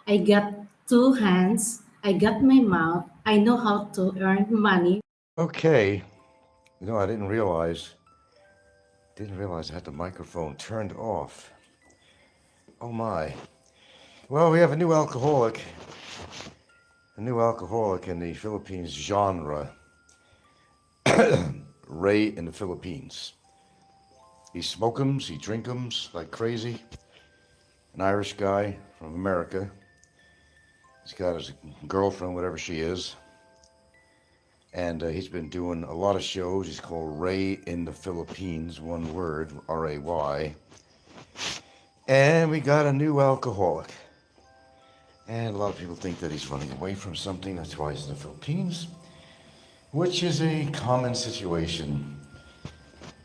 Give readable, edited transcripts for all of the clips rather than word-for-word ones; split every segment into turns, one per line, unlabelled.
I got two hands, I got my mouth, I know how to earn money.
Okay. I didn't realize I had the microphone turned off. Oh my. Well, we have a new alcoholic in the Philippines genre, Ray in the Philippines. He smoke'ems, he drink'ems like crazy. An Irish guy from America. He's got his girlfriend, whatever she is, and he's been doing a lot of shows. He's called Ray in the Philippines, one word, R-A-Y. And we got a new alcoholic. And a lot of people think that he's running away from something. That's why he's in the Philippines, which is a common situation.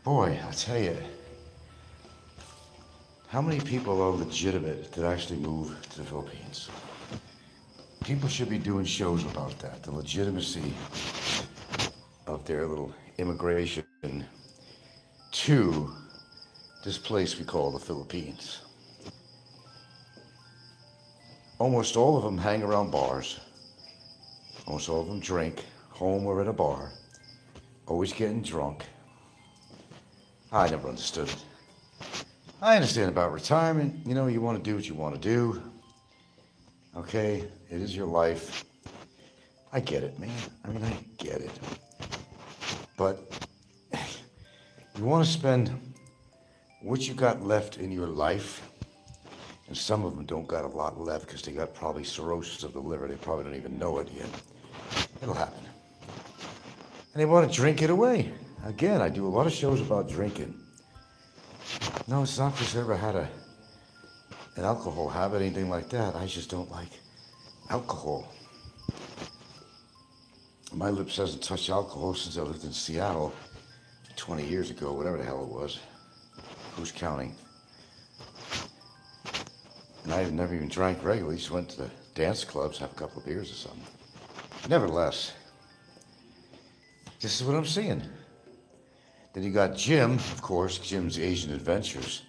Boy, I tell you, how many people are legitimate that actually move to the Philippines? People should be doing shows about that, the legitimacy of their little immigration to this place we call the Philippines. Almost all of them hang around bars. Almost all of them drink, home or at a bar, always getting drunk. I never understood it. I understand about retirement. You want to do what you want to do. Okay, it is your life. I get it, man. I get it. But you want to spend what you got left in your life, and some of them don't got a lot left because they got probably cirrhosis of the liver. They probably don't even know it yet. It'll happen. And they want to drink it away. Again, I do a lot of shows about drinking. No, it's not because I ever had an alcohol habit, anything like that. I just don't like alcohol. My lips hasn't touched alcohol since I lived in Seattle 20 years ago, whatever the hell it was. Who's counting? And I never even drank regularly. Just went to the dance clubs, have a couple of beers or something. Nevertheless, this is what I'm seeing. Then you got Jim, of course, Jim's Asian Adventures.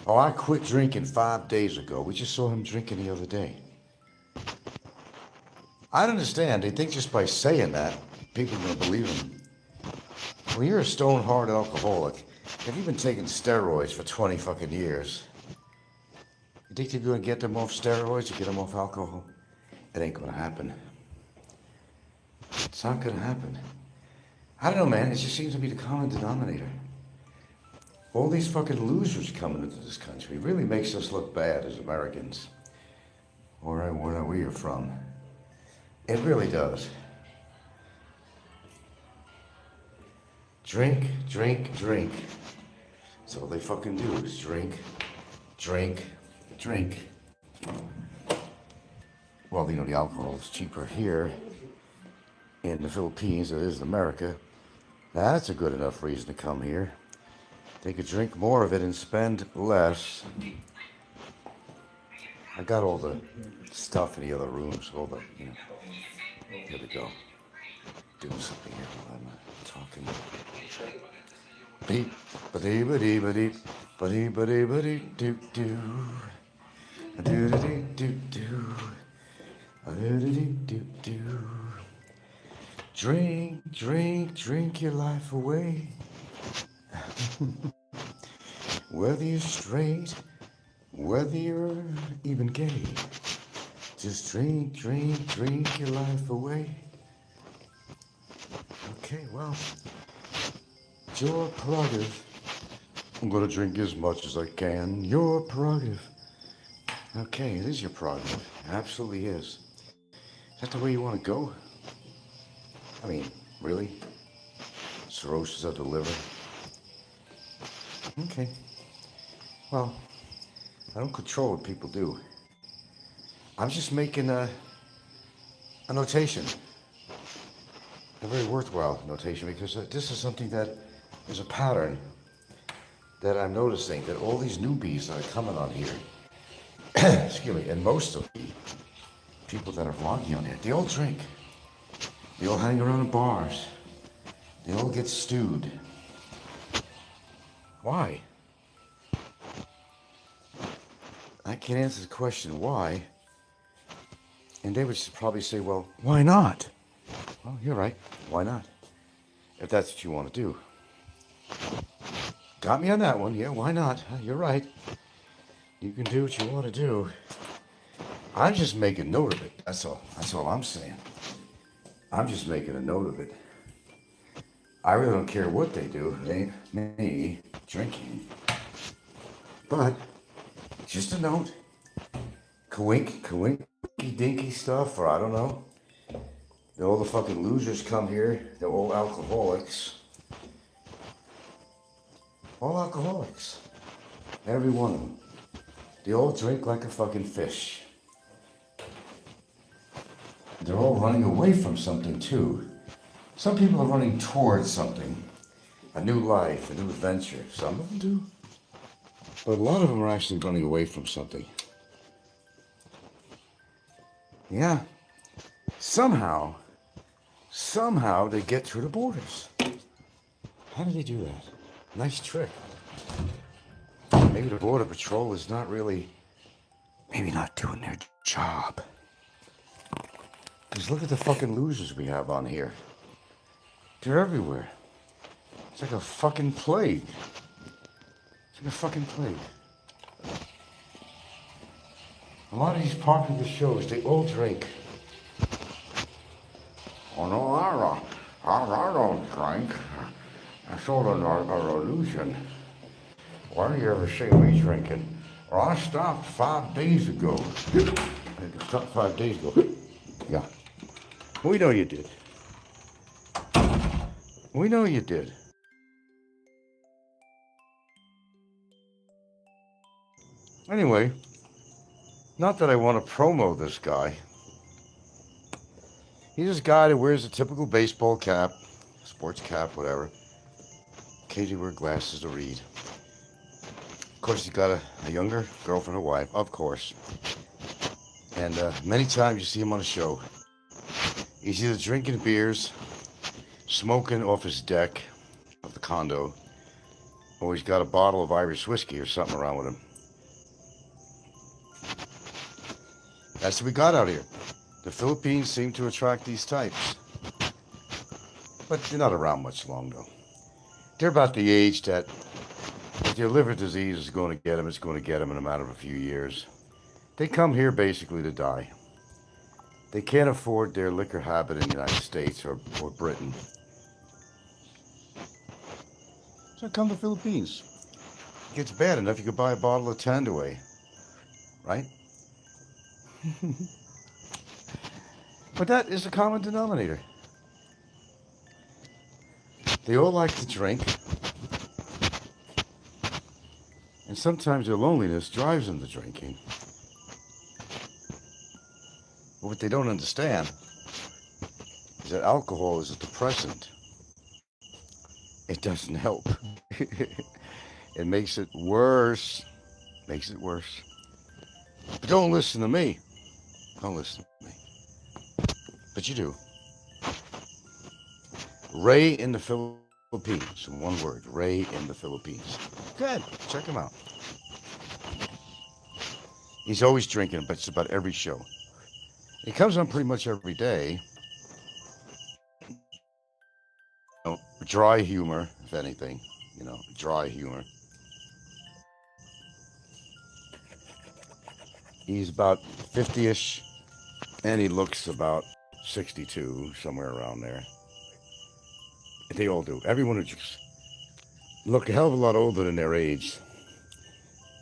Oh, I quit drinking 5 days ago. We just saw him drinking the other day. I don't understand. They think just by saying that, people are going to believe him. When you're a stone-hard alcoholic, if you've been taking steroids for 20 fucking years, you think they're going to get them off steroids or get them off alcohol? It ain't going to happen. It's not going to happen. I don't know, man. It just seems to be the common denominator. All these fucking losers coming into this country really makes us look bad as Americans, or where we are from. It really does. Drink, drink, drink. That's all they fucking do is drink, drink, drink. Well, the alcohol is cheaper here in the Philippines than it is in America. That's a good enough reason to come here. They could drink more of it and spend less. I got all the stuff in the other rooms, all the, here we go. Doing something here while I'm talking. Beep, ba-dee, ba-dee, ba-dee, ba-dee, ba-dee, ba-dee, doo-doo. Do-do-do-do-do. Do-do-do-do-do. Drink, drink, drink your life away. Whether you're straight, whether you're even gay, just drink, drink, drink your life away. Okay, well, it's your prerogative. I'm gonna drink as much as I can. Your prerogative. Okay, it is your prerogative. It absolutely is. Is that the way you want to go? I mean, really? Cirrhosis of the liver? Okay. Well, I don't control what people do. I'm just making a notation. A very worthwhile notation, because this is something that is a pattern that I'm noticing, that all these newbies that are coming on here, excuse me, and most of the people that are vlogging on here, they all drink. They all hang around in bars. They all get stewed. Why? I can't answer the question why, And they would probably say, well, why not? Well, you're right. Why not? If that's what you want to do. Got me on that one. Yeah, why not? You're right. You can do what you want to do. I'm just making note of it. That's all. That's all I'm saying. I'm just making a note of it. I really don't care what they do. It ain't me drinking. But, just a note. Kawinky dinky stuff, or I don't know. All the fucking losers come here. They're all alcoholics. All alcoholics. Every one of them. They all drink like a fucking fish. They're all running away from something too. Some people are running towards something. A new life, a new adventure. Some of them do. But a lot of them are actually running away from something. Yeah. Somehow they get through the borders. How do they do that? Nice trick. Maybe the Border Patrol is not really, maybe not doing their job. Because look at the fucking losers we have on here. They're everywhere. It's like a fucking plague. It's like a fucking plague. A lot of these popular shows, they all drink. Oh no, I don't drink. That's all an illusion. Why do you ever see me drinking? Well, I stopped 5 days ago. I stopped 5 days ago. Yeah. We know you did. We know you did. Anyway, not that I want to promo this guy. He's this guy that wears a typical baseball cap, sports cap, whatever. Occasionally wears glasses to read. Of course, he's got a younger girlfriend or wife, of course. And many times you see him on a show. He's either drinking beers, smoking off his deck of the condo, or he's got a bottle of Irish whiskey or something around with him. That's what we got out here. The Philippines seem to attract these types. But they're not around much long, though. They're about the age that if their liver disease is going to get them, it's going to get them in a matter of a few years. They come here basically to die. They can't afford their liquor habit in the United States or Britain. So come to the Philippines. It gets bad enough you could buy a bottle of Tanduay. Right? But that is a common denominator. They all like to drink. And sometimes their loneliness drives them to drinking. But what they don't understand is that alcohol is a depressant. It doesn't help. It makes it worse. Makes it worse. But don't listen to me. Don't listen to me. But you do. Ray in the Philippines. In one word. Ray in the Philippines. Good. Check him out. He's always drinking, but it's about every show. He comes on pretty much every day. You know, dry humor, if anything. You know, dry humor. He's about 50-ish, and he looks about 62, somewhere around there. They all do. Everyone who just look a hell of a lot older than their age.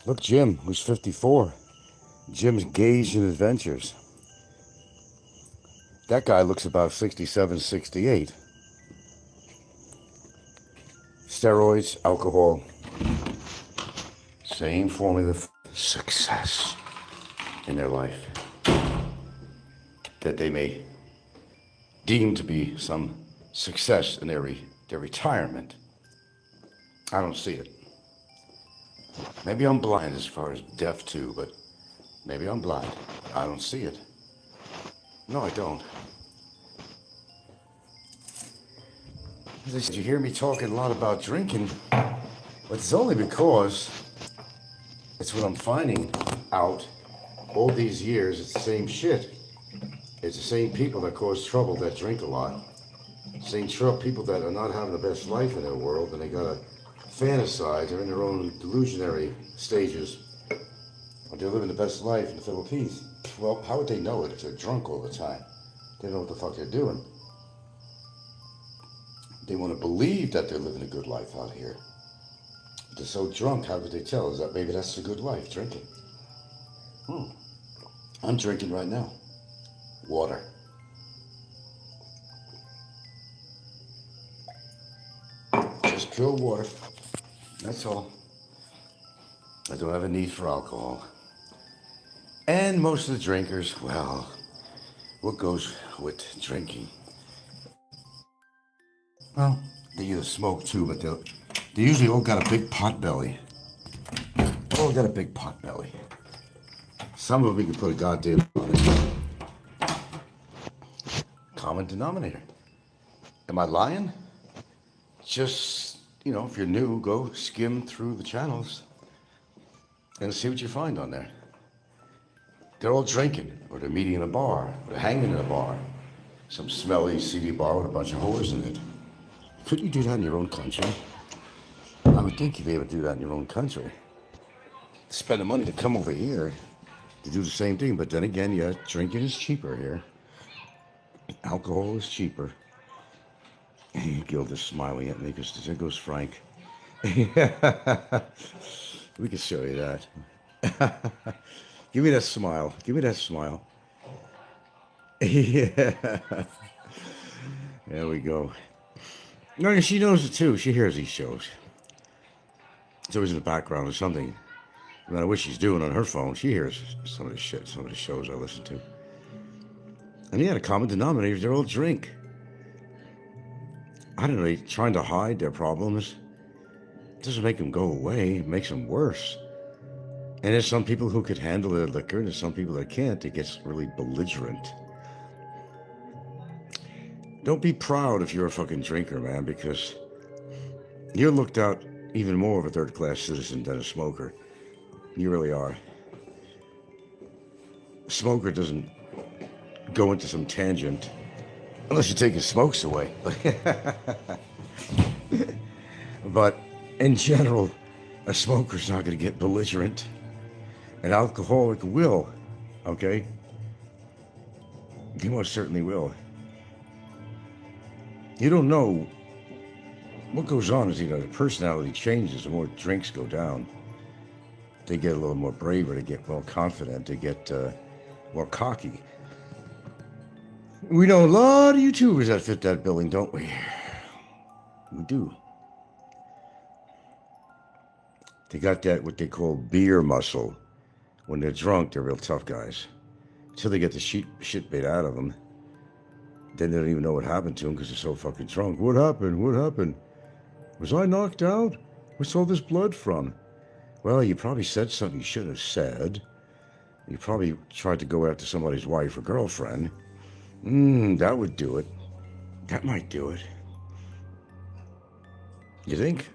Look, Jim, who's 54. Jim's engaged in adventures. That guy looks about 67, 68. Steroids, alcohol. Same formula for success in their life that they may deem to be some success in their retirement. I don't see it. Maybe I'm blind as far as deaf too, but maybe I'm blind. I don't see it. No, I don't. As I said, you hear me talking a lot about drinking, but it's only because it's what I'm finding out all these years. It's the same shit. It's the same people that cause trouble that drink a lot. Same people that are not having the best life in their world, and they gotta fantasize. They're in their own delusionary stages. But they're living the best life in the Philippines. Well, how would they know it if they're drunk all the time? They don't know what the fuck they're doing. They want to believe that they're living a good life out here. They're so drunk, how could they tell? Is that maybe that's a good life, drinking? I'm drinking right now. Water. Just pure water. That's all. I don't have a need for alcohol. And most of the drinkers, well, what goes with drinking? Well, they either smoke too, but they usually all got a big pot belly. All got a big pot belly. Some of them you can put a goddamn on it. Common denominator. Am I lying? Just, if you're new, go skim through the channels and see what you find on there. They're all drinking, or they're meeting in a bar, or they're hanging in a bar. Some smelly, seedy bar with a bunch of whores in it. Couldn't you do that in your own country? I would think you'd be able to do that in your own country. Spend the money to come over here to do the same thing, but then again, yeah, drinking is cheaper here. Alcohol is cheaper. Gilda's smiling at me because there goes Frank. We can show you that. Give me that smile. Give me that smile. Yeah. There we go. No, she knows it too. She hears these shows. It's always in the background or something. No matter what she's doing on her phone, she hears some of the shit, some of the shows I listen to. And yeah, the common denominator is they're all drink. I don't know, they're trying to hide their problems. It doesn't make them go away, it makes them worse. And there's some people who could handle their liquor, and there's some people that can't. It gets really belligerent. Don't be proud if you're a fucking drinker, man, because you're looked out even more of a third-class citizen than a smoker. You really are. A smoker doesn't go into some tangent unless you take his smokes away. But in general, a smoker's not going to get belligerent. An alcoholic will, okay? He most certainly will. You don't know what goes on is, the personality changes the more drinks go down. They get a little more braver, they get more confident, they get more cocky. We know a lot of YouTubers that fit that billing, don't we? We do. They got that, what they call beer muscle. When they're drunk, they're real tough guys. Until they get the shit bit out of them. Then they don't even know what happened to them because they're so fucking drunk. What happened? What happened? Was I knocked out? Where's all this blood from? Well, you probably said something you shouldn't have said. You probably tried to go after somebody's wife or girlfriend. That would do it. That might do it. You think?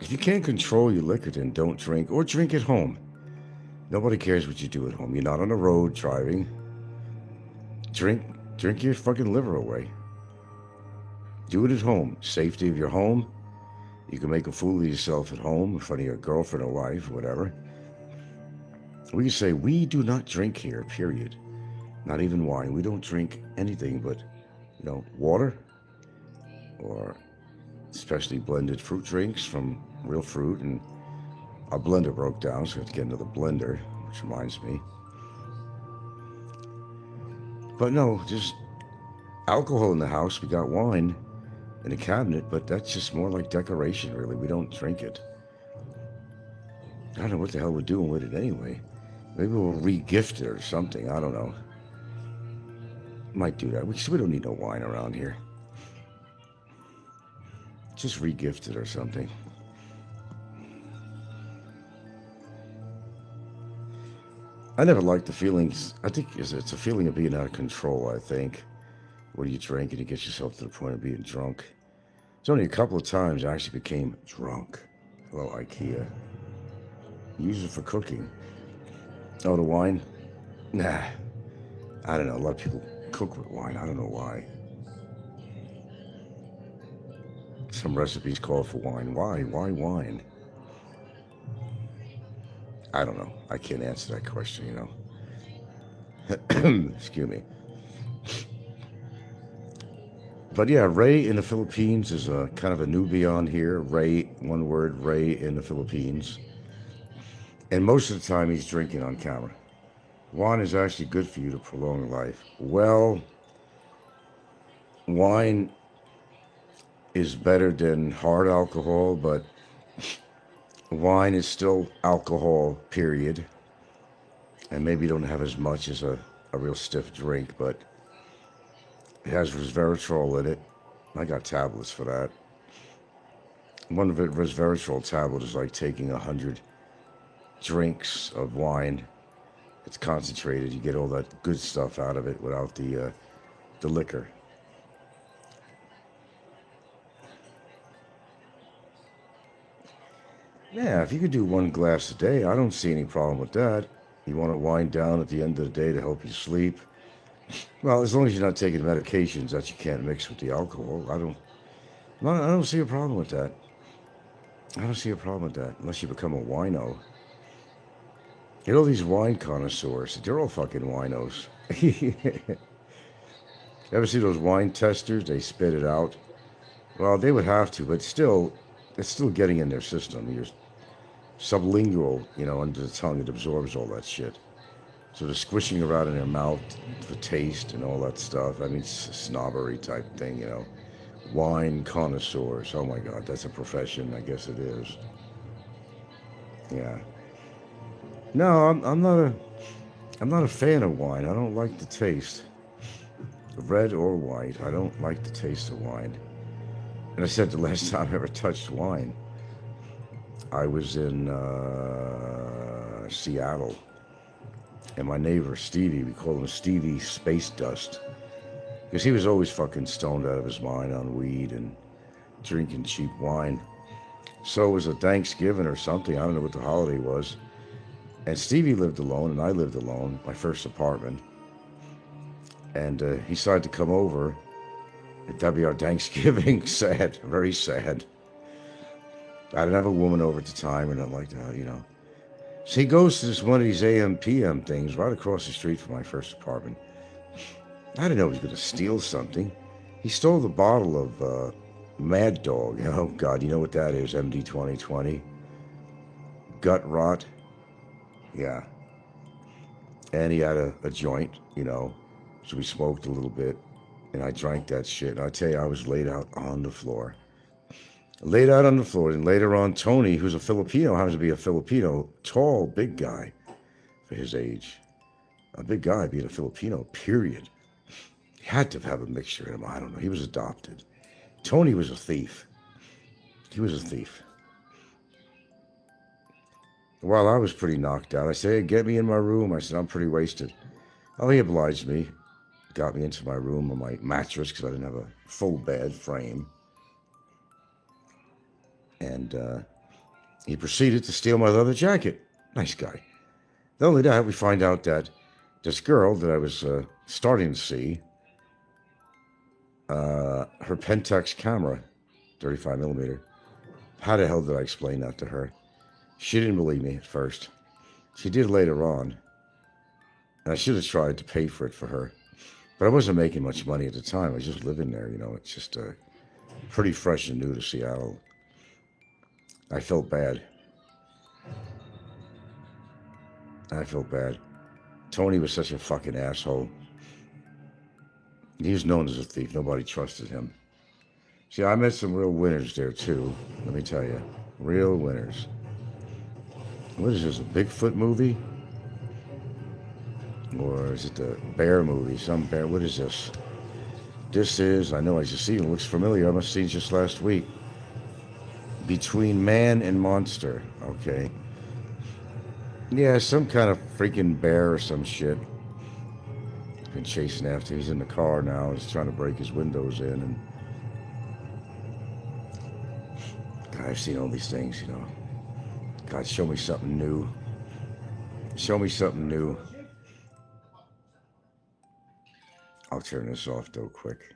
If you can't control your liquor, then don't drink, or drink at home. Nobody cares what you do at home. You're not on the road driving. Drink your fucking liver away. Do it at home. Safety of your home. You can make a fool of yourself at home in front of your girlfriend or wife, or whatever. We can say, we do not drink here, period. Not even wine. We don't drink anything but, water, or especially blended fruit drinks from real fruit. And our blender broke down, so we have to get another blender, which reminds me. But no, just alcohol in the house. We got wine in the cabinet, but that's just more like decoration, really. We don't drink it. I don't know what the hell we're doing with it anyway. Maybe we'll re-gift it or something. I don't know. Might do that. We don't need no wine around here. Just re-gift it or something. I never liked the feelings. I think it's a feeling of being out of control, I think. When you drink and you get yourself to the point of being drunk. It's only a couple of times I actually became drunk. Hello, IKEA. Use it for cooking. Oh, the wine? Nah. I don't know. A lot of people cook with wine. I don't know why. Some recipes call for wine. Why? Why wine? I don't know. I can't answer that question, you know. Excuse me. But yeah, Ray in the Philippines is a kind of a newbie on here. Ray, one word, Ray in the Philippines. And most of the time he's drinking on camera. Wine is actually good for you to prolong life. Well, wine is better than hard alcohol, but wine is still alcohol, period. And maybe you don't have as much as a real stiff drink, but it has resveratrol in it. I got tablets for that. One of it, resveratrol tablet, is like taking 100 drinks of wine. It's concentrated. You get all that good stuff out of it without the liquor. Yeah, if you could do 1 glass a day, I don't see any problem with that. You want to wind down at the end of the day to help you sleep. Well, as long as you're not taking medications that you can't mix with the alcohol, I don't see a problem with that. I don't see a problem with that unless you become a wino. You know these wine connoisseurs, they're all fucking winos. Ever see those wine testers? They spit it out. Well, they would have to, but still, it's still getting in their system. You're sublingual, you know, under the tongue, it absorbs all that shit. So they're squishing around in their mouth for taste and all that stuff. I mean, it's a snobbery type thing, you know. Wine connoisseurs. Oh my God, that's a profession. I guess it is. Yeah. No, I'm not a fan of wine. I don't like the taste, red or white. I don't like the taste of wine. And I said the last time I ever touched wine, I was in Seattle. And my neighbor, Stevie, we call him Stevie Space Dust, because he was always fucking stoned out of his mind on weed and drinking cheap wine. So it was a Thanksgiving or something, I don't know what the holiday was. And Stevie lived alone and I lived alone, my first apartment. And he decided to come over. That'd be our Thanksgiving. Sad, very sad. I didn't have a woman over at the time or nothing like that, you know. So he goes to this one of these AM, PM things right across the street from my first apartment. I didn't know he was going to steal something. He stole the bottle of Mad Dog. Oh, God, you know what that is, MD 2020. Gut rot. Yeah. And he had a joint, you know, so we smoked a little bit, and I drank that shit. And I tell you, I was laid out on the floor. Laid out on the floor, and later on, Tony, who's a Filipino, happens to be a Filipino, tall, big guy for his age. A big guy being a Filipino, period. He had to have a mixture in him. I don't know. He was adopted. Tony was a thief. He was a thief. While I was pretty knocked out, I said, hey, get me in my room. I said, I'm pretty wasted. Oh, he obliged me. Got me into my room on my mattress because I didn't have a full bed frame. And he proceeded to steal my leather jacket. Nice guy. Not only that, we find out that this girl that I was starting to see, her Pentax camera, 35 millimeter, how the hell did I explain that to her? She didn't believe me at first. She did later on. And I should have tried to pay for it for her. But I wasn't making much money at the time. I was just living there, you know. It's just pretty fresh and new to Seattle. I felt bad. I felt bad. Tony was such a fucking asshole. He was known as a thief. Nobody trusted him. See, I met some real winners there, too. Let me tell you. Real winners. What is this, a Bigfoot movie? Or is it the bear movie? Some bear. What is this? This is, I know I just seen it. Looks familiar. I must have seen it just last week. Between Man and Monster. Okay. Yeah, some kind of freaking bear or some shit. Been chasing after. He's in the car now. He's trying to break his windows in. And God, I've seen all these things, you know. God, show me something new. Show me something new. I'll turn this off though quick.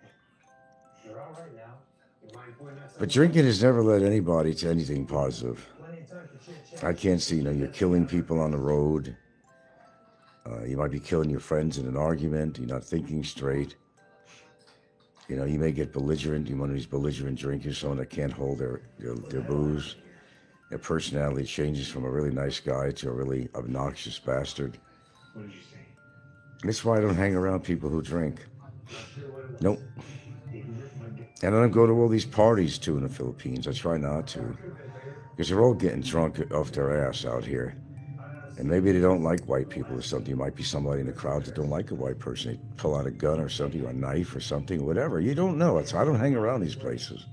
But drinking has never led anybody to anything positive. I can't see, you're killing people on the road. You might be killing your friends in an argument. You're not thinking straight. You may get belligerent. You're one of these belligerent drinkers, someone that can't hold their booze. Their personality changes from a really nice guy to a really obnoxious bastard.
What did you say?
That's why I don't hang around people who drink. Nope. And I don't go to all these parties, too, in the Philippines. I try not to. Because they're all getting drunk off their ass out here. And maybe they don't like white people or something. You might be somebody in the crowd that don't like a white person. They pull out a gun or something, or a knife or something, whatever. You don't know. I don't hang around these places.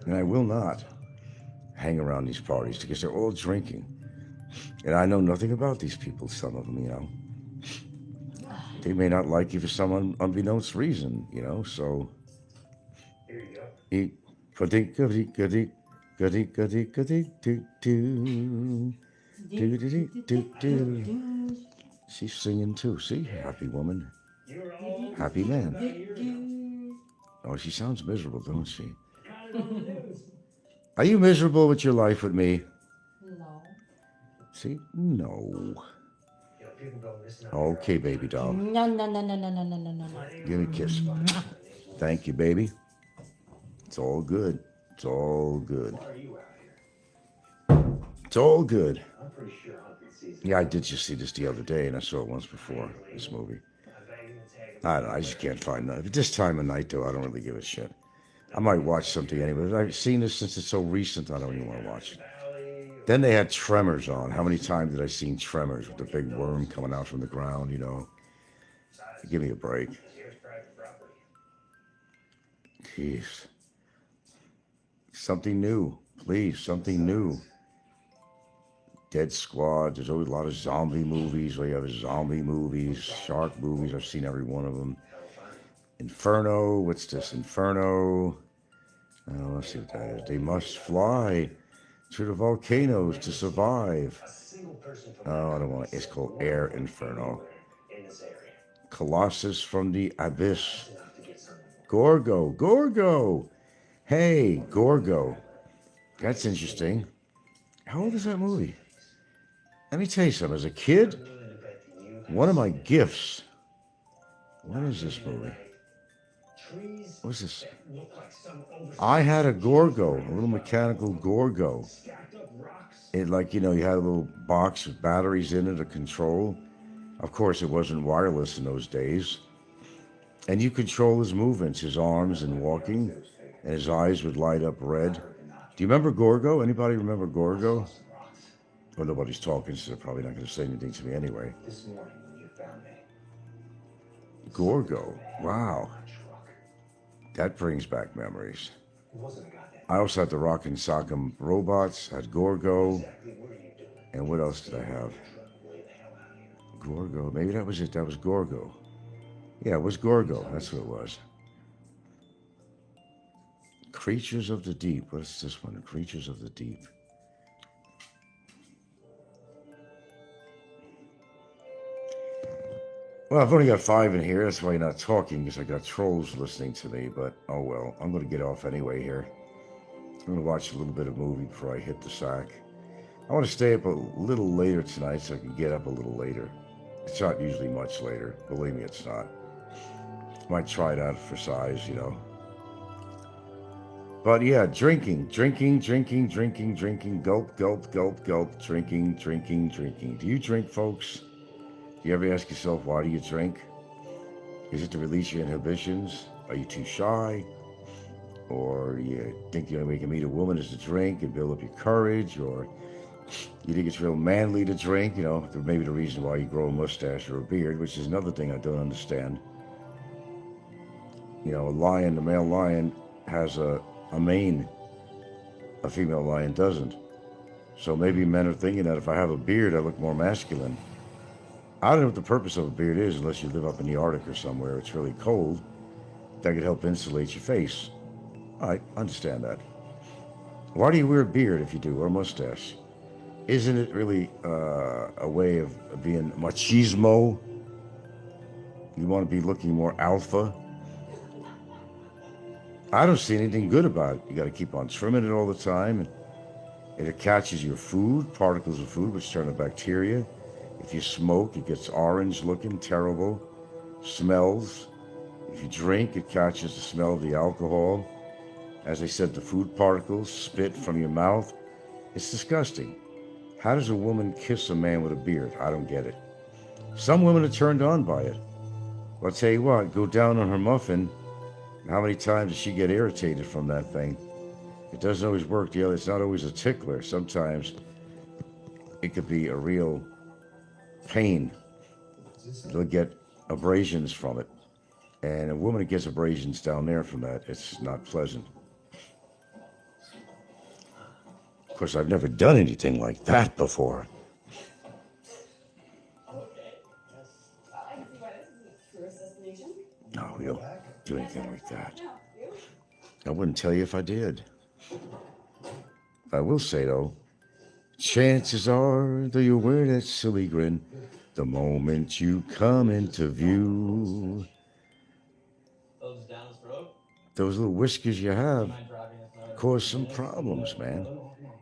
And I will not hang around these parties because they're all drinking. And I know nothing about these people, some of them, They may not like you for some unbeknownst reason, so...
Here you go.
Eat, goody, goody, goody. Goody, goody, goody, do, do. Do, do, do, do. She's singing too. See? Happy woman. Happy man. Oh, she sounds miserable, don't she? Are you miserable with your life with me?
No.
See? No. Okay, baby doll.
No, no, no, no, no, no, no, no, no.
Give me a kiss. Thank you, baby. It's all good. It's all good. It's all good. Yeah, I did just see this the other day, and I saw it once before, this movie. I don't know, I just can't find none. At this time of night, though, I don't really give a shit. I might watch something anyway, but I've seen this since it's so recent, I don't even want to watch it. Then they had Tremors on. How many times did I see Tremors with the big worm coming out from the ground, Give me a break. Jeez. Something new, please, something new. Dead Squad, there's always a lot of zombie movies. We have zombie movies, shark movies, I've seen every one of them. Inferno, what's this, Inferno? Oh, let's see what that is. They must fly through the volcanoes to survive. Oh, I don't want it. It's called Air Inferno. Colossus from the Abyss. Gorgo. Hey, Gorgo. That's interesting. How old is that movie? Let me tell you something. As a kid, one of my gifts. What is this movie? What's this? I had a Gorgo, a little mechanical Gorgo. It you had a little box with batteries in it, a control. Of course, it wasn't wireless in those days. And you control his movements, his arms and walking, and his eyes would light up red. Do you remember Gorgo? Anybody remember Gorgo? Well, nobody's talking, so they're probably not going to say anything to me anyway. Gorgo. Wow. That brings back memories. I also had the Rockin' Sock'em robots, had Gorgo. And what else did I have? Gorgo. Maybe that was it. That was Gorgo. Yeah, it was Gorgo. That's what it was. Creatures of the Deep. What's this one? Creatures of the Deep. Well, I've only got 5 in here. That's why you're not talking, because I got trolls listening to me. But, oh well. I'm going to get off anyway here. I'm going to watch a little bit of movie before I hit the sack. I want to stay up a little later tonight so I can get up a little later. It's not usually much later. Believe me, it's not. Might try it out for size, But yeah, drinking, gulp, gulp, drinking. Do you drink, folks? Do you ever ask yourself, why do you drink? Is it to release your inhibitions? Are you too shy? Or you think the only way you can meet a woman is to drink and build up your courage? Or you think it's real manly to drink? Maybe the reason why you grow a mustache or a beard, which is another thing I don't understand. A lion, the male lion, has a mane. A female lion doesn't. So maybe men are thinking that if I have a beard, I look more masculine. I don't know what the purpose of a beard is unless you live up in the Arctic or somewhere. It's really cold. That could help insulate your face. I understand that. Why do you wear a beard if you do, or a mustache? Isn't it really a way of being machismo? You want to be looking more alpha? I don't see anything good about it. You got to keep on trimming it all the time, and it catches your food, particles of food, which turn to bacteria. If you smoke, it gets orange looking, terrible, smells. If you drink, it catches the smell of the alcohol. As I said, the food particles, spit from your mouth. It's disgusting. How does a woman kiss a man with a beard? I don't get it. Some women are turned on by it. Well, I'll tell you what, go down on her muffin. How many times does she get irritated from that thing? It doesn't always work. It's not always a tickler. Sometimes it could be a real pain. You'll get abrasions from it. And a woman that gets abrasions down there from that, it's not pleasant. Of course, I've never done anything like that before. No, we don't do anything like that. I wouldn't tell you if I did. I will say, though, chances are that you'll wear that silly grin the moment you come into view. Those little whiskers you have cause some problems, man,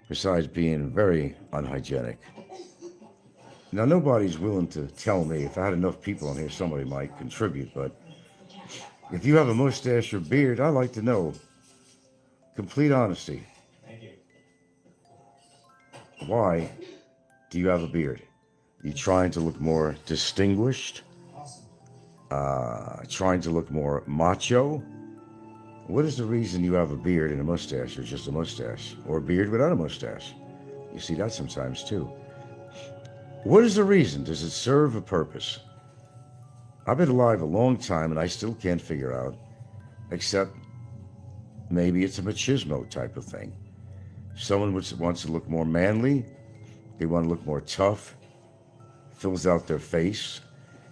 besides being very unhygienic. Now, nobody's willing to tell me. If I had enough people on here, somebody might contribute, but if you have a mustache or beard, I'd like to know. Complete honesty.
Thank you.
Why do you have a beard? Are you trying to look more distinguished? Trying to look more macho? What is the reason you have a beard and a mustache, or just a mustache? Or a beard without a mustache? You see that sometimes too. What is the reason? Does it serve a purpose? I've been alive a long time and I still can't figure out, except maybe it's a machismo type of thing. Someone wants to look more manly, they want to look more tough, fills out their face.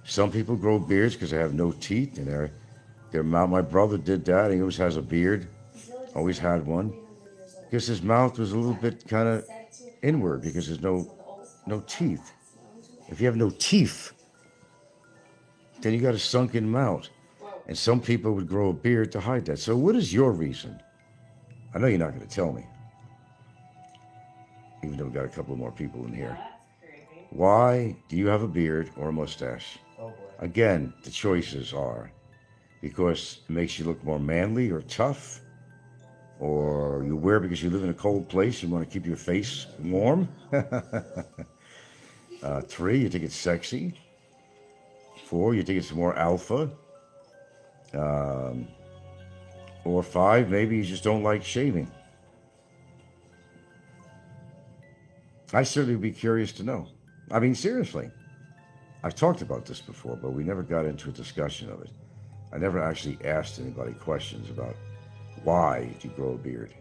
Some people grow beards because they have no teeth in their mouth. My brother did that. He always has a beard, always had one, because his mouth was a little bit kind of inward because there's no teeth. If you have no teeth, then you got a sunken mouth. And some people would grow a beard to hide that. So what is your reason? I know you're not going to tell me, even though we got a couple more people in here. Why do you have a beard or a mustache? Again, the choices are because it makes you look more manly or tough, or you wear it because you live in a cold place, you want to keep your face warm. 3, you think it's sexy. 4, you think it's more alpha. Or 5, maybe you just don't like shaving. I certainly would be curious to know. I mean, seriously. I've talked about this before, but we never got into a discussion of it. I never actually asked anybody questions about why did you grow a beard.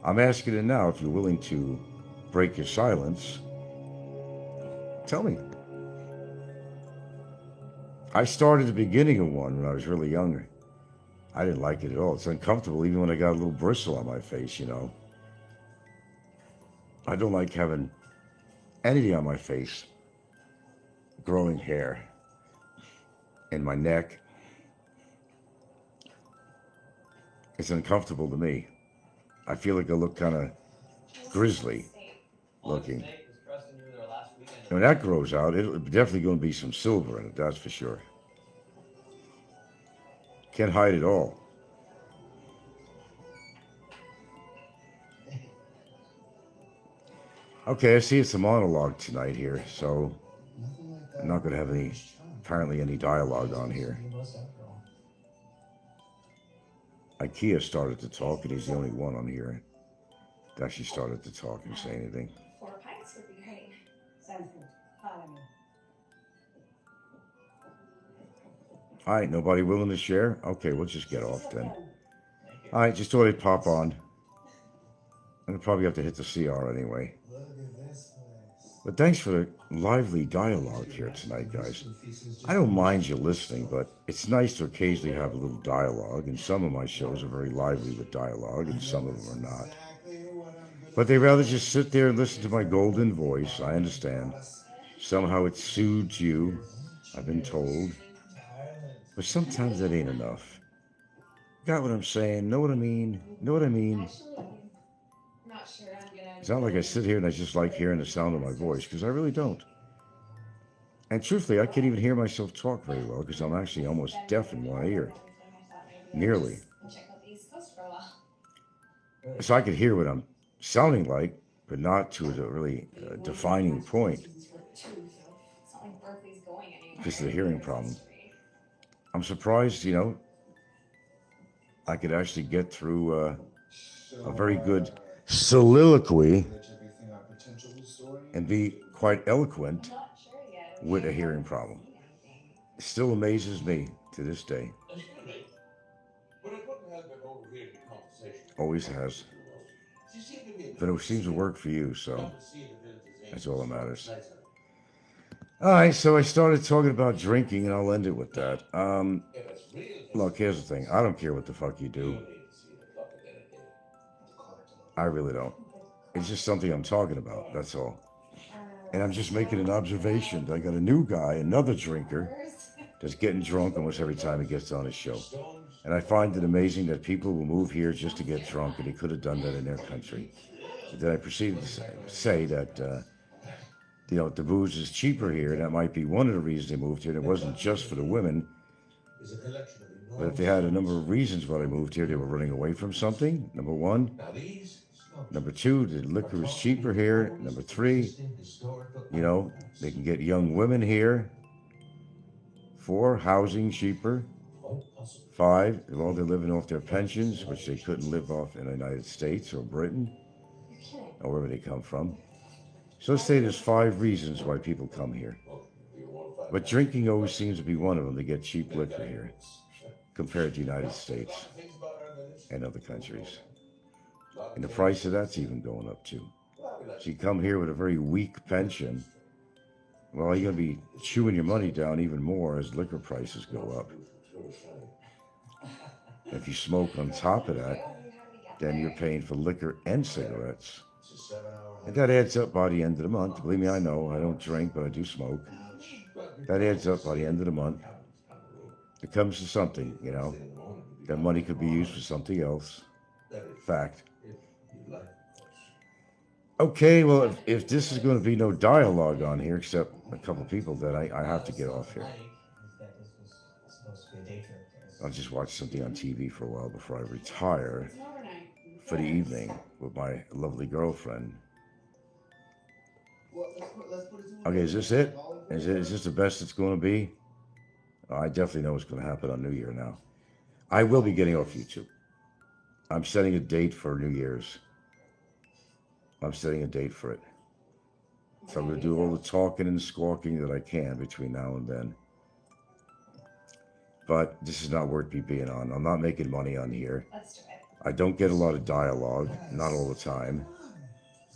I'm asking it now. If you're willing to break your silence, tell me. I started the beginning of one when I was really younger. I didn't like it at all. It's uncomfortable even when I got a little bristle on my face, you know. I don't like having anything on my face. Growing hair in my neck. It's uncomfortable to me. I feel like I look kind of grizzly looking. When that grows out, it'll definitely going to be some silver in it, that's for sure. Can't hide it all. Okay, I see it's a monologue tonight here, so I'm not going to have apparently any dialogue on here. IKEA started to talk, and he's the only one on here that actually started to talk and say anything.
4 pints would be great. Sounds good. Follow me.
All right, nobody willing to share? Okay, we'll just get off then. All right, just thought I'd pop on. I'm gonna probably have to hit the CR anyway. But thanks for the lively dialogue here tonight, guys. I don't mind you listening, but it's nice to occasionally have a little dialogue, and some of my shows are very lively with dialogue, and some of them are not. But they rather just sit there and listen to my golden voice. I understand. Somehow it soothes you, I've been told. But sometimes that ain't enough. Got what I'm saying? Know what I mean? Know what I mean?
Actually, I'm not sure I'm gonna.
It's not like I sit here and I just like hearing the sound of my voice, because I really don't. And truthfully, I can't even hear myself talk very well, because I'm actually almost deaf in one ear. Nearly.
Check out the East Coast for a while.
So I could hear what I'm sounding like, but not to a really defining point
It's not like Berkeley's going anywhere.
because of the hearing problem. I'm surprised, I could actually get through a very good soliloquy and be quite eloquent with a hearing problem. It still amazes me to this day. Always has. But it seems to work for you, so that's all that matters. All right, so I started talking about drinking, and I'll end it with that. Look, here's the thing. I don't care what the fuck you do. I really don't. It's just something I'm talking about, that's all. And I'm just making an observation. I got a new guy, another drinker, that's getting drunk almost every time he gets on his show. And I find it amazing that people will move here just to get drunk, and they could have done that in their country. But then I proceeded to say that, the booze is cheaper here, and that might be one of the reasons they moved here. And it wasn't just for the women, but if they had a number of reasons why they moved here, they were running away from something, number one. Number two, the liquor is cheaper here. Number three, they can get young women here. 4, housing cheaper. 5, they're living off their pensions, which they couldn't live off in the United States or Britain, or wherever they come from. So let's say there's 5 reasons why people come here. But drinking always seems to be one of them. They get cheap liquor here compared to the United States and other countries. And the price of that's even going up too. So you come here with a very weak pension, well, you're going to be chewing your money down even more as liquor prices go up. If you smoke on top of that, then you're paying for liquor and cigarettes. And that adds up by the end of the month. Believe me, I know. I don't drink, but I do smoke. That adds up by the end of the month. It comes to something, That money could be used for something else. Fact. Okay, well, if this is going to be no dialogue on here, except a couple people, then I have to get off here. I'll just watch something on TV for a while before I retire for the evening with my lovely girlfriend. Okay, is this it? Is this the best it's going to be? I definitely know what's going to happen on New Year now. I will be getting off YouTube. I'm setting a date for New Year's. I'm setting a date for it. So I'm going to do all the talking and squawking that I can between now and then. But this is not worth me being on. I'm not making money on here.
Let's do it.
I don't get a lot of dialogue, not all the time.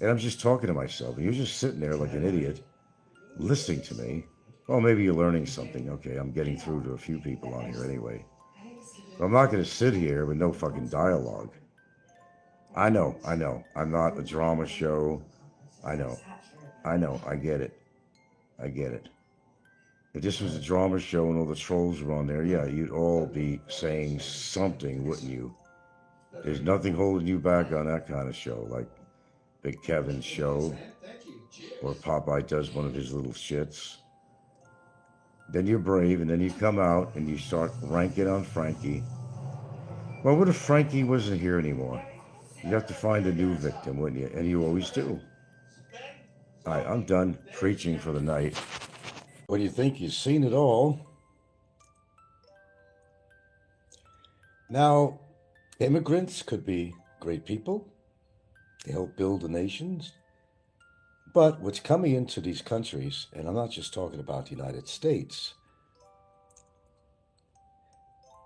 And I'm just talking to myself. And you're just sitting there like an idiot, listening to me. Well, maybe you're learning something. Okay, I'm getting through to a few people on here anyway. But I'm not going to sit here with no fucking dialogue. I know. I'm not a drama show. I know. I get it. If this was a drama show and all the trolls were on there, yeah, you'd all be saying something, wouldn't you? There's nothing holding you back on that kind of show, like Big Kevin's show, or Popeye does one of his little shits. Then you're brave, and then you come out and you start ranking on Frankie. Well, what if Frankie wasn't here anymore? You'd have to find a new victim, wouldn't you? And you always do. All right, I'm done preaching for the night. When you think you've seen it all. Now, immigrants could be great people. They help build the nations. But what's coming into these countries, and I'm not just talking about the United States,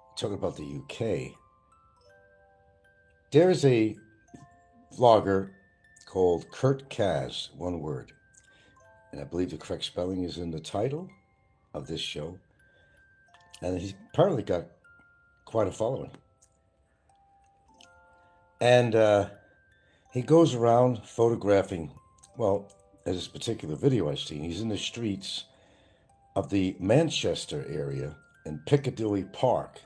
I'm talking about the UK. There's a vlogger called Kurtcas, one word. And I believe the correct spelling is in the title of this show. And he's apparently got quite a following. And he goes around photographing, well, as this particular video I've seen, he's in the streets of the Manchester area in Piccadilly Park.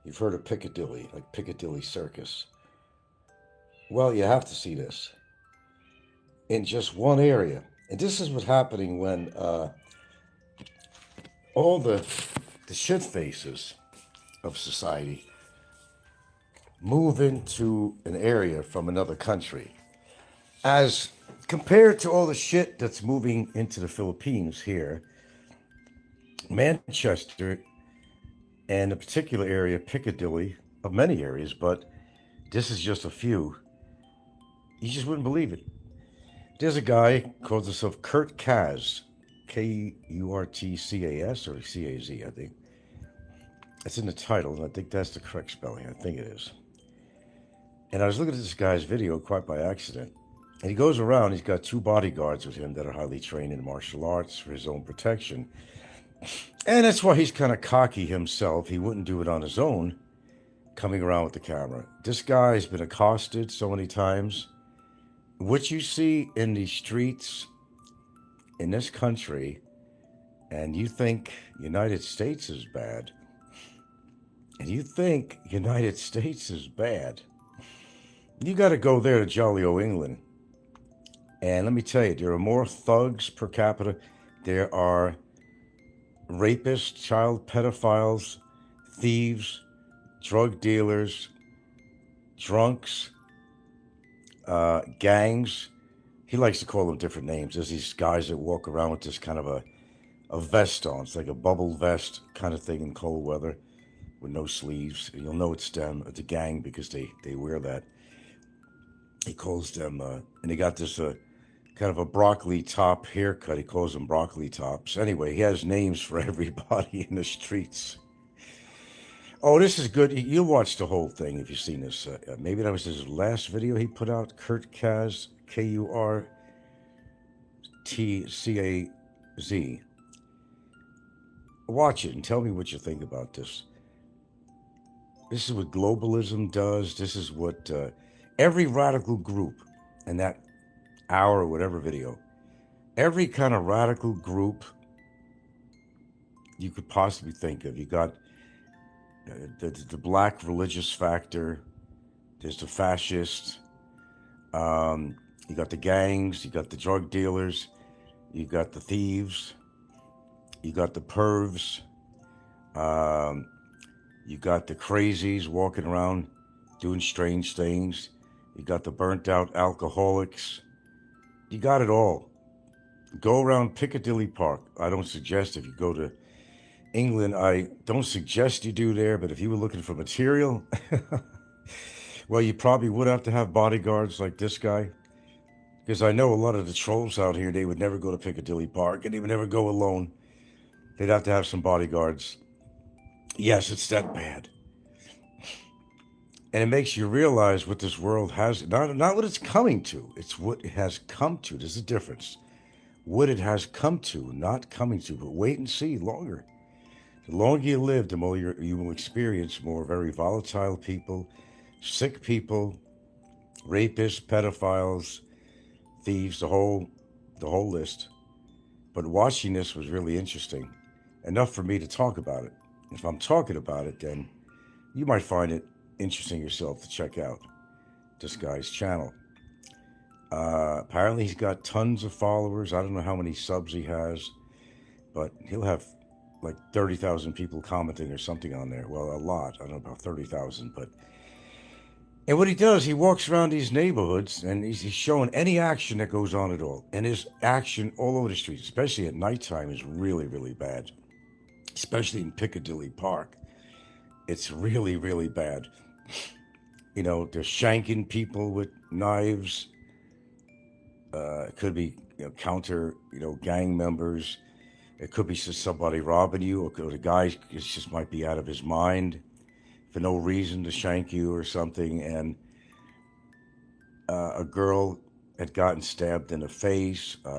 You've heard of Piccadilly, like Piccadilly Circus. Well, you have to see this in just one area. And this is what's happening when all the shit faces of society move into an area from another country. As compared to all the shit that's moving into the Philippines here, Manchester and a particular area, Piccadilly, of many areas, but this is just a few. You just wouldn't believe it. There's a guy calls himself Kurtcas, Kurtcas or Caz, I think. That's in the title, and I think that's the correct spelling. I think it is. And I was looking at this guy's video quite by accident. And he goes around, he's got 2 bodyguards with him that are highly trained in martial arts for his own protection. And that's why he's kind of cocky himself. He wouldn't do it on his own, coming around with the camera. This guy's been accosted so many times. What you see in the streets in this country, and you think United States is bad, you got to go there to jolly old England. And let me tell you, there are more thugs per capita. There are rapists, child pedophiles, thieves, drug dealers, drunks, gangs. He likes to call them different names. There's these guys that walk around with this kind of a vest on. It's like a bubble vest kind of thing in cold weather with no sleeves. You'll know it's them, it's a gang, because they wear that. He calls them, and they got this kind of a broccoli top haircut. He calls them broccoli tops. Anyway, he has names for everybody in the streets. Oh, this is good. You'll watch the whole thing if you've seen this. Maybe that was his last video he put out, Kurtcas, Kurtcaz. Watch it and tell me what you think about this. This is what globalism does. This is what every radical group in that hour or whatever video, every kind of radical group you could possibly think of. You got the black religious factor, there's the fascist, you got the gangs, you got the drug dealers, you got the thieves, you got the pervs, you got the crazies walking around doing strange things, you got the burnt out alcoholics. You got it all. Go around Piccadilly Park. I don't suggest, if you go to England, I don't suggest you do there, but if you were looking for material, well, you probably would have to have bodyguards like this guy, because I know a lot of the trolls out here, they would never go to Piccadilly Park, and they would never go alone. They'd have to have some bodyguards. Yes, it's that bad. And it makes you realize what this world has, not what it's coming to, it's what it has come to. There's a difference. What it has come to, not coming to, but wait and see longer. The longer you live, the more you will experience more very volatile people, sick people, rapists, pedophiles, thieves, the whole list. But watching this was really interesting. Enough for me to talk about it. If I'm talking about it, then you might find it interesting yourself to check out this guy's channel. Apparently he's got tons of followers. I don't know how many subs he has, but he'll have like 30,000 people commenting or something on there. Well, a lot. I don't know about 30,000, but... And what he does, he walks around these neighborhoods and he's showing any action that goes on at all. And his action all over the streets, especially at nighttime, is really, really bad. Especially in Piccadilly Park. It's really, really bad. You know, they're shanking people with knives. It could be counter, gang members. It could be just somebody robbing you, or the guy just might be out of his mind for no reason to shank you or something. And a girl had gotten stabbed in the face. They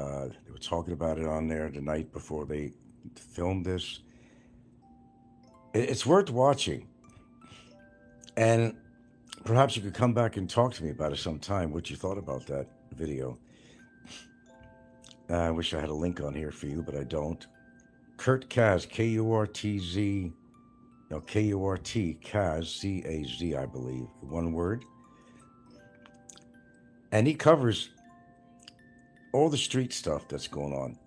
were talking about it on there the night before they filmed this. It's worth watching. And perhaps you could come back and talk to me about it sometime, what you thought about that video. I wish I had a link on here for you, but I don't. Kurtcaz, Kurtcaz, Now, Kurtcas, C-A-Z, I believe, one word. And he covers all the street stuff that's going on.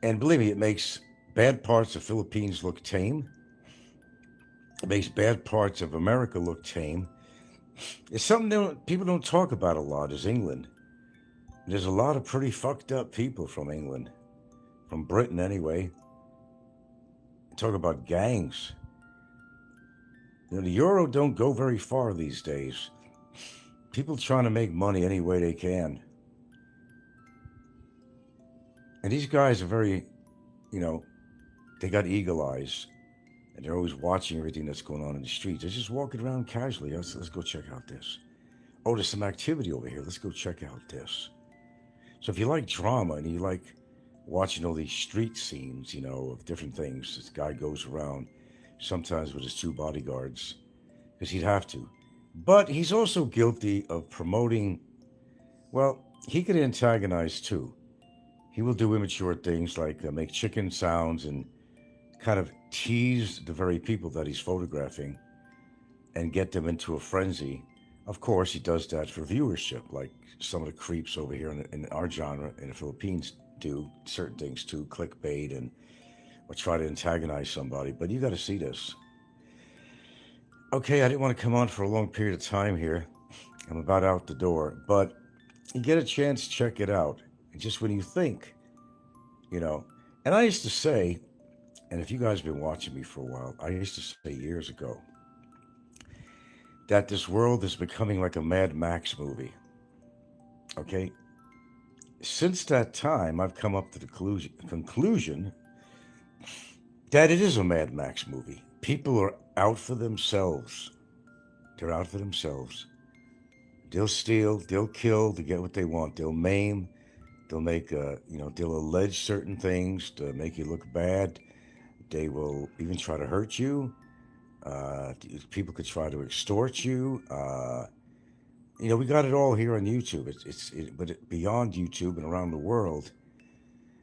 And believe me, it makes bad parts of Philippines look tame. It makes bad parts of America look tame. It's something people don't talk about a lot is England. There's a lot of pretty fucked up people from England, from Britain anyway. Talk about gangs. The euro don't go very far these days. People trying to make money any way they can. And these guys are very, they got eagle eyes. And they're always watching everything that's going on in the streets. They're just walking around casually. Let's go check out this. Oh, there's some activity over here. Let's go check out this. So if you like drama and you like watching all these street scenes, of different things, this guy goes around sometimes with his 2 bodyguards, because he'd have to. But he's also guilty of promoting, he could antagonize too. He will do immature things like make chicken sounds and kind of tease the very people that he's photographing and get them into a frenzy. Of course, he does that for viewership, like some of the creeps over here in our genre in the Philippines do certain things too, clickbait or try to antagonize somebody. But you got to see this. Okay, I didn't want to come on for a long period of time here. I'm about out the door, but you get a chance, check it out. And just when you think, and I used to say, and if you guys have been watching me for a while, I used to say years ago that this world is becoming like a Mad Max movie. Okay? Since that time, I've come up to the conclusion that it is a Mad Max movie. People are out for themselves. They're out for themselves. They'll steal, they'll kill to get what they want. They'll maim, they'll make, they'll allege certain things to make you look bad. They will even try to hurt you. People could try to extort you. We got it all here on YouTube. But beyond YouTube and around the world.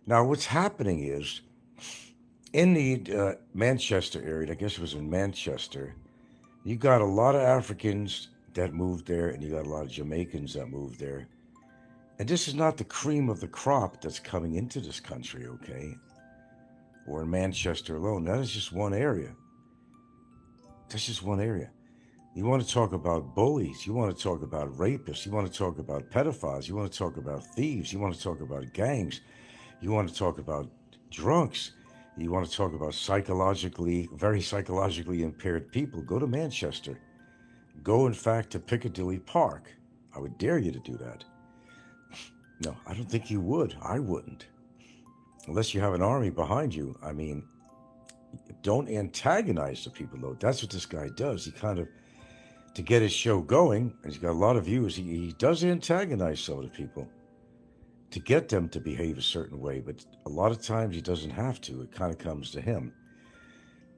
Now, what's happening is, in the Manchester area, I guess it was in Manchester, you got a lot of Africans that moved there, and you got a lot of Jamaicans that moved there. And this is not the cream of the crop that's coming into this country, okay? Or in Manchester alone. That is just one area. That's just one area. You want to talk about bullies. You want to talk about rapists. You want to talk about pedophiles. You want to talk about thieves. You want to talk about gangs. You want to talk about drunks. You want to talk about very psychologically impaired people. Go to Manchester. Go, in fact, to Piccadilly Park. I would dare you to do that. No, I don't think you would. I wouldn't. Unless you have an army behind you. I mean, don't antagonize the people, though. That's what this guy does. He kind of, to get his show going, and he's got a lot of viewers, he does antagonize some of the people to get them to behave a certain way. But a lot of times he doesn't have to. It kind of comes to him.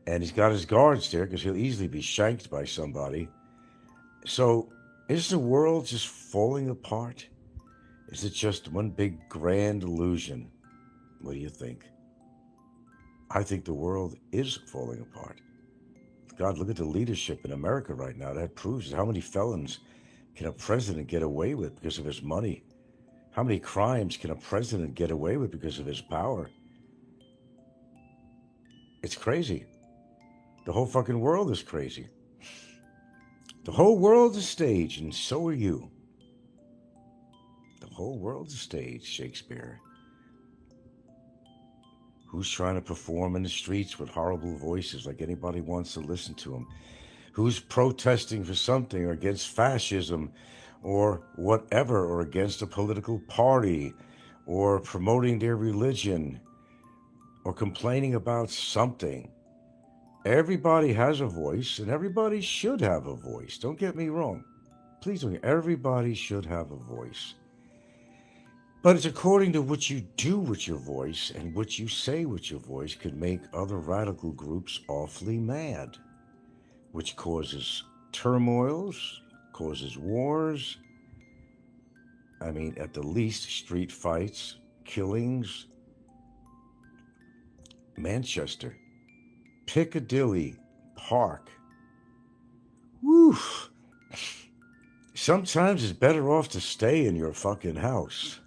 And he's got his guards there because he'll easily be shanked by somebody. So is the world just falling apart? Is it just one big grand illusion? What do you think? I think the world is falling apart. God, look at the leadership in America right now. That proves how many felons can a president get away with because of his money? How many crimes can a president get away with because of his power? It's crazy. The whole fucking world is crazy. The whole world's a stage, and so are you. The whole world's a stage, Shakespeare. Who's trying to perform in the streets with horrible voices like anybody wants to listen to them? Who's protesting for something or against fascism or whatever, or against a political party, or promoting their religion, or complaining about something? Everybody has a voice, and everybody should have a voice. Don't get me wrong. Please don't. Everybody should have a voice. But it's according to what you do with your voice, and what you say with your voice could make other radical groups awfully mad, which causes turmoils, causes wars. I mean, at the least, street fights, killings. Manchester, Piccadilly park. Woo! Sometimes it's better off to stay in your fucking house.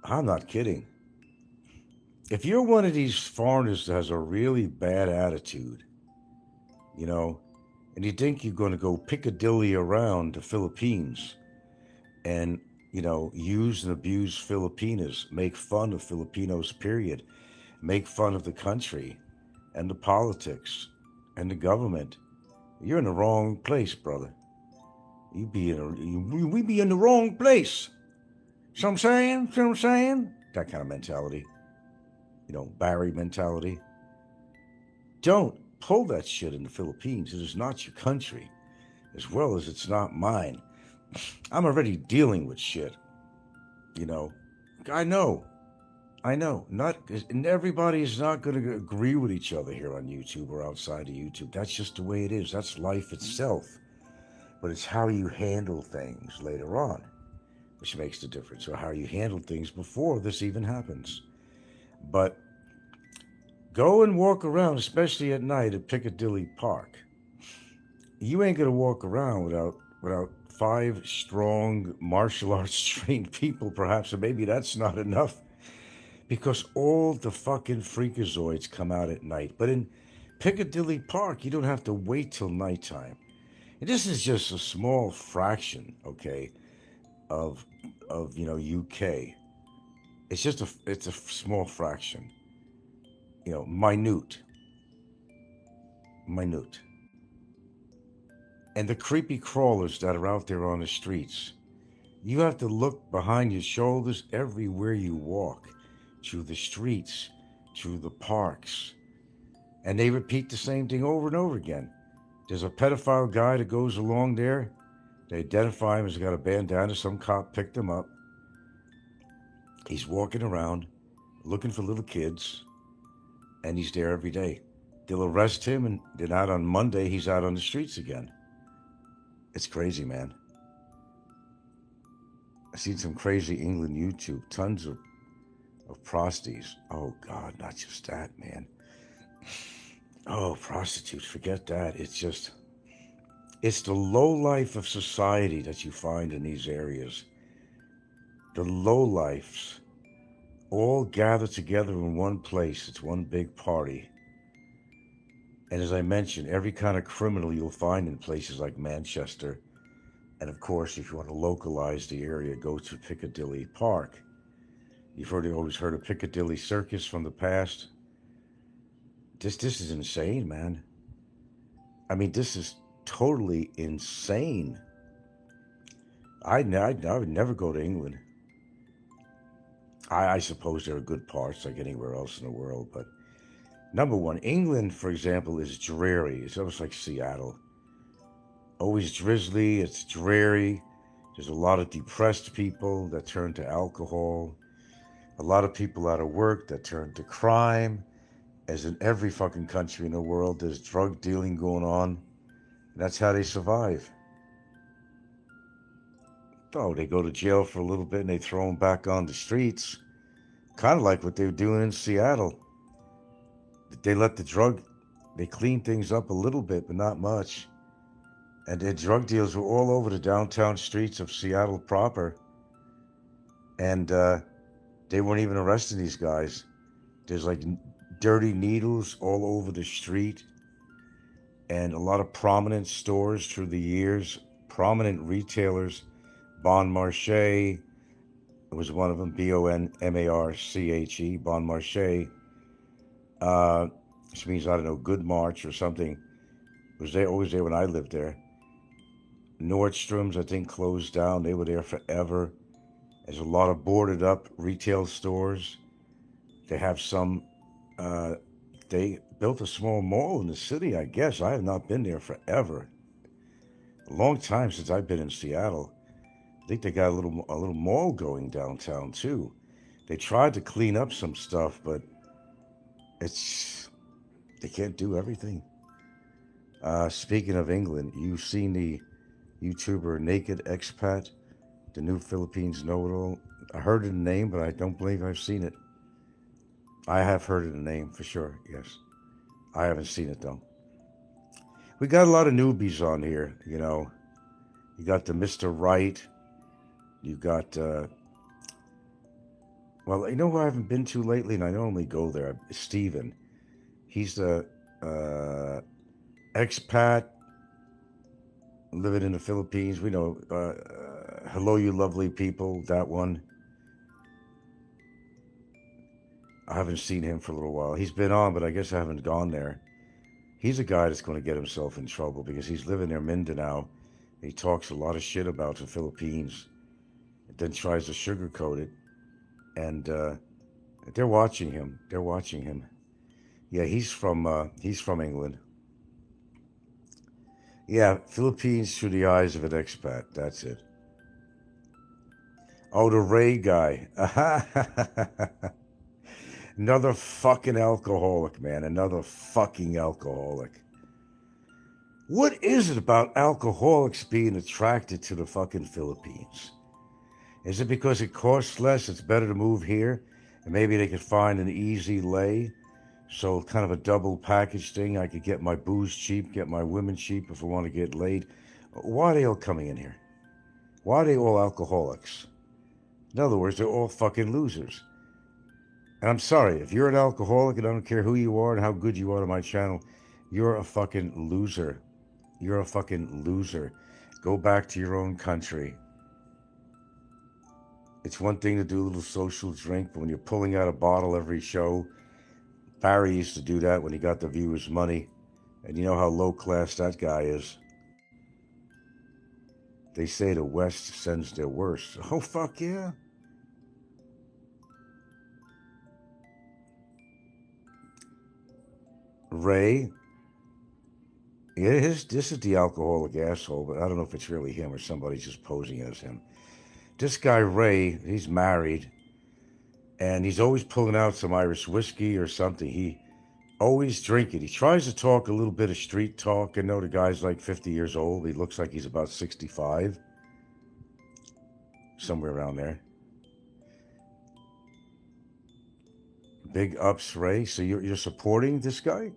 I'm not kidding. If you're one of these foreigners that has a really bad attitude, you know, and you think you're going to go Piccadilly around the Philippines and, you know, use and abuse Filipinas, make fun of Filipinos, period, make fun of the country and the politics and the government, you're in the wrong place, brother. We be in the wrong place. So I'm saying? That kind of mentality. You know, Barry mentality. Don't pull that shit in the Philippines. It is not your country, as well as it's not mine. I'm already dealing with shit. You know, I know. Not, and everybody is not going to agree with each other here on YouTube or outside of YouTube. That's just the way it is. That's life itself. But it's how you handle things later on, which makes the difference, or how you handle things before this even happens. But go and walk around, especially at night at Piccadilly Park. You ain't going to walk around without 5 strong martial arts trained people, perhaps, or maybe that's not enough. Because all the fucking freakazoids come out at night. But in Piccadilly Park, you don't have to wait till nighttime. And this is just a small fraction, okay, of you know, UK. It's a small fraction. You know, minute. And the creepy crawlers that are out there on the streets, you have to look behind your shoulders everywhere you walk, through the streets, through the parks. And they repeat the same thing over and over again. There's a pedophile guy that goes along there. They identify him as got a bandana. Some cop picked him up. He's walking around looking for little kids, and he's there every day. They'll arrest him, and then out on Monday, he's out on the streets again. It's crazy, man. I've seen some crazy England YouTube, tons of prosties. Oh, God, not just that, man. Oh, prostitutes, forget that. It's the low life of society that you find in these areas. The low lifes all gather together in one place. It's one big party. And as I mentioned, every kind of criminal you'll find in places like Manchester. And of course, if you want to localize the area, go to Piccadilly Park. You've always heard of Piccadilly Circus from the past. This is insane, man. I mean, this is totally insane. I would never go to England. I suppose there are good parts like anywhere else in the world, but number one, England, for example, is dreary. It's almost like Seattle. Always drizzly, it's dreary. There's a lot of depressed people that turn to alcohol. A lot of people out of work that turn to crime. As in every fucking country in the world, there's drug dealing going on. That's how they survive. Oh, they go to jail for a little bit and they throw them back on the streets. Kind of like what they were doing in Seattle. They cleaned things up a little bit, but not much. And their drug deals were all over the downtown streets of Seattle proper. And they weren't even arresting these guys. There's like dirty needles all over the street. And a lot of prominent stores through the years, prominent retailers. Bon Marché was one of them, Bonmarche, Bon Marché, which means, I don't know, Good March or something. It was there, always there when I lived there. Nordstrom's, I think, closed down. They were there forever. There's a lot of boarded up retail stores. They have some, they built a small mall in the city, I guess. I have not been there forever. A long time since I've been in Seattle. I think they got a little mall going downtown too. They tried to clean up some stuff, but they can't do everything. Speaking of England, you've seen the YouTuber Naked Expat, the new Philippines know-it-all. I heard the name, but I don't believe I've seen it. I have heard of the name for sure, yes. I haven't seen it though. We got a lot of newbies on here, you know. You got the Mr. Right. You got, well, you know who I haven't been to lately, and I normally go there? Steven. He's the expat living in the Philippines. We know, hello, you lovely people, that one. I haven't seen him for a little while. He's been on, but I guess I haven't gone there. He's a guy that's going to get himself in trouble because he's living near Mindanao. He talks a lot of shit about the Philippines, and then tries to sugarcoat it. And they're watching him. They're watching him. Yeah, he's from England. Yeah, Philippines through the eyes of an expat. That's it. Oh, the Ray guy. Another fucking alcoholic, man. Another fucking alcoholic. What is it about alcoholics being attracted to the fucking Philippines? Is it because it costs less, it's better to move here, and maybe they could find an easy lay? So kind of a double package thing. I could get my booze cheap, get my women cheap if I want to get laid. Why are they all coming in here? Why are they all alcoholics? In other words, they're all fucking losers. And I'm sorry, if you're an alcoholic, and I don't care who you are and how good you are to my channel, you're a fucking loser. You're a fucking loser. Go back to your own country. It's one thing to do a little social drink, but when you're pulling out a bottle every show, Barry used to do that when he got the viewers' money. And you know how low class that guy is. They say the West sends their worst. Oh, fuck yeah. Ray. Yeah, this is the alcoholic asshole, but I don't know if it's really him or somebody's just posing as him. This guy, Ray, he's married, and he's always pulling out some Irish whiskey or something. He always drinking. He tries to talk a little bit of street talk. I know the guy's like 50 years old. He looks like he's about 65. Somewhere around there. Big ups, Ray. So you're supporting this guy?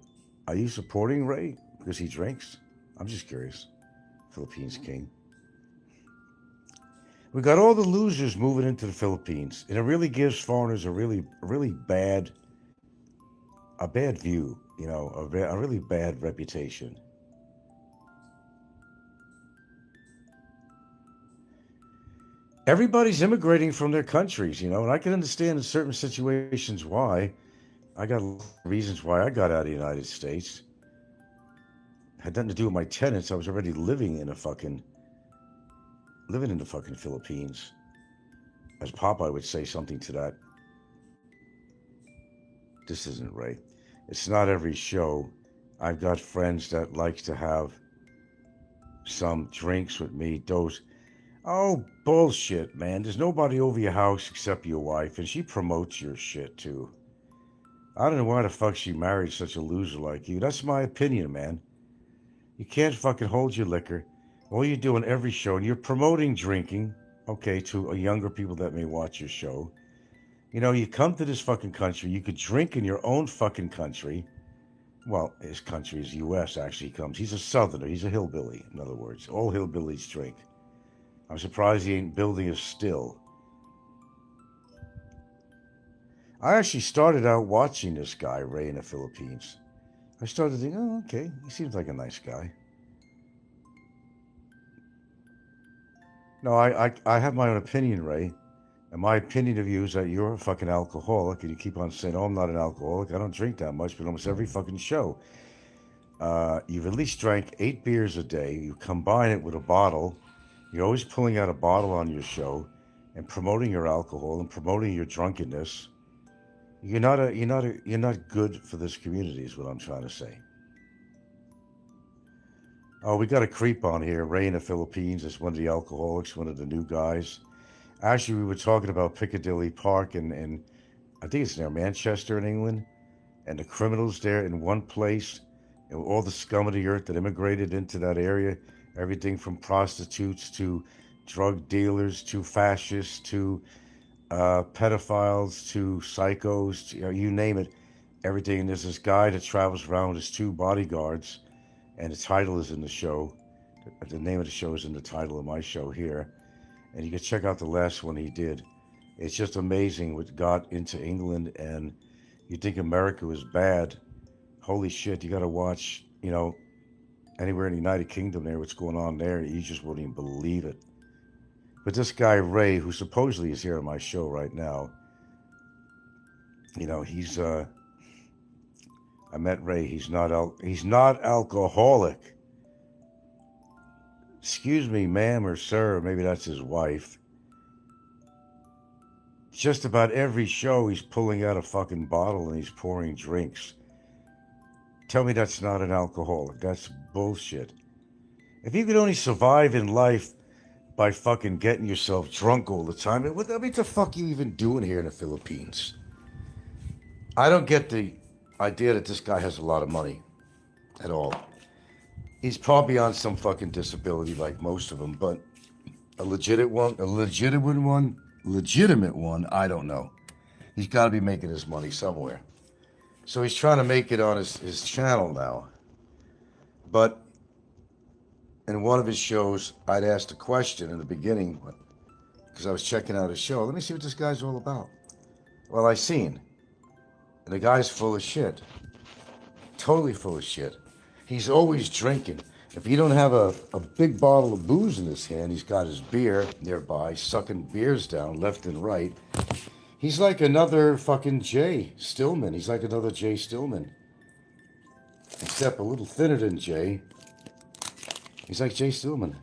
Are you supporting Ray because he drinks? I'm just curious. Philippines king. We got all the losers moving into the Philippines, and it really gives foreigners a really bad view, you know, a really bad reputation. Everybody's immigrating from their countries, you know, and I can understand in certain situations why. I got reasons why I got out of the United States. Had nothing to do with my tenants. I was already living in the fucking Philippines. As Popeye would say something to that. This isn't right. It's not every show. I've got friends that likes to have some drinks with me. Those, oh, bullshit, man. There's nobody over your house except your wife, and she promotes your shit, too. I don't know why the fuck she married such a loser like you. That's my opinion, man. You can't fucking hold your liquor. All you do on every show, and you're promoting drinking, okay, to younger people that may watch your show. You know, you come to this fucking country, you could drink in your own fucking country. Well, his country is U.S. actually comes. He's a southerner. He's a hillbilly, in other words. All hillbillies drink. I'm surprised he ain't building a still. I actually started out watching this guy, Ray, in the Philippines. I started thinking, oh, okay, he seems like a nice guy. No, I have my own opinion, Ray. And my opinion of you is that you're a fucking alcoholic, and you keep on saying, oh, I'm not an alcoholic. I don't drink that much, but almost every fucking show. You've at least drank 8 beers a day. You combine it with a bottle. You're always pulling out a bottle on your show and promoting your alcohol and promoting your drunkenness. You're not good for this community is what I'm trying to say. Oh, we got a creep on here. Ray in the Philippines is one of the alcoholics, one of the new guys. Actually, we were talking about Piccadilly Park and I think it's near Manchester in England, and the criminals there in one place, and all the scum of the earth that immigrated into that area, everything from prostitutes to drug dealers to fascists to pedophiles to psychos, you name it, everything. And there's this guy that travels around with his 2 bodyguards, and the title is in the show. The name of the show is in the title of my show here, and you can check out the last one he did. It's just amazing what got into England, and you think America was bad. Holy shit, you got to watch, anywhere in the United Kingdom there, what's going on there, you just wouldn't even believe it. But this guy, Ray, who supposedly is here on my show right now, he's, I met Ray, he's not alcoholic. Excuse me, ma'am or sir, maybe that's his wife. Just about every show, he's pulling out a fucking bottle and he's pouring drinks. Tell me that's not an alcoholic. That's bullshit. If you could only survive in life by fucking getting yourself drunk all the time, what the fuck are you even doing here in the Philippines? I don't get the idea that this guy has a lot of money at all. He's probably on some fucking disability like most of them, but a legitimate one, I don't know. He's got to be making his money somewhere. So he's trying to make it on his channel now. But in one of his shows, I'd asked a question in the beginning, because I was checking out his show. Let me see what this guy's all about. Well, I seen. And the guy's full of shit. Totally full of shit. He's always drinking. If you don't have a big bottle of booze in his hand, he's got his beer nearby, sucking beers down left and right. He's like another fucking Jay Stillman. He's like another Jay Stillman. Except a little thinner than Jay. He's like Jay Stillman.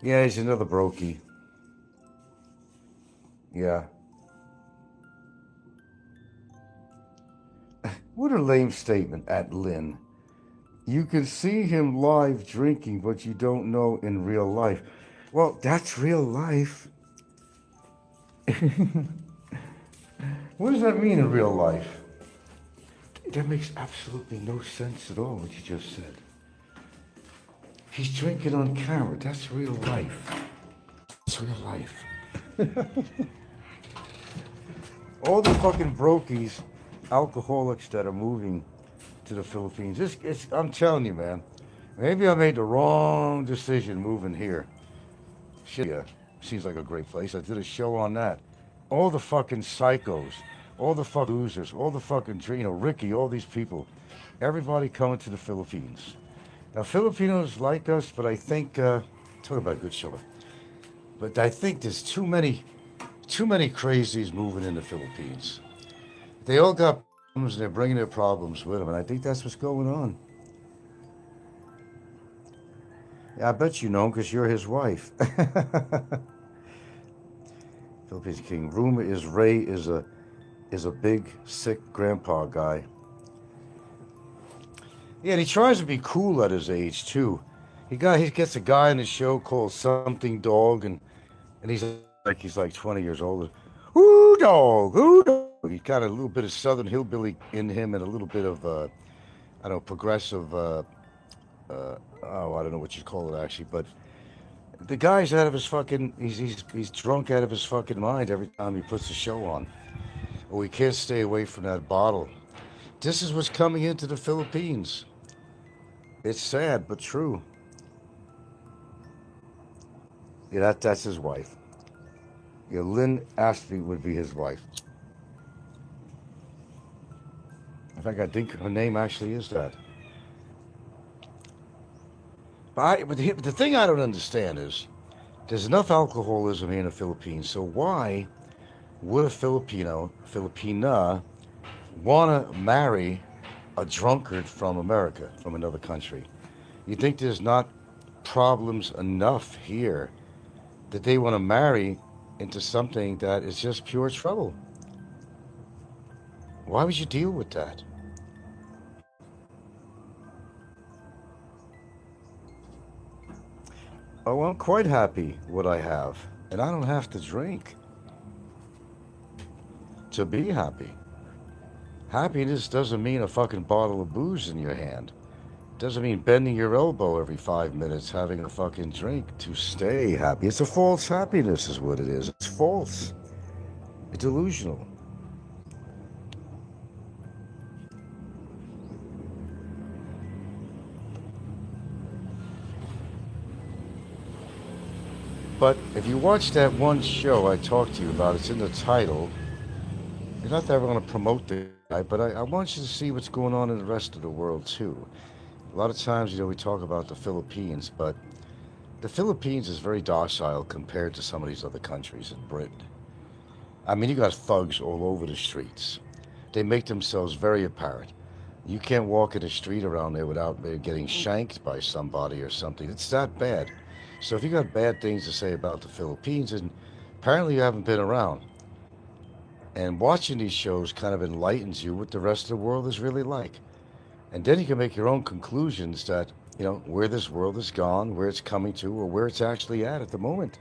Yeah, he's another brokey. Yeah. What a lame statement at Lynn. You can see him live drinking, but you don't know in real life. Well, that's real life. What does that mean in real life? That makes absolutely no sense at all, what you just said. He's drinking on camera. That's real life. It's real life. All the fucking brokies, alcoholics that are moving to the Philippines. I'm telling you, man. Maybe I made the wrong decision moving here. Shit, yeah. Seems like a great place. I did a show on that. All the fucking psychos, all the fucking losers, all the fucking, Ricky, all these people. Everybody coming to the Philippines. Now, Filipinos like us, but I think, talk about a good show. But I think there's too many crazies moving in the Philippines. They all got problems and they're bringing their problems with them, and I think that's what's going on. Yeah, I bet you know him because you're his wife. Philippines King. Rumor is Ray is a big, sick grandpa guy. Yeah, and he tries to be cool at his age, too. He gets a guy on his show called Something Dog, and he's like 20 years old. Ooh, dog, ooh, dog. He's got a little bit of Southern hillbilly in him and a little bit of, progressive, I don't know what you call it, actually, but the guy's out of his fucking, he's drunk out of his fucking mind every time he puts a show on. Oh, he can't stay away from that bottle. This is what's coming into the Philippines. It's sad, but true. Yeah, that's his wife. Yeah, Lynn Ashby would be his wife. In fact, I think her name actually is that. But the thing I don't understand is, there's enough alcoholism here in the Philippines, so why would a Filipina, want to marry a drunkard from America, from another country? You think there's not problems enough here that they want to marry into something that is just pure trouble? Why would you deal with that? Oh, I'm quite happy what I have, and I don't have to drink to be happy. Happiness doesn't mean a fucking bottle of booze in your hand. Doesn't mean bending your elbow every 5 minutes, having a fucking drink to stay happy. It's a false happiness is what it is. It's false. It's delusional. But if you watch that one show I talked to you about, it's in the title. It's not that I want to promote the guy, but I want you to see what's going on in the rest of the world too. A lot of times, we talk about the Philippines, but the Philippines is very docile compared to some of these other countries in Britain. I mean, you got thugs all over the streets. They make themselves very apparent. You can't walk in the street around there without getting shanked by somebody or something. It's that bad. So if you got bad things to say about the Philippines, and apparently you haven't been around, and watching these shows kind of enlightens you what the rest of the world is really like. And then you can make your own conclusions that, where this world has gone, where it's coming to, or where it's actually at the moment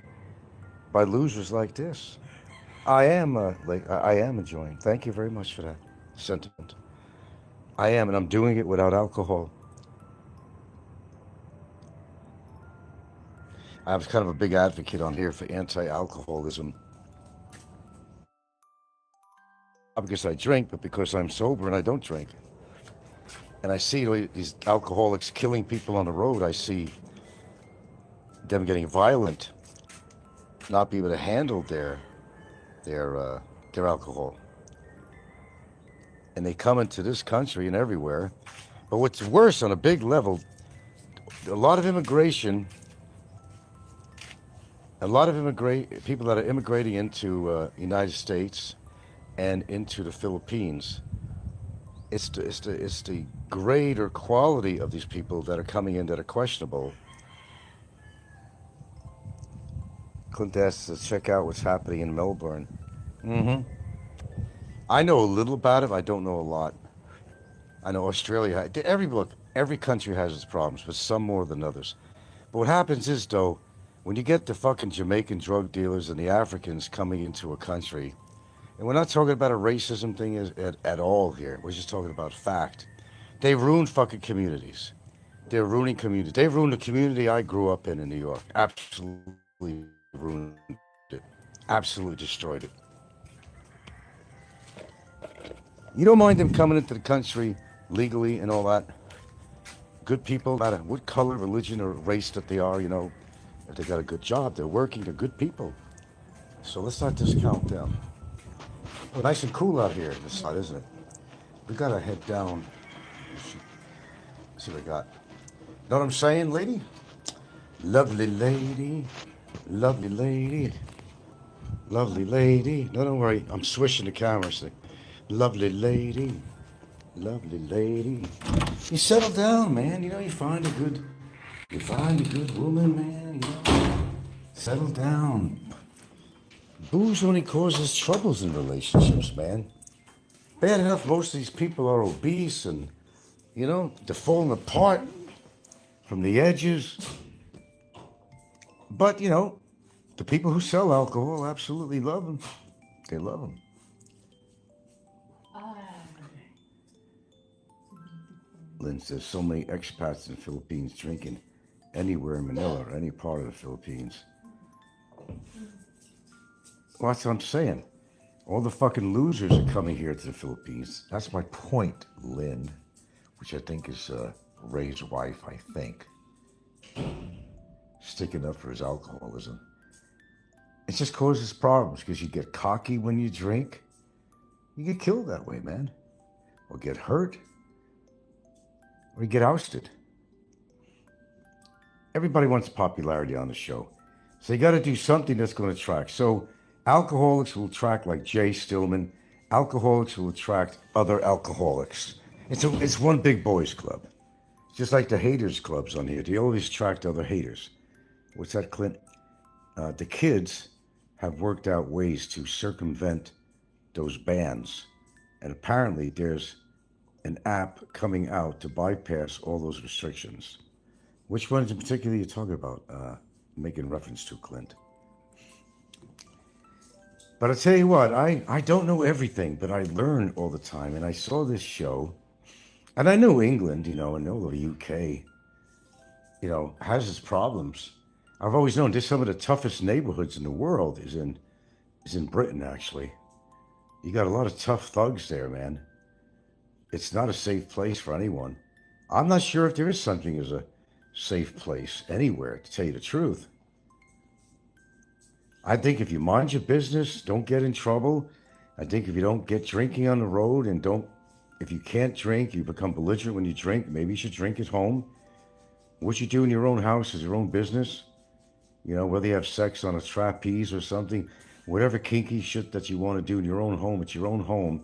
by losers like this. I am enjoying. Thank you very much for that sentiment. I am, and I'm doing it without alcohol. I was kind of a big advocate on here for anti-alcoholism. Not because I drink, but because I'm sober and I don't drink. And I see these alcoholics killing people on the road. I see them getting violent, not be able to handle their alcohol. And they come into this country and everywhere. But what's worse on a big level, a lot of people that are immigrating into United States and into the Philippines, it's the grade or quality of these people that are coming in that are questionable. Clint asks to check out what's happening in Melbourne. I know a little about it. I don't know a lot. I know Australia. Every country has its problems, but some more than others. But what happens is, though, when you get the fucking Jamaican drug dealers and the Africans coming into a country, and we're not talking about a racism thing at all here. We're just talking about fact. They ruined fucking communities. They're ruining communities. They ruined the community I grew up in New York. Absolutely ruined it. Absolutely destroyed it. You don't mind them coming into the country legally and all that? Good people, no matter what color, religion, or race that they are, if they got a good job, they're working, they're good people. So let's not discount them. Oh, nice and cool out here this side, isn't it? We gotta head down. Let's see what we got. Know what I'm saying, lady? Lovely lady. Lovely lady. Lovely lady. No, don't worry. I'm swishing the camera. So. Lovely lady. Lovely lady. You settle down, man. You find a good woman, man. Settle down. Booze only causes troubles in relationships, man. Bad enough most of these people are obese and, they're falling apart from the edges. But, the people who sell alcohol absolutely love them. They love them. Lynn says so many expats in the Philippines drinking anywhere in Manila or any part of the Philippines. Well, that's what I'm saying. All the fucking losers are coming here to the Philippines. That's my point, Lynn, which I think is Ray's wife, I think. Sticking up for his alcoholism. It just causes problems because you get cocky when you drink. You get killed that way, man. Or get hurt. Or you get ousted. Everybody wants popularity on the show. So you got to do something that's going to attract. So alcoholics will attract like Jay Stillman. Alcoholics will attract other alcoholics. It's one big boys club. Just like the haters clubs on here. They always attract other haters. What's that, Clint? The kids have worked out ways to circumvent those bans. And apparently there's an app coming out to bypass all those restrictions. Which ones in particular are you talking about? Making reference to, Clint? But I tell you what, I don't know everything, but I learn all the time. And I saw this show, and I know England, and I know the UK, has its problems. I've always known some of the toughest neighborhoods in the world is in Britain, actually. You got a lot of tough thugs there, man. It's not a safe place for anyone. I'm not sure if there is something as a safe place anywhere, to tell you the truth. I think if you mind your business, don't get in trouble. I think if you don't get drinking on the road and if you can't drink, you become belligerent when you drink, maybe you should drink at home. What you do in your own house is your own business. You know, whether you have sex on a trapeze or something, whatever kinky shit that you want to do in your own home, it's your own home.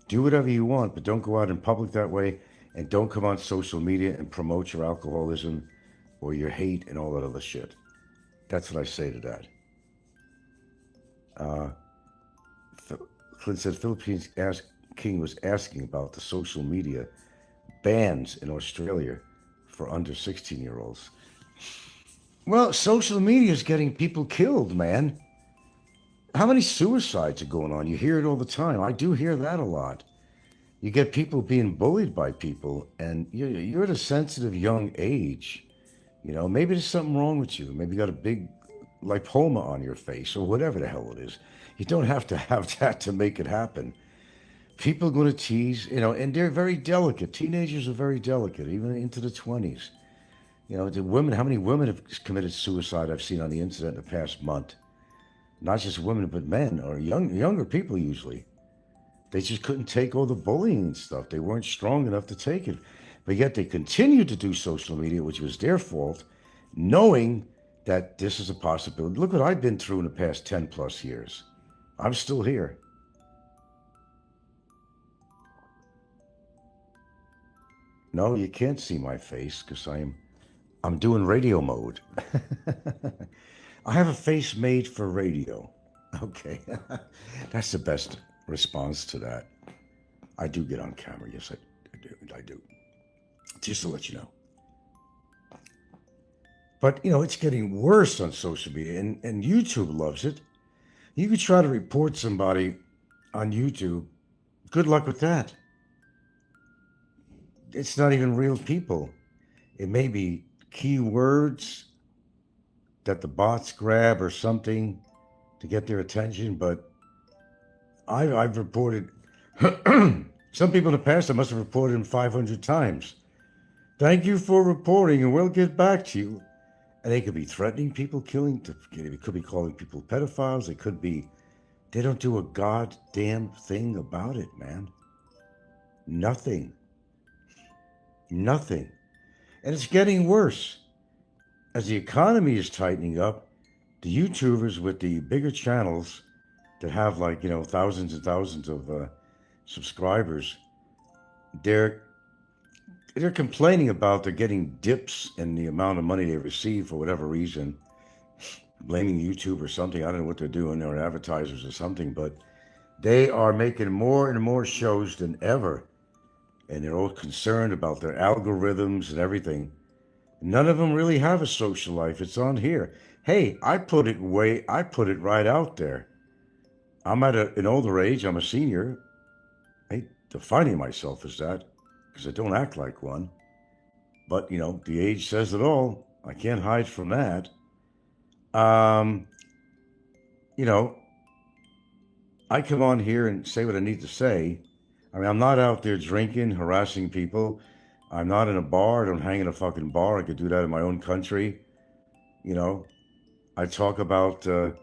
Do whatever you want, but don't go out in public that way, and don't come on social media and promote your alcoholism or your hate and all that other shit. That's what I say to that. Clint said Philippines King was asking about the social media bans in Australia for under 16-year-olds. Well, social media is getting people killed, man. How many suicides are going on? You hear it all the time. I do hear that a lot. You get people being bullied by people, and you're at a sensitive young age. You know, maybe there's something wrong with you. Maybe you got a big lipoma on your face or whatever the hell it is. You don't have to have that to make it happen. People are going to tease, you know, and they're very delicate. Teenagers are very delicate, even into the 20s. You know, the women, how many women have committed suicide I've seen on the internet in the past month? Not just women, but men or younger people usually. They just couldn't take all the bullying and stuff. They weren't strong enough to take it. But yet they continued to do social media, which was their fault, knowing that this is a possibility. Look what I've been through in the past 10 plus years. I'm still here. No, you can't see my face because I'm doing radio mode. I have a face made for radio. Okay. That's the best response to that. I do get on camera. Yes, I do. Just to let you know. But, you know, it's getting worse on social media, and YouTube loves it. You could try to report somebody on YouTube. Good luck with that. It's not even real people. It may be keywords that the bots grab or something to get their attention, but I've reported some people in the past. I must have reported them 500 times. Thank you for reporting, and we'll get back to you. And they could be threatening people, they could be calling people pedophiles. They don't do a goddamn thing about it, man. Nothing. And it's getting worse. As the economy is tightening up, the YouTubers with the bigger channels that have thousands and thousands of subscribers, they're complaining about they're getting dips in the amount of money they receive for whatever reason, blaming YouTube or something. I don't know what they're doing, or advertisers or something, but they are making more and more shows than ever. And they're all concerned about their algorithms and everything. None of them really have a social life. It's on here. Hey, I put it right out there. I'm at an older age. I'm a senior. I hate defining myself as that because I don't act like one. But, the age says it all. I can't hide from that. I come on here and say what I need to say. I mean, I'm not out there drinking, harassing people. I'm not in a bar. I don't hang in a fucking bar. I could do that in my own country. I talk about the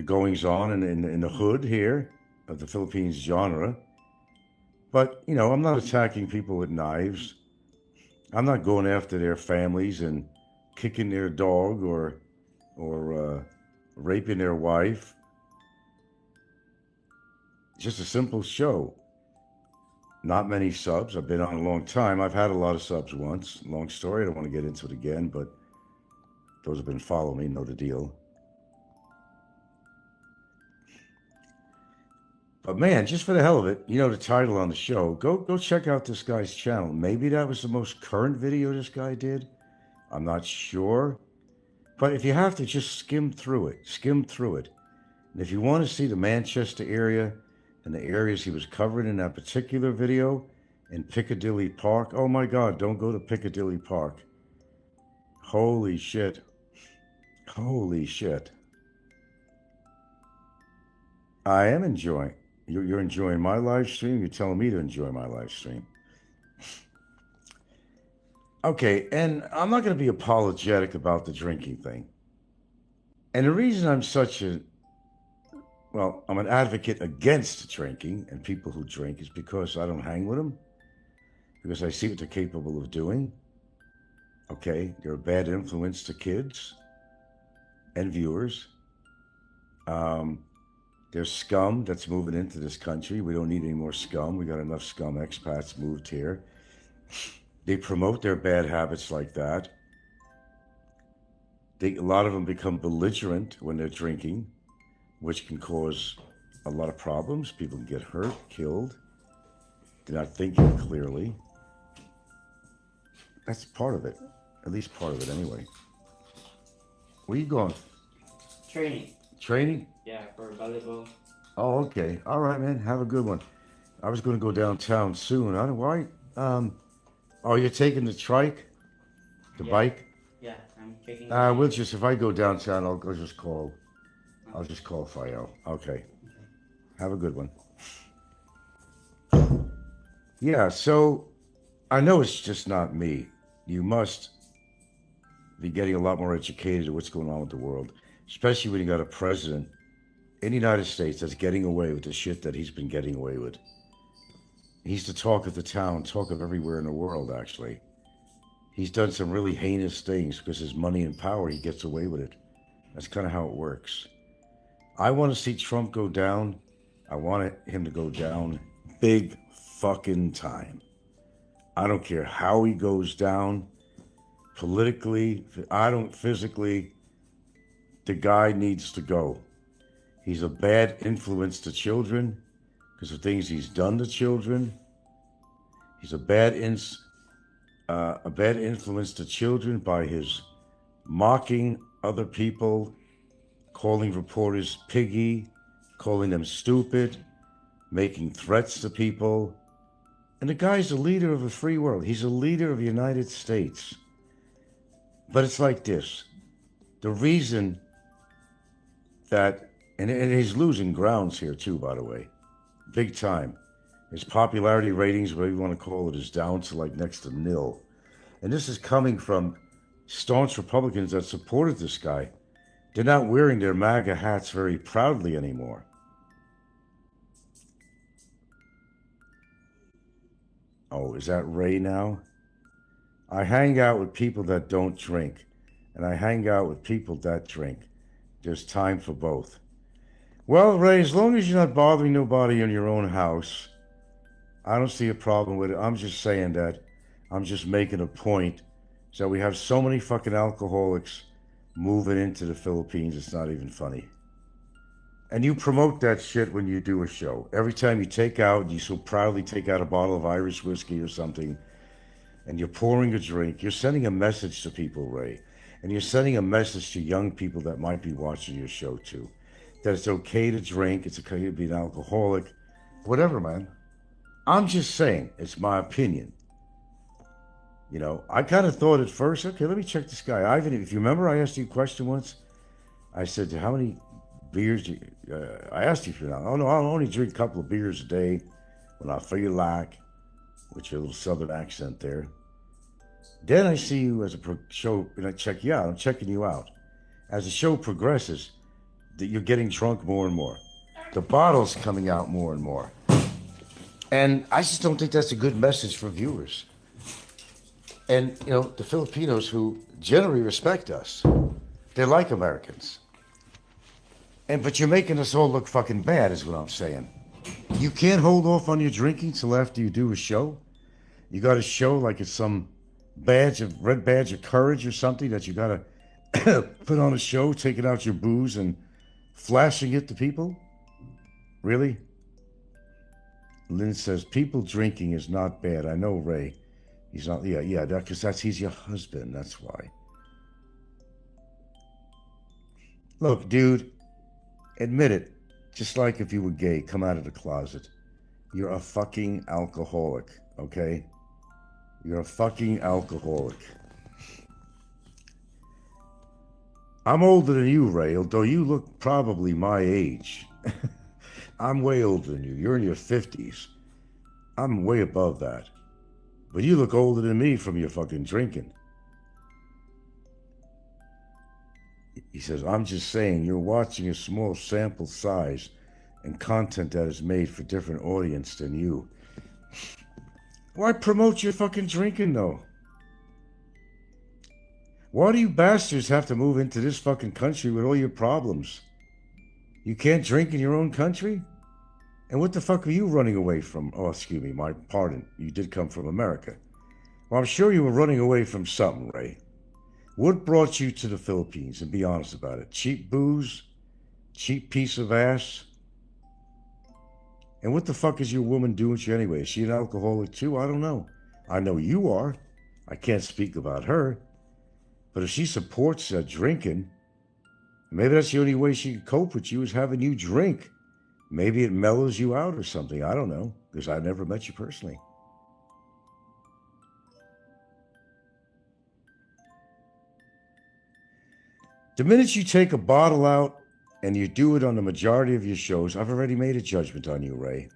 goings on in the hood here of the Philippines genre. But, I'm not attacking people with knives. I'm not going after their families and kicking their dog or raping their wife. Just a simple show. Not many subs. I've been on a long time. I've had a lot of subs once. Long story. I don't want to get into it again, but those have been following me know the deal. But man, just for the hell of it, the title on the show, go check out this guy's channel. Maybe that was the most current video this guy did. I'm not sure. But if you have to, just skim through it. And if you want to see the Manchester area and the areas he was covering in that particular video in Piccadilly Park, oh my God, don't go to Piccadilly Park. Holy shit. I am enjoying. You're enjoying my live stream. You're telling me to enjoy my live stream. Okay, and I'm not going to be apologetic about the drinking thing. And the reason I'm such a well, I'm an advocate against drinking and people who drink is because I don't hang with them, because I see what they're capable of doing. Okay, they're a bad influence to kids and viewers. There's scum that's moving into this country. We don't need any more scum. We got enough scum expats moved here. They promote their bad habits like that. A lot of them become belligerent when they're drinking, which can cause a lot of problems. People can get hurt, killed. They're not thinking clearly. That's part of it. At least part of it anyway. Where you going?
Training.
Training?
Yeah, for volleyball.
Oh, okay. All right, man. Have a good one. I was going to go downtown soon. I don't why. Oh, you're taking the trike? The bike?
Yeah, I'm taking.
We'll just, if I go downtown, I'll just call. I'll just call Fayo. Okay. Have a good one. Yeah, so I know it's just not me. You must be getting a lot more educated to what's going on with the world, especially when you got a president in the United States that's getting away with the shit that he's been getting away with. He's the talk of the town, talk of everywhere in the world, actually. He's done some really heinous things because his money and power, he gets away with it. That's kind of how it works. I want to see Trump go down. I want him to go down big fucking time. I don't care how he goes down politically. Physically. The guy needs to go. He's a bad influence to children because of things he's done to children. He's a bad influence to children by his mocking other people, calling reporters piggy, calling them stupid, making threats to people. And the guy's a leader of a free world. He's a leader of the United States. But it's like this. The reason that, and he's losing grounds here too, by the way, big time. His popularity ratings, whatever you want to call it, is down to like next to nil. And this is coming from staunch Republicans that supported this guy. They're not wearing their MAGA hats very proudly anymore. Oh, is that Ray now? I hang out with people that don't drink, and I hang out with people that drink. There's time for both. Well, Ray, as long as you're not bothering nobody in your own house, I don't see a problem with it. I'm just saying that. I'm just making a point. So we have so many fucking alcoholics moving into the Philippines, it's not even funny. And you promote that shit when you do a show. Every time you you so proudly take out a bottle of Irish whiskey or something, and you're pouring a drink, you're sending a message to people, Ray. And you're sending a message to young people that might be watching your show too. That it's okay to drink, it's okay to be an alcoholic, whatever, man. I'm just saying, it's my opinion. You know, I kind of thought at first, okay, let me check this guy. Ivan, if you remember, I asked you a question once. I said, how many beers do you, I asked you if you're not, oh no, I'll only drink a couple of beers a day when I feel like, with your little southern accent there. Then I see you as a show, and I check you out, I'm checking you out. As the show progresses, that you're getting drunk more and more. The bottle's coming out more and more. And I just don't think that's a good message for viewers. And, you know, the Filipinos who generally respect us, they're like Americans. But you're making us all look fucking bad is what I'm saying. You can't hold off on your drinking till after you do a show. You got a show like it's some red badge of courage or something that you got to put on a show, taking out your booze and flashing it to people? Really? Lynn says, people drinking is not bad. I know, Ray. He's not, yeah, because he's your husband, that's why. Look, dude, admit it. Just like if you were gay, come out of the closet. You're a fucking alcoholic, okay? You're a fucking alcoholic. I'm older than you, Ray, although you look probably my age. I'm way older than you. You're in your 50s. I'm way above that. But you look older than me from your fucking drinking. He says, I'm just saying, you're watching a small sample size and content that is made for different audience than you. Why promote your fucking drinking though? Why do you bastards have to move into this fucking country with all your problems? You can't drink in your own country? And what the fuck are you running away from? Oh, excuse me, my pardon. You did come from America. Well, I'm sure you were running away from something, Ray. What brought you to the Philippines? And be honest about it. Cheap booze? Cheap piece of ass? And what the fuck is your woman doing to you anyway? Is she an alcoholic too? I don't know. I know you are. I can't speak about her. But if she supports drinking, maybe that's the only way she can cope with you is having you drink. Maybe it mellows you out or something. I don't know, because I've never met you personally. The minute you take a bottle out and you do it on the majority of your shows, I've already made a judgment on you, Ray.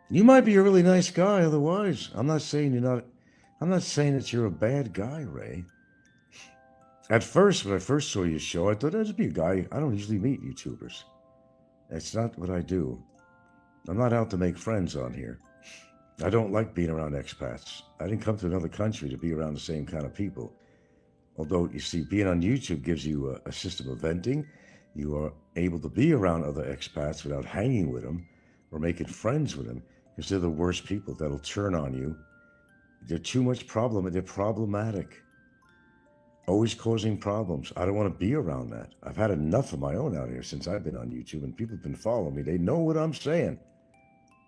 You might be a really nice guy otherwise. I'm not saying that you're a bad guy, Ray. At first, when I first saw your show, I thought that'd be a guy. I don't usually meet YouTubers. That's not what I do. I'm not out to make friends on here. I don't like being around expats. I didn't come to another country to be around the same kind of people. Although, you see, being on YouTube gives you a system of venting. You are able to be around other expats without hanging with them or making friends with them, because they're the worst people that'll turn on you. They're too much problem. They're problematic. Always causing problems. I don't want to be around that. I've had enough of my own out here since I've been on YouTube, and people have been following me. They know what I'm saying.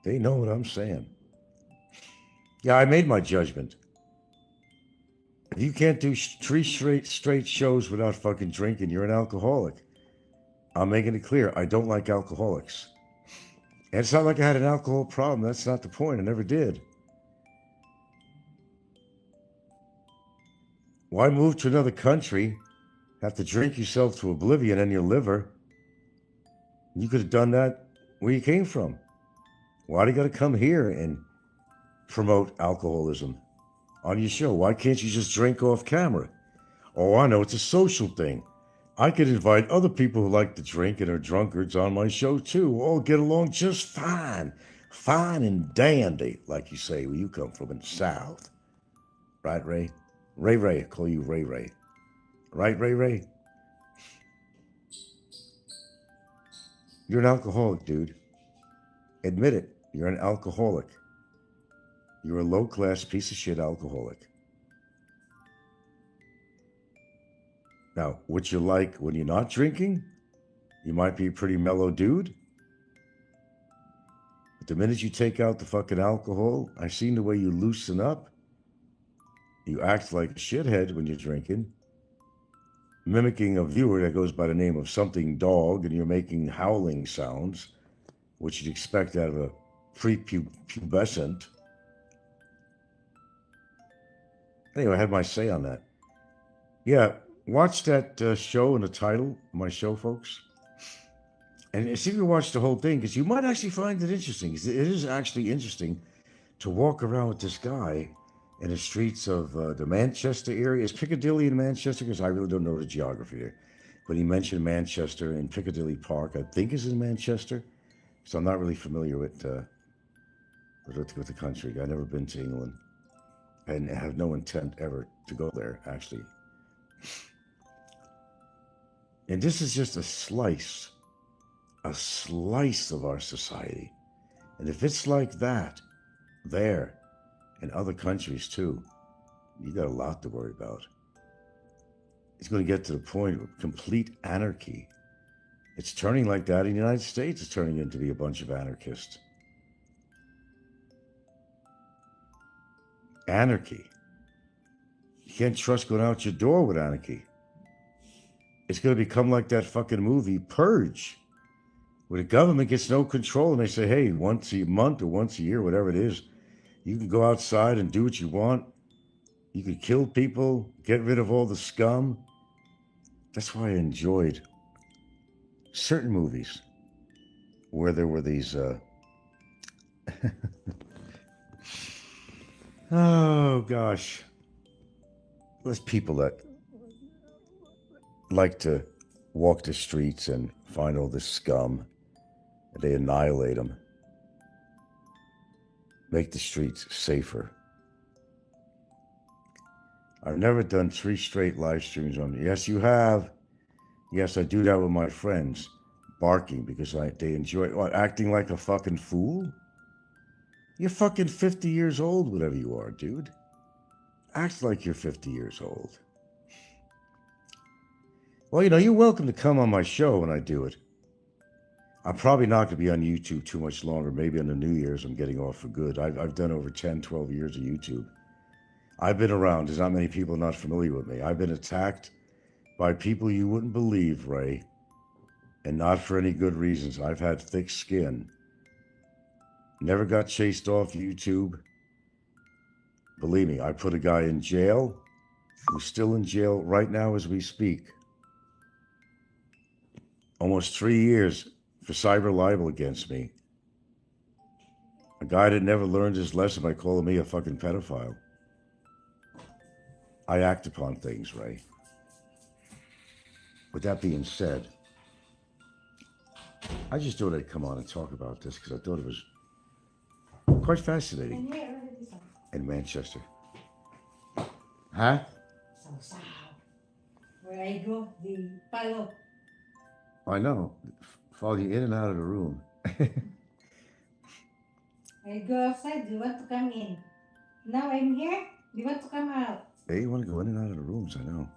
They know what I'm saying. Yeah, I made my judgment. If you can't do three straight shows without fucking drinking, you're an alcoholic. I'm making it clear. I don't like alcoholics. And it's not like I had an alcohol problem. That's not the point. I never did. Why move to another country, have to drink yourself to oblivion and your liver? You could have done that where you came from. Why do you got to come here and promote alcoholism on your show? Why can't you just drink off camera? Oh, I know, it's a social thing. I could invite other people who like to drink and are drunkards on my show too. We'll all get along just fine. Fine and dandy, like you say, where you come from in the South. Right, Ray? Ray, I call you Ray. Right, Ray? You're an alcoholic, dude. Admit it. You're an alcoholic. You're a low-class piece of shit alcoholic. Now, what you like when you're not drinking, you might be a pretty mellow dude. But the minute you take out the fucking alcohol, I've seen the way you loosen up. You act like a shithead when you're drinking, mimicking a viewer that goes by the name of something dog, and you're making howling sounds, which you'd expect out of a prepubescent. Anyway, I had my say on that. Yeah, watch that show in the title, my show, folks. And see if you watch the whole thing, because you might actually find it interesting. It is actually interesting to walk around with this guy in the streets of the Manchester area. Is Piccadilly in Manchester? Because I really don't know the geography there. But he mentioned Manchester and Piccadilly Park, I think is in Manchester. So I'm not really familiar with the country. I've never been to England. And have no intent ever to go there, actually. And this is just a slice of our society. And if it's like that, there, in other countries too, you got a lot to worry about. It's going to get to the point of complete anarchy. It's turning like that in the United States. It's turning into be a bunch of anarchists. Anarchy. You can't trust going out your door with anarchy. It's going to become like that fucking movie, Purge, where the government gets no control and they say, hey, once a month or once a year, whatever it is, you can go outside and do what you want. You can kill people, get rid of all the scum. That's why I enjoyed certain movies where there were these, oh gosh, there's people that like to walk the streets and find all this scum and they annihilate them. Make the streets safer. I've never done 3 straight live streams on. Yes, you have. Yes, I do that with my friends, barking because they enjoy acting like a fucking fool. You're fucking 50 years old, whatever you are, dude. Act like you're 50 years old. Well, you're welcome to come on my show when I do it. I'm probably not going to be on YouTube too much longer. Maybe on the New Year's I'm getting off for good. I've done over 10, 12 years of YouTube. I've been around. There's not many people not familiar with me. I've been attacked by people you wouldn't believe, Ray, and not for any good reasons. I've had thick skin. Never got chased off YouTube. Believe me, I put a guy in jail who's still in jail right now as we speak. Almost 3 years for cyber libel against me. A guy that never learned his lesson by calling me a fucking pedophile. I act upon things, Ray. With that being said, I just thought I'd come on and talk about this because I thought it was quite fascinating. In Manchester. Huh?
So. Where I go, the follow.
I know. Follow you in and out of the room.
I go outside, you want to come in. Now I'm here, you want to come out.
Hey, you want to go in and out of the rooms, I know.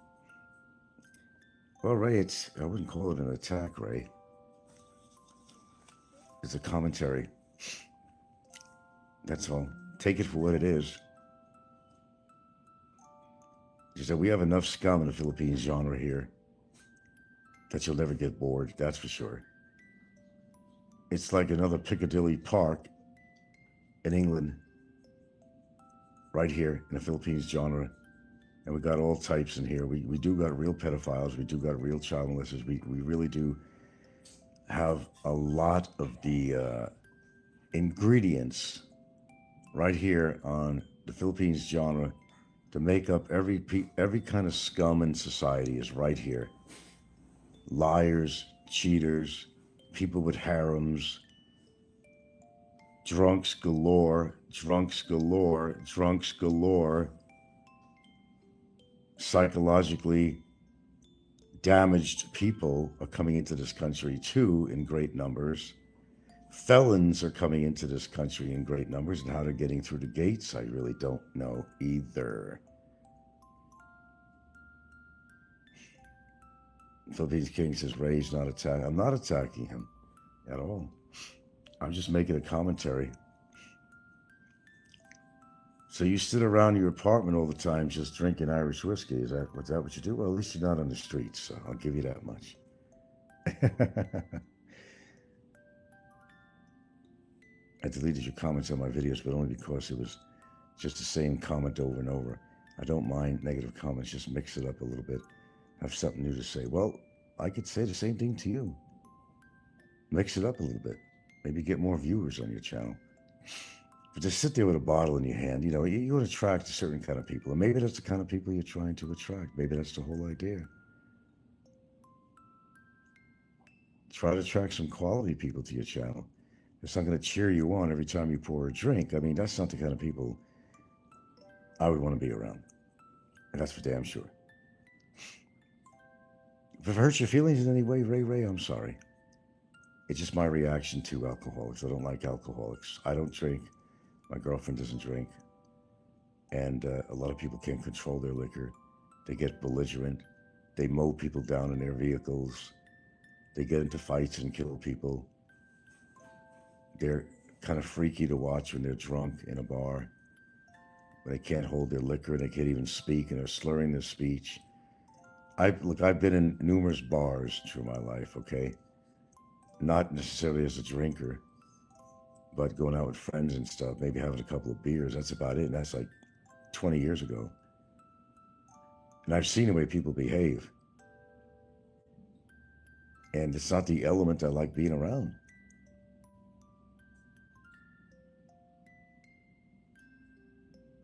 Well, Ray, I wouldn't call it an attack, Ray. It's a commentary. That's all. Take it for what it is. She said, we have enough scum in the Philippines genre here that you'll never get bored, that's for sure. It's like another Piccadilly Park in England, right here in the Philippines genre. And we got all types in here. We do got real pedophiles. We do got real child molesters. We really do have a lot of the ingredients right here on the Philippines genre to make up every kind of scum in society is right here. Liars, cheaters, people with harems, drunks galore, drunks galore, drunks galore, psychologically damaged people are coming into this country too in great numbers. Felons are coming into this country in great numbers, and how they're getting through the gates, I really don't know either. Philippines King says, Ray's not attacking. I'm not attacking him at all. I'm just making a commentary. So you sit around your apartment all the time just drinking Irish whiskey. Is that what you do? Well, at least you're not on the streets, so I'll give you that much. I deleted your comments on my videos, but only because it was just the same comment over and over. I don't mind negative comments, just mix it up a little bit. Have something new to say. Well, I could say the same thing to you. Mix it up a little bit. Maybe get more viewers on your channel. But just sit there with a bottle in your hand, you would attract a certain kind of people. And maybe that's the kind of people you're trying to attract. Maybe that's the whole idea. Try to attract some quality people to your channel. It's not going to cheer you on every time you pour a drink. I mean, that's not the kind of people I would want to be around. And that's for damn sure. If it hurts your feelings in any way, Ray, I'm sorry. It's just my reaction to alcoholics. I don't like alcoholics. I don't drink. My girlfriend doesn't drink. And a lot of people can't control their liquor. They get belligerent. They mow people down in their vehicles. They get into fights and kill people. They're kind of freaky to watch when they're drunk in a bar. When they can't hold their liquor and they can't even speak and they're slurring their speech. I've been in numerous bars through my life, okay? Not necessarily as a drinker, but going out with friends and stuff, maybe having a couple of beers, that's about it. And that's like 20 years ago. And I've seen the way people behave. And it's not the element I like being around.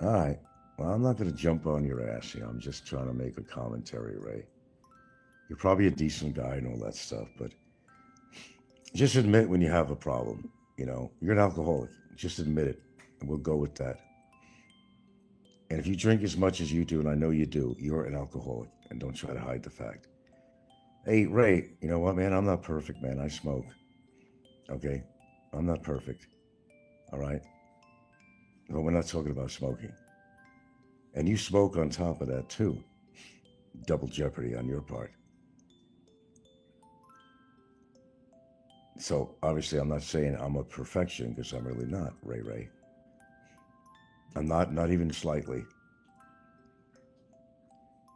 All right. Well, I'm not going to jump on your ass here. I'm just trying to make a commentary, Ray. You're probably a decent guy and all that stuff, but Just admit when you have a problem. You know, you're an alcoholic. Just admit it, and we'll go with that. And if you drink as much as you do, and I know you do, you're an alcoholic, and don't try to hide the fact. Hey, Ray, you know what, man? I'm not perfect, man. I smoke. Okay? I'm not perfect. All right? But we're not talking about smoking. And you smoke on top of that, too. Double jeopardy on your part. So, obviously, I'm not saying I'm a perfection, because I'm really not, Ray. I'm not even slightly.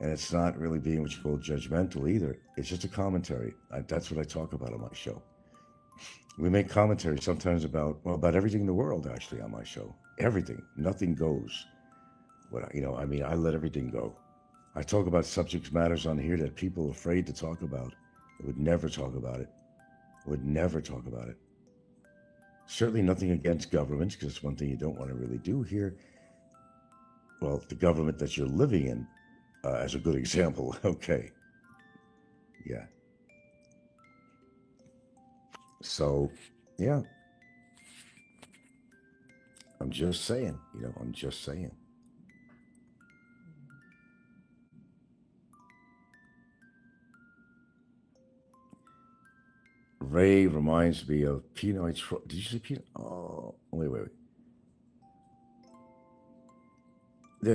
And it's not really being what you call judgmental either. It's just a commentary. That's what I talk about on my show. We make commentary sometimes about everything in the world, actually, on my show. Everything. Nothing goes. I let everything go. I talk about subject matters on here that people are afraid to talk about. They would never talk about it. Would never talk about it. Certainly nothing against governments, because it's one thing you don't want to really do here. Well, the government that you're living in, as a good example, okay. Yeah. So, yeah. I'm just saying, I'm just saying. Ray reminds me of Pinot. Did you say Pinot? Oh, wait.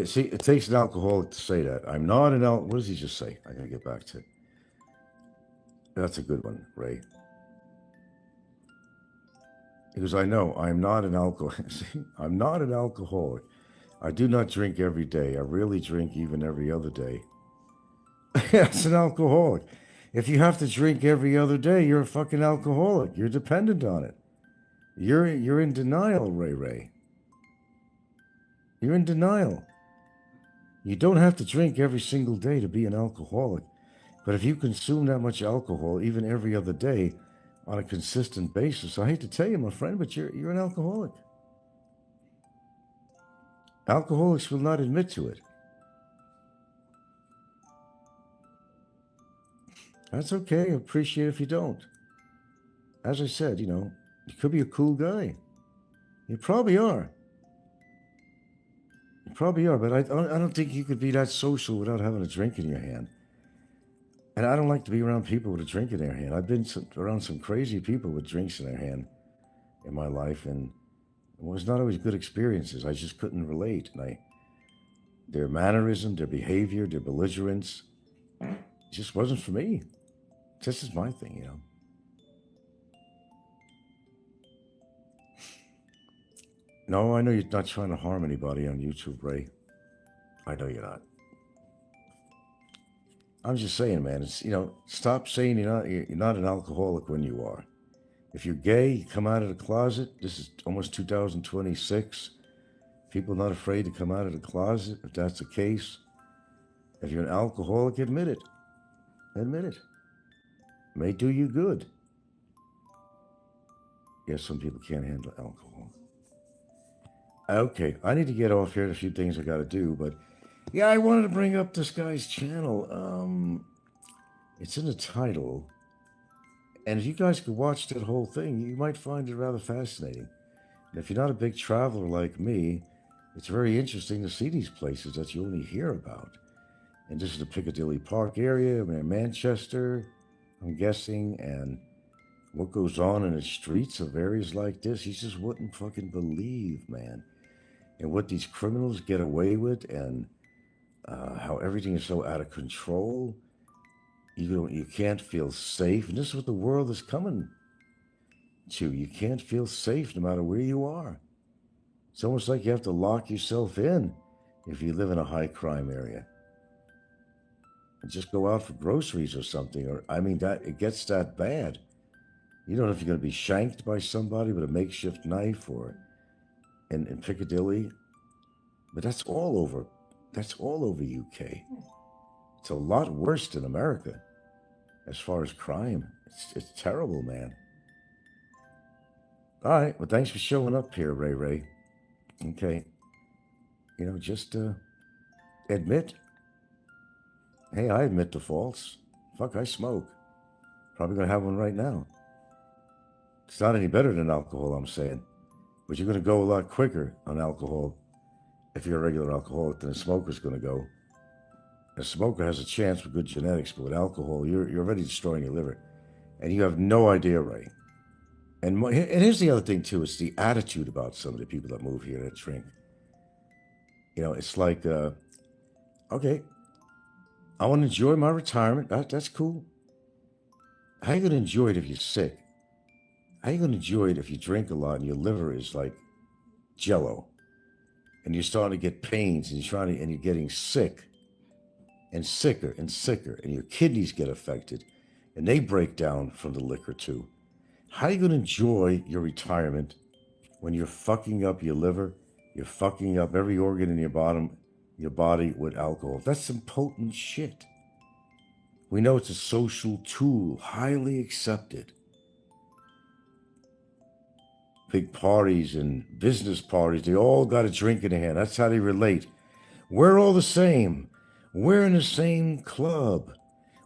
See, it takes an alcoholic to say that. I'm not an alcoholic. What does he just say? I gotta get back to it. That's a good one, Ray. Because I know I'm not an alcoholic. I'm not an alcoholic. I do not drink every day. I rarely drink even every other day. That's an alcoholic. If you have to drink every other day, you're a fucking alcoholic. You're dependent on it. You're in denial, Ray. You're in denial. You don't have to drink every single day to be an alcoholic. But if you consume that much alcohol, even every other day, on a consistent basis, I hate to tell you, my friend, but you're an alcoholic. Alcoholics will not admit to it. That's okay. I appreciate if you don't. As I said, you could be a cool guy. You probably are. You probably are, but I don't think you could be that social without having a drink in your hand. And I don't like to be around people with a drink in their hand. I've been around some crazy people with drinks in their hand in my life, and it was not always good experiences. I just couldn't relate. And their mannerism, their behavior, their belligerence, it just wasn't for me. This is my thing, No, I know you're not trying to harm anybody on YouTube, Ray. I know you're not. I'm just saying, man, it's, stop saying you're not an alcoholic when you are. If you're gay, you come out of the closet. This is almost 2026. People are not afraid to come out of the closet. If that's the case, if you're an alcoholic, admit it. Admit it. It may do you good. Yes, some people can't handle alcohol. Okay, I need to get off here. There's a few things I got to do, but yeah, I wanted to bring up this guy's channel. It's in the title, and if you guys could watch that whole thing, you might find it rather fascinating. And if you're not a big traveler like me, it's very interesting to see these places that you only hear about. And this is the Piccadilly Park area, Manchester, I'm guessing, and what goes on in the streets of areas like this, you just wouldn't fucking believe, man. And what these criminals get away with, and how everything is so out of control. You can't feel safe. And this is what the world is coming to. You can't feel safe no matter where you are. It's almost like you have to lock yourself in if you live in a high crime area. And just go out for groceries or something. That it gets that bad. You don't know if you're going to be shanked by somebody with a makeshift knife or in Piccadilly. But that's all over. That's all over UK. It's a lot worse than America as far as crime. It's terrible, man. All right. Well, thanks for showing up here, Ray. Okay. Just admit. Hey, I admit the faults. Fuck, I smoke. Probably going to have one right now. It's not any better than alcohol, I'm saying. But you're going to go a lot quicker on alcohol if you're a regular alcoholic than a smoker's going to go. A smoker has a chance with good genetics, but with alcohol, you're already destroying your liver. And you have no idea, Ray. And here's the other thing, too. It's the attitude about some of the people that move here that drink. You know, it's like, okay, I want to enjoy my retirement. That's cool. How are you going to enjoy it if you're sick? How are you going to enjoy it if you drink a lot and your liver is like jello? And you're starting to get pains and you're getting sick and sicker and sicker, and your kidneys get affected and they break down from the liquor too. How are you going to enjoy your retirement when you're fucking up your liver, you're fucking up every organ in your body with alcohol? That's some potent shit. We know it's a social tool, highly accepted. Big parties and business parties, they all got a drink in their hand. That's how they relate. We're all the same. We're in the same club.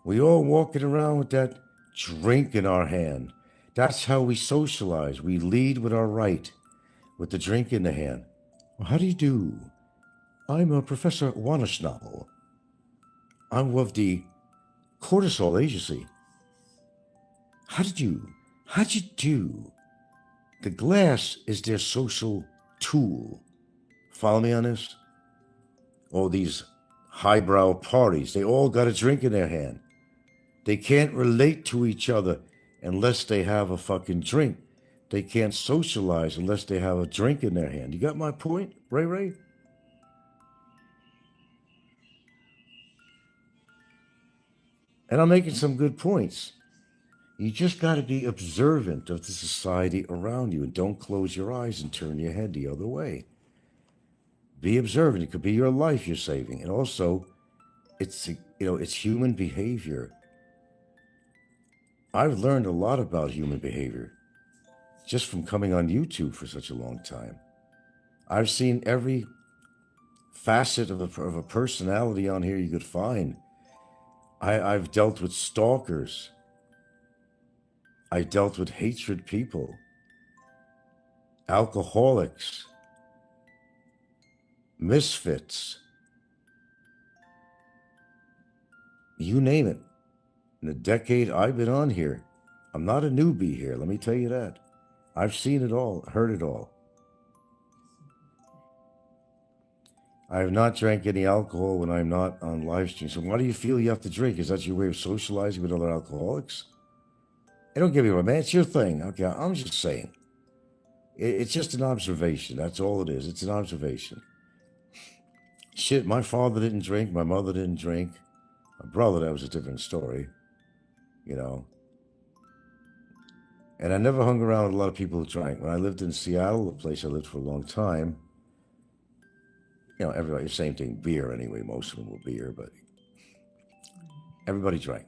We all walking around with that drink in our hand. That's how we socialize. We lead with our right, with the drink in the hand. Well, how do you do? I'm Professor Wanishnabel. I'm of the Cortisol Agency. How'd you do? The glass is their social tool. Follow me on this? All these highbrow parties, they all got a drink in their hand. They can't relate to each other unless they have a fucking drink. They can't socialize unless they have a drink in their hand. You got my point, Ray? And I'm making some good points. You just got to be observant of the society around you and don't close your eyes and turn your head the other way. Be observant. It could be your life you're saving. And also, it's human behavior. I've learned a lot about human behavior just from coming on YouTube for such a long time. I've seen every facet of a personality on here you could find. I've dealt with stalkers. I dealt with hatred people, alcoholics, misfits, you name it. In the decade I've been on here, I'm not a newbie here, let me tell you that. I've seen it all, heard it all. I have not drank any alcohol when I'm not on live stream. So why do you feel you have to drink? Is that your way of socializing with other alcoholics? Hey, don't get me wrong, man. It's your thing. Okay, I'm just saying. It's just an observation. That's all it is. It's an observation. Shit, my father didn't drink. My mother didn't drink. My brother, that was a different story. You know. And I never hung around with a lot of people who drank. When I lived in Seattle, a place I lived for a long time, you know, everybody, same thing, beer anyway. Most of them were beer, but everybody drank.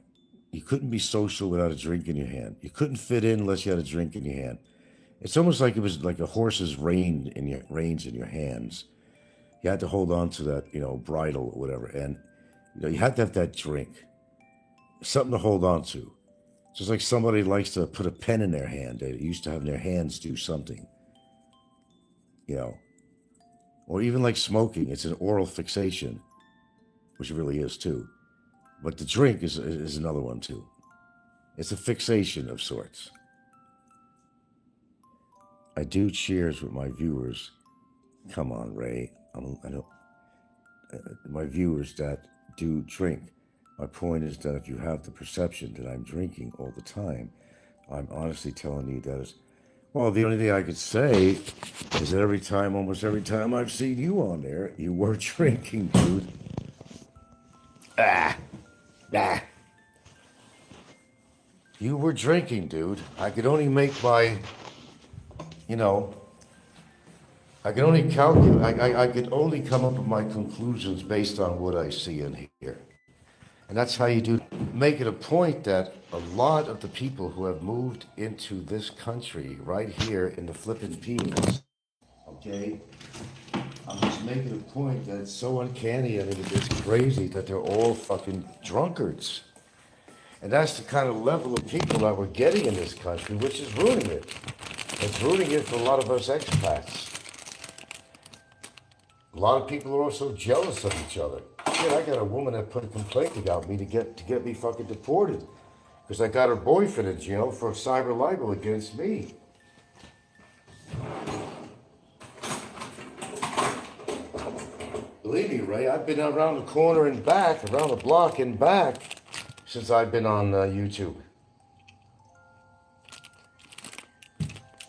You couldn't be social without a drink in your hand. You couldn't fit in unless you had a drink in your hand. It's almost like it was like a horse's reins in your hands. You had to hold on to that, bridle or whatever. And, you had to have that drink. Something to hold on to. It's just like somebody likes to put a pen in their hand. They used to have their hands do something. Or even like smoking. It's an oral fixation, which it really is too. But the drink is another one too. It's a fixation of sorts. I do cheers with my viewers. Come on, Ray. My viewers that do drink. My point is that if you have the perception that I'm drinking all the time, I'm honestly telling you that is. Well, the only thing I could say is that almost every time I've seen you on there, you were drinking, dude. You were drinking, dude. I could only make my, I could only calculate, I could only come up with my conclusions based on what I see and hear. And that's how you do. Make it a point that a lot of the people who have moved into this country right here in the Philippines, okay, I'm just making a point that it's so uncanny. I mean, it's crazy that they're all fucking drunkards. And that's the kind of level of people that we're getting in this country, which is ruining it. It's ruining it for a lot of us expats. A lot of people are also jealous of each other. Shit, I got a woman that put a complaint about me to get me fucking deported. Because I got her boyfriend in jail for cyber libel against me. Believe me, Ray, I've been around the corner and back, around the block and back, since I've been on YouTube.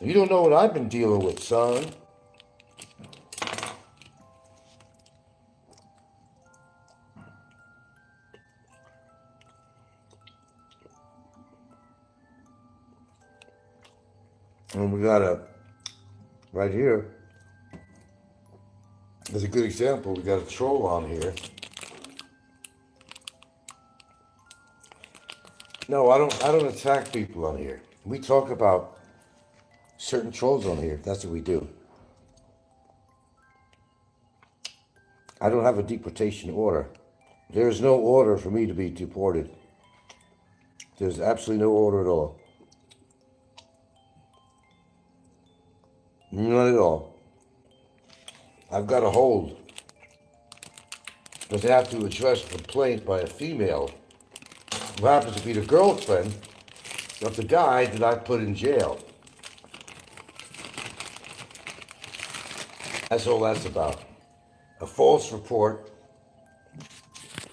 You don't know what I've been dealing with, son. And we got right here, as a good example, we got a troll on here. No, I don't attack people on here. We talk about certain trolls on here. That's what we do. I don't have a deportation order. There's no order for me to be deported. There's absolutely no order at all. Not at all. I've got a hold. Because they have to address a complaint by a female who happens to be the girlfriend of the guy that I put in jail. That's all that's about. A false report,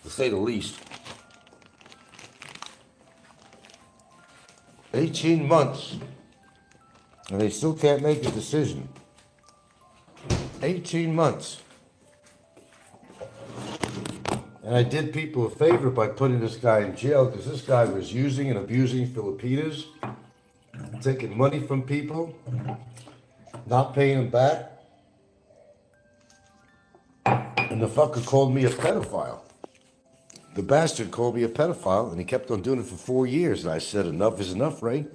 to say the least. 18 months. And they still can't make a decision. 18 months. And I did people a favor by putting this guy in jail because this guy was using and abusing Filipinos, taking money from people, not paying them back. And the fucker called me a pedophile. The bastard called me a pedophile and he kept on doing it for 4 years. And I said, enough is enough, Ray.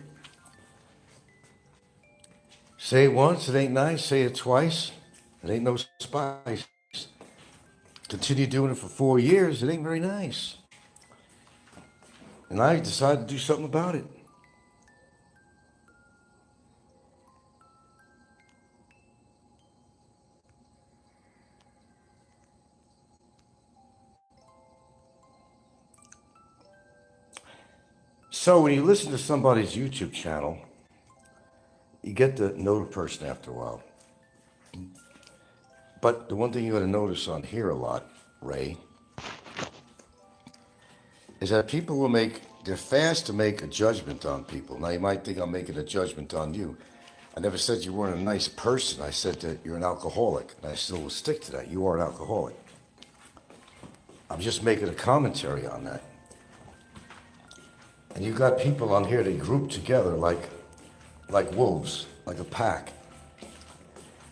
Say it once, it ain't nice. Say it twice, it ain't no spice. Continue doing it for 4 years, it ain't very nice. And I decided to do something about it. So when you listen to somebody's YouTube channel, you get to know the person after a while. But the one thing you got to notice on here a lot, Ray, is that people they're fast to make a judgment on people. Now you might think I'm making a judgment on you. I never said you weren't a nice person. I said that you're an alcoholic, and I still will stick to that. You are an alcoholic. I'm just making a commentary on that. And you've got people on here that group together like wolves, like a pack.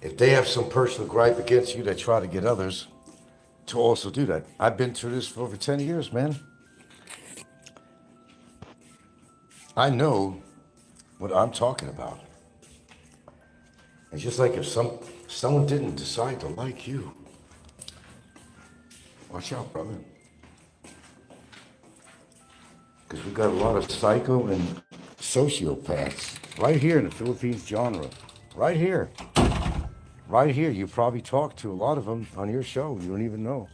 If they have some personal gripe against you, they try to get others to also do that. I've been through this for over 10 years, man. I know what I'm talking about. It's just like if someone didn't decide to like you. Watch out, brother. Because we've got a lot of psycho and sociopaths right here in the Philippines genre. Right here. Right here. You probably talked to a lot of them on your show. You don't even know.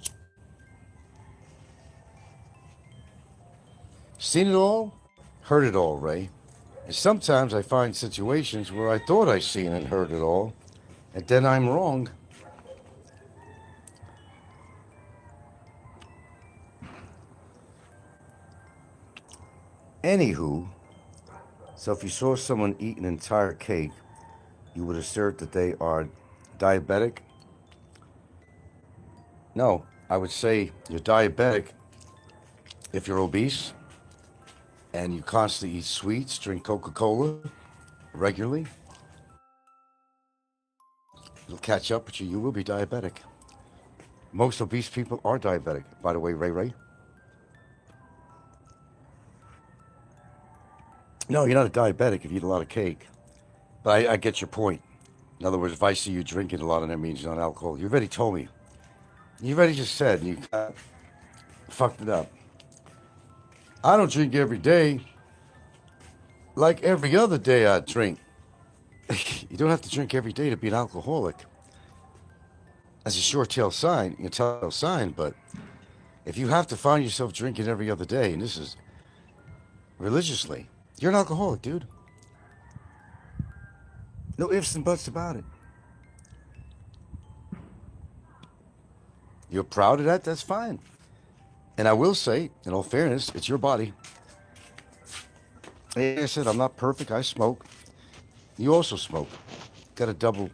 Seen it all, heard it all, Ray. And sometimes I find situations where I thought I seen and heard it all, and then I'm wrong. Anywho, so if you saw someone eat an entire cake, you would assert that they are diabetic? No, I would say you're diabetic if you're obese and you constantly eat sweets, drink Coca-Cola regularly. It'll catch up with you. You will be diabetic. Most obese people are diabetic, by the way, Ray. No, you're not a diabetic if you eat a lot of cake. But I get your point. In other words, if I see you drinking a lot, and that means you're on alcohol. You already told me. You already just said, and you fucked it up. I don't drink every day. Like every other day I drink. You don't have to drink every day to be an alcoholic. That's a short tail sign, a telltale sign, but if you have to find yourself drinking every other day, and this is religiously, you're an alcoholic, dude. No ifs and buts about it. You're proud of that, that's fine. And I will say, in all fairness, it's your body. Like I said, I'm not perfect, I smoke. You also smoke. Got a double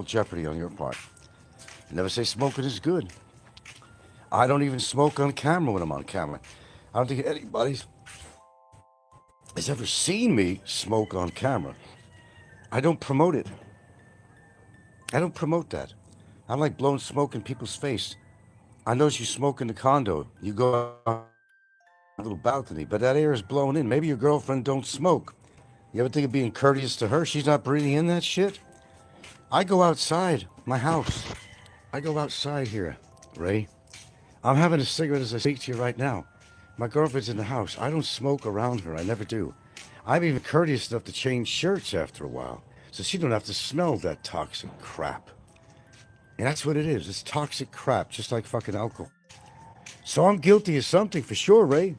jeopardy on your part. I never say smoking is good. I don't even smoke on camera when I'm on camera. I don't think anybody has ever seen me smoke on camera. I don't promote it. I don't promote that. I don't like blowing smoke in people's face. I notice you smoke in the condo. You go out a little balcony, but that air is blowing in. Maybe your girlfriend don't smoke. You ever think of being courteous to her? She's not breathing in that shit. I go outside my house. I go outside here, Ray. I'm having a cigarette as I speak to you right now. My girlfriend's in the house. I don't smoke around her. I never do. I'm even courteous enough to change shirts after a while, so she don't have to smell that toxic crap. And that's what it is. It's toxic crap, just like fucking alcohol. So I'm guilty of something for sure, Ray.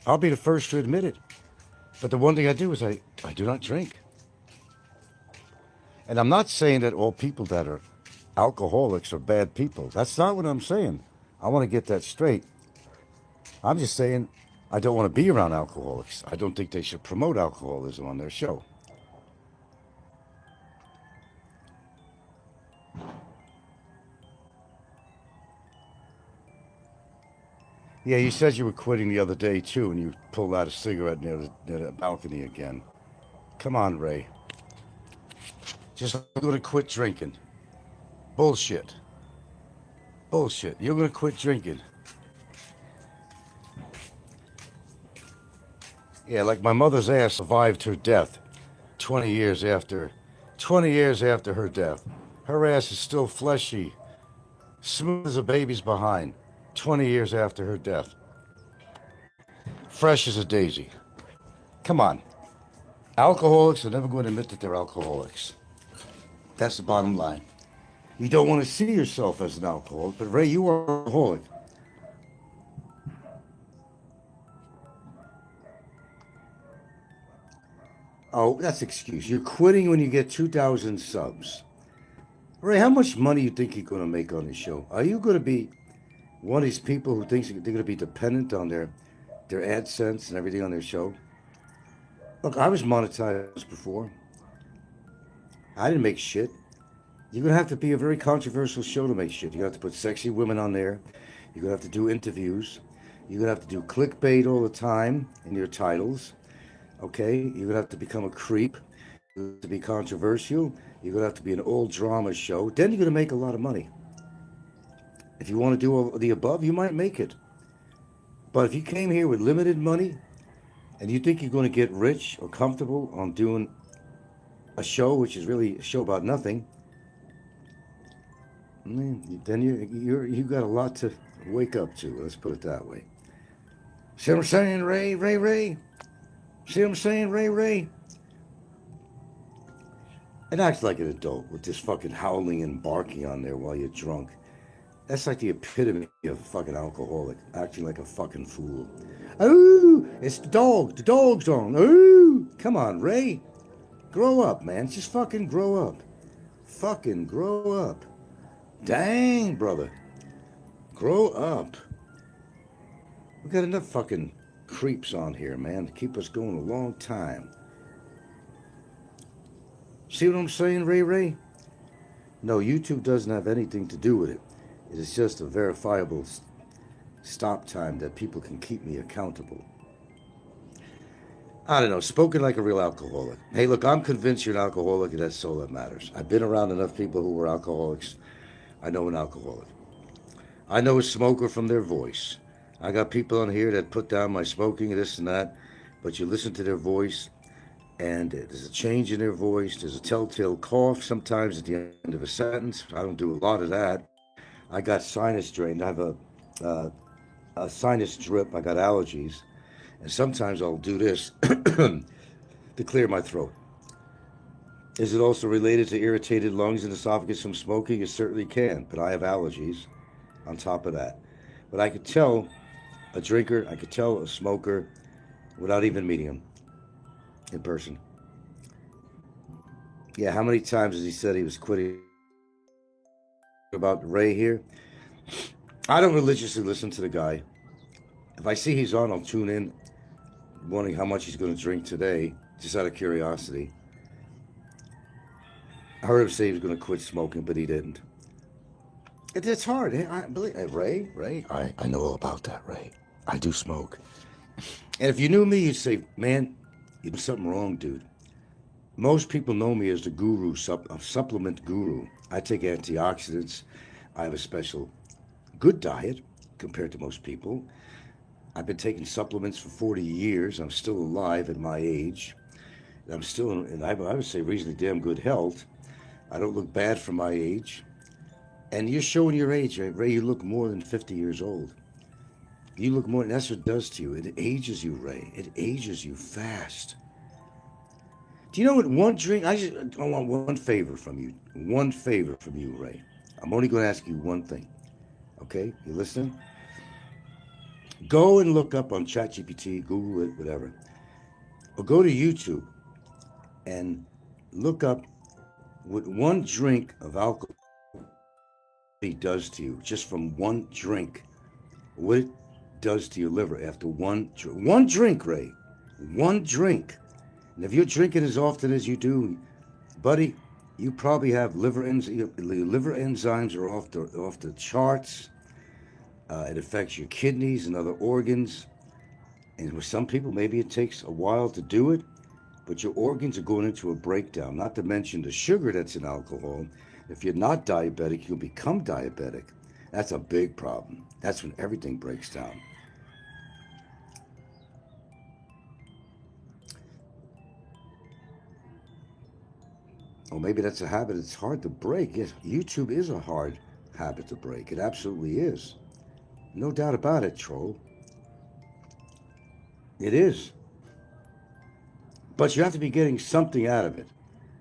I'll be the first to admit it. But the one thing I do is I do not drink. And I'm not saying that all people that are alcoholics are bad people. That's not what I'm saying. I want to get that straight. I'm just saying I don't want to be around alcoholics. I don't think they should promote alcoholism on their show. Yeah, you said you were quitting the other day, too, and you pulled out a cigarette near the balcony again. Come on, Ray. Just going to quit drinking. Bullshit. Bullshit. You're going to quit drinking. Yeah, like my mother's ass survived her death 20 years after her death. Her ass is still fleshy, smooth as a baby's behind, 20 years after her death. Fresh as a daisy. Come on. Alcoholics are never going to admit that they're alcoholics. That's the bottom line. You don't want to see yourself as an alcoholic, but Ray, you are an alcoholic. Oh, that's an excuse. You're quitting when you get 2,000 subs. Ray, how much money do you think you're going to make on this show? Are you going to be one of these people who thinks they're going to be dependent on their AdSense and everything on their show? Look, I was monetized before. I didn't make shit. You're going to have to be a very controversial show to make shit. You're going to have to put sexy women on there. You're going to have to do interviews. You're going to have to do clickbait all the time in your titles. Okay? You're going to have to become a creep. You're going to have to be controversial. You're going to have to be an old drama show. Then you're going to make a lot of money. If you want to do all the above, you might make it. But if you came here with limited money and you think you're going to get rich or comfortable on doing a show which is really a show about nothing, then you got a lot to wake up to. Let's put it that way. See what I'm saying, Ray? See what I'm saying, Ray? And act like an adult with this fucking howling and barking on there while you're drunk. That's like the epitome of a fucking alcoholic, acting like a fucking fool. Oh, it's the dog. The dog's on. Oh, come on, Ray. Grow up, man. Just fucking grow up. Fucking grow up. Dang, brother. Grow up. We got enough fucking creeps on here, man, to keep us going a long time. See what I'm saying, Ray? No, YouTube doesn't have anything to do with it. It is just a verifiable stop time that people can keep me accountable. I don't know, spoken like a real alcoholic. Hey, look, I'm convinced you're an alcoholic, and that's all that matters. I've been around enough people who were alcoholics. I know an alcoholic. I know a smoker from their voice. I got people on here that put down my smoking, this and that, but you listen to their voice, and there's a change in their voice. There's a telltale cough sometimes at the end of a sentence. I don't do a lot of that. I got sinus drained. I have a sinus drip. I got allergies. And sometimes I'll do this to clear my throat. Is it also related to irritated lungs and esophagus from smoking? It certainly can, but I have allergies on top of that. But I could tell a drinker, I could tell a smoker without even meeting him in person. Yeah, how many times has he said he was quitting? About Ray here? I don't religiously listen to the guy. If I see he's on, I'll tune in, wondering how much he's going to drink today, just out of curiosity. I heard him say he was going to quit smoking, but he didn't. It's hard. I believe Ray. I know all about that, Ray. I do smoke. And if you knew me, you'd say, man, you did something wrong, dude. Most people know me as the guru, supplement guru. I take antioxidants. I have a special good diet compared to most people. I've been taking supplements for 40 years. I'm still alive at my age. I'm still in, I would say, reasonably damn good health. I don't look bad for my age. And you're showing your age, Ray. You look more than 50 years old. You look more, and that's what it does to you. It ages you, Ray. It ages you fast. Do you know what one drink, I want one favor from you. One favor from you, Ray. I'm only going to ask you one thing. Okay? You listening? Go and look up on ChatGPT, Google it, whatever. Or go to YouTube and look up what one drink of alcohol does to you, just from one drink. What it does to your liver after one drink, Ray. One drink. And if you're drinking as often as you do, buddy, you probably have liver enzymes are off the charts. It affects your kidneys and other organs. And with some people, maybe it takes a while to do it, but your organs are going into a breakdown. Not to mention the sugar that's in alcohol. If you're not diabetic, you'll become diabetic. That's a big problem. That's when everything breaks down. Or maybe that's a habit it's hard to break. Yes, YouTube is a hard habit to break. It absolutely is. No doubt about it, troll. It is. But you have to be getting something out of it.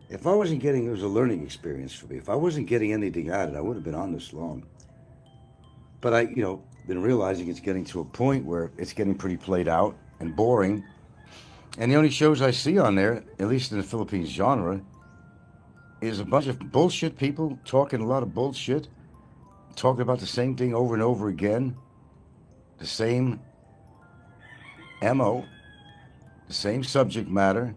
If I wasn't getting, it was a learning experience for me. If I wasn't getting anything out of it, I wouldn't have been on this long. But I, been realizing it's getting to a point where it's getting pretty played out and boring. And the only shows I see on there, at least in the Philippines genre, is a bunch of bullshit people talking a lot of bullshit, talking about the same thing over and over again, the same MO, the same subject matter,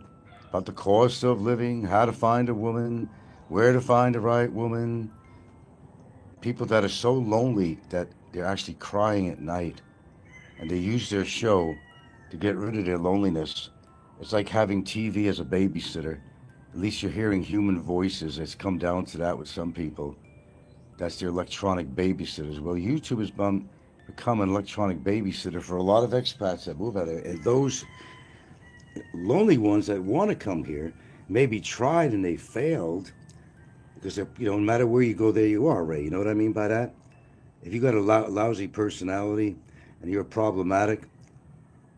about the cost of living, how to find a woman, where to find the right woman. People that are so lonely that they're actually crying at night, and they use their show to get rid of their loneliness. It's like having TV as a babysitter. At least you're hearing human voices. It's come down to that with some people. That's their electronic babysitters. Well, YouTube has become an electronic babysitter for a lot of expats that move out there. And those lonely ones that want to come here maybe tried and they failed because they're, no matter where you go, there you are, Ray. You know what I mean by that? If you got a lousy personality and you're problematic,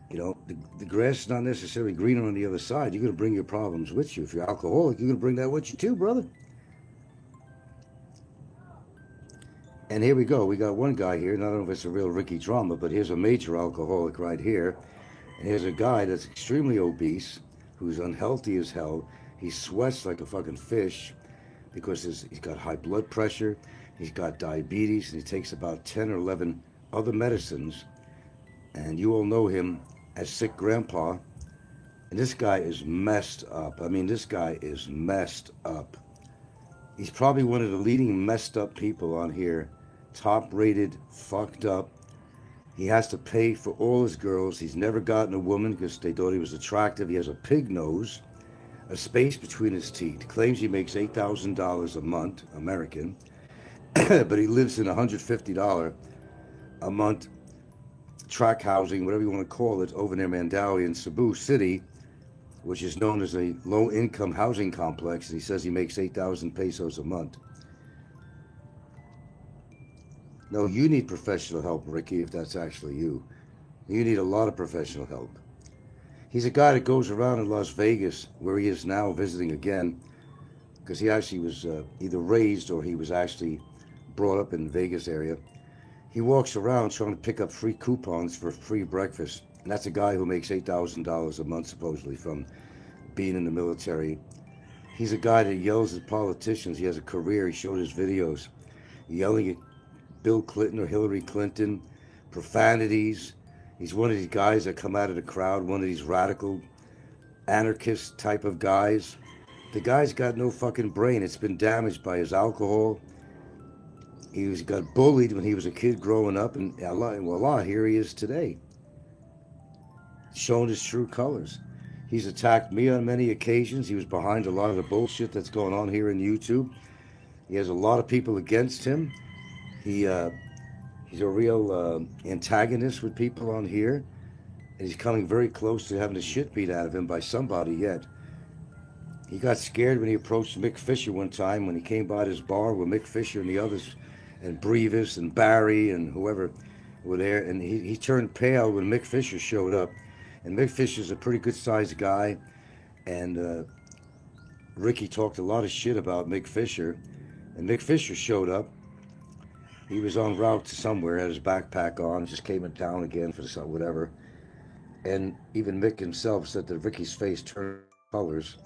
the grass is not necessarily greener on the other side. You're going to bring your problems with you. If you're alcoholic, you're going to bring that with you too, brother. And here we go. We got one guy here. I don't know if it's a real Ricky drama, but here's a major alcoholic right here. And here's a guy that's extremely obese, who's unhealthy as hell. He sweats like a fucking fish because he's got high blood pressure. He's got diabetes, and he takes about 10 or 11 other medicines. And you all know him as Sick Grandpa. And this guy is messed up. I mean, this guy is messed up. He's probably one of the leading messed up people on here. Top rated, fucked up. He has to pay for all his girls. He's never gotten a woman because they thought he was attractive. He has a pig nose, a space between his teeth. Claims he makes $8,000 a month, American. But he lives in $150 a month tract housing, whatever you want to call it, over near Mandaue in Cebu City, which is known as a low-income housing complex. And he says he makes 8,000 pesos a month. No, you need professional help, Ricky, if that's actually you. You need a lot of professional help. He's a guy that goes around in Las Vegas, where he is now visiting again, because he actually was either raised or he was actually brought up in the Vegas area. He walks around trying to pick up free coupons for free breakfast. And that's a guy who makes $8,000 a month, supposedly, from being in the military. He's a guy that yells at politicians. He has a career. He showed his videos yelling at Bill Clinton or Hillary Clinton, profanities. He's one of these guys that come out of the crowd, one of these radical anarchist type of guys. The guy's got no fucking brain. It's been damaged by his alcohol. Got bullied when he was a kid growing up, and voila, here he is today, showing his true colors. He's attacked me on many occasions. He was behind a lot of the bullshit that's going on here in YouTube. He has a lot of people against him. He's a real antagonist with people on here, and he's coming very close to having the shit beat out of him by somebody yet. He got scared when he approached Mick Fisher one time when he came by this bar with Mick Fisher and the others, and Brevis and Barry and whoever were there, and he turned pale when Mick Fisher showed up. And Mick Fisher's a pretty good-sized guy, and Ricky talked a lot of shit about Mick Fisher, and Mick Fisher showed up. He was en route to somewhere, had his backpack on, just came in town again for some whatever. And even Mick himself said that Ricky's face turned colors,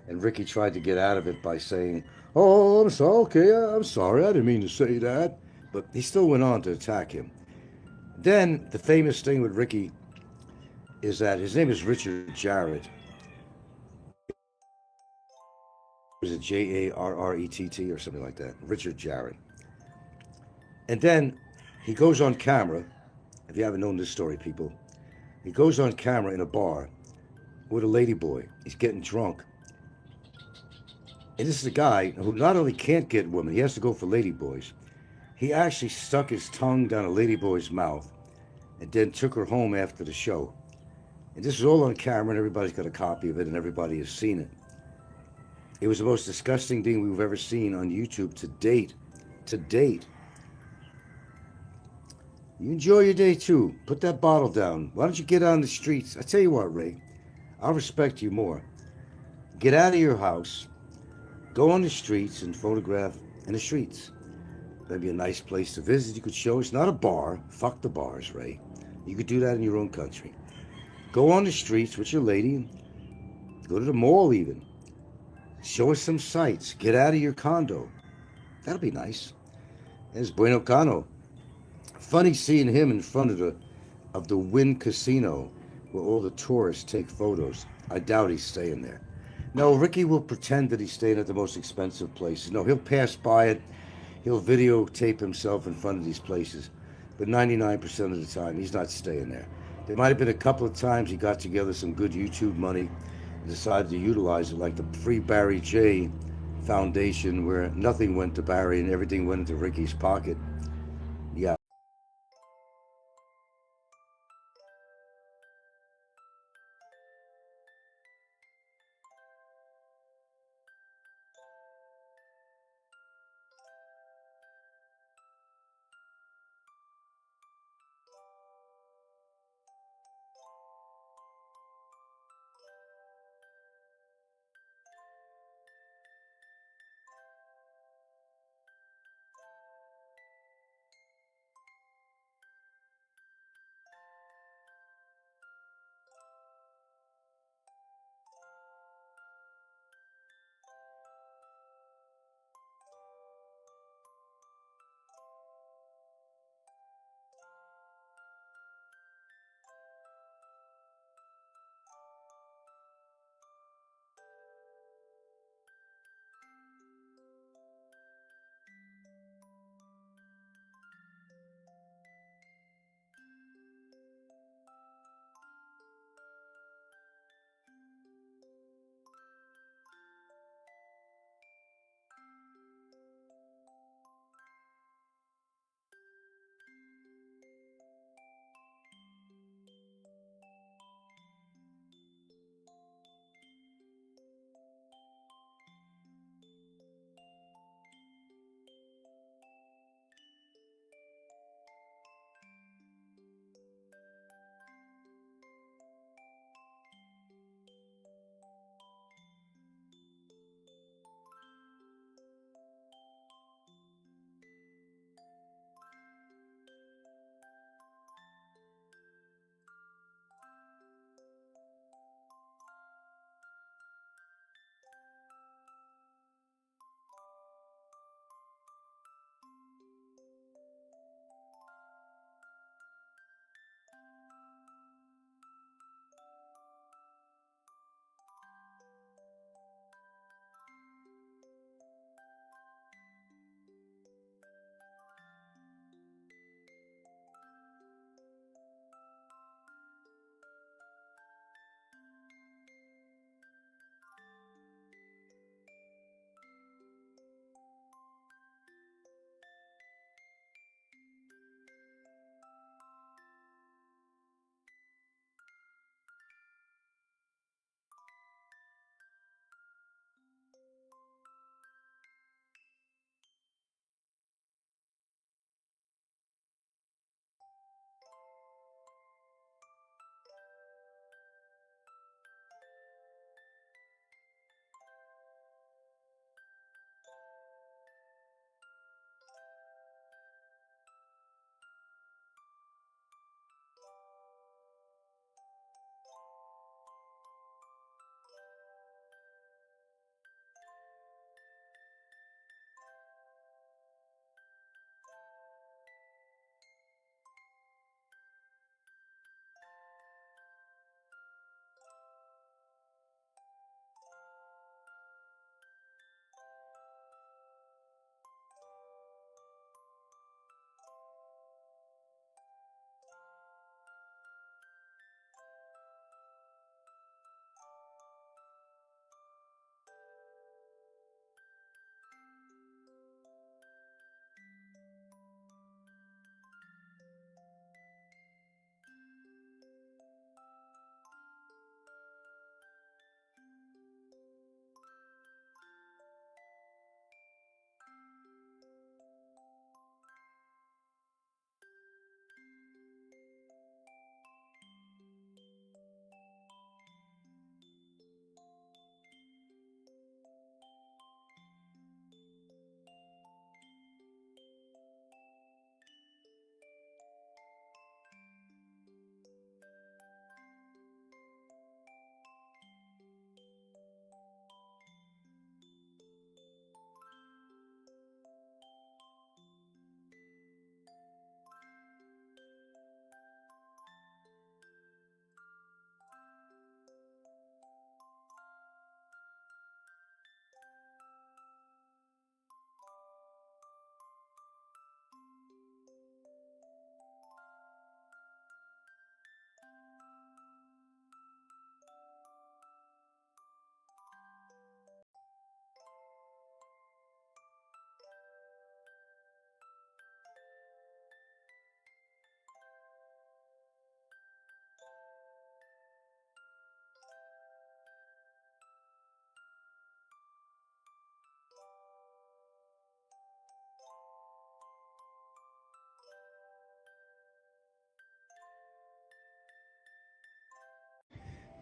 and Ricky tried to get out of it by saying, "Oh, I'm sorry, okay, I'm sorry, I didn't mean to say that." But he still went on to attack him. Then, the famous thing with Ricky is that his name is Richard Jarrett. Was it Jarrett or something like that? Richard Jarrett. And then he goes on camera. If you haven't known this story, people, he goes on camera in a bar with a ladyboy. He's getting drunk. And this is a guy who not only can't get women, he has to go for ladyboys. He actually stuck his tongue down a ladyboy's mouth and then took her home after the show. And this is all on camera, and everybody's got a copy of it, and everybody has seen it. It was the most disgusting thing we've ever seen on YouTube to date. To date. You enjoy your day too. Put that bottle down. Why don't you get on the streets? I tell you what, Ray, I'll respect you more. Get out of your house. Go on the streets and photograph in the streets. Maybe a nice place to visit. You could show us. Not a bar. Fuck the bars, Ray. You could do that in your own country. Go on the streets with your lady. Go to the mall even. Show us some sights. Get out of your condo. That'll be nice. There's Bueno Cano. Funny seeing him in front of the Wynn Casino where all the tourists take photos. I doubt he's staying there. No, Ricky will pretend that he's staying at the most expensive places. No, he'll pass by it. He'll videotape himself in front of these places. But 99% of the time, he's not staying there. There might have been a couple of times he got together some good YouTube money and decided to utilize it, like the Free Barry J Foundation, where nothing went to Barry and everything went into Ricky's pocket. Yeah.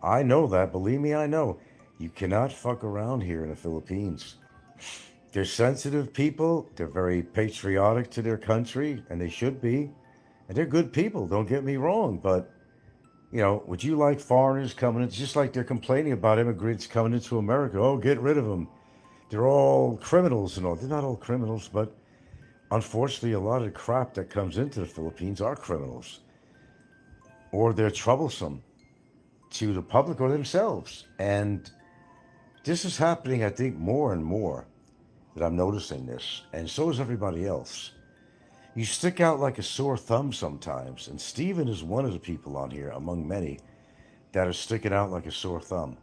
I know that. Believe me, I know. You cannot fuck around here in the Philippines. They're sensitive people. They're very patriotic to their country, and they should be. And they're good people, don't get me wrong. But, would you like foreigners coming in? It's just like they're complaining about immigrants coming into America. Oh, get rid of them. They're all criminals and all. They're not all criminals, but unfortunately, a lot of the crap that comes into the Philippines are criminals. Or they're troublesome to the public or themselves. And this is happening, I think, more and more that I'm noticing this. And so is everybody else. You stick out like a sore thumb sometimes. And Stephen is one of the people on here, among many, that are sticking out like a sore thumb.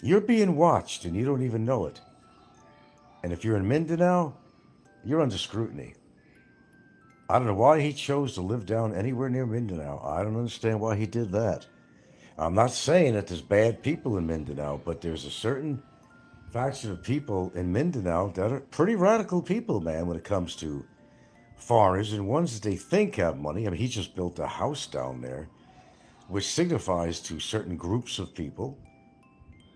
You're being watched and you don't even know it. And if you're in Mindanao, you're under scrutiny. I don't know why he chose to live down anywhere near Mindanao. I don't understand why he did that. I'm not saying that there's bad people in Mindanao, but there's a certain faction of people in Mindanao that are pretty radical people, man, when it comes to foreigners and ones that they think have money. I mean, he just built a house down there, which signifies to certain groups of people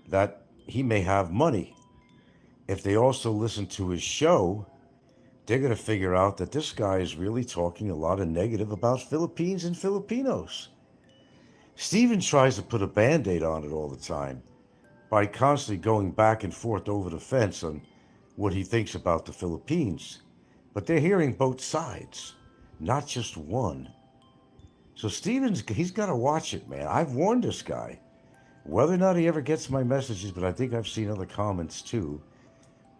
that he may have money. If they also listen to his show, they're going to figure out that this guy is really talking a lot of negative about Philippines and Filipinos. Stephen tries to put a Band-Aid on it all the time by constantly going back and forth over the fence on what he thinks about the Philippines. But they're hearing both sides, not just one. So he's got to watch it, man. I've warned this guy. Whether or not he ever gets my messages, but I think I've seen other comments too,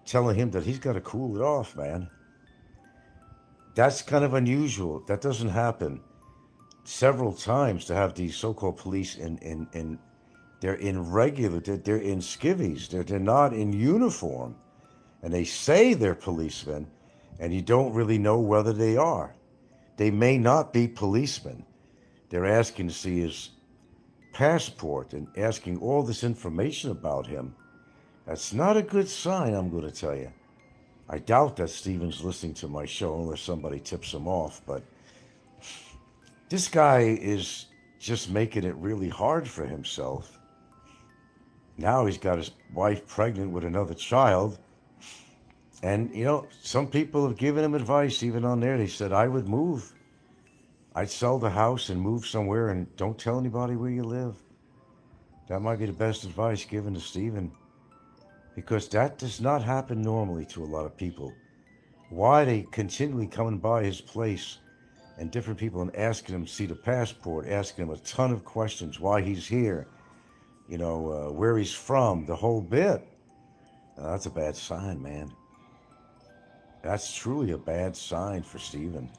telling him that he's got to cool it off, man. That's kind of unusual. That doesn't happen several times to have these so-called police they're in regular, they're in skivvies, they're not in uniform, and they say they're policemen, and you don't really know whether they are. They may not be policemen. They're asking to see his passport and asking all this information about him. That's not a good sign, I'm going to tell you. I doubt that Stephen's listening to my show unless somebody tips him off, but this guy is just making it really hard for himself. Now he's got his wife pregnant with another child. And, some people have given him advice, even on there. They said, I would move. I'd sell the house and move somewhere and don't tell anybody where you live. That might be the best advice given to Stephen. Because that does not happen normally to a lot of people. Why are they continually coming by his place and different people and asking him to see the passport, asking him a ton of questions, why he's here, where he's from, the whole bit. That's a bad sign, man. That's truly a bad sign for Stephen.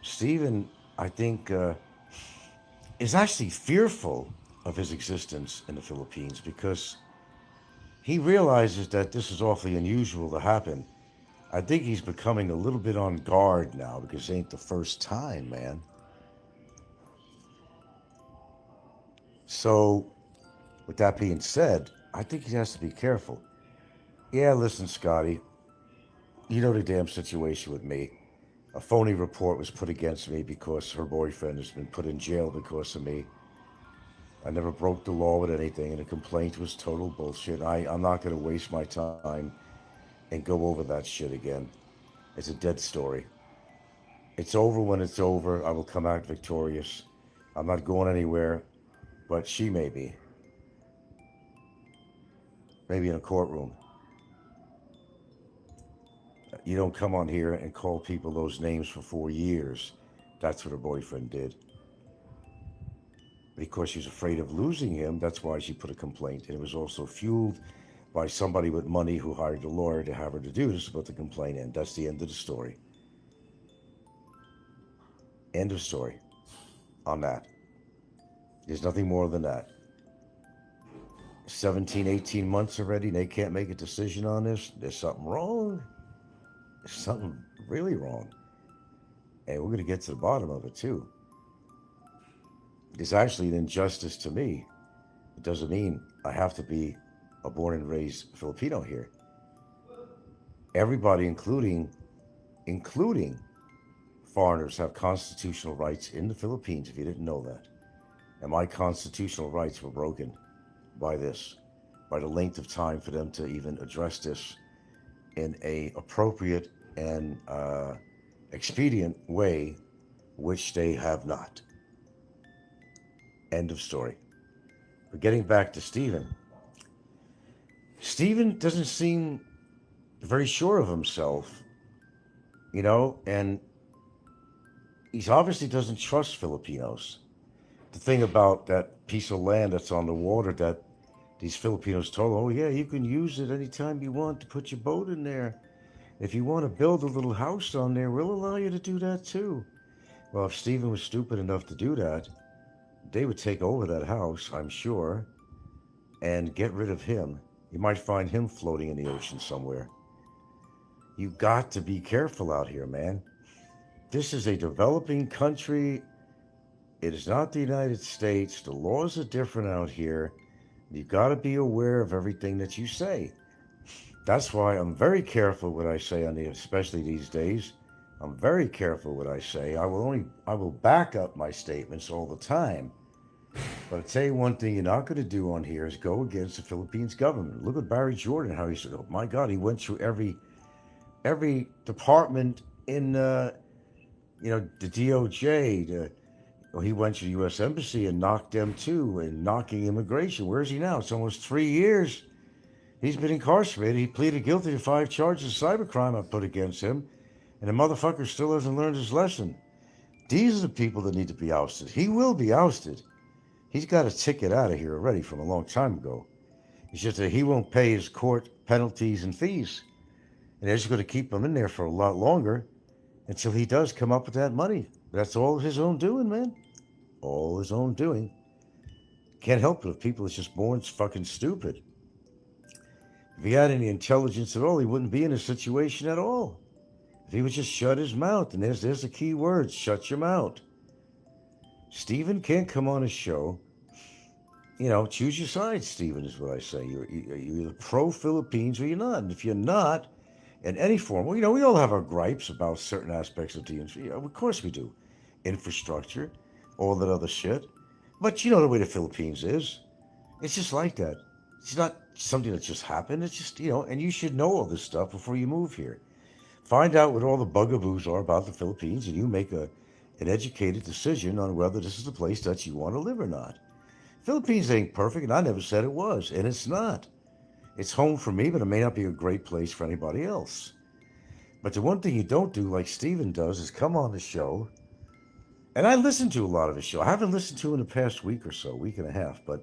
Stephen, I think, is actually fearful of his existence in the Philippines because he realizes that this is awfully unusual to happen. I think he's becoming a little bit on guard now because it ain't the first time, man. So, with that being said, I think he has to be careful. Yeah, listen, Scotty, you know the damn situation with me. A phony report was put against me because her boyfriend has been put in jail because of me. I never broke the law with anything, and the complaint was total bullshit. I'm not going to waste my time and go over that shit again. It's a dead story. It's over when it's over. I will come out victorious. I'm not going anywhere, but she may be. Maybe in a courtroom. You don't come on here and call people those names for 4 years. That's what her boyfriend did. Because she's afraid of losing him, that's why she put a complaint. And it was also fueled by somebody with money who hired a lawyer to have her to do this, to put the complaint in. That's the end of the story. End of story on that. There's nothing more than that. 17, 18 months already, and they can't make a decision on this. There's something wrong. There's something really wrong. And we're going to get to the bottom of it, too. It's actually an injustice to me. It doesn't mean I have to be a born and raised Filipino here. Everybody, including foreigners, have constitutional rights in the Philippines, if you didn't know that. And my constitutional rights were broken by this, by the length of time for them to even address this in a appropriate and expedient way, which they have not. End of story. But getting back to Stephen doesn't seem very sure of himself, you know, and he obviously doesn't trust Filipinos. The thing about that piece of land that's on the water that these Filipinos told him, oh yeah, you can use it anytime you want to put your boat in there. If you want to build a little house on there, we'll allow you to do that too. Well, if Stephen was stupid enough to do that, they would take over that house, I'm sure, and get rid of him. You might find him floating in the ocean somewhere. You got to be careful out here, man. This is a developing country. It is not the United States. The laws are different out here. You got to be aware of everything that you say. That's why I'm very careful what I say especially these days. I'm very careful what I say. I will back up my statements all the time. But I'll tell you one thing you're not going to do on here is go against the Philippines government. Look at Barry Jordan, how he said, oh my God, he went through every department in, the DOJ. He went to the U.S. Embassy and knocked them too, and knocking immigration. Where is he now? It's almost 3 years. He's been incarcerated. He pleaded guilty to 5 charges of cybercrime I put against him, and the motherfucker still hasn't learned his lesson. These are the people that need to be ousted. He will be ousted. He's got a ticket out of here already from a long time ago. It's just that he won't pay his court penalties and fees. And they're just going to keep him in there for a lot longer until he does come up with that money. That's all his own doing, man. All his own doing. Can't help it if people are just born fucking stupid. If he had any intelligence at all, he wouldn't be in a situation at all. If he would just shut his mouth, and there's the key word, shut your mouth. Stephen can't come on his show. Choose your side, Stephen, is what I say. You're either pro-Philippines or you're not. And if you're not, in any form, we all have our gripes about certain aspects of DNC. Of course we do. Infrastructure, all that other shit. But you know the way the Philippines is. It's just like that. It's not something that just happened. It's just, and you should know all this stuff before you move here. Find out what all the bugaboos are about the Philippines, and you make an educated decision on whether this is the place that you want to live or not. Philippines ain't perfect, and I never said it was, and it's not. It's home for me, but it may not be a great place for anybody else. But the one thing you don't do, like Stephen does, is come on the show. And I listen to a lot of his show. I haven't listened to in the past week or so, week and a half, but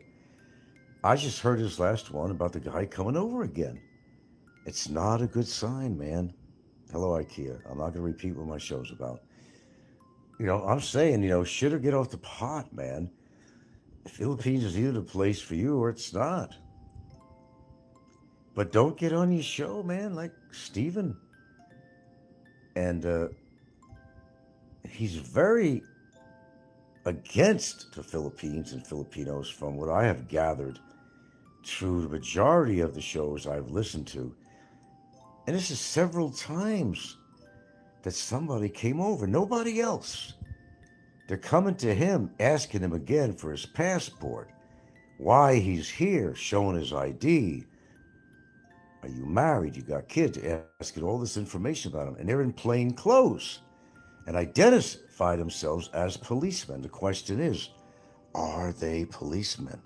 I just heard his last one about the guy coming over again. It's not a good sign, man. Hello, IKEA. I'm not going to repeat what my show's about. I'm saying, shit or get off the pot, man. The Philippines is either the place for you or it's not. But don't get on your show, man, like Stephen. And he's very against the Philippines and Filipinos from what I have gathered through the majority of the shows I've listened to. And this is several times that somebody came over, nobody else. They're coming to him, asking him again for his passport, why he's here, showing his ID. Are you married? You got kids? Asking all this information about him. And they're in plain clothes and identify themselves as policemen. The question is, are they policemen?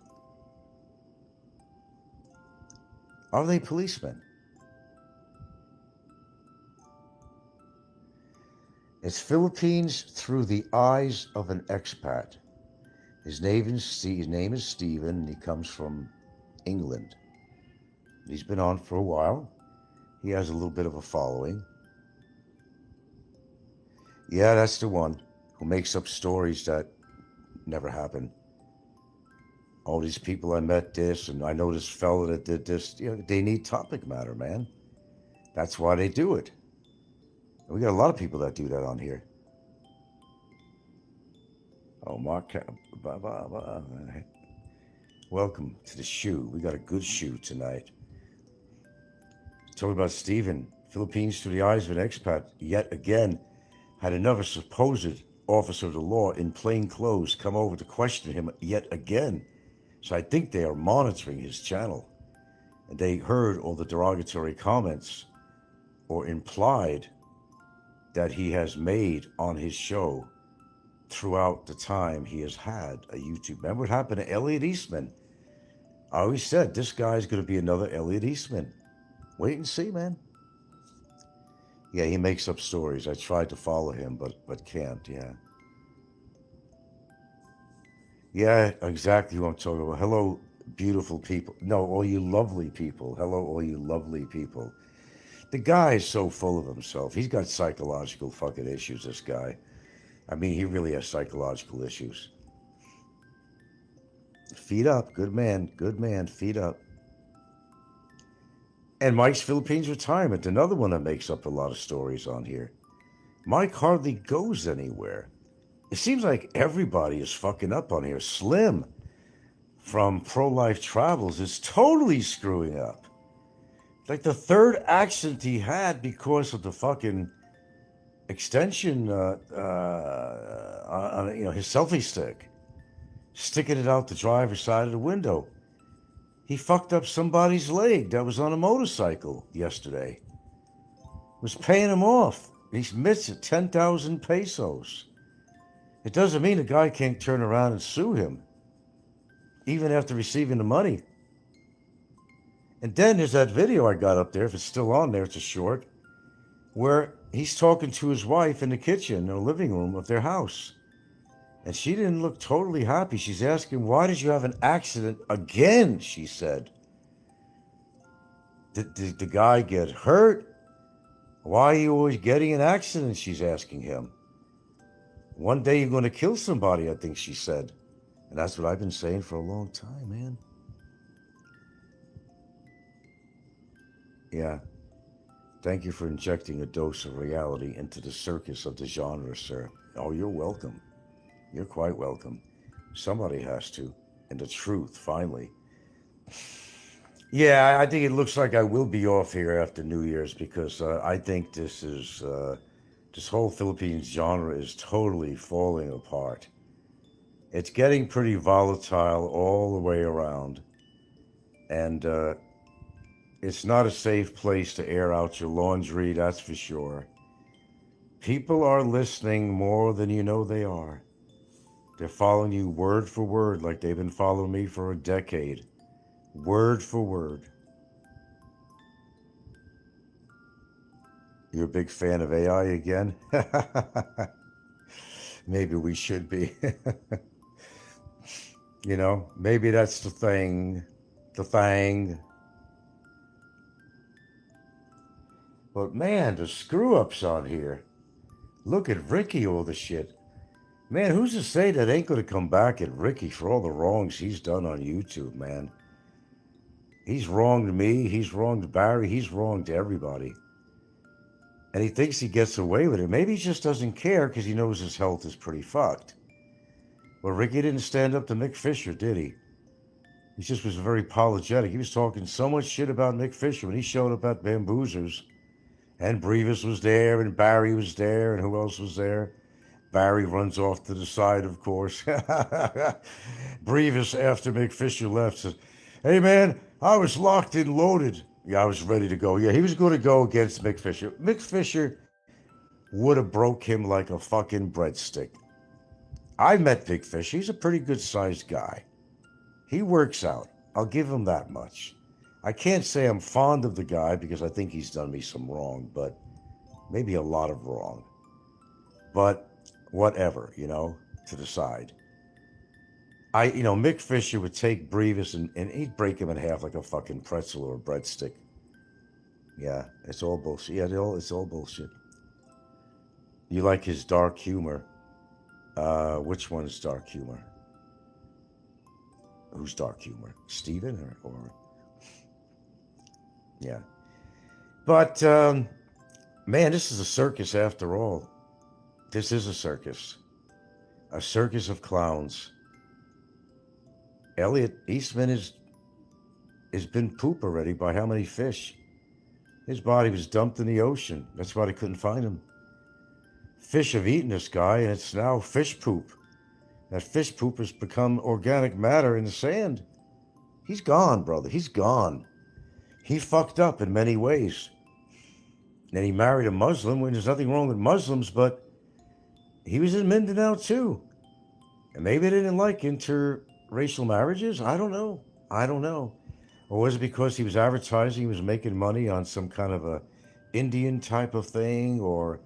Are they policemen? It's Philippines through the eyes of an expat. His name is Stephen, and he comes from England. He's been on for a while. He has a little bit of a following. Yeah, that's the one who makes up stories that never happen. All these people I met this, and I know this fella that did this. They need topic matter, man. That's why they do it. And we got a lot of people that do that on here. Oh, Mark, welcome to the shoe. We got a good shoe tonight. Talking about Stephen, Philippines through the eyes of an expat, yet again, had another supposed officer of the law in plain clothes come over to question him yet again. So I think they are monitoring his channel. And they heard all the derogatory comments or implied that he has made on his show throughout the time he has had a YouTube. Remember what happened to Elliot Eastman? I always said this guy's going to be another Elliot Eastman. Wait and see, man. Yeah, he makes up stories. I tried to follow him, but can't, yeah. Yeah, exactly what I'm talking about. Hello, beautiful people. No, all you lovely people. Hello, all you lovely people. The guy is so full of himself. He's got psychological fucking issues, this guy. I mean, he really has psychological issues. Feet up. Good man. Good man. Feet up. And Mike's Philippines retirement. Another one that makes up a lot of stories on here. Mike hardly goes anywhere. It seems like everybody is fucking up on here. Slim from Pro-Life Travels is totally screwing up. Like the third accident he had because of the fucking extension on his selfie stick, sticking it out the driver's side of the window. He fucked up somebody's leg that was on a motorcycle yesterday. Was paying him off. He missed it, 10,000 pesos. It doesn't mean the guy can't turn around and sue him, even after receiving the money. And then there's that video I got up there, if it's still on there, it's a short, where he's talking to his wife in the kitchen, in the living room of their house. And she didn't look totally happy. She's asking, why did you have an accident again, she said. Did the guy get hurt? Why are you always getting in accidents, she's asking him. One day you're going to kill somebody, I think she said. And that's what I've been saying for a long time, man. Yeah. Thank you for injecting a dose of reality into the circus of the genre, sir. Oh, you're welcome. You're quite welcome. Somebody has to. And the truth, finally. Yeah, I think it looks like I will be off here after New Year's because I think this whole Philippines genre is totally falling apart. It's getting pretty volatile all the way around. And it's not a safe place to air out your laundry, that's for sure. People are listening more than you know they are. They're following you word for word like they've been following me for a decade. Word for word. You're a big fan of AI again? Maybe we should be. You know, maybe that's the thing. The thing. But man, the screw-ups on here. Look at Ricky, all the shit. Man, who's to say that ain't gonna come back at Ricky for all the wrongs he's done on YouTube, man? He's wronged me, he's wronged Barry, he's wronged everybody. And he thinks he gets away with it. Maybe he just doesn't care because he knows his health is pretty fucked. Well, Ricky didn't stand up to Mick Fisher, did he? He just was very apologetic. He was talking so much shit about Mick Fisher when he showed up at Bamboozers. And Brevis was there, and Barry was there, and who else was there? Barry runs off to the side, of course. Brevis, after Mick Fisher left, says, hey, man, I was locked and loaded. Yeah, I was ready to go. Yeah, he was going to go against Mick Fisher. Mick Fisher would have broke him like a fucking breadstick. I met Mick Fisher. He's a pretty good-sized guy. He works out. I'll give him that much. I can't say I'm fond of the guy because I think he's done me some wrong, but maybe a lot of wrong. But whatever, to the side. Mick Fisher would take Brevis and he'd break him in half like a fucking pretzel or a breadstick. Yeah, it's all bullshit. Yeah, it's all bullshit. You like his dark humor. Which one is dark humor? Who's dark humor? Steven or... Yeah. But, man, this is a circus after all. This is a circus. A circus of clowns. Elliot Eastman has been poop already by how many fish? His body was dumped in the ocean. That's why they couldn't find him. fish have eaten this guy, and it's now fish poop. That fish poop has become organic matter in the sand. He's gone, brother. He's gone. He fucked up in many ways. And he married a Muslim when there's nothing wrong with Muslims, but he was in Mindanao too. And maybe they didn't like interracial marriages. I don't know. Or was it because he was advertising, he was making money on some kind of a Indian type of thing? Or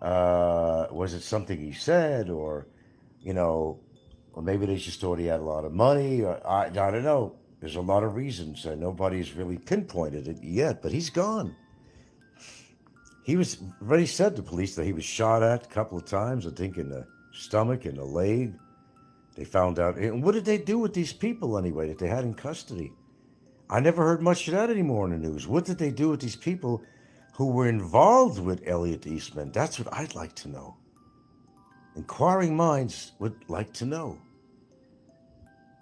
was it something he said? Or, or maybe they just thought he had a lot of money. Or, I don't know. There's a lot of reasons. Nobody's really pinpointed it yet, but he's gone. He was already said to police that he was shot at a couple of times, I think in the stomach and the leg. They found out. And what did they do with these people anyway that they had in custody? I never heard much of that anymore in the news. What did they do with these people who were involved with Elliot Eastman? That's what I'd like to know. Inquiring minds would like to know.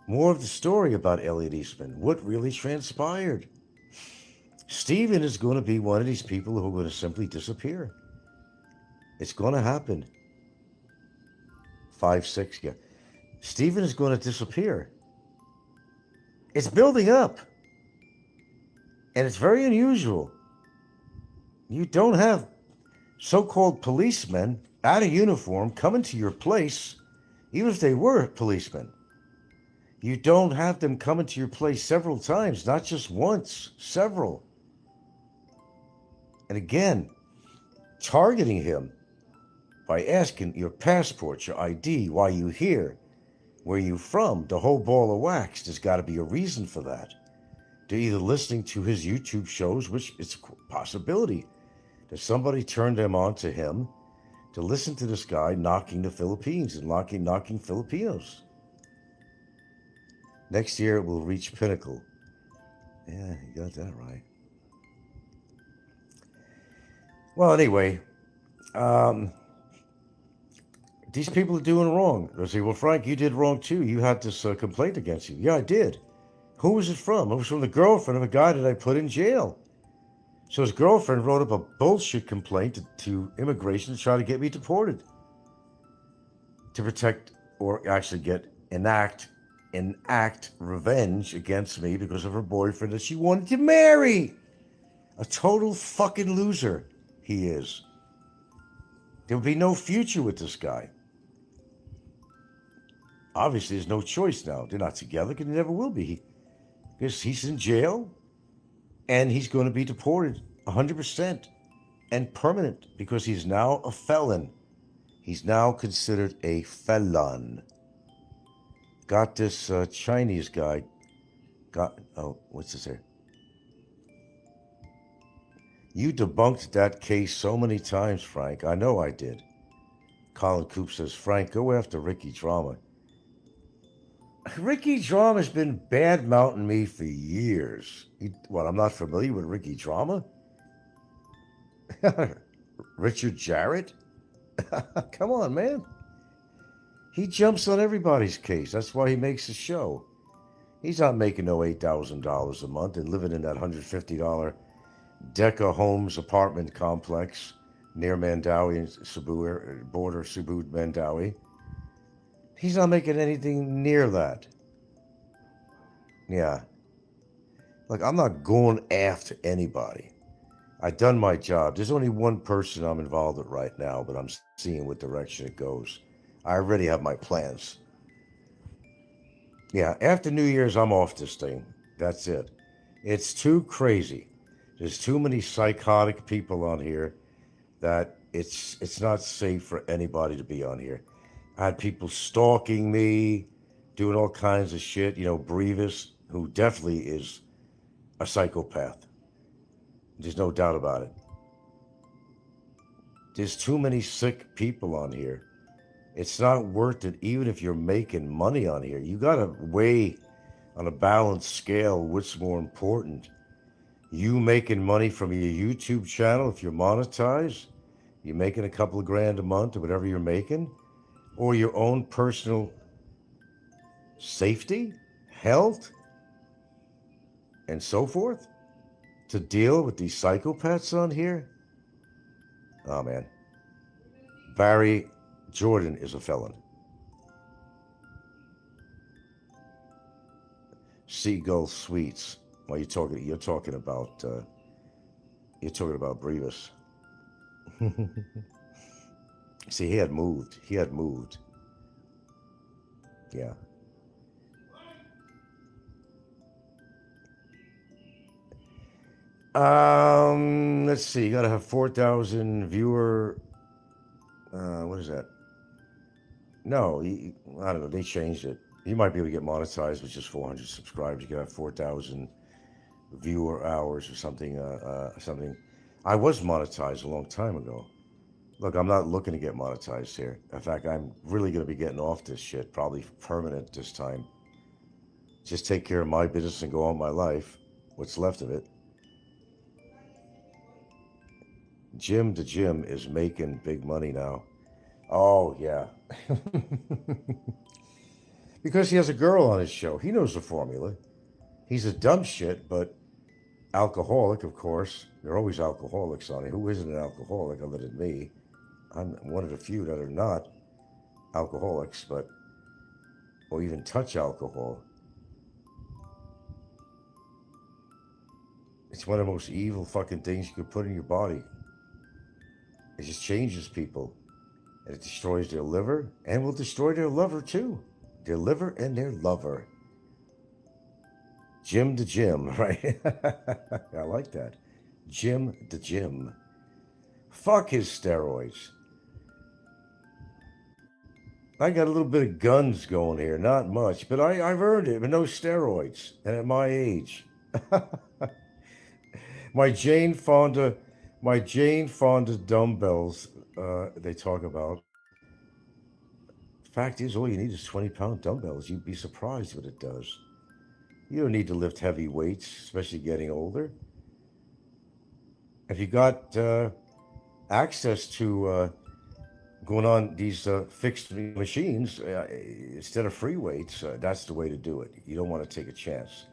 More of the story about Elliot Eastman. What really transpired? Stephen is going to be one of these people who are going to simply disappear. It's going to happen. 5, 6, yeah. Stephen is going to disappear. It's building up. And it's very unusual. You don't have so-called policemen out of uniform coming to your place, even if they were policemen. You don't have them coming to your place several times, not just once, several. And again, targeting him by asking your passport, your ID, why you here, where you from, the whole ball of wax. There's got to be a reason for that. They're either listening to his YouTube shows, which is a possibility that somebody turned them on to him to listen to this guy knocking the Philippines and knocking Filipinos. Next year it will reach pinnacle. Yeah, you got that right. Well, anyway, these people are doing wrong. They say, well, Frank, you did wrong too. You had this complaint against you. Yeah, I did. Who was it from? It was from the girlfriend of a guy that I put in jail. So his girlfriend wrote up a bullshit complaint to immigration to try to get me deported. To protect, or actually enact revenge against me because of her boyfriend that she wanted to marry. A total fucking loser he is. There would be no future with this guy. Obviously, there's no choice now. They're not together because they never will be. Because he's in jail and he's going to be deported 100% and permanent because he's now a felon. He's now considered a felon. Got this Chinese guy. What's this here? You debunked that case so many times, Frank. I know I did. Colin Coop says, Frank, go after Ricky Drama. Ricky Drama's been bad-mouthing me for years. I'm not familiar with Ricky Drama? Richard Jarrett? Come on, man. He jumps on everybody's case. That's why he makes a show. He's not making no $8,000 a month and living in that $150 Deca Homes apartment complex near Mandawi and Cebu, border Cebu, Mandawi. He's not making anything near that. Yeah. Look, I'm not going after anybody. I've done my job. There's only one person I'm involved with right now, but I'm seeing what direction it goes. I already have my plans. Yeah, after New Year's, I'm off this thing. That's it. It's too crazy. There's too many psychotic people on here that it's not safe for anybody to be on here. I had people stalking me, doing all kinds of shit. Brevis, who definitely is a psychopath. There's no doubt about it. There's too many sick people on here. It's not worth it, even if you're making money on here. You got to weigh on a balanced scale what's more important. You making money from your YouTube channel, if you're monetized, you're making a couple of grand a month or whatever you're making, or your own personal safety, health, and so forth, to deal with these psychopaths on here. Oh, man. Barry Jordan is a felon. Seagull Sweets. Well, you're talking about Brevis. See, he had moved. Yeah. Let's see. You gotta have 4,000 viewer. What is that? No, I don't know. They changed it. You might be able to get monetized with just 400 subscribers. You gotta have 4,000 viewer hours or something. Something. I was monetized a long time ago. Look, I'm not looking to get monetized here. In fact, I'm really gonna be getting off this shit, probably permanent this time. Just take care of my business and go on my life. What's left of it. Jim the Jim is making big money now. Oh, yeah. Because he has a girl on his show. He knows the formula. He's a dumb shit, but alcoholic, of course. There are always alcoholics on it. Who isn't an alcoholic other than me? I'm one of the few that are not alcoholics, or even touch alcohol. It's one of the most evil fucking things you could put in your body. It just changes people. And it destroys their liver and will destroy their lover too. Their liver and their lover. Jim the Jim, right? I like that. Jim the Jim. Fuck his steroids. I got a little bit of guns going here. Not much, but I've earned it, but no steroids. And at my age. My Jane Fonda dumbbells they talk about. Fact is, all you need is 20-pound dumbbells. You'd be surprised what it does. You don't need to lift heavy weights, especially getting older. If you got access to going on these fixed machines instead of free weights, that's the way to do it. You don't want to take a chance.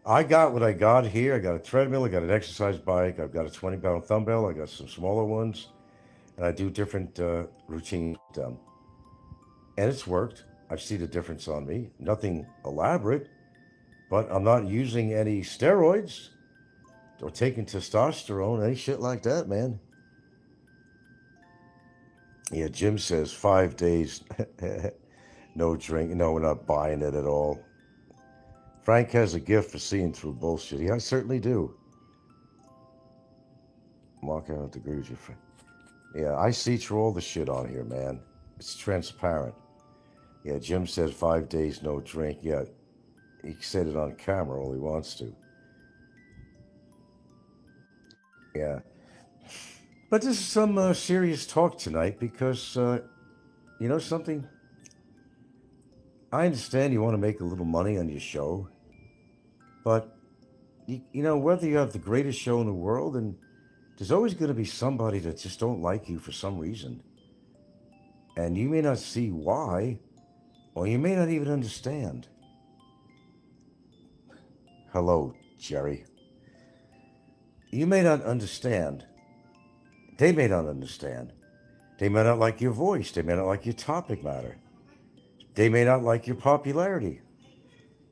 I got what I got here. I got a treadmill. I got an exercise bike. I've got a 20-pound dumbbell. I got some smaller ones. And I do different routines with them. And it's worked. I've seen the difference on me. Nothing elaborate, but I'm not using any steroids or taking testosterone, any shit like that, man. Yeah, Jim says 5 days, no drink. No, we're not buying it at all. Frank has a gift for seeing through bullshit. Yeah, I certainly do. Mark, I don't agree with you, Frank. Yeah, I see through all the shit on here, man. It's transparent. Yeah, Jim said 5 days, no drink. Yeah, he said it on camera, all he wants to. Yeah. But this is some serious talk tonight because, you know something? I understand you want to make a little money on your show, but, you know, whether you have the greatest show in the world, and there's always going to be somebody that just don't like you for some reason. And you may not see why, or you may not even understand. Hello, Jerry. You may not understand. They may not understand. They may not like your voice. They may not like your topic matter. They may not like your popularity.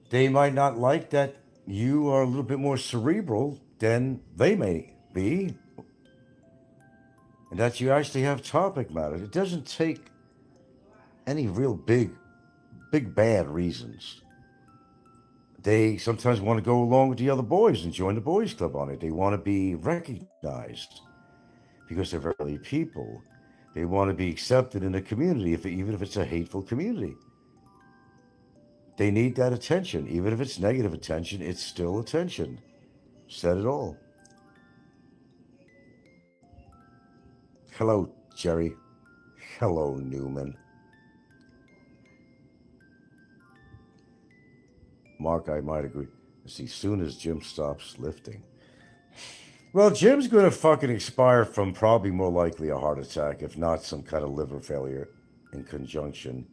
They might not like that you are a little bit more cerebral than they may be. And that you actually have topic matter. It doesn't take any real big bad reasons. They sometimes want to go along with the other boys and join the boys club on it. They want to be recognized because they're really people. They want to be accepted in the community, even if it's a hateful community. They need that attention. Even if it's negative attention, it's still attention. Said it all. Hello, Jerry. Hello, Newman. Mark, I might agree. See, soon as Jim stops lifting. Well, Jim's going to fucking expire from probably more likely a heart attack, if not some kind of liver failure in conjunction.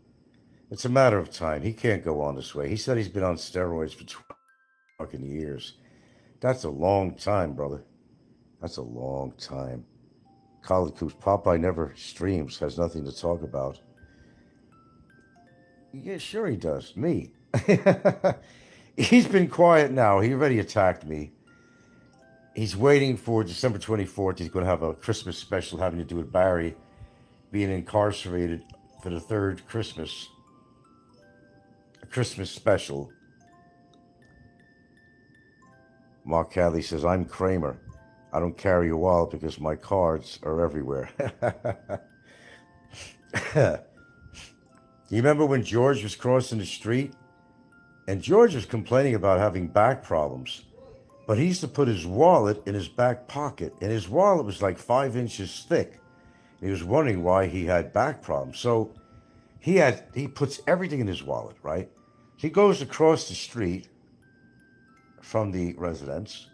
It's a matter of time. He can't go on this way. He said he's been on steroids for 20 fucking years. That's a long time, brother. That's a long time. College Coops. Popeye never streams, has nothing to talk about. Yeah, sure he does. Me. He's been quiet now. He already attacked me. He's waiting for December 24th. He's going to have a Christmas special having to do with Barry being incarcerated for the third Christmas. A Christmas special. Mark Cadley says, I'm Kramer. I don't carry a wallet because my cards are everywhere. You remember when George was crossing the street? And George was complaining about having back problems. But he used to put his wallet in his back pocket. And his wallet was like 5 inches thick. He was wondering why he had back problems. So he puts everything in his wallet, right? He goes across the street from the residence,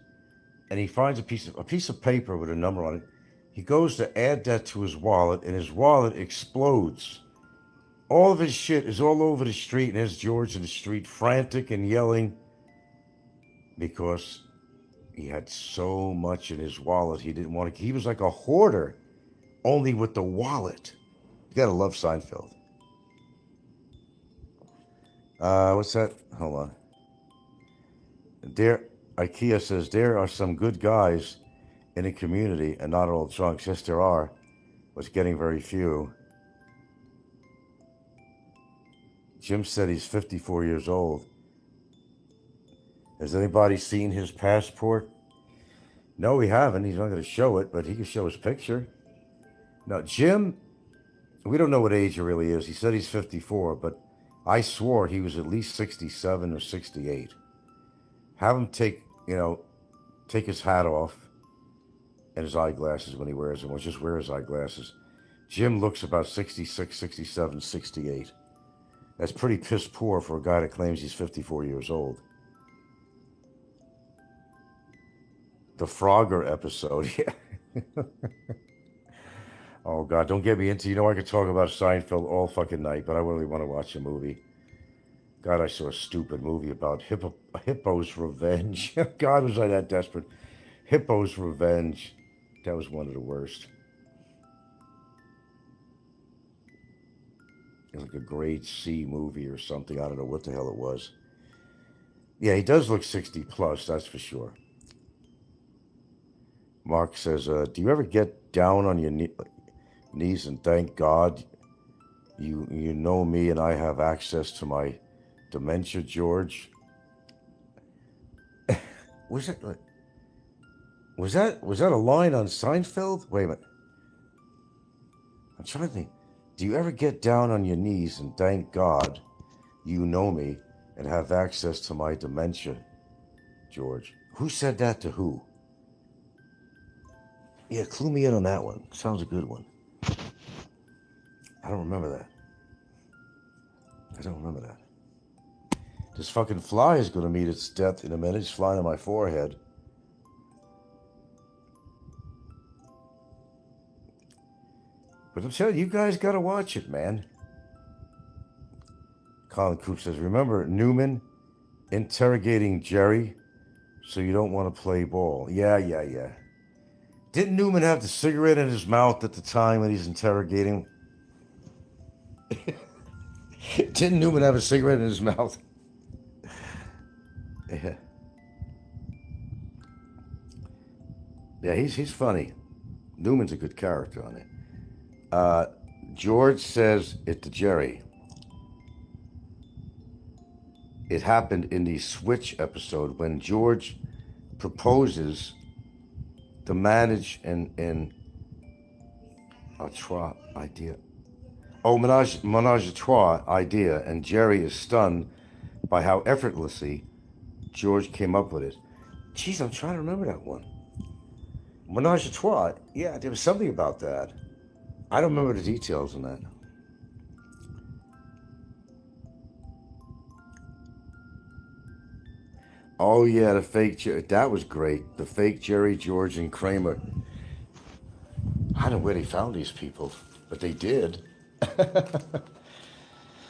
and he finds a piece of paper with a number on it. He goes to add that to his wallet, and his wallet explodes. All of his shit is all over the street, and there's George in the street, frantic and yelling, because he had so much in his wallet he didn't want to. He was like a hoarder, only with the wallet. You gotta love Seinfeld. What's that? Hold on. There, IKEA says there are some good guys in the community and not all drunks. Yes, there are, but it's getting very few. Jim said he's 54 years old. Has anybody seen his passport? No, we haven't. He's not going to show it, but he can show his picture. Now, Jim, we don't know what age he really is. He said he's 54, but I swore he was at least 67 or 68. Have him take his hat off and his eyeglasses when he wears them, or just wear his eyeglasses. Jim looks about 66, 67, 68. That's pretty piss poor for a guy that claims he's 54 years old. The Frogger episode, yeah. Oh, God, don't get me into, I could talk about Seinfeld all fucking night, but I really want to watch a movie. God, I saw a stupid movie about Hippo's Revenge. God, was I that desperate. Hippo's Revenge. That was one of the worst. It was like a grade C movie or something. I don't know what the hell it was. Yeah, he does look 60 plus, that's for sure. Mark says, do you ever get down on your knees and thank God you know me and I have access to my dementia, George? Was that a line on Seinfeld? Wait a minute. I'm trying to think. Do you ever get down on your knees and thank God you know me and have access to my dementia, George? Who said that to who? Yeah, clue me in on that one. Sounds a good one. I don't remember that. This fucking fly is going to meet its death in a minute. It's flying on my forehead. But I'm telling you, you guys got to watch it, man. Colin Coop says, remember Newman interrogating Jerry so you don't want to play ball? Yeah. Didn't Newman have the cigarette in his mouth at the time when he's interrogating? Didn't Newman have a cigarette in his mouth? Yeah, he's funny. Newman's a good character on it. George says it to Jerry. It happened in the Switch episode when George proposes to manage an a trois idea. Oh, menage a trois idea, and Jerry is stunned by how effortlessly George came up with it. Jeez, I'm trying to remember that one. Menage a trois, yeah, there was something about that. I don't remember the details on that. Oh yeah, the fake Jerry, that was great. The fake Jerry, George, and Kramer. I don't know where they found these people, but they did.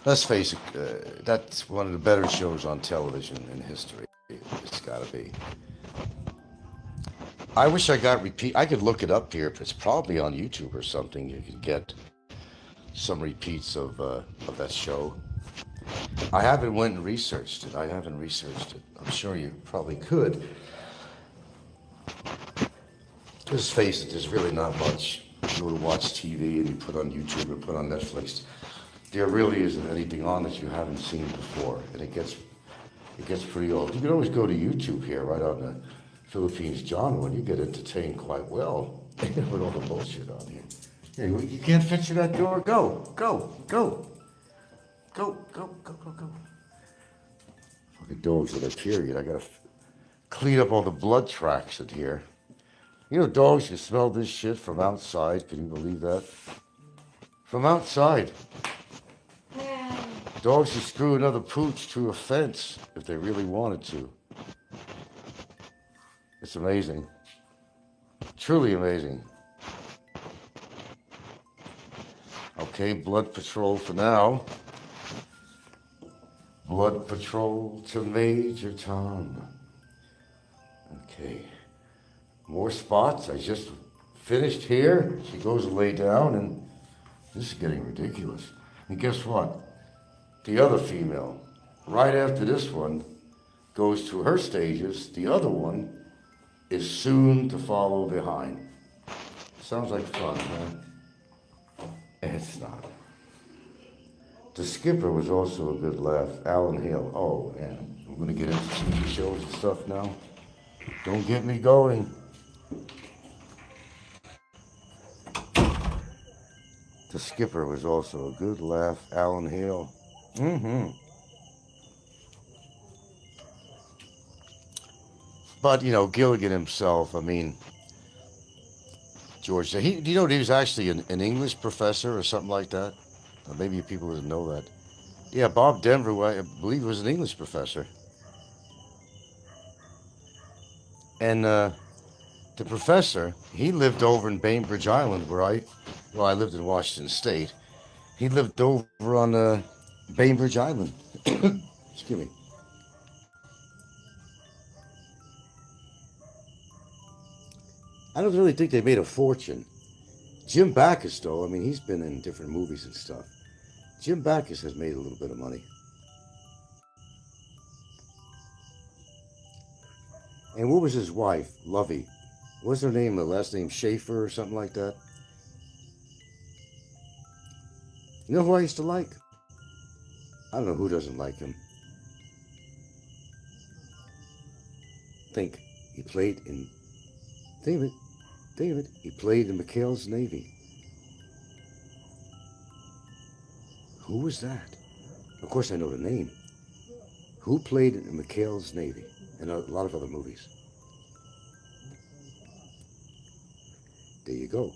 Let's face it, that's one of the better shows on television in history. It's gotta be. I wish I got repeat. I could look it up here. It's probably on YouTube or something. You could get some repeats of that show. I haven't went and researched it. I'm sure you probably could. Let's face it, there's really not much. You go to watch TV and you put on YouTube or put on Netflix. There really isn't anything on that you haven't seen before, and it gets pretty old. You can always go to YouTube here, right on the Philippines genre, and you get entertained quite well with all the bullshit on here. Hey, you can't fit through that door. Go. Fucking dogs in a period. I gotta clean up all the blood tracks in here. You know, dogs can smell this shit from outside. Can you believe that? From outside. Dogs can screw another pooch through a fence if they really wanted to. It's amazing. Truly amazing. Okay, blood patrol for now. Blood patrol to Major Tom. Okay. More spots. I just finished here. She goes to lay down, and this is getting ridiculous. And guess what? The other female, right after this one, goes to her stages. The other one is soon to follow behind. Sounds like fun, huh? It's not. The skipper was also a good laugh. Alan Hale. Oh, man. I'm going to get into TV shows and stuff now. Don't get me going. The skipper was also a good laugh. Alan Hale. But, you know, Gilligan himself, I mean, George, do you know he was actually an English professor or something like that? Or maybe people didn't know that. Yeah, Bob Denver, I believe, was an English professor. And the professor, he lived over in Bainbridge Island where I lived in Washington State. He lived over on Bainbridge Island. Excuse me. I don't really think they made a fortune. Jim Backus, though, I mean, he's been in different movies and stuff. Jim Backus has made a little bit of money. And what was his wife, Lovey? What's her name? The last name Schaefer or something like that? You know who I used to like? I don't know who doesn't like him. Think, he played in... David, he played in McHale's Navy. Who was that? Of course I know the name. Who played in McHale's Navy? And a lot of other movies. There you go.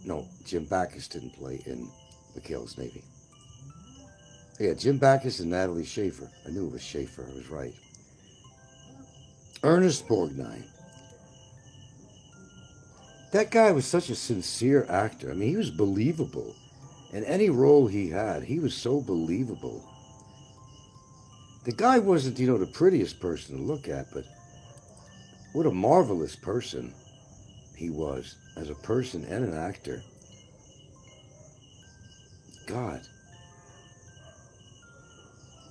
No, Jim Backus didn't play in McHale's Navy. Yeah, Jim Backus and Natalie Schaefer. I knew it was Schaefer, I was right. Ernest Borgnine. That guy was such a sincere actor. I mean, he was believable. In any role he had, he was so believable. The guy wasn't, the prettiest person to look at, but what a marvelous person he was as a person and an actor. God.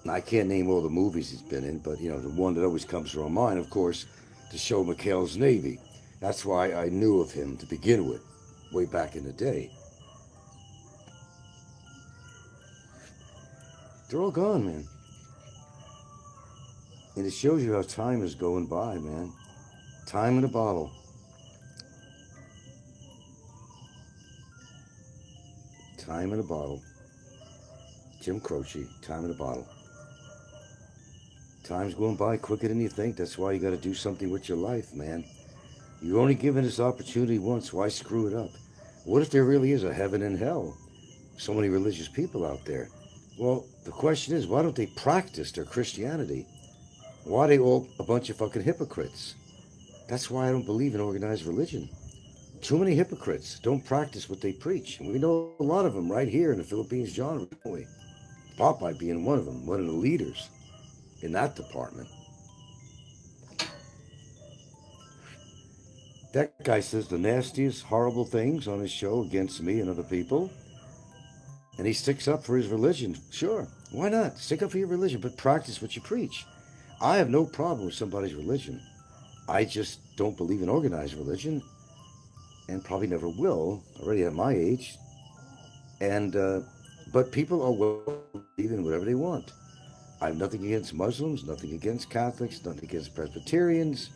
I can't name all the movies he's been in, but, the one that always comes to our mind, of course, the show McHale's Navy. That's why I knew of him to begin with, way back in the day. They're all gone, man. And it shows you how time is going by, man. Time in a bottle. Time in a bottle. Jim Croce, time in a bottle. Time's going by quicker than you think. That's why you got to do something with your life, man. You're only given this opportunity once. Why screw it up? What if there really is a heaven and hell? So many religious people out there. Well, the question is, why don't they practice their Christianity? Why are they all a bunch of fucking hypocrites? That's why I don't believe in organized religion. Too many hypocrites don't practice what they preach. And we know a lot of them right here in the Philippines genre, don't we? Popeye being one of them, one of the leaders in that department. That guy says the nastiest, horrible things on his show against me and other people, and he sticks up for his religion. Sure, why not? Stick up for your religion, but practice what you preach. I have no problem with somebody's religion. I just don't believe in organized religion, and probably never will, already at my age. And but people are well believing whatever they want. I have nothing against Muslims, nothing against Catholics, nothing against Presbyterians,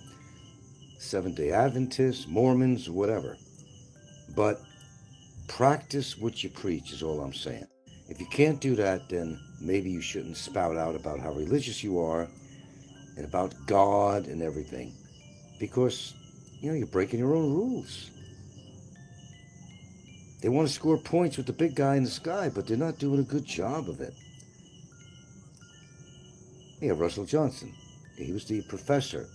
Seventh-day Adventists, Mormons, whatever. But practice what you preach is all I'm saying. If you can't do that, then maybe you shouldn't spout out about how religious you are and about God and everything. Because, you're breaking your own rules. They want to score points with the big guy in the sky, but they're not doing a good job of it. Yeah, Russell Johnson. He was the professor.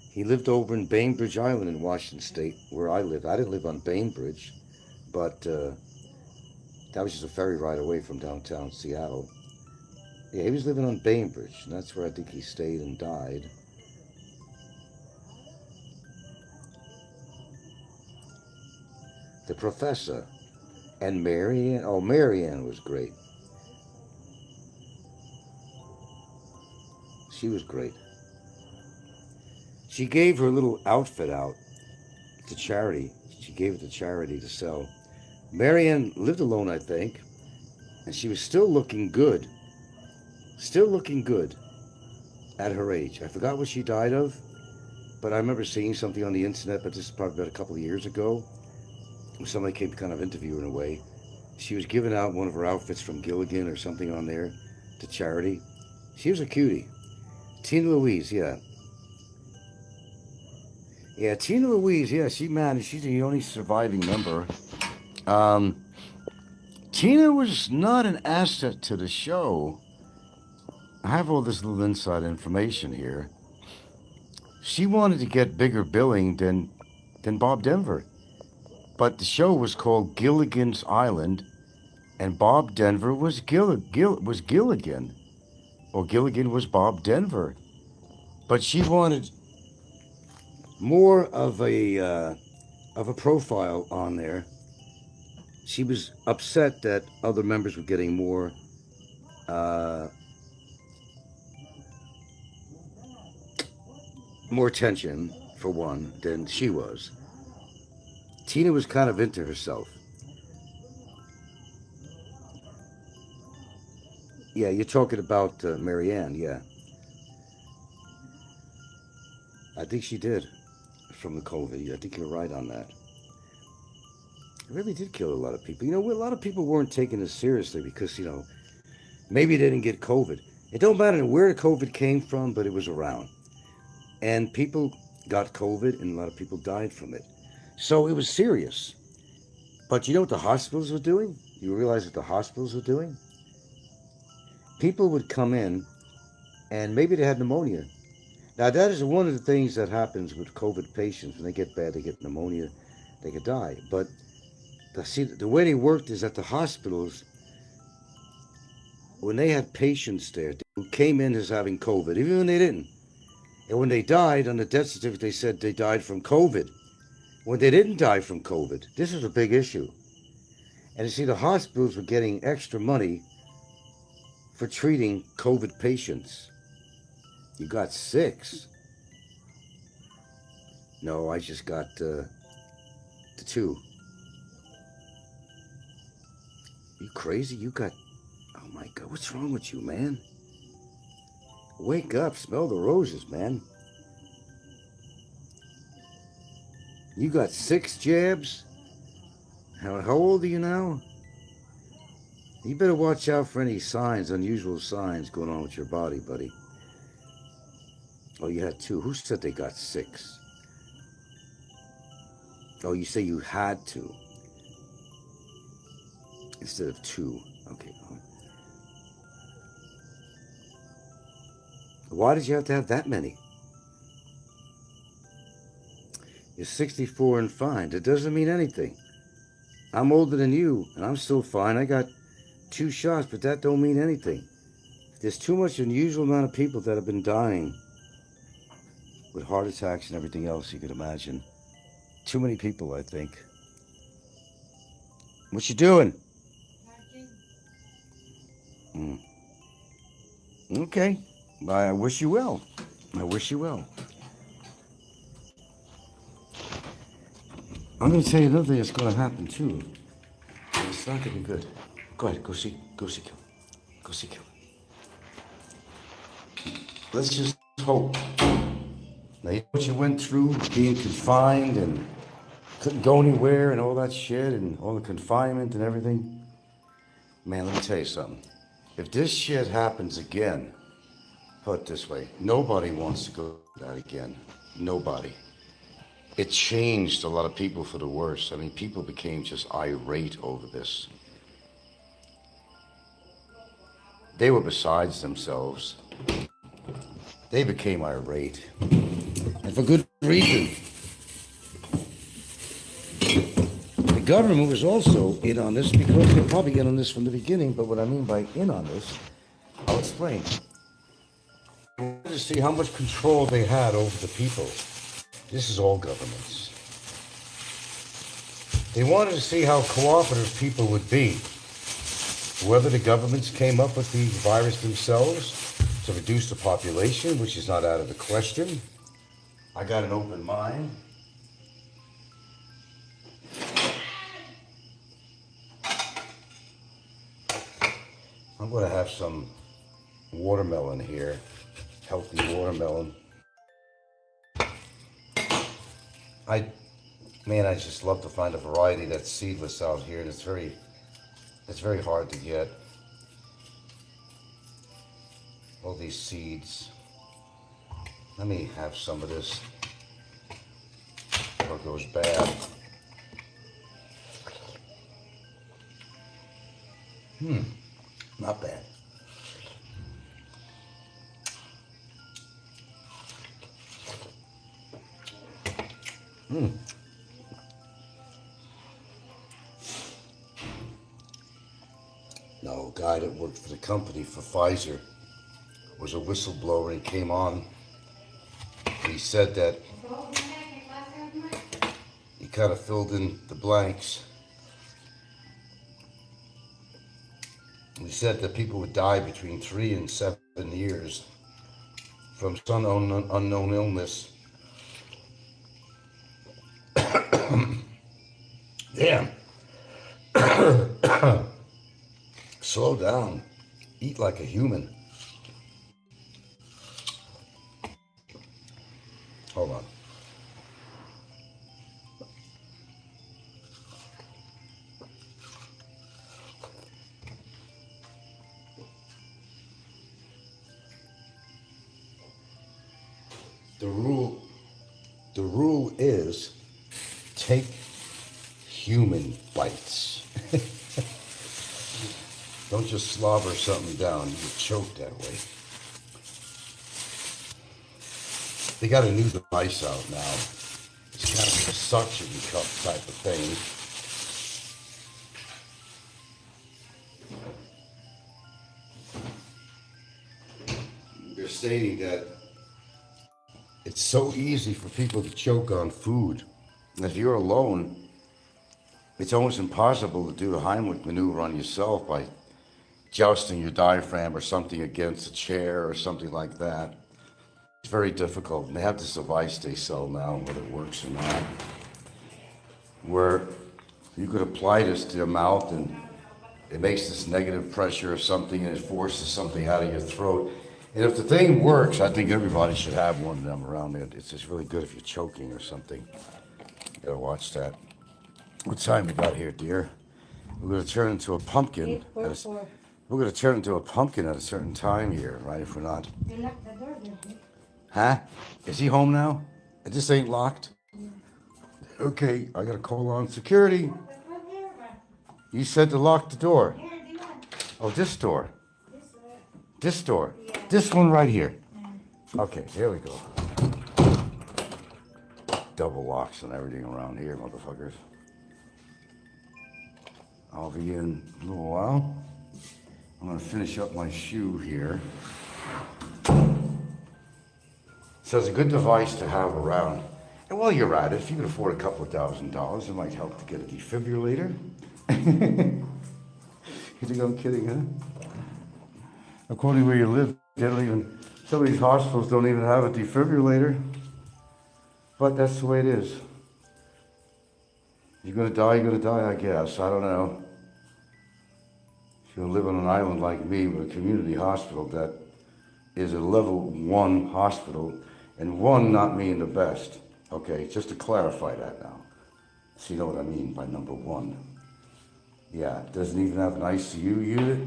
He lived over in Bainbridge Island in Washington State, where I live. I didn't live on Bainbridge, but that was just a ferry ride away from downtown Seattle. Yeah, he was living on Bainbridge, and that's where I think he stayed and died. The professor. And Marianne. Oh, Marianne was great. She was great. She gave her little outfit out to charity. She gave it to charity to sell. Marianne lived alone, I think, and she was still looking good. Still looking good at her age. I forgot what she died of, but I remember seeing something on the internet, but this is probably about a couple of years ago. Somebody came to kind of interview her in a way. She was giving out one of her outfits from Gilligan or something on there to charity. She was a cutie. Tina Louise, yeah. Yeah, Tina Louise, yeah, she managed. She's the only surviving member. Tina was not an asset to the show. I have all this little inside information here. She wanted to get bigger billing than Bob Denver. But the show was called Gilligan's Island, and Bob Denver was Gilligan, or Gilligan was Bob Denver. But she wanted more of a profile on there. She was upset that other members were getting more attention, for one, than she was. Tina was kind of into herself. Yeah, you're talking about Marianne, yeah. I think she did from the COVID. I think you're right on that. It really did kill a lot of people. A lot of people weren't taking this seriously because, maybe they didn't get COVID. It don't matter where the COVID came from, but it was around. And people got COVID and a lot of people died from it. So it was serious. But you know what the hospitals were doing? You realize what the hospitals were doing? People would come in and maybe they had pneumonia. Now that is one of the things that happens with COVID patients. When they get bad, they get pneumonia, they could die. But the way they worked is at the hospitals, when they had patients there who came in as having COVID, even when they didn't. And when they died, on the death certificate, they said they died from COVID. When they didn't die from COVID, this was a big issue. And you see, the hospitals were getting extra money for treating COVID patients. You got 6. No, I just got the 2. You crazy? You got... Oh my God, what's wrong with you, man? Wake up, smell the roses, man. You got 6 jabs? How old are you now? You better watch out for any signs, unusual signs going on with your body, buddy. Oh, you had 2. Who said they got 6? Oh, you say you had to. Instead of 2. Okay. Why did you have to have that many? You're 64 and fine. That doesn't mean anything. I'm older than you, and I'm still fine. I got 2 shots, but that don't mean anything. There's too much unusual amount of people that have been dying with heart attacks and everything else you could imagine. Too many people, I think. What you doing? Mm. Okay. I wish you well. I wish you well. I'm going to tell you another thing that's going to happen too. It's not going to be good. Go ahead. Go see Kill. Go see Kill. Let's just hope. Now, you know what you went through, being confined and couldn't go anywhere and all that shit and all the confinement and everything? Man, let me tell you something. If this shit happens again, put it this way, nobody wants to go through that again. Nobody. It changed a lot of people for the worse. I mean, people became just irate over this. They were besides themselves. They became irate. And for good reason. The government was also in on this because they're probably in on this from the beginning, but what I mean by in on this, I'll explain. They wanted to see how much control they had over the people. This is all governments. They wanted to see how cooperative people would be. Whether the governments came up with the virus themselves to reduce the population, which is not out of the question. I got an open mind. I'm going to have some watermelon here, healthy watermelon. I just love to find a variety that's seedless out here, and it's very hard to get. All these seeds. Let me have some of this before it goes bad. Not bad. No, a guy that worked for the company for Pfizer was a whistleblower and came on. He said that he kind of filled in the blanks. He said that people would die between 3 and 7 years from some unknown illness. Damn. Slow down. Eat like a human. Hold on. The rule is take human bites. Don't just slobber something down. You get choked that way. They got a new device out now. It's kind of a suction cup type of thing. They're stating that it's so easy for people to choke on food. And if you're alone, it's almost impossible to do the Heimlich maneuver on yourself by jousting your diaphragm or something against a chair or something like that. It's very difficult. And they have this device they sell now, whether it works or not, where you could apply this to your mouth and it makes this negative pressure or something and it forces something out of your throat. And if the thing works, I think everybody should have one of them around there. It's just really good if you're choking or something. You gotta watch that. What time we got here, dear? We're gonna turn into a pumpkin. We're gonna turn into a pumpkin at a certain time here, right? If we're not.
You locked the door, didn't you?
Huh? Is he home now? It just ain't locked? Okay, I gotta call on security. You said to lock the door. Oh, this door. This door. This one right here. Okay, here we go. Double locks and everything around here, motherfuckers. I'll be in a little while. I'm gonna finish up my shoe here. So it's a good device to have around. And while you're at it, if you can afford a couple of $1,000, it might help to get a defibrillator. You think I'm kidding, huh? According to where you live, they don't even, some of these hospitals don't even have a defibrillator. But that's the way it is. You're gonna die, I guess. I don't know. If you live on an island like me with a community hospital that is a level 1 hospital, and 1 not meaning the best. Okay, just to clarify that now. So you know what I mean by number 1. Yeah, it doesn't even have an ICU unit.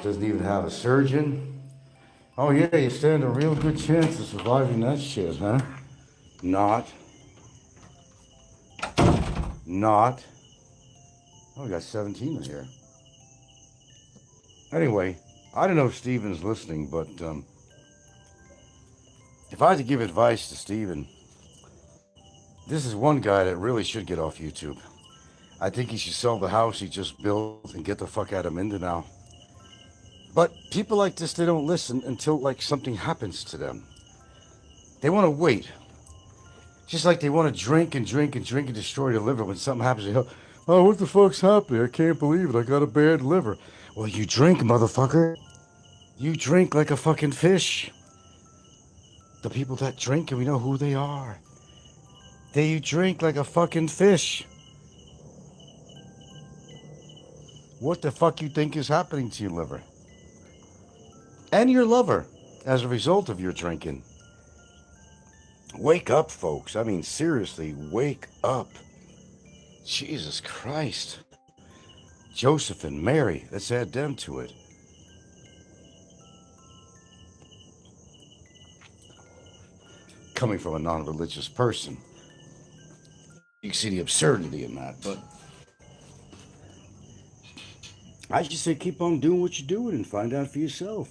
Doesn't even have a surgeon. Oh yeah, you stand a real good chance of surviving that shit, huh? Not. Oh, we got 17 in here. Anyway, I don't know if Steven's listening, but if I had to give advice to Steven, this is one guy that really should get off YouTube. I think he should sell the house he just built and get the fuck out of Mindanao. But people like this, they don't listen until like something happens to them. They want to wait. Just like they want to drink and destroy their liver when something happens. They go, oh, what the fuck's happening? I can't believe it. I got a bad liver. Well, you drink, motherfucker. You drink like a fucking fish. The people that drink, and we know who they are. They drink like a fucking fish. What the fuck you think is happening to your liver? And your lover as a result of your drinking. Wake up, folks. I mean, seriously, wake up. Jesus Christ. Joseph and Mary, let's add them to it. Coming from a non-religious person, you can see the absurdity in that, but I just say keep on doing what you're doing and find out for yourself.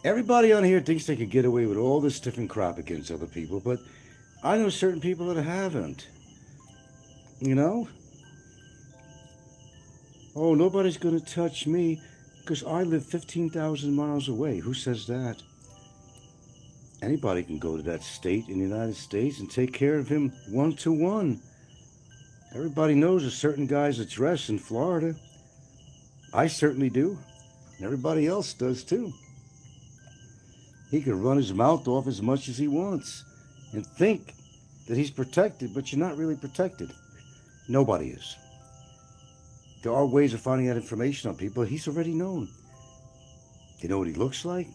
Everybody on here thinks they can get away with all this different crap against other people, but I know certain people that haven't. You know? Oh, nobody's going to touch me because I live 15,000 miles away. Who says that? Anybody can go to that state in the United States and take care of him 1-to-1. Everybody knows a certain guy's address in Florida. I certainly do. And everybody else does too. He can run his mouth off as much as he wants and think that he's protected, but you're not really protected. Nobody is. There are ways of finding out information on people. He's already known. They know what he looks like.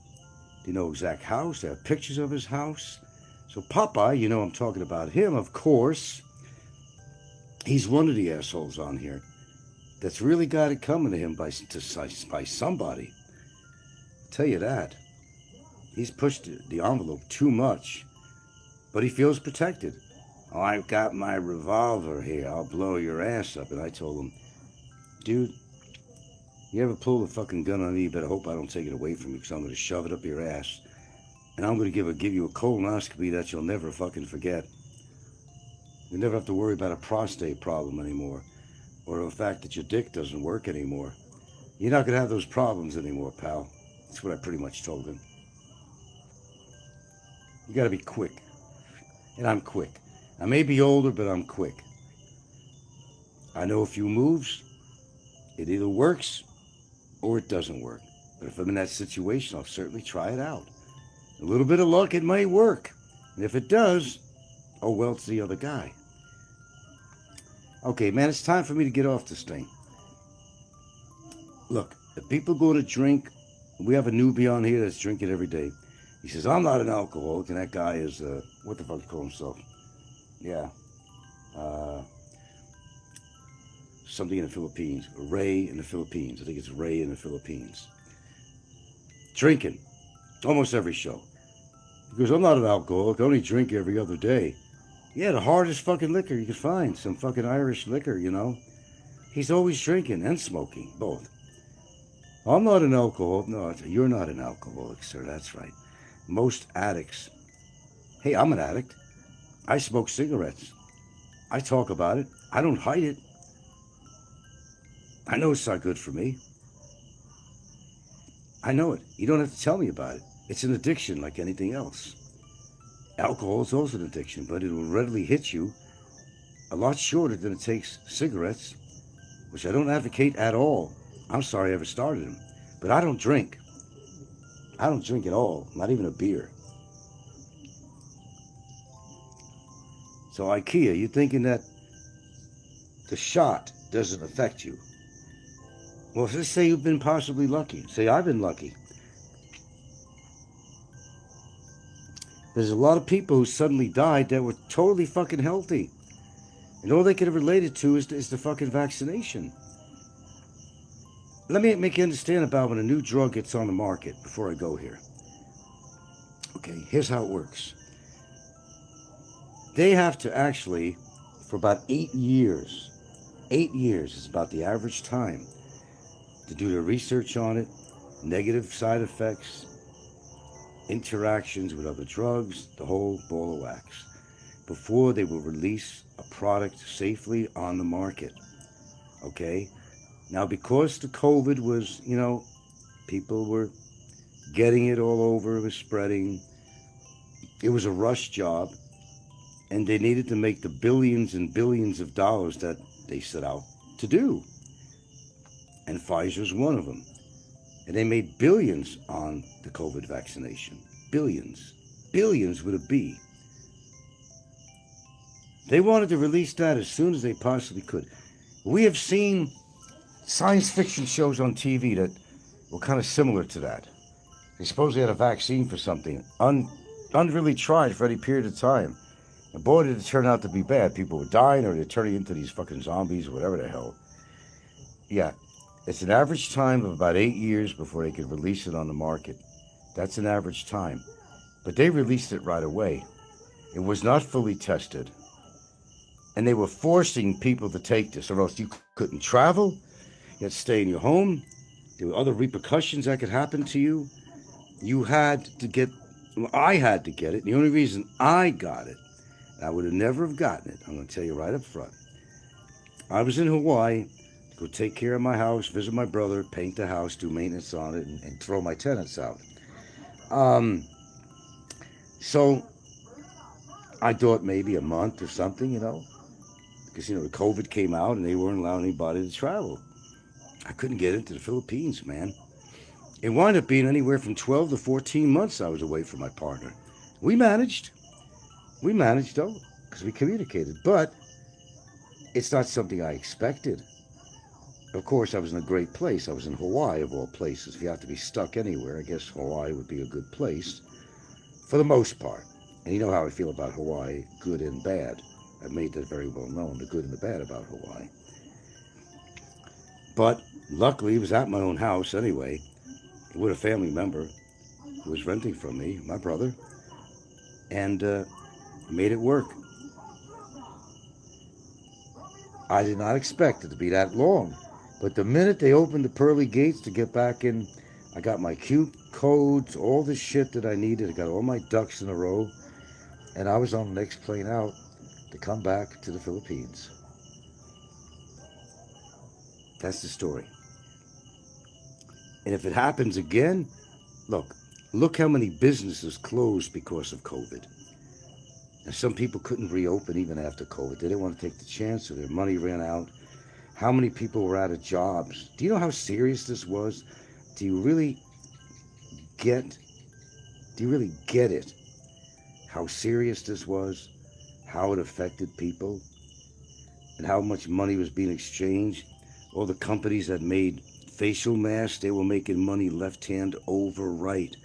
They know exact house. They have pictures of his house. So Popeye, you know I'm talking about him, of course. He's one of the assholes on here that's really got it coming to him by somebody. I'll tell you that. He's pushed the envelope too much, but he feels protected. Oh, I've got my revolver here. I'll blow your ass up. And I told him, dude, you ever pull a fucking gun on me, you better hope I don't take it away from you, because I'm going to shove it up your ass. And I'm going to give you a colonoscopy that you'll never fucking forget. You never have to worry about a prostate problem anymore, or the fact that your dick doesn't work anymore. You're not going to have those problems anymore, pal. That's what I pretty much told him. You got to be quick. And I'm quick. I may be older, but I'm quick. I know a few moves. It either works or it doesn't work. But if I'm in that situation, I'll certainly try it out. A little bit of luck, it might work. And if it does, oh well, it's the other guy. Okay, man, it's time for me to get off this thing. Look, if people go to drink, we have a newbie on here that's drinking every day. He says, I'm not an alcoholic, and that guy is, what the fuck do you call himself? Yeah. Something in the Philippines. Ray in the Philippines. I think it's Ray in the Philippines. Drinking. Almost every show. He goes, I'm not an alcoholic. I only drink every other day. Yeah, the hardest fucking liquor you can find. Some fucking Irish liquor, you know. He's always drinking and smoking, both. I'm not an alcoholic. No, you're not an alcoholic, sir. That's right. Most addicts. Hey, I'm an addict. I smoke cigarettes. I talk about it. I don't hide it. I know it's not good for me. I know it. You don't have to tell me about it. It's an addiction like anything else. Alcohol is also an addiction, but it will readily hit you a lot shorter than it takes cigarettes, which I don't advocate at all. I'm sorry I ever started them, but I don't drink. I don't drink at all, not even a beer. So IKEA, you're thinking that the shot doesn't affect you. Well, let's say you've been possibly lucky. Say I've been lucky. There's a lot of people who suddenly died that were totally fucking healthy. And all they could have related to is the fucking vaccination. Let me make you understand about when a new drug gets on the market before I go here. Okay, here's how it works. They have to actually, for about 8 years is about the average time to do their research on it, negative side effects, interactions with other drugs, the whole ball of wax, before they will release a product safely on the market. Okay? Now, because the COVID was, people were getting it all over, it was spreading, it was a rush job, and they needed to make the billions and billions of dollars that they set out to do. And Pfizer's one of them. And they made billions on the COVID vaccination. Billions. Billions with a B. They wanted to release that as soon as they possibly could. We have seen science fiction shows on TV that were kind of similar to that. They supposedly had a vaccine for something, unreally tried for any period of time. And boy, did it turn out to be bad. People were dying, or they're turning into these fucking zombies, or whatever the hell. Yeah, it's an average time of about 8 years before they could release it on the market. That's an average time. But they released it right away. It was not fully tested. And they were forcing people to take this, or else you couldn't travel. You had to stay in your home. There were other repercussions that could happen to you. You had to get, I had to get it. The only reason I got it, I would have never have gotten it, I'm going to tell you right up front. I was in Hawaii to go take care of my house, visit my brother, paint the house, do maintenance on it, and throw my tenants out. So I thought maybe a month or something, because, the COVID came out and they weren't allowing anybody to travel. I couldn't get into the Philippines, man. It wound up being anywhere from 12 to 14 months I was away from my partner. We managed, though, because we communicated. But it's not something I expected. Of course, I was in a great place. I was in Hawaii, of all places. If you have to be stuck anywhere, I guess Hawaii would be a good place for the most part. And you know how I feel about Hawaii, good and bad. I've made that very well known, the good and the bad about Hawaii. But luckily, it was at my own house anyway, with a family member who was renting from me, my brother, and made it work. I did not expect it to be that long, but the minute they opened the pearly gates to get back in, I got my Q codes, all the shit that I needed. I got all my ducks in a row, and I was on the next plane out to come back to the Philippines. That's the story. And if it happens again, look how many businesses closed because of COVID. And some people couldn't reopen even after COVID. They didn't want to take the chance, or their money ran out. How many people were out of jobs? Do you know how serious this was? Do you really get it? How serious this was? How it affected people? And how much money was being exchanged? All the companies that made facial masks, they were making money left hand over right.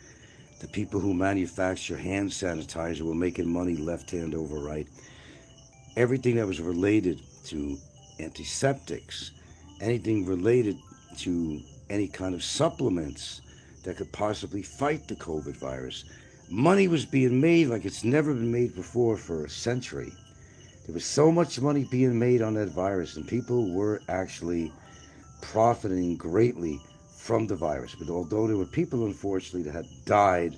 The people who manufacture hand sanitizer were making money left hand over right. Everything that was related to antiseptics, anything related to any kind of supplements that could possibly fight the COVID virus. Money was being made like it's never been made before for a century. There was so much money being made on that virus, and people were actually profiting greatly from the virus. But although there were people, unfortunately, that had died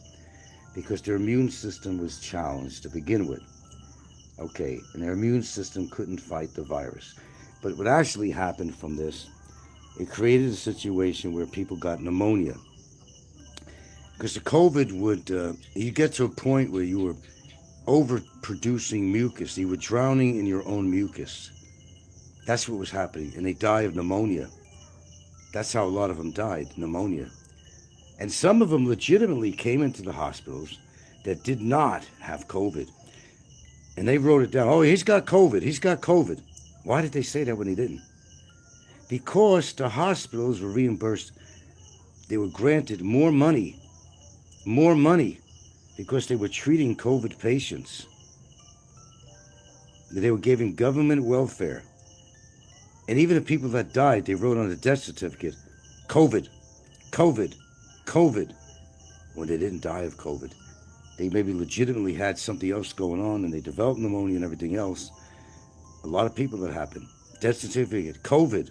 because their immune system was challenged to begin with. Okay, and their immune system couldn't fight the virus. But what actually happened from this, it created a situation where people got pneumonia. Because the COVID would, you get to a point where you were overproducing mucus. You were drowning in your own mucus. That's what was happening. And they die of pneumonia. That's how a lot of them died, pneumonia. And some of them legitimately came into the hospitals that did not have COVID. And they wrote it down. Oh, he's got COVID. He's got COVID. Why did they say that when he didn't? Because the hospitals were reimbursed. They were granted more money, because they were treating COVID patients. They were giving government welfare. And even the people that died, they wrote on the death certificate, COVID, COVID, COVID, when they didn't die of COVID. They maybe legitimately had something else going on and they developed pneumonia and everything else. A lot of people that happened. Death certificate, COVID.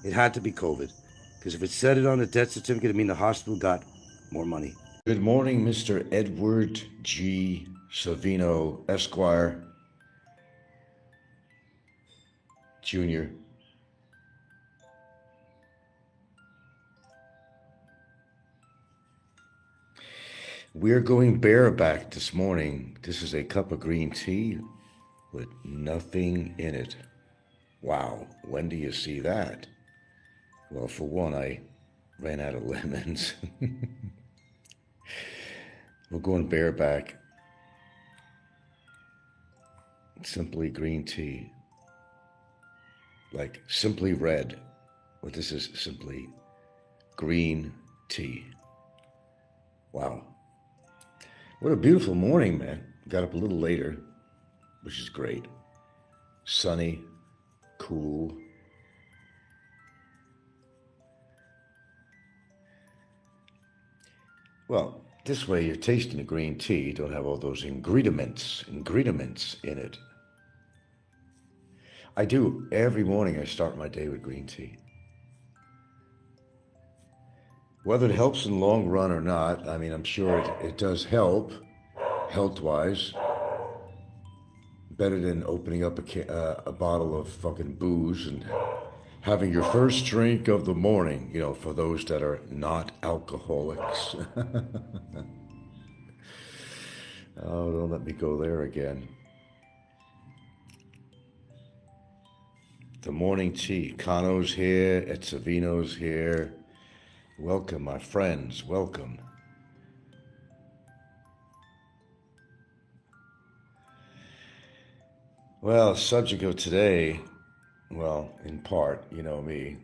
It had to be COVID. Because if it said it on the death certificate, it means the hospital got more money. Good morning, Mr. Edward G. Savino, Esquire, Jr. We're going bareback this morning. This is a cup of green tea with nothing in it. Wow, when do you see that? Well, for one, I ran out of lemons. We're going bareback. Simply green tea. Like simply red. Well, this is simply green tea. Wow. What a beautiful morning, man. Got up a little later, which is great. Sunny, cool. Well, this way you're tasting the green tea. You don't have all those ingredients in it. I do. Every morning I start my day with green tea. Whether it helps in the long run or not, I mean, I'm sure it does help, health-wise. Better than opening up a bottle of fucking booze and having your first drink of the morning, you know, for those that are not alcoholics. Oh, don't let me go there again. The morning tea. Kano's here, Etzavino's here. Welcome, my friends, welcome. Well, subject of today, well, in part, you know me,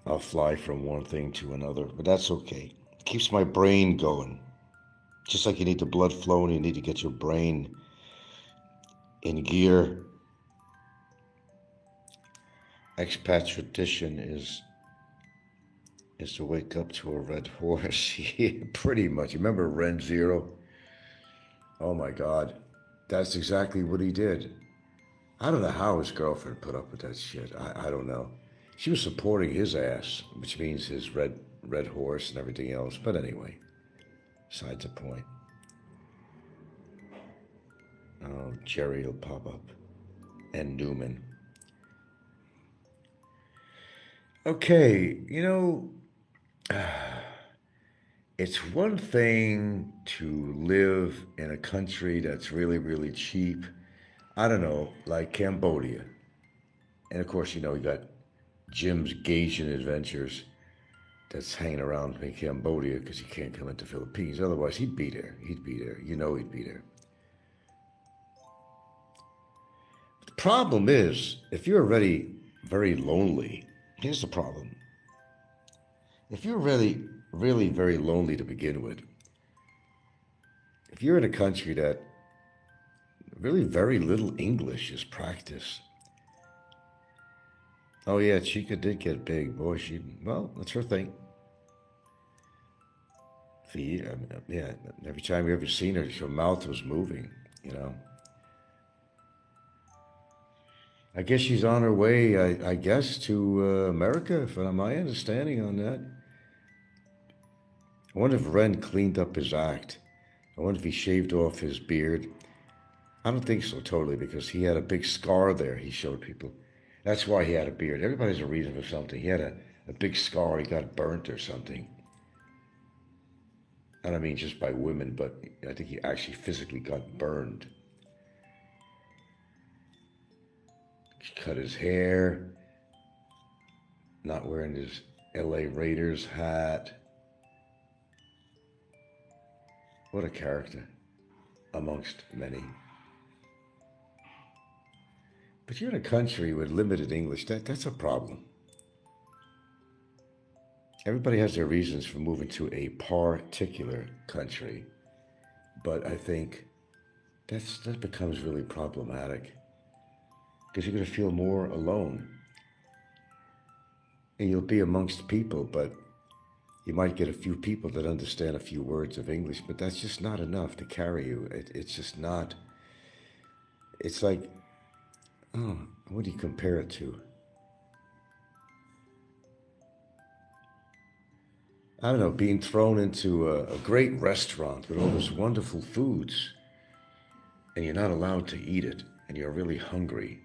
I'll fly from one thing to another, but that's okay. It keeps my brain going. Just like you need the blood flowing, you need to get your brain in gear. Expat tradition is to wake up to a red horse. Yeah, pretty much. You remember Ren Zero? Oh my God. That's exactly what he did. I don't know how his girlfriend put up with that shit. I don't know. She was supporting his ass, which means his red horse and everything else. But anyway, besides the point. Oh, Jerry will pop up. And Newman. Okay, you know, it's one thing to live in a country that's really, really cheap. I don't know, like Cambodia. And of course, you know, you got Jim's Gasian Adventures that's hanging around in Cambodia because he can't come into the Philippines. Otherwise, he'd be there. He'd be there. You know he'd be there. The problem is, if you're already very lonely, here's the problem. If you're really very lonely to begin with, if you're in a country that really very little English is practiced. Oh yeah, Chica did get big. Boy, well, that's her thing. Yeah, every time we ever seen her, her mouth was moving, you know. I guess she's on her way, I guess, to America, from my understanding on that. I wonder if Ren cleaned up his act. I wonder if he shaved off his beard. I don't think so totally, because he had a big scar there he showed people. That's why he had a beard. Everybody has a reason for something. He had a big scar. He got burnt or something. I don't mean just by women, but I think he actually physically got burned. He cut his hair, not wearing his LA Raiders hat. What a character amongst many. But you're in a country with limited English. That's a problem. Everybody has their reasons for moving to a particular country, but I think that becomes really problematic because you're going to feel more alone. And you'll be amongst people, but you might get a few people that understand a few words of English, but that's just not enough to carry you. It's just not. It's like, oh, what do you compare it to? I don't know, being thrown into a great restaurant with all those wonderful foods, and you're not allowed to eat it, and you're really hungry.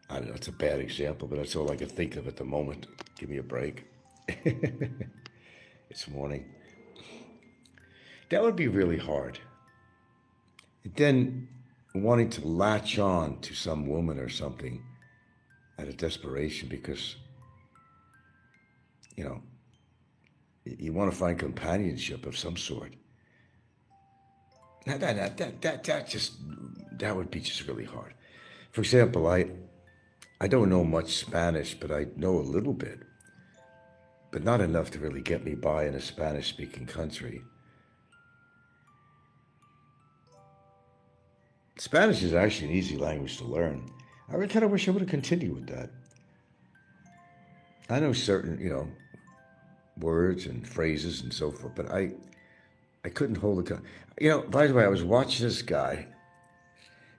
I don't know, it's a bad example, but that's all I can think of at the moment. Give me a break. It's morning. That would be really hard. Then wanting to latch on to some woman or something out of desperation because, you know, you want to find companionship of some sort. That would be just really hard. For example, I don't know much Spanish, but I know a little bit, but not enough to really get me by in a Spanish-speaking country. Spanish is actually an easy language to learn. I really kind of wish I would have continued with that. I know certain, words and phrases and so forth, but I couldn't hold it. By the way, I was watching this guy.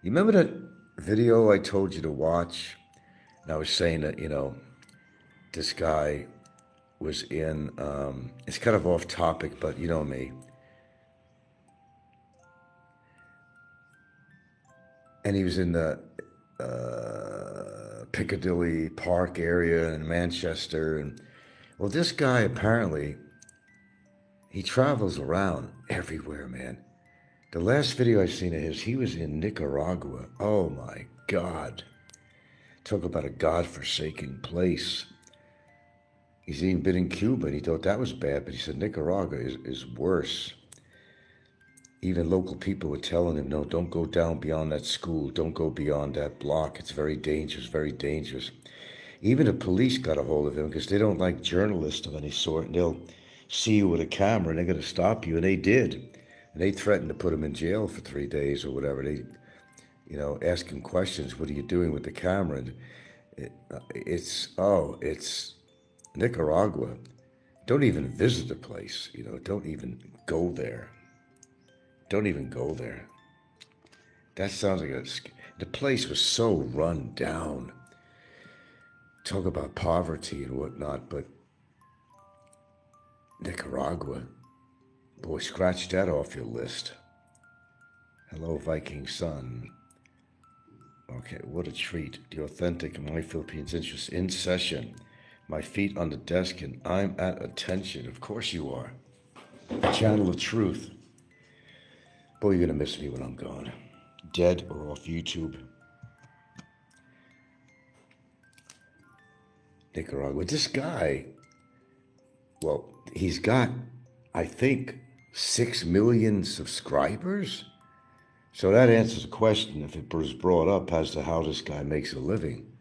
You remember that video I told you to watch? And I was saying that, this guy was in, it's kind of off topic, but you know me. And he was in the Piccadilly Park area in Manchester, and well, this guy apparently, he travels around everywhere, man. The last video I've seen of his, he was in Nicaragua. Oh my God. Talk about a godforsaken place. He's even been in Cuba, and he thought that was bad, but he said Nicaragua is worse. Even local people were telling him, no, don't go down beyond that school. Don't go beyond that block. It's very dangerous, very dangerous. Even the police got a hold of him because they don't like journalists of any sort. And they'll see you with a camera and they're going to stop you. And they did. And they threatened to put him in jail for 3 days or whatever. They, ask him questions. What are you doing with the camera? And it's Nicaragua. Don't even visit the place. Don't even go there. Don't even go there. That sounds like the place was so run down. Talk about poverty and whatnot, but Nicaragua, boy, scratch that off your list. Hello, Viking Sun. Okay, what a treat. The authentic My Philippines interest in session. My feet on the desk and I'm at attention. Of course you are. A channel of truth. Boy, you're gonna miss me when I'm gone. Dead or off YouTube. Nicaragua. This guy, well, he's got, I think, 6 million subscribers. So that answers the question, if it was brought up, as to how this guy makes a living.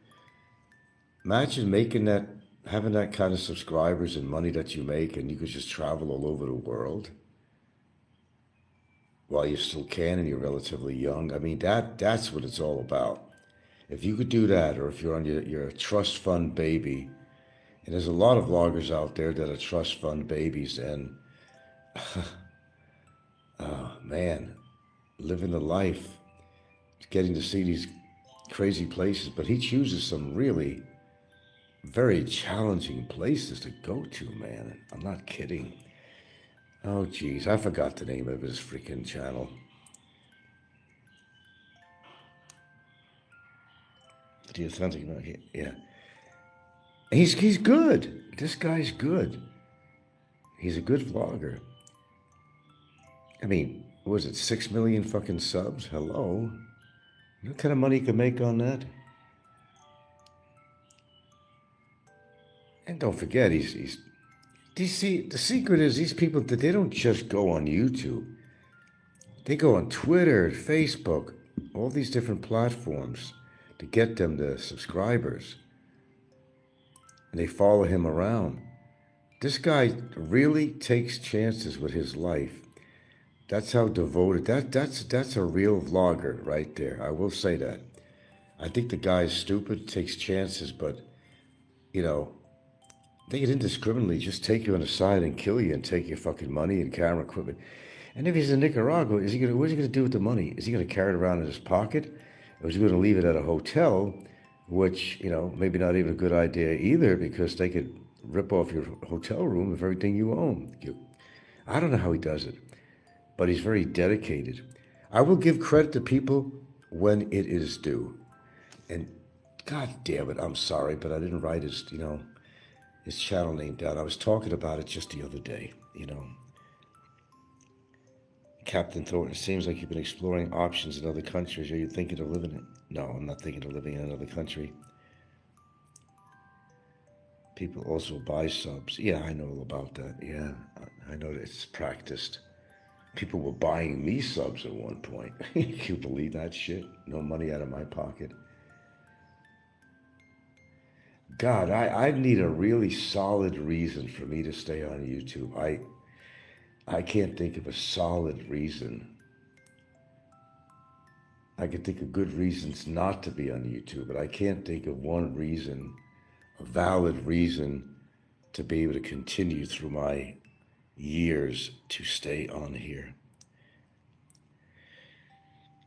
Imagine having that kind of subscribers and money that you make, and you could just travel all over the world while you still can and you're relatively young. I mean, that's what it's all about. If you could do that, or if you're on your trust fund baby, and there's a lot of vloggers out there that are trust fund babies, and oh man, living the life, getting to see these crazy places, but he chooses some really very challenging places to go to, man. I'm not kidding. Oh geez, I forgot the name of his freaking channel. The authentic, yeah. He's good. This guy's good. He's a good vlogger. I mean, what was it 6 million fucking subs? Hello? What kind of money you can make on that? And don't forget, he's. Do you see, the secret is these people, that they don't just go on YouTube. They go on Twitter, Facebook, all these different platforms to get them the subscribers. And they follow him around. This guy really takes chances with his life. That's how devoted. That's a real vlogger right there. I will say that. I think the guy's stupid, takes chances, but you know, they could indiscriminately just take you on the side and kill you and take your fucking money and camera equipment. And if he's in Nicaragua, what is he gonna do with the money? Is he gonna carry it around in his pocket? Or is he gonna leave it at a hotel, which, you know, maybe not even a good idea either, because they could rip off your hotel room of everything you own. I don't know how he does it, but he's very dedicated. I will give credit to people when it is due. And God damn it, I'm sorry, but I didn't write his, you know, his channel name down. I was talking about it just the other day, you know. Captain Thornton, seems like you've been exploring options in other countries. Are you thinking of living in? No, I'm not thinking of living in another country. People also buy subs. Yeah, I know all about that. Yeah, I know that it's practiced. People were buying me subs at one point. Can you believe that shit? No money out of my pocket. God, I need a really solid reason for me to stay on YouTube. I can't think of a solid reason. I can think of good reasons not to be on YouTube, but I can't think of one reason, a valid reason, to be able to continue through my years to stay on here.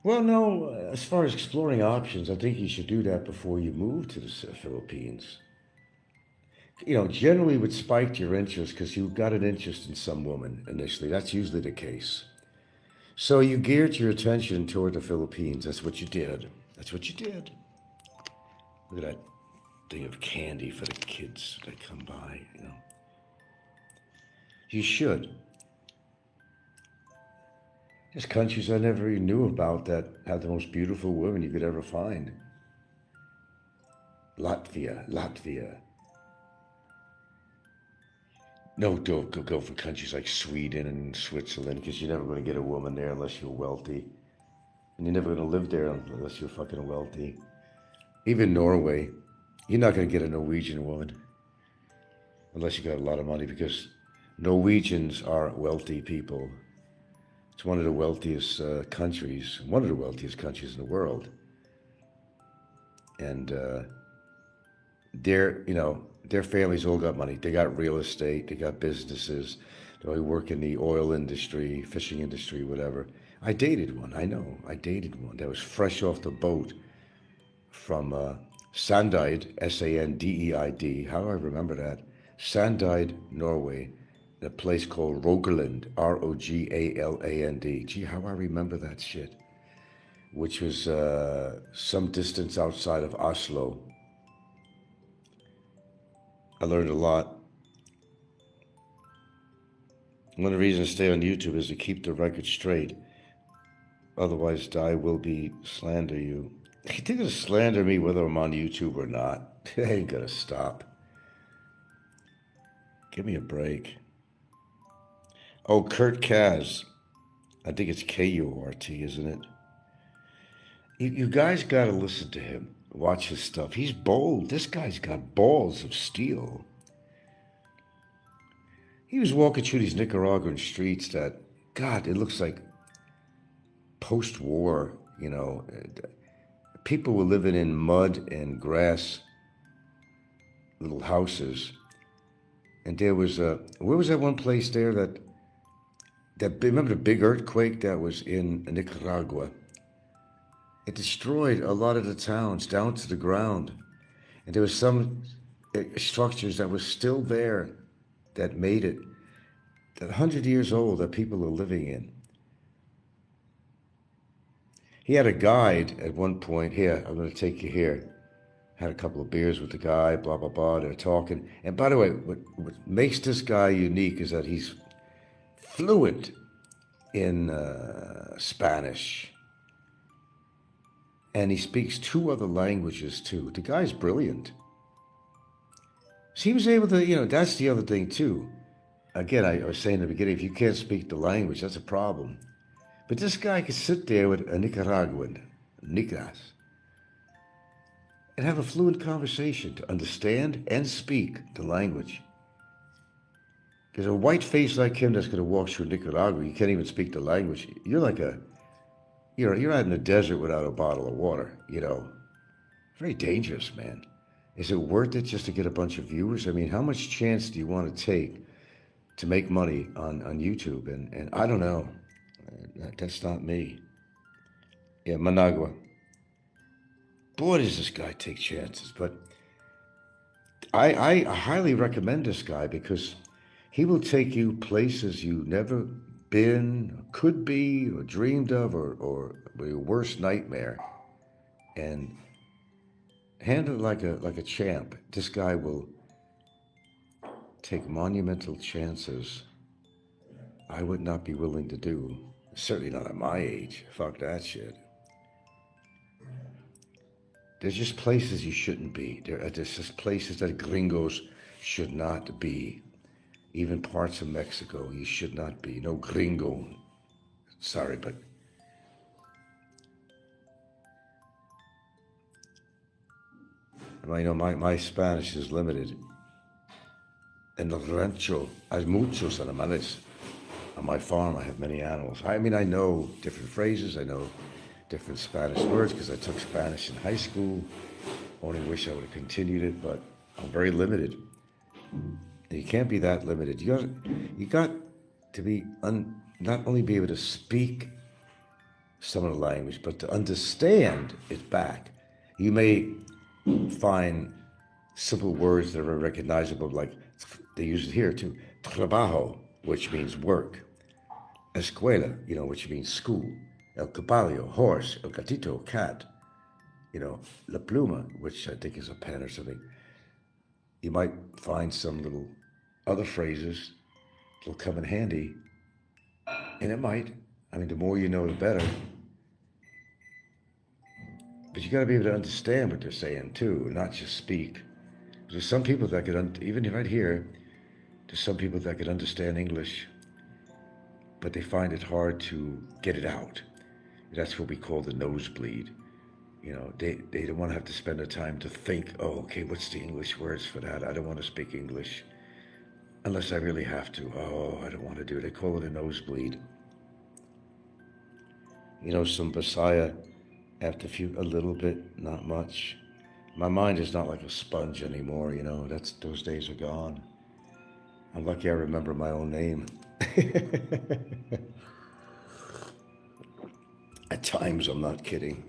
Well, no, as far as exploring options, I think you should do that before you move to the Philippines. You know, generally what spiked your interest, because you got an interest in some woman initially. That's usually the case. So you geared your attention toward the Philippines. That's what you did. That's what you did. Look at that thing of candy for the kids that come by, you know. You should. There's countries I never even knew about that have the most beautiful women you could ever find. Latvia. No, don't go for countries like Sweden and Switzerland, because you're never going to get a woman there unless you're wealthy. And you're never going to live there unless you're fucking wealthy. Even Norway, you're not going to get a Norwegian woman unless you got a lot of money, because Norwegians are wealthy people. It's one of the wealthiest countries in the world. And their families all got money. They got real estate, they got businesses, they work in the oil industry, fishing industry, whatever. I dated one, that was fresh off the boat from Sandeid, Sandeid, how do I remember that? Sandeid, Norway, in a place called Rogaland, Rogaland. Gee, how I remember that shit. Which was some distance outside of Oslo. I learned a lot. One of the reasons I stay on YouTube is to keep the record straight. Otherwise, I will be slander you. They're going to slander me whether I'm on YouTube or not. They ain't going to stop. Give me a break. Oh, Kurtcas. I think it's K-U-R-T, isn't it? You guys got to listen to him. Watch his stuff. He's bold. This guy's got balls of steel. He was walking through these Nicaraguan streets that, God, it looks like post-war, you know. People were living in mud and grass, little houses. And there was where was that one place there that remember the big earthquake that was in Nicaragua? It destroyed a lot of the towns down to the ground. And there was some structures that were still there that made it, that 100 years old, that people are living in. He had a guide at one point. Here, I'm going to take you here. Had a couple of beers with the guy, blah, blah, blah. They're talking. And by the way, what makes this guy unique is that he's fluent in Spanish, and he speaks 2 other languages too. The guy's brilliant. So he was able to, that's the other thing too. Again, I was saying in the beginning, if you can't speak the language, that's a problem. But this guy could sit there with a Nicaraguan, Nicas, and have a fluent conversation to understand and speak the language. Because a white face like him that's going to walk through Nicaragua, you can't even speak the language. You're like you're out in the desert without a bottle of water, Very dangerous, man. Is it worth it just to get a bunch of viewers? I mean, how much chance do you want to take to make money on YouTube? And I don't know. That's not me. Yeah, Managua. Boy, does this guy take chances. But I highly recommend this guy because he will take you places you've never been, or could be, or dreamed of, or your worst nightmare, and handle it like a champ. This guy will take monumental chances I would not be willing to do. Certainly not at my age. Fuck that shit. There's just places you shouldn't be. There's just places that gringos should not be. Even parts of Mexico, you should not be. No gringo. Sorry, but my Spanish is limited. En el rancho hay muchos animales. On my farm, I have many animals. I mean, I know different phrases. I know different Spanish words because I took Spanish in high school. Only wish I would have continued it, but I'm very limited. You can't be that limited. You got to be not only be able to speak some of the language, but to understand it back. You may find simple words that are recognizable, like they use it here too. Trabajo, which means work. Escuela, which means school. El caballo, horse. El gatito, cat. La pluma, which I think is a pen or something. You might find some little other phrases that'll come in handy. And it might. I mean, the more you know, the better. But you got to be able to understand what they're saying too, not just speak. There's some people that could, even right here, there's some people that could understand English, but they find it hard to get it out. That's what we call the nosebleed. They don't want to have to spend the time to think, oh, okay, what's the English words for that? I don't want to speak English unless I really have to. Oh, I don't want to do it. They call it a nosebleed. Some Bisaya, after a little bit, not much. My mind is not like a sponge anymore, those days are gone. I'm lucky I remember my own name. At times, I'm not kidding,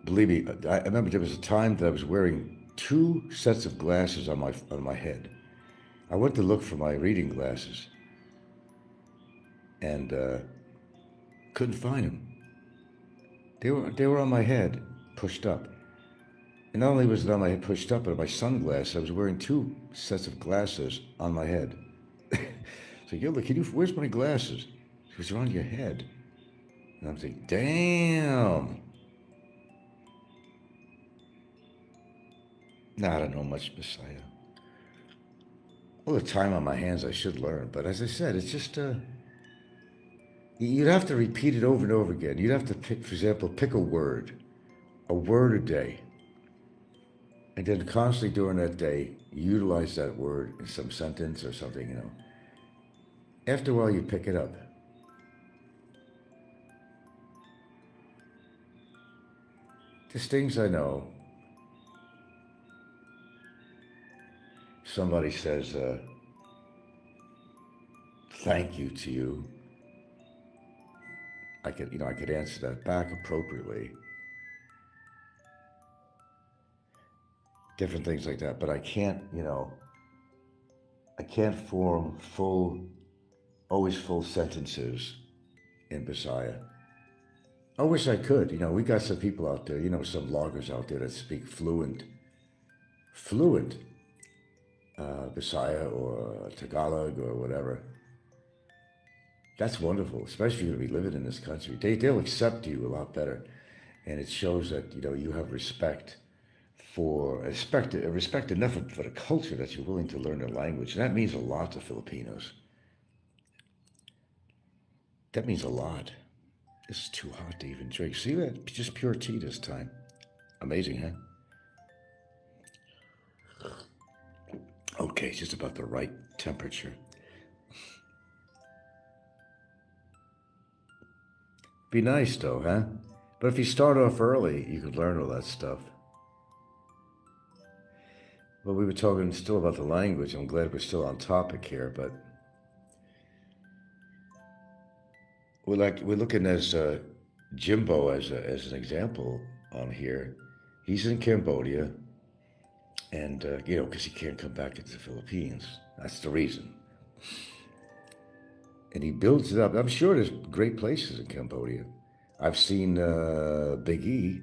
Believe me, I remember there was a time that I was wearing 2 sets of glasses on my head. I went to look for my reading glasses and couldn't find them. They were on my head, pushed up. And not only was it on my head pushed up, but on my sunglasses, I was wearing 2 sets of glasses on my head. So, Gilda, where's my glasses? Because they're on your head. And I'm thinking, damn. Nah, I don't know much Messiah. All the time on my hands, I should learn. But as I said, it's just, you'd have to repeat it over and over again. You'd have to pick, for example, a word a day. And then constantly during that day, utilize that word in some sentence or something, After a while, you pick it up. There's things I know. Somebody says, thank you to you. I could answer that back appropriately. Different things like that, but I can't, I can't form always full sentences in Bisaya. I wish I could. We got some people out there, some bloggers out there that speak fluent Bisaya or Tagalog or whatever. That's wonderful, especially if you're going to be living in this country. They'll accept you a lot better. And it shows that, you have respect enough for the culture that you're willing to learn their language. And that means a lot to Filipinos. That means a lot. This is too hot to even drink. See that? Just pure tea this time. Amazing, huh? Okay, just about the right temperature. Be nice though, huh? But if you start off early, you could learn all that stuff. Well, we were talking still about the language. I'm glad we're still on topic here, but we're looking as Jimbo as an example on here. He's in Cambodia, and because he can't come back into the Philippines. That's the reason. And he builds it up. I'm sure there's great places in Cambodia. I've seen Big E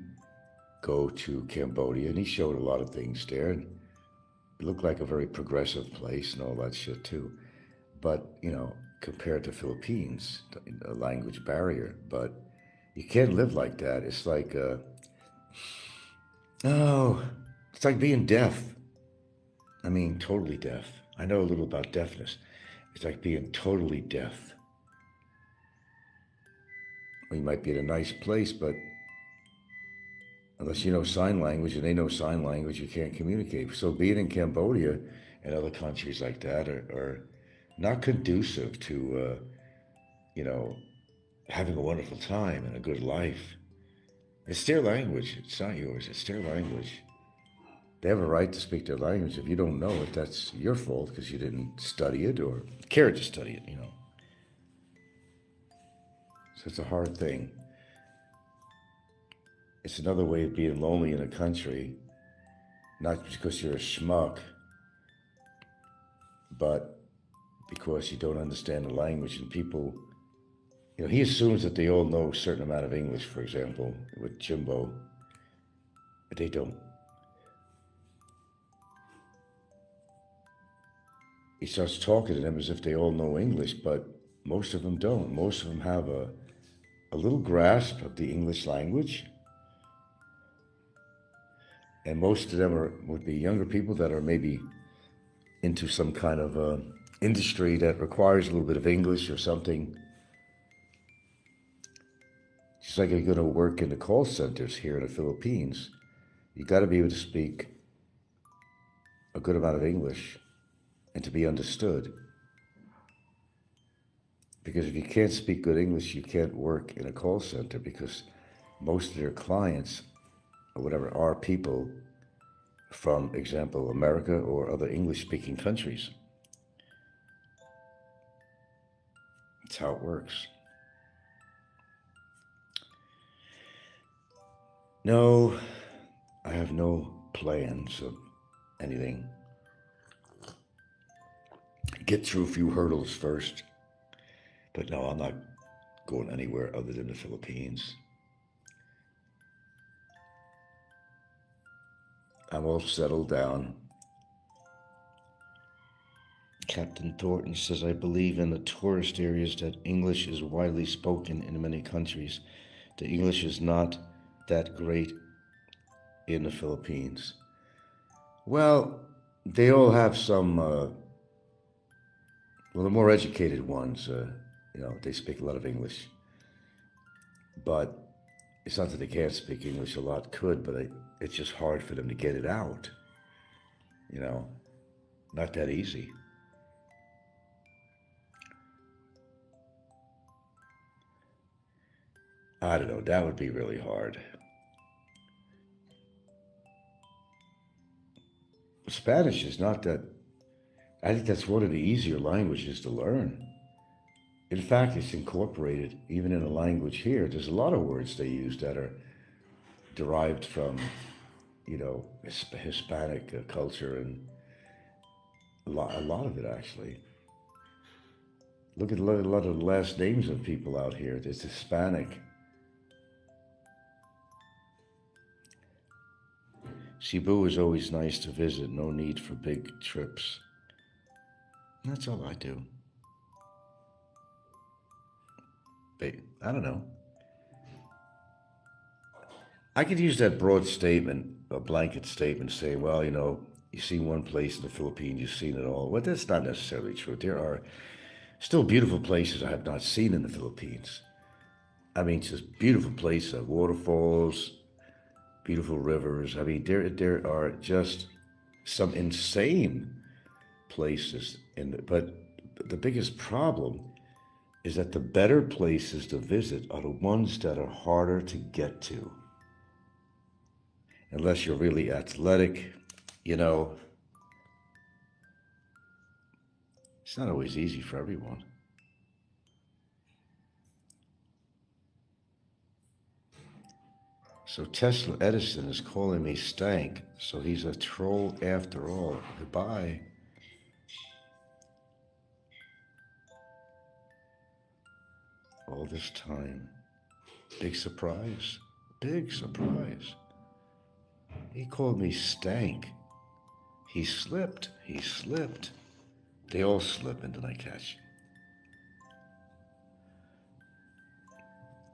go to Cambodia, and he showed a lot of things there. And it looked like a very progressive place and all that shit too. But, compared to Philippines, a language barrier. But you can't live like that. It's like, it's like being deaf. I mean, totally deaf. I know a little about deafness. It's like being totally deaf. Well, you might be in a nice place, but unless you know sign language and they know sign language, you can't communicate. So being in Cambodia and other countries like that are not conducive to, having a wonderful time and a good life. It's their language. It's not yours. It's their language. They have a right to speak their language. If you don't know it, that's your fault because you didn't study it or care to study it, So it's a hard thing. It's another way of being lonely in a country, not because you're a schmuck, but because you don't understand the language. And people, he assumes that they all know a certain amount of English, for example, with Jimbo, but they don't. He starts talking to them as if they all know English, but most of them don't. Most of them have a little grasp of the English language. And most of them would be younger people that are maybe into some kind of industry that requires a little bit of English or something. Just like you're going to work in the call centers here in the Philippines, you got to be able to speak a good amount of English and to be understood. Because if you can't speak good English, you can't work in a call center because most of their clients or whatever are people from, example, America or other English-speaking countries. That's how it works. No, I have no plans of anything. Get through a few hurdles first. But no, I'm not going anywhere other than the Philippines. I'm all settled down. Captain Thornton says, I believe in the tourist areas that English is widely spoken in many countries. The English is not that great in the Philippines. Well, they all have some, the more educated ones, they speak a lot of English. But it's not that they can't speak English, a lot could, but it's just hard for them to get it out. Not that easy. I don't know, that would be really hard. Spanish is not that, I think that's one of the easier languages to learn. In fact, it's incorporated even in a language here. There's a lot of words they use that are derived from, Hispanic culture, and a lot of it actually. Look at a lot of the last names of people out here. It's Hispanic. Cebu is always nice to visit. No need for big trips. That's all I do. But I don't know. I could use that broad statement, a blanket statement, say, well, you see one place in the Philippines, you've seen it all. Well, that's not necessarily true. There are still beautiful places I have not seen in the Philippines. I mean, just beautiful places, waterfalls, beautiful rivers. I mean, there are just some insane places but the biggest problem is that the better places to visit are the ones that are harder to get to. Unless you're really athletic, it's not always easy for everyone. So Tesla Edison is calling me stank, so he's a troll after all. Goodbye. All this time. Big surprise. Big surprise. He called me stank. He slipped. They all slip, and then I catch.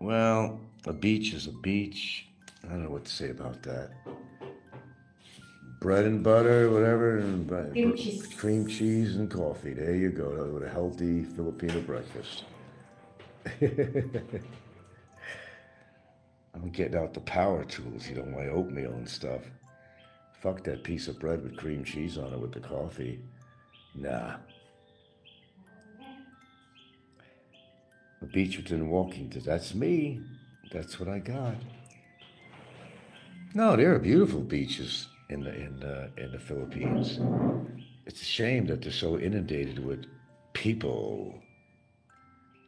Well, a beach is a beach. I don't know what to say about that. Bread and butter, whatever, and cream cheese and coffee. There you go. With a healthy Filipino breakfast. I'm getting out the power tools, my oatmeal and stuff. Fuck that piece of bread with cream cheese on it with the coffee. Nah. A beach within walking distance. That's me. That's what I got. No, there are beautiful beaches in the Philippines. It's a shame that they're so inundated with people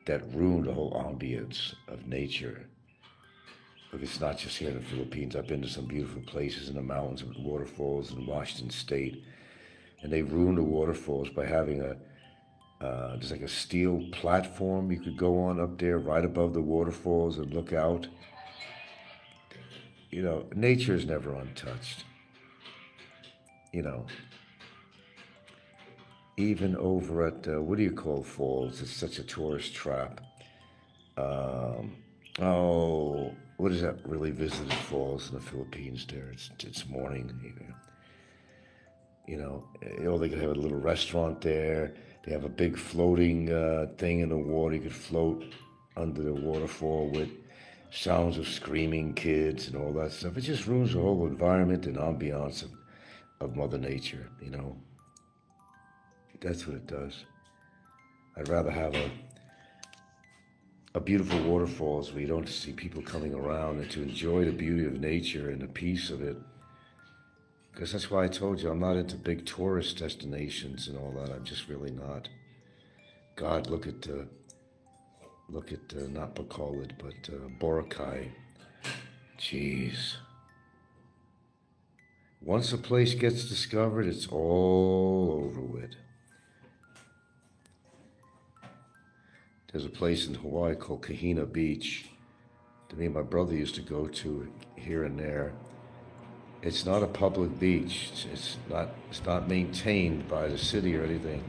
that ruin the whole ambience of nature. Look, it's not just here in the Philippines. I've been to some beautiful places in the mountains with waterfalls in Washington State, and they ruin the waterfalls by having there's like a steel platform you could go on up there right above the waterfalls and look out. Nature is never untouched. Even over at, what do you call falls? It's such a tourist trap. What is that really visited falls in the Philippines there? It's morning. They could have a little restaurant there. They have a big floating thing in the water. You could float under the waterfall with sounds of screaming kids and all that stuff. It just ruins the whole environment and ambiance of Mother Nature, That's what it does. I'd rather have a beautiful waterfalls where you don't see people coming around and to enjoy the beauty of nature and the peace of it. Because that's why I told you I'm not into big tourist destinations and all that. I'm just really not. God, look at not Bacolod, but Boracay. Jeez. Once a place gets discovered, it's all over with. There's a place in Hawaii called Kahina Beach that me and my brother used to go to here and there. It's not a public beach. It's not maintained by the city or anything.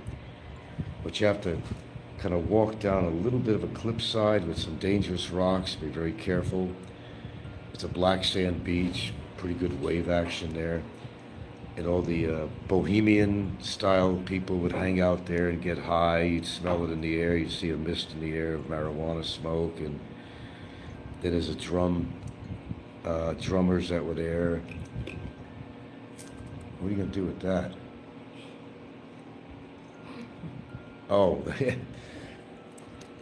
But you have to kind of walk down a little bit of a cliffside with some dangerous rocks. Be very careful. It's a black sand beach, pretty good wave action there. And all the bohemian style people would hang out there and get high. You'd smell it in the air. You'd see a mist in the air of marijuana smoke. And then there's a drummers that were there. What are you going to do with that? Oh,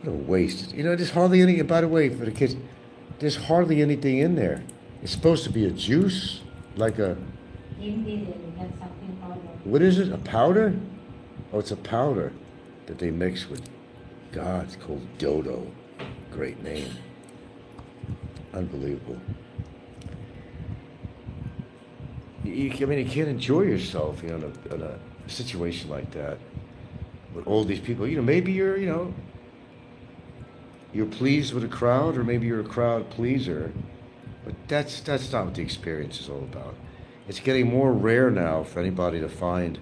no waste. There's hardly any, by the way, for the kids, there's hardly anything in there. It's supposed to be a juice, like a... What is it? A powder? Oh, it's a powder that they mix with. God, it's called Dodo. Great name. Unbelievable. You can't enjoy yourself, in a situation like that with all these people. Maybe you're pleased with a crowd, or maybe you're a crowd pleaser, but that's not what the experience is all about. It's getting more rare now for anybody to find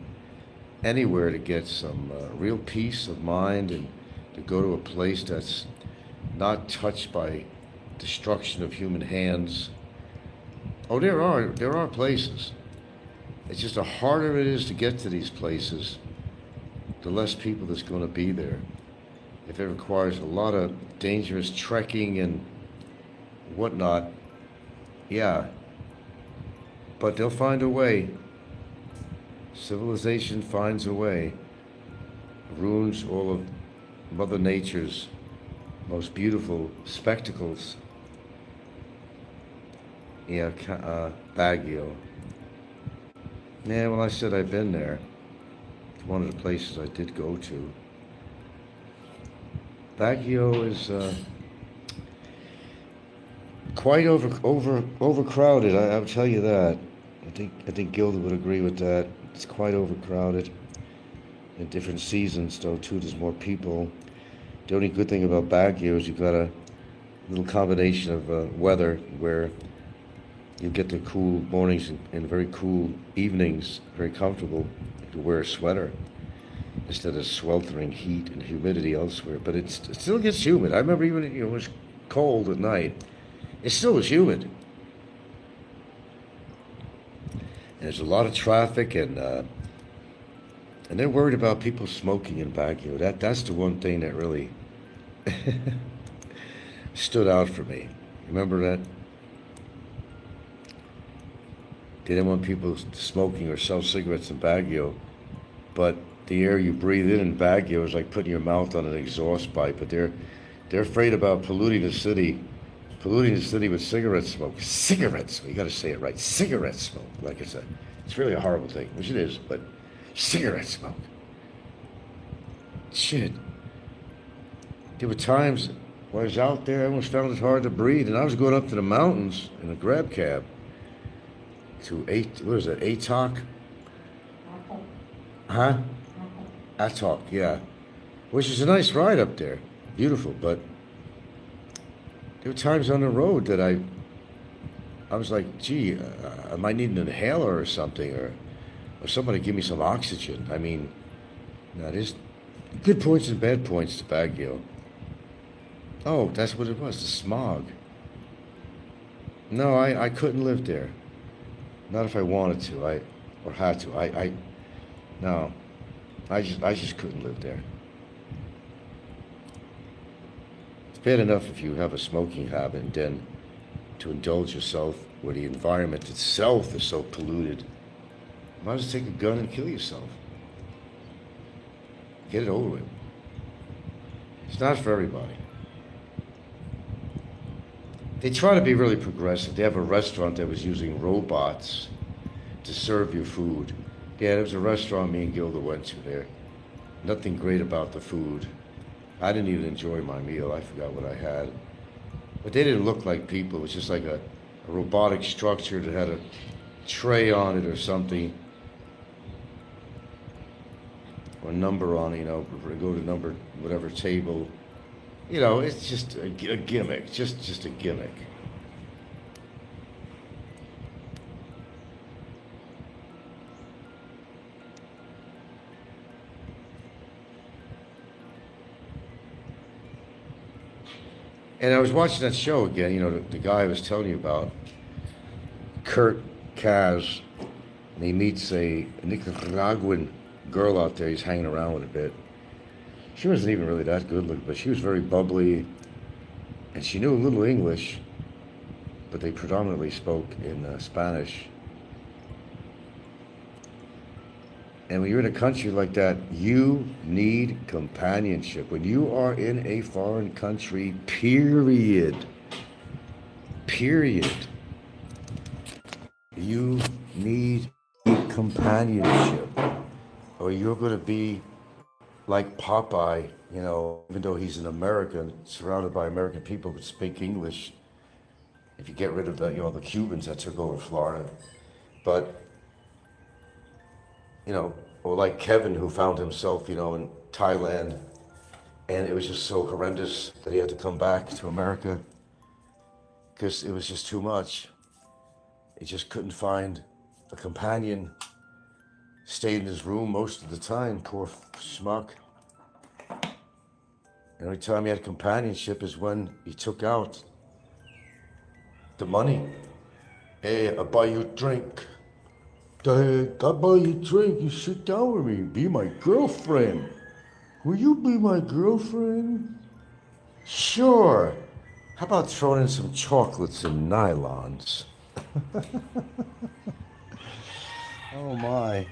anywhere to get some real peace of mind and to go to a place that's not touched by destruction of human hands. Oh, there are places. It's just the harder it is to get to these places, the less people that's going to be there. If it requires a lot of dangerous trekking and whatnot, yeah. But they'll find a way. Civilization finds a way. Ruins all of Mother Nature's most beautiful spectacles. Yeah, Baguio. Yeah, well, I said I've been there. It's one of the places I did go to. Baguio is quite overcrowded. I'll tell you that. I think Gilda would agree with that. It's quite overcrowded. In different seasons, though, too, there's more people. The only good thing about Baguio is you've got a little combination of weather where you get the cool mornings and very cool evenings, very comfortable. You can wear a sweater instead of sweltering heat and humidity elsewhere. But it still gets humid. I remember even it was cold at night. It still was humid. And there's a lot of traffic, and they're worried about people smoking in Baguio. That's the one thing that really stood out for me. Remember that? They didn't want people smoking or sell cigarettes in Baguio, but the air you breathe in Baguio is like putting your mouth on an exhaust pipe. But they're afraid about polluting the city with cigarette smoke. Cigarettes, you got to say it right. Cigarette smoke, like it's really a horrible thing, which it is. But cigarette smoke. Shit. There were times when I was out there, I almost found it hard to breathe, and I was going up to the mountains in a grab cab to Atok? Huh? Atok, yeah. Which is a nice ride up there. Beautiful, but there were times on the road that I was like, gee, I might need an inhaler or something, or somebody give me some oxygen. I mean, there's good points and bad points to Baguio. Oh, that's what it was, the smog. No, I couldn't live there. Not if I wanted to, or had to. No, I just couldn't live there. It's bad enough if you have a smoking habit, and then to indulge yourself where the environment itself is so polluted. You might as well take a gun and kill yourself. Get it over with. It's not for everybody. They try to be really progressive. They have a restaurant that was using robots to serve your food. Yeah, there was a restaurant me and Gilda went to there. Nothing great about the food. I didn't even enjoy my meal. I forgot what I had. But they didn't look like people. It was just like a robotic structure that had a tray on it or something. Or a number on it, go to number, whatever table. It's just a gimmick, just a gimmick. And I was watching that show again, the guy I was telling you about, Kurtcas, and he meets a Nicaraguan girl out there he's hanging around with a bit. She wasn't even really that good looking, but she was very bubbly, and she knew a little English, but they predominantly spoke in Spanish. And when you're in a country like that, you need companionship. When you are in a foreign country, period, you need companionship, or you're going to be like Popeye, even though he's an American, surrounded by American people who speak English. If you get rid of the Cubans that took over Florida. But, or like Kevin, who found himself, in Thailand, and it was just so horrendous that he had to come back to America because it was just too much. He just couldn't find a companion. Stayed in his room most of the time, poor schmuck. Every time he had companionship is when he took out the money. Hey, I buy you a drink. Dad, I buy you a drink. You sit down with me. Be my girlfriend. Will you be my girlfriend? Sure. How about throwing in some chocolates and nylons? Oh my.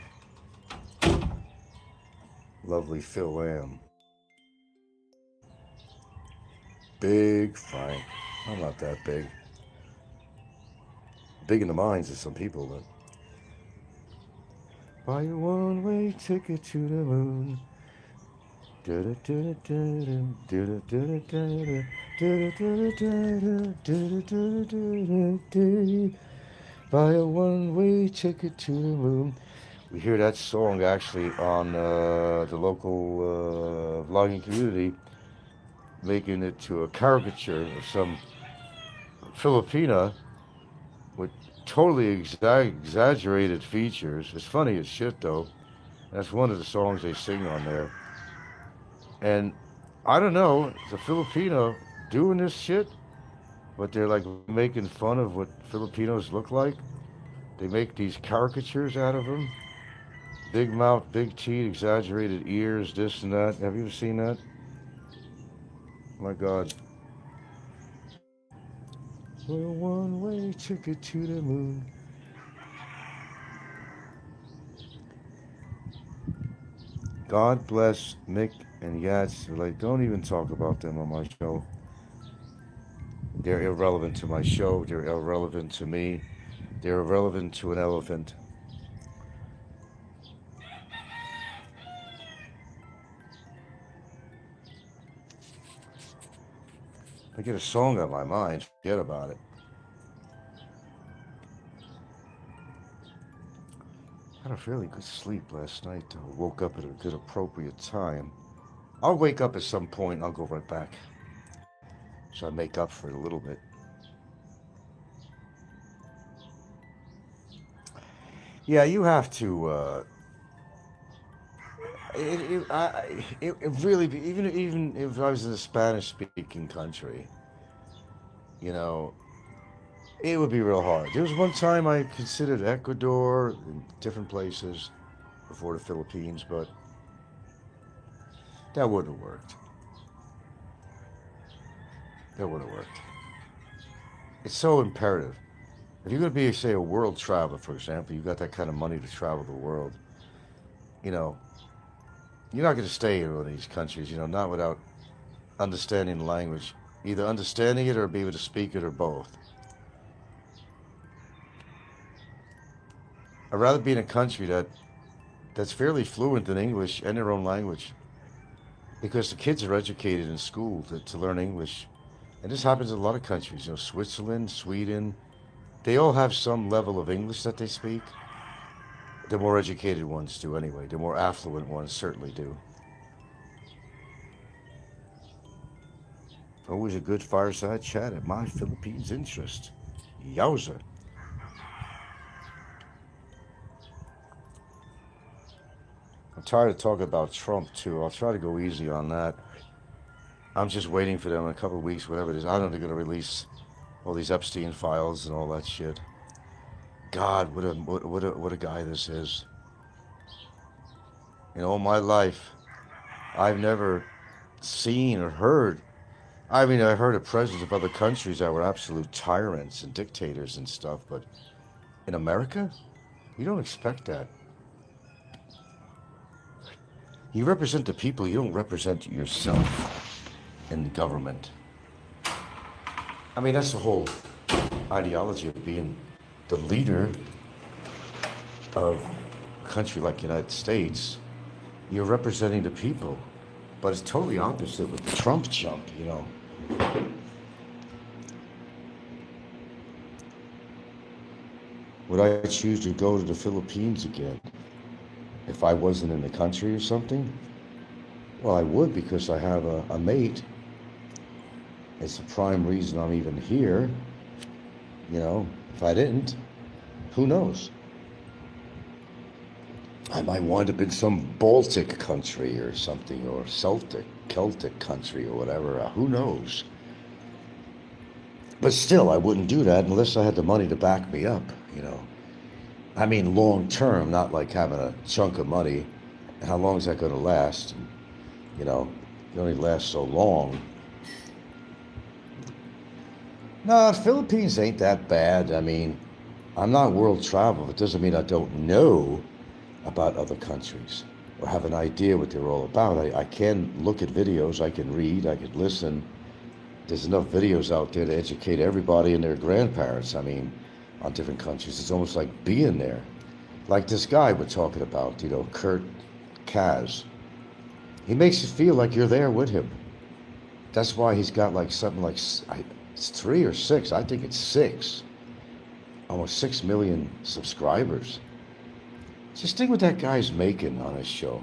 Lovely Phil Lamb. Big Frank. I'm not that big. Big in the minds of some people, but. Buy a one-way ticket to the moon. Buy a one-way ticket to the moon. We hear that song actually on the local vlogging community, making it to a caricature of some Filipina with totally exaggerated features. It's funny as shit though. That's one of the songs they sing on there. And I don't know, it's a Filipino doing this shit, but they're like making fun of what Filipinos look like. They make these caricatures out of them. Big mouth, big teeth, exaggerated ears, this and that. Have you ever seen that? My God. For a one-way ticket to the moon. God bless Mick and Yats. Like, don't even talk about them on my show. They're irrelevant to my show. They're irrelevant to me. They're irrelevant to an elephant. I get a song on my mind, forget about it. I had a fairly good sleep last night, though. Woke up at a good appropriate time. I'll wake up at some point and I'll go right back. So I make up for it a little bit. Yeah, you have to, it really, even if I was in a Spanish-speaking country, you know, it would be real hard. There was one time I considered Ecuador and different places before the Philippines, but that wouldn't have worked. That wouldn't have worked. It's so imperative. If you're going to be, say, a world traveler, for example, you've got that kind of money to travel the world, you know, you're not going to stay in one of these countries, you know, not without understanding the language. Either understanding it or be able to speak it or both. I'd rather be in a country that's fairly fluent in English and their own language. Because the kids are educated in school to learn English. And this happens in a lot of countries, you know, Switzerland, Sweden. They all have some level of English that they speak. The more educated ones do anyway. The more affluent ones certainly do. Always a good fireside chat at My Philippines Interest. Yowza. I'm tired of talking about Trump too. I'll try to go easy on that. I'm just waiting for them in a couple of weeks, whatever it is. I don't know if they're going to release all these Epstein files and all that shit. God, what a guy this is. In all my life, I've never seen or heard. I mean, I heard of presidents of other countries that were absolute tyrants and dictators and stuff, but in America, you don't expect that. You represent the people, you don't represent yourself in the government. I mean, that's the whole ideology of being the leader of a country like the United States. You're representing the people, but it's totally opposite with the Trump chump, you know. Would I choose to go to the Philippines again if I wasn't in the country or something? Well, I would, because I have a mate. It's the prime reason I'm even here. You know, if I didn't, who knows? I might wind up in some Baltic country or something, or Celtic country or whatever. Who knows? But still, I wouldn't do that unless I had the money to back me up, you know. I mean, long term, not like having a chunk of money. How long is that going to last? You know, it only lasts so long. No, Philippines ain't that bad. I mean, I'm not world travel. It doesn't mean I don't know about other countries or have an idea what they're all about. I can look at videos, I can read, I can listen. There's enough videos out there to educate everybody and their grandparents, I mean, on different countries. It's almost like being there. Like this guy we're talking about, you know, Kurtcas. He makes you feel like you're there with him. That's why he's got like something like, it's 3 or 6, I think it's 6. Almost 6 million subscribers. Just think what that guy's making on his show.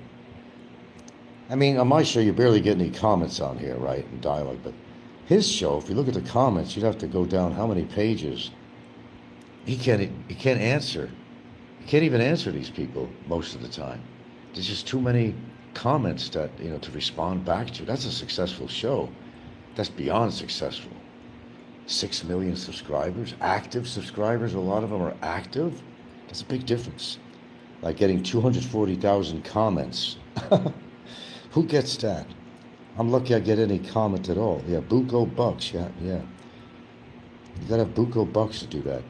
I mean, on my show, you barely get any comments on here, right, in dialogue, but his show, if you look at the comments, you'd have to go down how many pages. He can't answer. He can't even answer these people most of the time. There's just too many comments that, you know, to respond back to. That's a successful show. That's beyond successful. 6 million subscribers, active subscribers, a lot of them are active. That's a big difference. Like getting 240,000 comments. Who gets that? I'm lucky I get any comment at all. Yeah, Buco bucks, yeah. You gotta have Buco bucks to do that.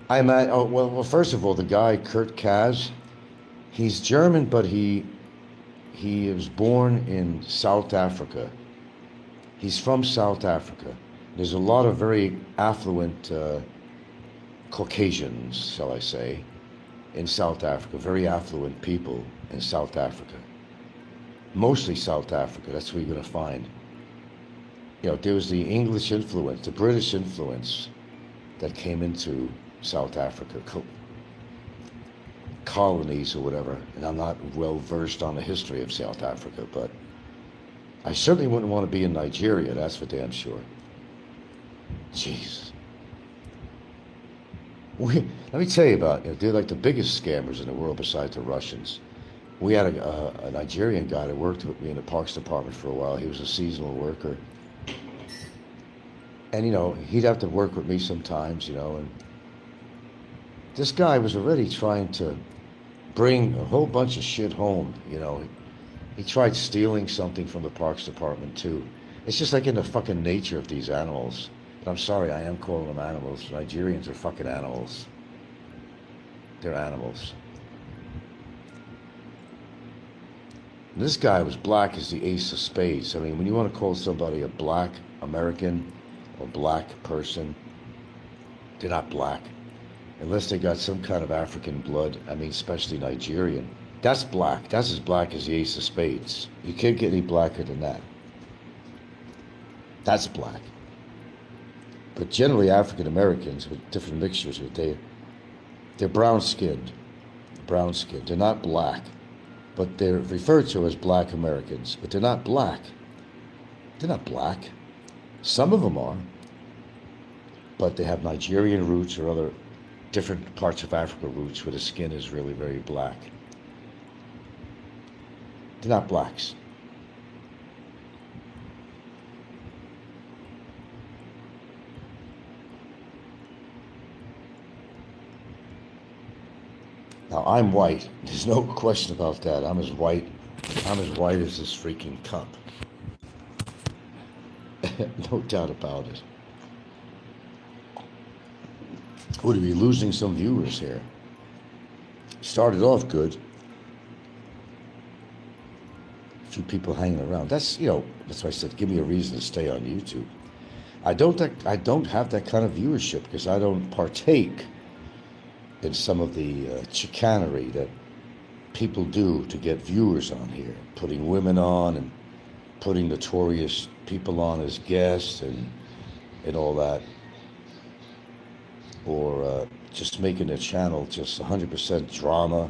Well, first of all, the guy, Kurtcas, he's German, but he was born in South Africa. He's from South Africa. There's a lot of very affluent Caucasians, shall I say, in South Africa, very affluent people in South Africa. Mostly South Africa, that's what you're going to find. You know, there was the English influence, the British influence that came into South Africa, colonies or whatever, and I'm not well versed on the history of South Africa, but I certainly wouldn't want to be in Nigeria, that's for damn sure. Jeez. Let me tell you about, you know, they're like the biggest scammers in the world besides the Russians. We had a Nigerian guy that worked with me in the Parks Department for a while. He was a seasonal worker. And, you know, he'd have to work with me sometimes, you know, and this guy was already trying to bring a whole bunch of shit home, you know. He tried stealing something from the Parks Department, too. It's just like in the fucking nature of these animals. But I'm sorry, I am calling them animals. Nigerians are fucking animals. They're animals. And this guy was black as the ace of spades. I mean, when you want to call somebody a black American or black person, they're not black. Unless they got some kind of African blood, I mean, especially Nigerian. That's black. That's as black as the ace of spades. You can't get any blacker than that. That's black. But generally African Americans with different mixtures, they're brown skinned. Brown skinned. They're not black. But they're referred to as black Americans. But they're not black. They're not black. Some of them are. But they have Nigerian roots or other different parts of Africa roots where the skin is really very black. They're not blacks. Now, I'm white. There's no question about that. I'm as white as this freaking cup. No doubt about it. Would we be losing some viewers here? Started off good. A few people hanging around. That's, you know, that's why I said, give me a reason to stay on YouTube. I don't have that kind of viewership because I don't partake in some of the chicanery that people do to get viewers on here, putting women on and putting notorious people on as guests and all that, or just making their channel just 100% drama.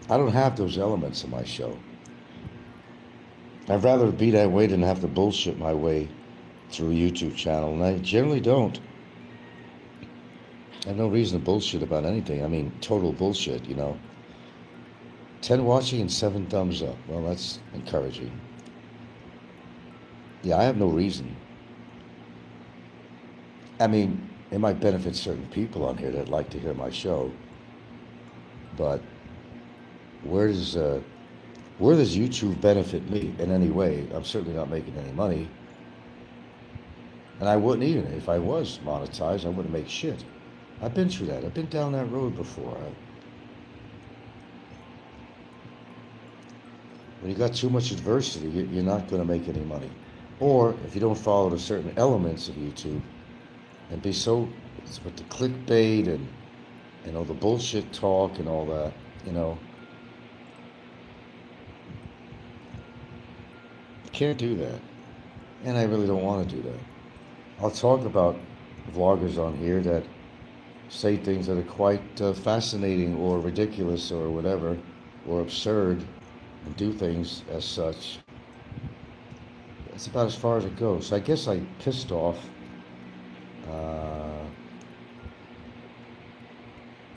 I don't have those elements in my show. I'd rather be that way than have to bullshit my way through a YouTube channel, and I generally don't. I have no reason to bullshit about anything. I mean, total bullshit, 10 watching and 7 thumbs up. Well, that's encouraging. Yeah, I have no reason. I mean, it might benefit certain people on here that like to hear my show, but where does YouTube benefit me in any way? I'm certainly not making any money, and I wouldn't even if I was monetized. I wouldn't make shit. I've been through that. I've been down that road before. When you got too much adversity, you're not going to make any money. Or if you don't follow the certain elements of YouTube and be so with the clickbait and all the bullshit talk and all that, you can't do that. And I really don't want to do that. I'll talk about vloggers on here that say things that are quite fascinating or ridiculous or whatever, or absurd, and do things as such. That's about as far as it goes. So I guess I pissed off.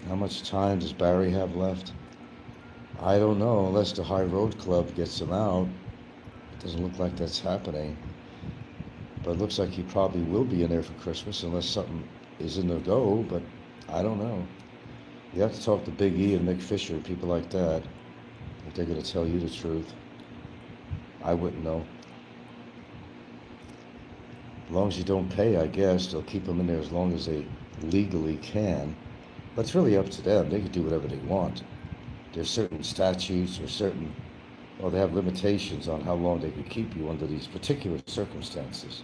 How much time does Barry have left? I don't know, unless the High Road Club gets him out. It doesn't look like that's happening. But it looks like he probably will be in there for Christmas unless something is in the go, but I don't know. You have to talk to Big E and Mick Fisher, people like that, if they're going to tell you the truth. I wouldn't know. As long as you don't pay, I guess, they'll keep them in there as long as they legally can. But it's really up to them. They can do whatever they want. There's certain statutes or they have limitations on how long they can keep you under these particular circumstances.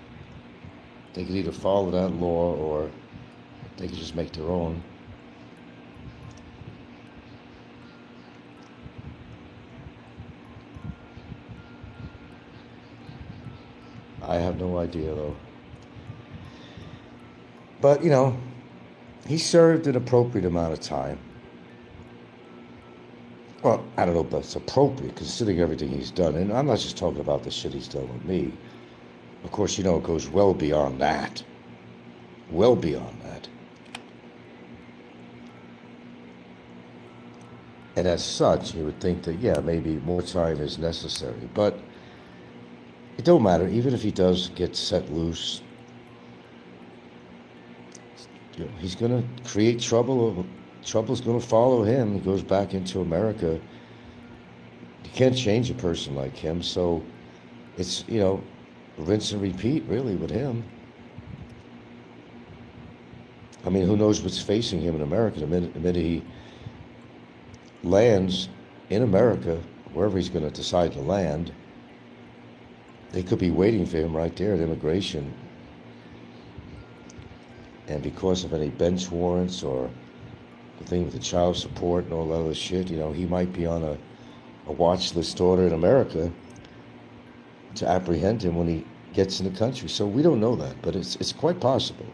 They could either follow that law or they could just make their own. I have no idea, though. But, he served an appropriate amount of time. Well, I don't know if that's appropriate, considering everything he's done. And I'm not just talking about the shit he's done with me. Of course, it goes well beyond that. Well beyond that. And as such, you would think that, yeah, maybe more time is necessary. But it don't matter. Even if he does get set loose, he's going to create trouble. Trouble's going to follow him. He goes back into America. You can't change a person like him. So it's, rinse and repeat, really, with him. I mean, who knows what's facing him in America? The minute he lands in America, wherever he's going to decide to land, they could be waiting for him right there at immigration. And because of any bench warrants or the thing with the child support and all that other shit, he might be on a watch list order in America to apprehend him when he gets in the country. So we don't know that, but it's quite possible.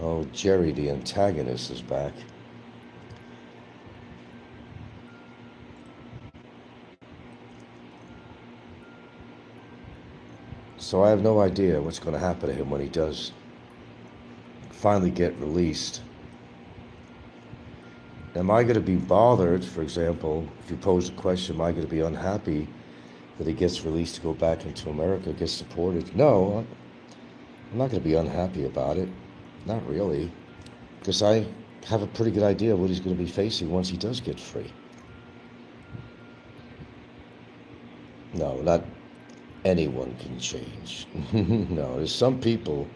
Oh, Jerry, the antagonist, is back. So I have no idea what's going to happen to him when he does finally get released. Am I going to be bothered, for example, if you pose the question, am I going to be unhappy that he gets released to go back into America, gets deported? No, I'm not going to be unhappy about it. Not really. Because I have a pretty good idea of what he's going to be facing once he does get free. No, not anyone can change. No, there's some people,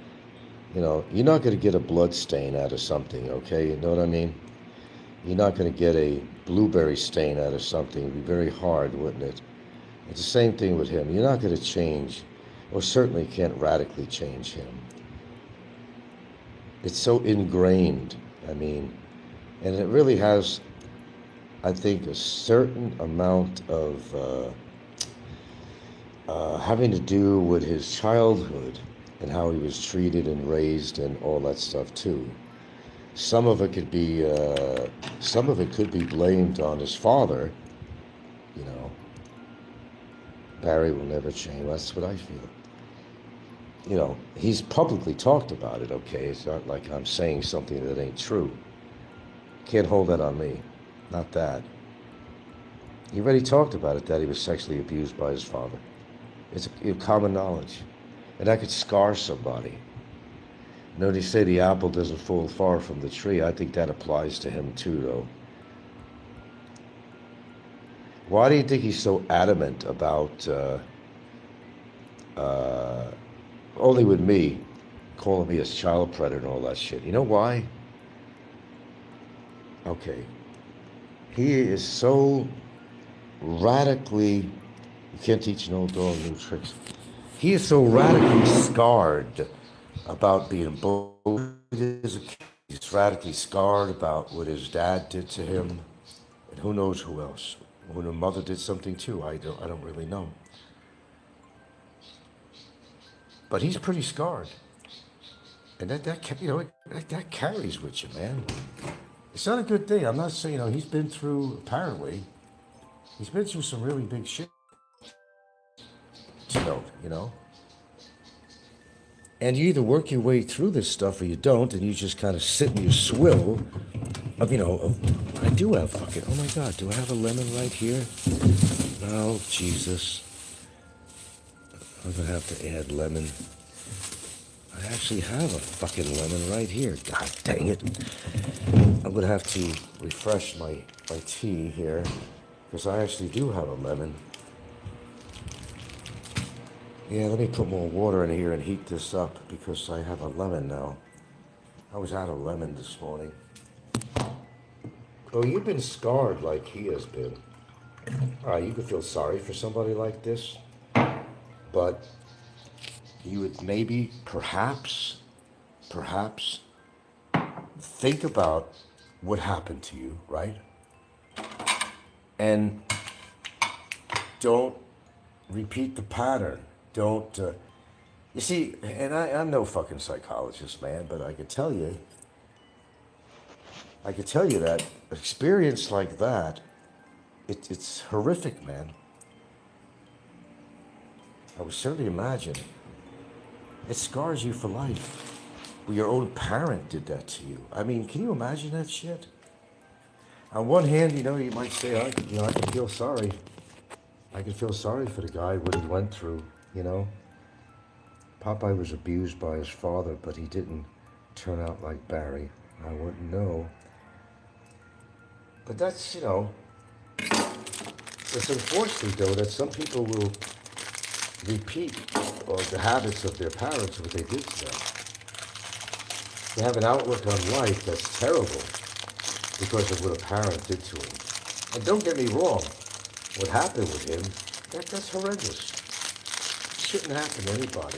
you're not going to get a blood stain out of something, okay? You know what I mean? You're not going to get a blueberry stain out of something. It would be very hard, wouldn't it? It's the same thing with him. You're not going to change, or certainly can't radically change him. It's so ingrained, and it really has, I think, a certain amount of having to do with his childhood and how he was treated and raised and all that stuff too. Some of it could be blamed on his father. Barry will never change. That's what I feel. you know, he's publicly talked about it, okay? It's not like I'm saying something that ain't true. Can't hold that on me. Not that. He already talked about it, that he was sexually abused by his father. It's common knowledge. And that could scar somebody. You know, they say the apple doesn't fall far from the tree. I think that applies to him too, though. Why do you think he's so adamant about, only with me, calling me a child predator and all that shit? You know why? Okay. He is so radically, you can't teach an old dog new tricks. He is so radically scarred about being bullied as a kid. He's radically scarred about what his dad did to him, and who knows who else. When her mother did something too, I don't really know. But he's pretty scarred, and that carries with you, man. It's not a good thing. I'm not saying, you know, he's been through some really big shit. To note, you know. And you either work your way through this stuff or you don't, and you just kind of sit in your swill of, you know, I do have fucking, oh my God, do I have a lemon right here? Oh, Jesus. I'm gonna have to add lemon. I actually have a fucking lemon right here. God dang it. I'm gonna have to refresh my tea here, because I actually do have a lemon. Yeah, let me put more water in here and heat this up, because I have a lemon now. I was out of lemon this morning. Oh, you've been scarred like he has been. All right, you could feel sorry for somebody like this, but you would maybe, perhaps, think about what happened to you, right? And don't repeat the pattern. Don't, you see, and I'm no fucking psychologist, man, but I could tell you that experience like that, it's horrific, man. I would certainly imagine it scars you for life. Well, your own parent did that to you. I mean, can you imagine that shit? On one hand, you know, you might say, I can feel sorry. I can feel sorry for the guy, what he went through, you know. Popeye was abused by his father, but he didn't turn out like Barry. I wouldn't know. But that's, you know, it's unfortunate, though, that some people will repeat the habits of their parents, what they did to them. They have an outlook on life that's terrible because of what a parent did to him. And don't get me wrong, what happened with him, that's horrendous. It shouldn't happen to anybody.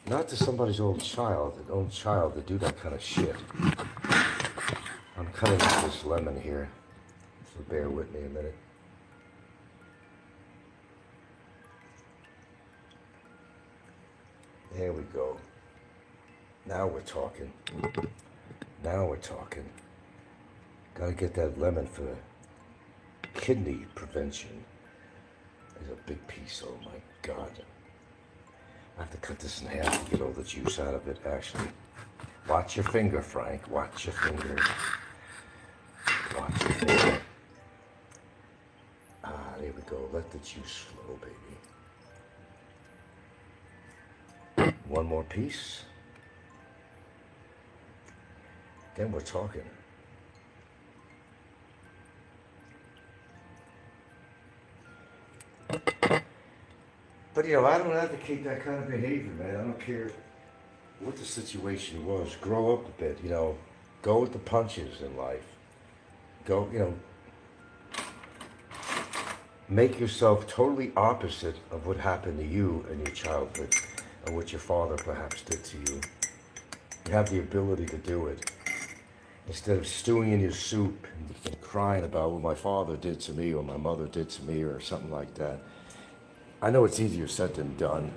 Not to somebody's own child to do that kind of shit. I'm cutting up this lemon here, so bear with me a minute. There we go. Now we're talking. Gotta get that lemon for kidney prevention. There's a big piece, oh my God. I have to cut this in half to get all the juice out of it, actually. Watch your finger, Frank. Watch your finger. Watch your finger. There we go. Let the juice flow, baby. One more piece. Then we're talking. But, you know, I don't advocate that kind of behavior, man. I don't care what the situation was. Grow up a bit, you know. Go with the punches in life. Go, you know, make yourself totally opposite of what happened to you in your childhood and what your father perhaps did to you. You have the ability to do it. Instead of stewing in your soup and crying about what my father did to me or my mother did to me or something like that. I know it's easier said than done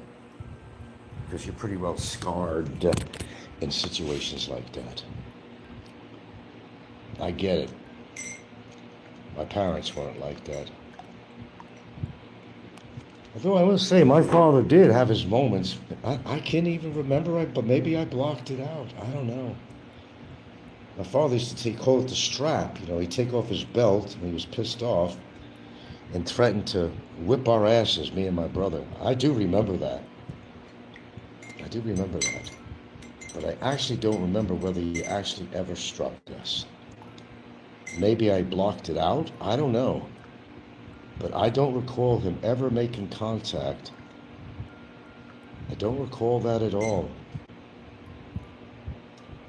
because you're pretty well scarred in situations like that. I get it. My parents weren't like that. Although I will say, my father did have his moments. I can't even remember it, but maybe I blocked it out. I don't know. My father used to call it the strap. You know, he'd take off his belt when he was pissed off and threaten to whip our asses, me and my brother. I do remember that. I do remember that. But I actually don't remember whether he actually ever struck us. Maybe I blocked it out. I don't know. But I don't recall him ever making contact. I don't recall that at all.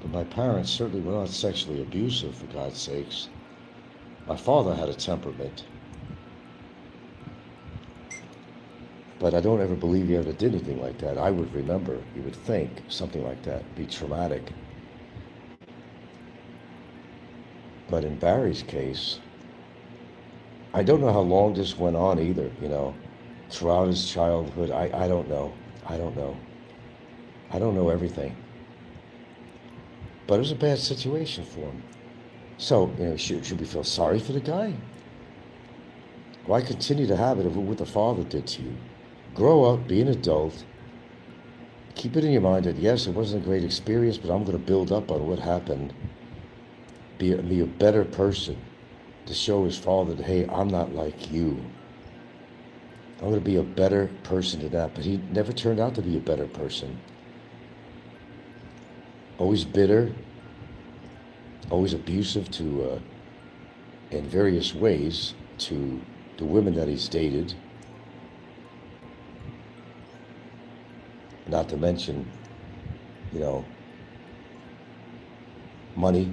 But my parents certainly were not sexually abusive, for God's sakes. My father had a temperament. But I don't ever believe he ever did anything like that. I would remember, you would think, something like that would be traumatic. But in Barry's case, I don't know how long this went on either, you know, throughout his childhood. I don't know. I don't know. I don't know everything. But it was a bad situation for him. So, you know, should we feel sorry for the guy? Why continue to have it of what the father did to you? Grow up, be an adult. Keep it in your mind that, yes, it wasn't a great experience, but I'm going to build up on what happened. Be a better person to show his father that, hey, I'm not like you. I'm going to be a better person than that. But he never turned out to be a better person. Always bitter, always abusive to, in various ways, to the women that he's dated. Not to mention, you know, money.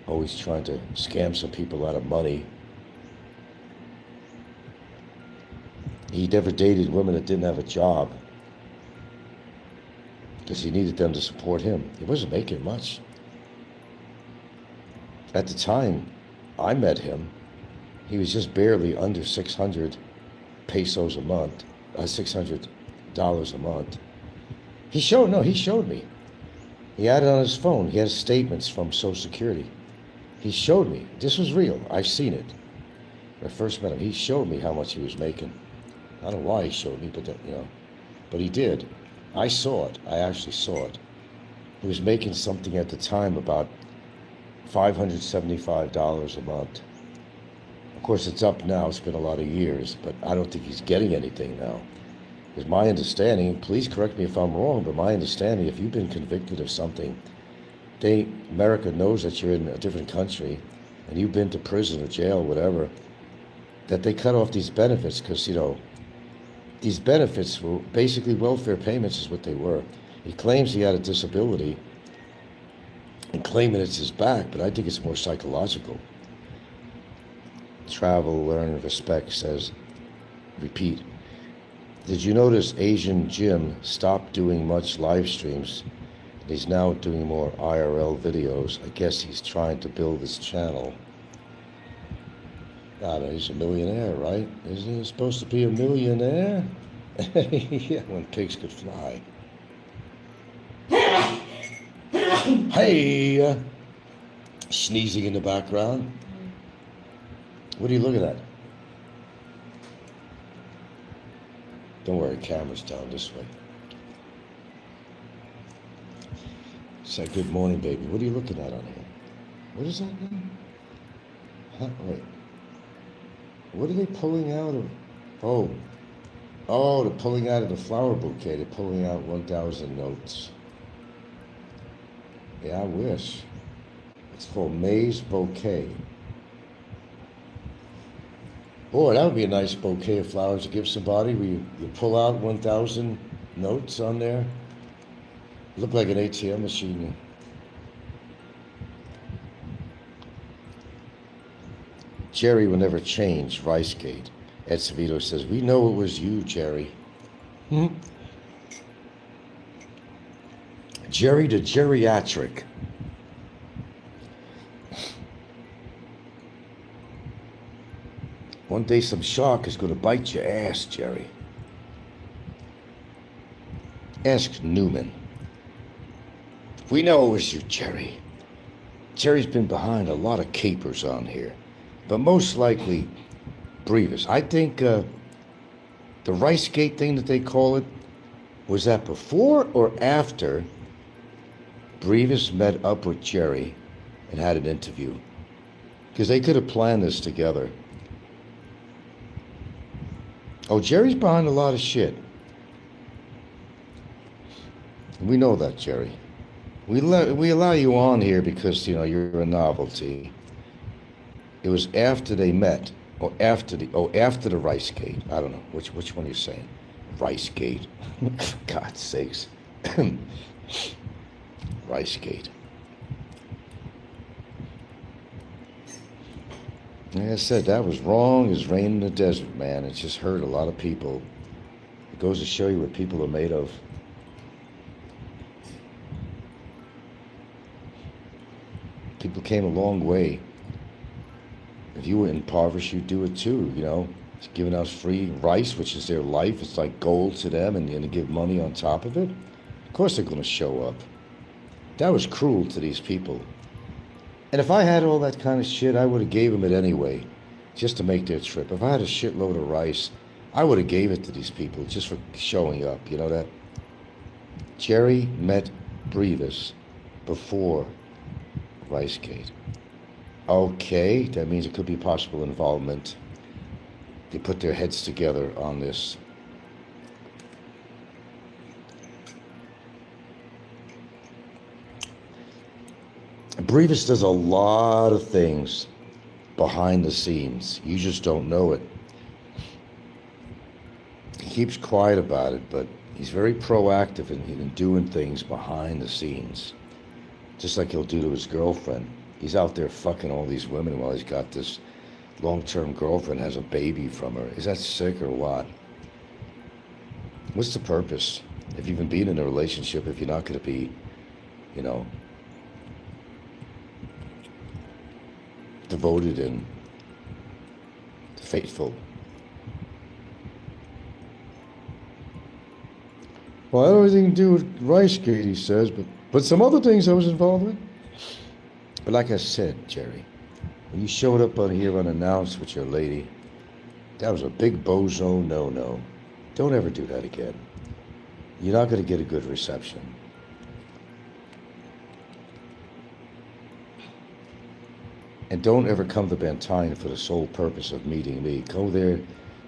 Always trying to scam some people out of money. He never dated women that didn't have a job because he needed them to support him. He wasn't making much. At the time I met him, he was just barely under 600 pesos a month, $600 a month. He showed me. He had it on his phone. He had statements from Social Security. He showed me. This was real. I've seen it. When I first met him, he showed me how much he was making. I don't know why he showed me, but you know, but he did. I saw it. I actually saw it. He was making something at the time about $575 a month. Of course, it's up now. It's been a lot of years, but I don't think he's getting anything now. Because my understanding, please correct me if I'm wrong, but my understanding, if you've been convicted of something, America knows that you're in a different country and you've been to prison or jail, whatever, that they cut off these benefits because, you know, these benefits were basically welfare payments is what they were. He claims he had a disability and claiming it's his back, but I think it's more psychological. Travel, learn, respect says, repeat. Did you notice Asian Jim stopped doing much live streams? He's now doing more IRL videos. I guess he's trying to build his channel. I don't know, he's a millionaire, right? Isn't he supposed to be a millionaire? Yeah, when pigs could fly. Hey! Sneezing in the background. What are you looking at? Don't worry, camera's down this way. Say good morning, baby. What are you looking at on here? What is that now? Huh? Wait. What are they pulling out of? Oh, they're pulling out of the flower bouquet. They're pulling out 1,000 notes. Yeah, I wish. It's called May's Bouquet. Boy, that would be a nice bouquet of flowers to give somebody where you pull out 1,000 notes on there. Look like an ATM machine. Jerry will never change, Ricegate. Ed Savito says, we know it was you, Jerry. Jerry the geriatric. One day some shark is going to bite your ass, Jerry. Ask Newman. We know it was you, Jerry. Jerry's been behind a lot of capers on here, but most likely Brevis. I think The Rice Gate thing that they call it, was that before or after Brevis met up with Jerry and had an interview? Because they could have planned this together. Oh, Jerry's behind a lot of shit. We know that, Jerry. We allow you on here because, you know, you're a novelty. It was after they met, or after the Rice Gate. I don't know which one you're saying. Rice Gate. God's sakes. Rice Gate. Like I said, that was wrong as rain in the desert, man. It just hurt a lot of people. It goes to show you what people are made of. People came a long way. If you were impoverished, you'd do it too, you know. It's giving us free rice, which is their life. It's like gold to them, and they give money on top of it. Of course they're going to show up. That was cruel to these people. And if I had all that kind of shit, I would have gave them it anyway, just to make their trip. If I had a shitload of rice, I would have gave it to these people just for showing up. You know that? Jerry met Brevis before Rice Gate. Okay, that means it could be possible involvement. They put their heads together on this. Brevis does a lot of things behind the scenes. You just don't know it. He keeps quiet about it, but he's very proactive in doing things behind the scenes. Just like he'll do to his girlfriend. He's out there fucking all these women while he's got this long-term girlfriend, has a baby from her. Is that sick or what? What's the purpose? If you've been in a relationship, if you're not going to be, you know, devoted and faithful. Well, I don't have anything to do with Rice Gate, he says, but some other things I was involved with. But like I said, Jerry, when you showed up on here unannounced with your lady, that was a big bozo no-no. Don't ever do that again. You're not going to get a good reception. And don't ever come to Bantayan for the sole purpose of meeting me. Go there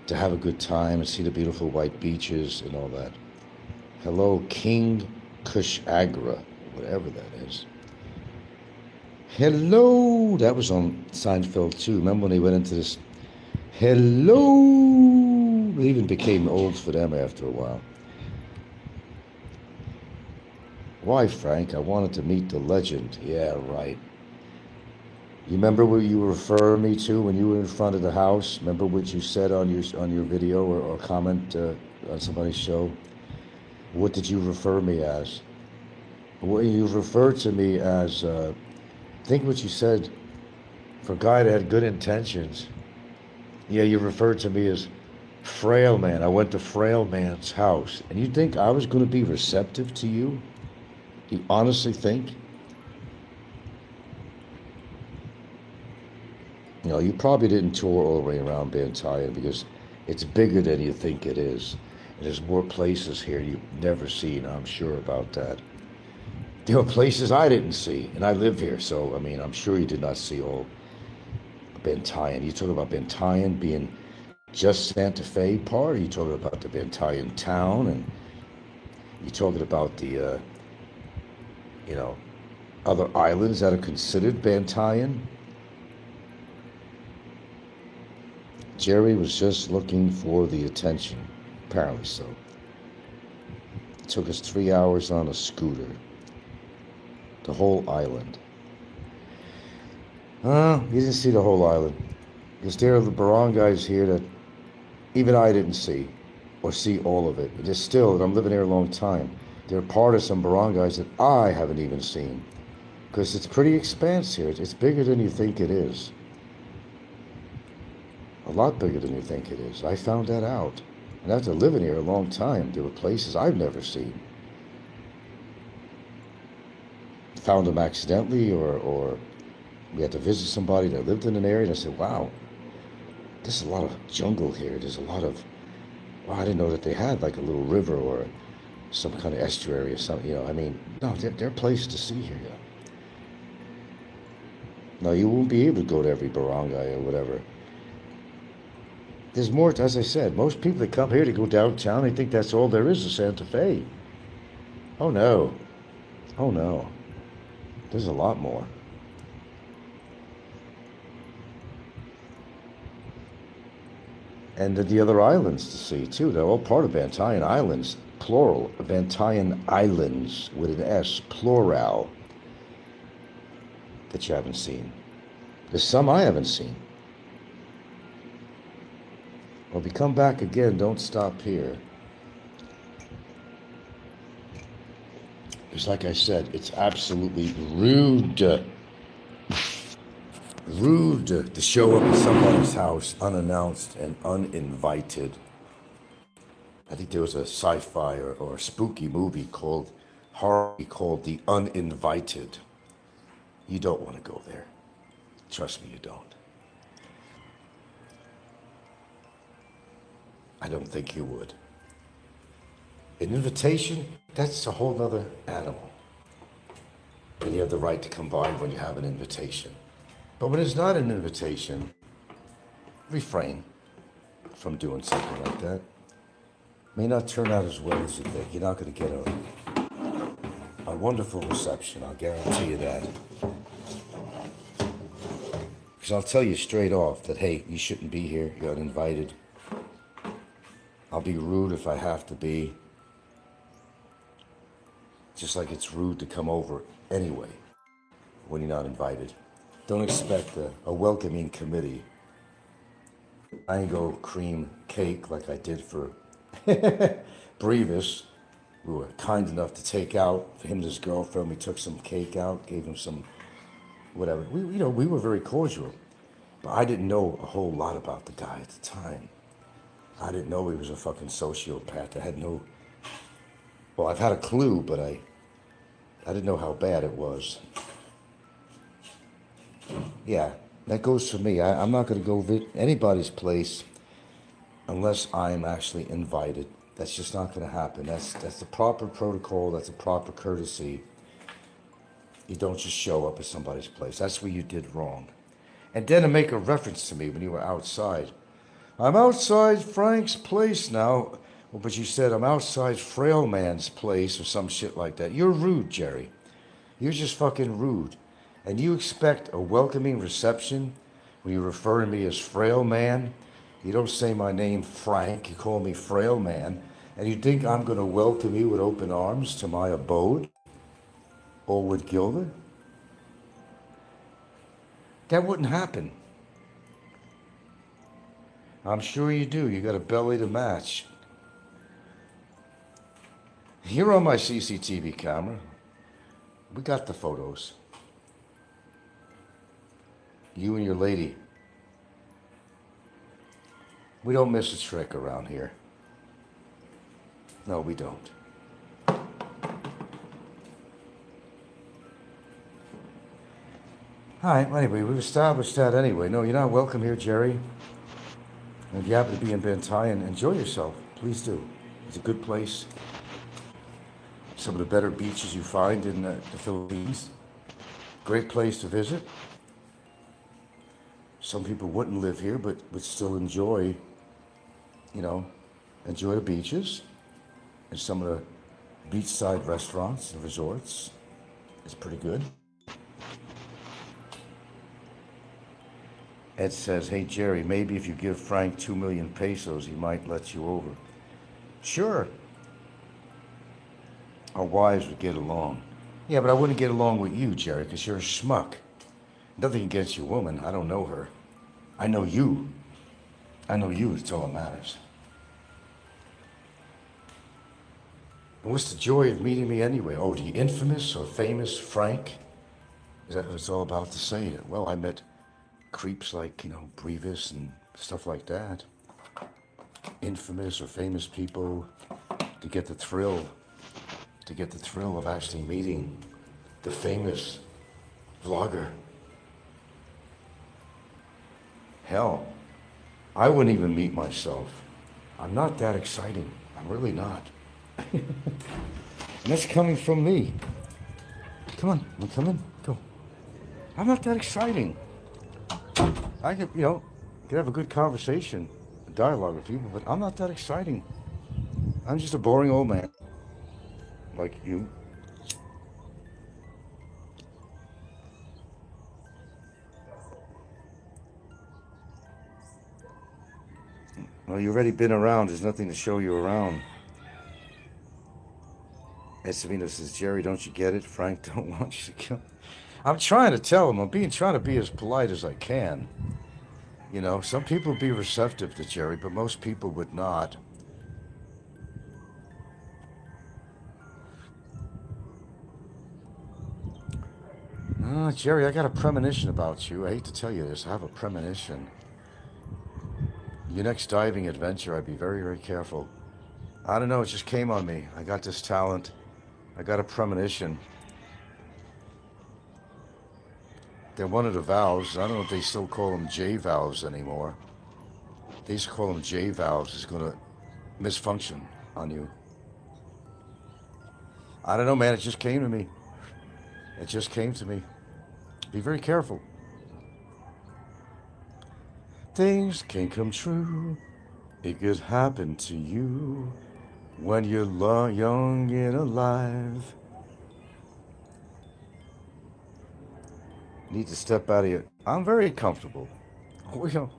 to have a good time and see the beautiful white beaches and all that. Hello, King Kushagra, whatever that is. Hello, that was on Seinfeld too. Remember when they went into this? Hello, it even became old for them after a while. Why, Frank? I wanted to meet the legend. Yeah, right. You remember what you refer me to when you were in front of the house? Remember what you said on your video or comment on somebody's show? What did you refer me as? What you referred to me as? Think what you said. For a guy that had good intentions. Yeah, you referred to me as Frail Man. I went to Frail Man's house, and you think I was going to be receptive to you? You honestly think? You know, you probably didn't tour all the way around Bantayan because it's bigger than you think it is. And there's more places here you've never seen, I'm sure about that. There are places I didn't see, and I live here, so, I mean, I'm sure you did not see all Bantayan. You talk about Bantayan being just Santa Fe part, or you talking about the Bantayan town, and you talking about the, you know, other islands that are considered Bantayan? Jerry was just looking for the attention, apparently so. It took us 3 hours on a scooter. The whole island. You didn't see the whole island. Because there are the barangays here that even I didn't see, or see all of it. There's still, and I'm living here a long time, they're part of some barangays that I haven't even seen. Because it's pretty expansive here. It's bigger than you think it is. A lot bigger than you think it is. I found that out. And after living here a long time, there were places I've never seen. Found them accidentally, or we had to visit somebody that lived in an area, and I said, wow, there's a lot of jungle here. There's a lot of Well, I didn't know that they had like a little river or some kind of estuary or something, you know. I mean, no, there are places to see here. No, you won't be able to go to every barangay or whatever. There's more, as I said, most people that come here to go downtown, they think that's all there is to Santa Fe. Oh no. Oh no. There's a lot more. And the other islands to see too. They're all part of Bantayan Islands, plural. Bantayan Islands with an S, plural, that you haven't seen. There's some I haven't seen. Well, if you come back again, don't stop here. Because like I said, it's absolutely rude to show up at somebody's house unannounced and uninvited. I think there was a sci-fi or a spooky movie called The Uninvited. You don't want to go there. Trust me, you don't. I don't think you would. An invitation, that's a whole other animal. And you have the right to come by when you have an invitation. But when it's not an invitation, refrain from doing something like that. May not turn out as well as you think. You're not going to get a wonderful reception, I'll guarantee you that. Because I'll tell you straight off that, hey, you shouldn't be here, you're uninvited. I'll be rude if I have to be. Just like it's rude to come over anyway when you're not invited. Don't expect a welcoming committee. Mango cream cake like I did for Brevis. We were kind enough to take out for him and his girlfriend. We took some cake out, gave him some whatever. We were very cordial, but I didn't know a whole lot about the guy at the time. I didn't know he was a fucking sociopath. I had no. Well, I've had a clue, but I didn't know how bad it was. Yeah, that goes for me. I'm not going to go visit anybody's place unless I'm actually invited. That's just not going to happen. That's the proper protocol. That's a proper courtesy. You don't just show up at somebody's place. That's where you did wrong. And then to make a reference to me when you were outside. I'm outside Frank's place now. Well, but you said I'm outside Frail Man's place or some shit like that. You're rude, Jerry. You're just fucking rude. And you expect a welcoming reception when you refer to me as Frail Man? You don't say my name Frank, you call me Frail Man. And you think I'm going to welcome you with open arms to my abode? Or with Gilda? That wouldn't happen. I'm sure you do. You got a belly to match. You're on my CCTV camera. We got the photos. You and your lady. We don't miss a trick around here. No, we don't. All right, well, anyway, we've established that anyway. No, you're not welcome here, Jerry. And if you happen to be in Bantayan, enjoy yourself. Please do. It's a good place. Some of the better beaches you find in the Philippines. Great place to visit. Some people wouldn't live here, but would still enjoy the beaches. And some of the beachside restaurants and resorts. It's pretty good. Ed says, hey, Jerry, maybe if you give Frank 2 million pesos, he might let you over. Sure. Our wives would get along. Yeah, but I wouldn't get along with you, Jerry, because you're a schmuck. Nothing against your woman. I don't know her. I know you. I know you. It's all that matters. And what's the joy of meeting me anyway? Oh, the infamous or famous Frank? Is that what it's all about to say? Well, I met creeps like, Brevis and stuff like that. Infamous or famous people to get the thrill of actually meeting the famous vlogger. Hell, I wouldn't even meet myself. I'm not that exciting. I'm really not. And that's coming from me. Come on, come in, go. I'm not that exciting. I could, could have a good conversation, a dialogue with people, but I'm not that exciting. I'm just a boring old man, like you. Well, you've already been around. There's nothing to show you around. Savina says, Jerry, don't you get it? Frank don't want you to kill. I'm trying to tell him. Trying to be as polite as I can. Some people would be receptive to Jerry, but most people would not. Jerry, I got a premonition about you. I hate to tell you this. I have a premonition. Your next diving adventure, I'd be very, very careful. I don't know. It just came on me. I got this talent. I got a premonition. They're one of the valves. I don't know if they still call them J valves anymore. They used to call them J valves. Is going to misfunction on you. I don't know, man. It just came to me. It just came to me. Be very careful. Things can come true. It could happen to you when you're young and alive. Need to step out of your... I'm very comfortable.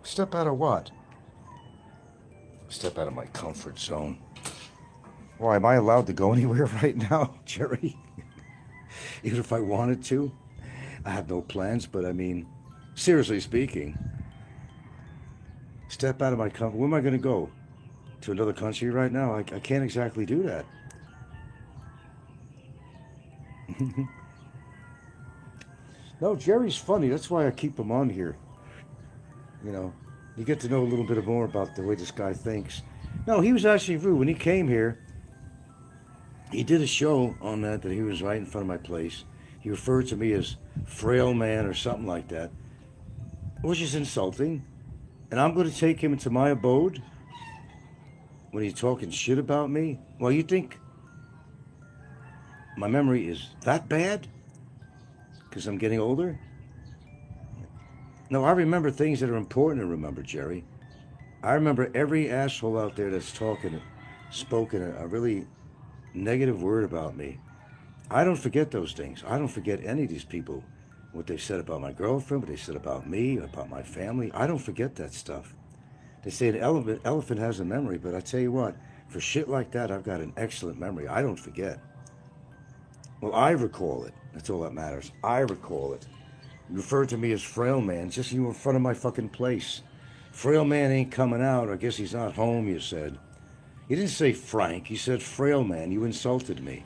Step out of what? Step out of my comfort zone. Why, am I allowed to go anywhere right now, Jerry? Even if I wanted to? I have no plans, but seriously speaking, step out of my comfort. Where am I going to go? To another country right now? I can't exactly do that. No, Jerry's funny. That's why I keep him on here. You get to know a little bit more about the way this guy thinks. No, he was actually rude. When he came here, he did a show on that he was right in front of my place. He referred to me as frail man or something like that, which is insulting. And I'm going to take him into my abode when he's talking shit about me? Well, you think my memory is that bad? Because I'm getting older? No, I remember things that are important to remember, Jerry. I remember every asshole out there that's spoken a really negative word about me. I don't forget those things. I don't forget any of these people. What they said about my girlfriend, what they said about me, about my family. I don't forget that stuff. They say an elephant has a memory, but I tell you what, for shit like that, I've got an excellent memory. I don't forget. Well, I recall it. That's all that matters. I recall it. You referred to me as frail man, just you in front of my fucking place. Frail man ain't coming out. I guess he's not home, you said. You didn't say Frank. You said frail man. You insulted me.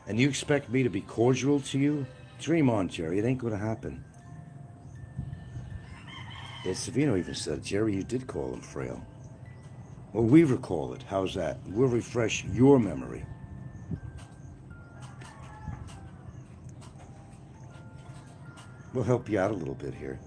And you expect me to be cordial to you? Dream on, Jerry. It ain't going to happen. Yeah, Savino even said, Jerry, you did call him frail. Well, we recall it. How's that? We'll refresh your memory. We'll help you out a little bit here.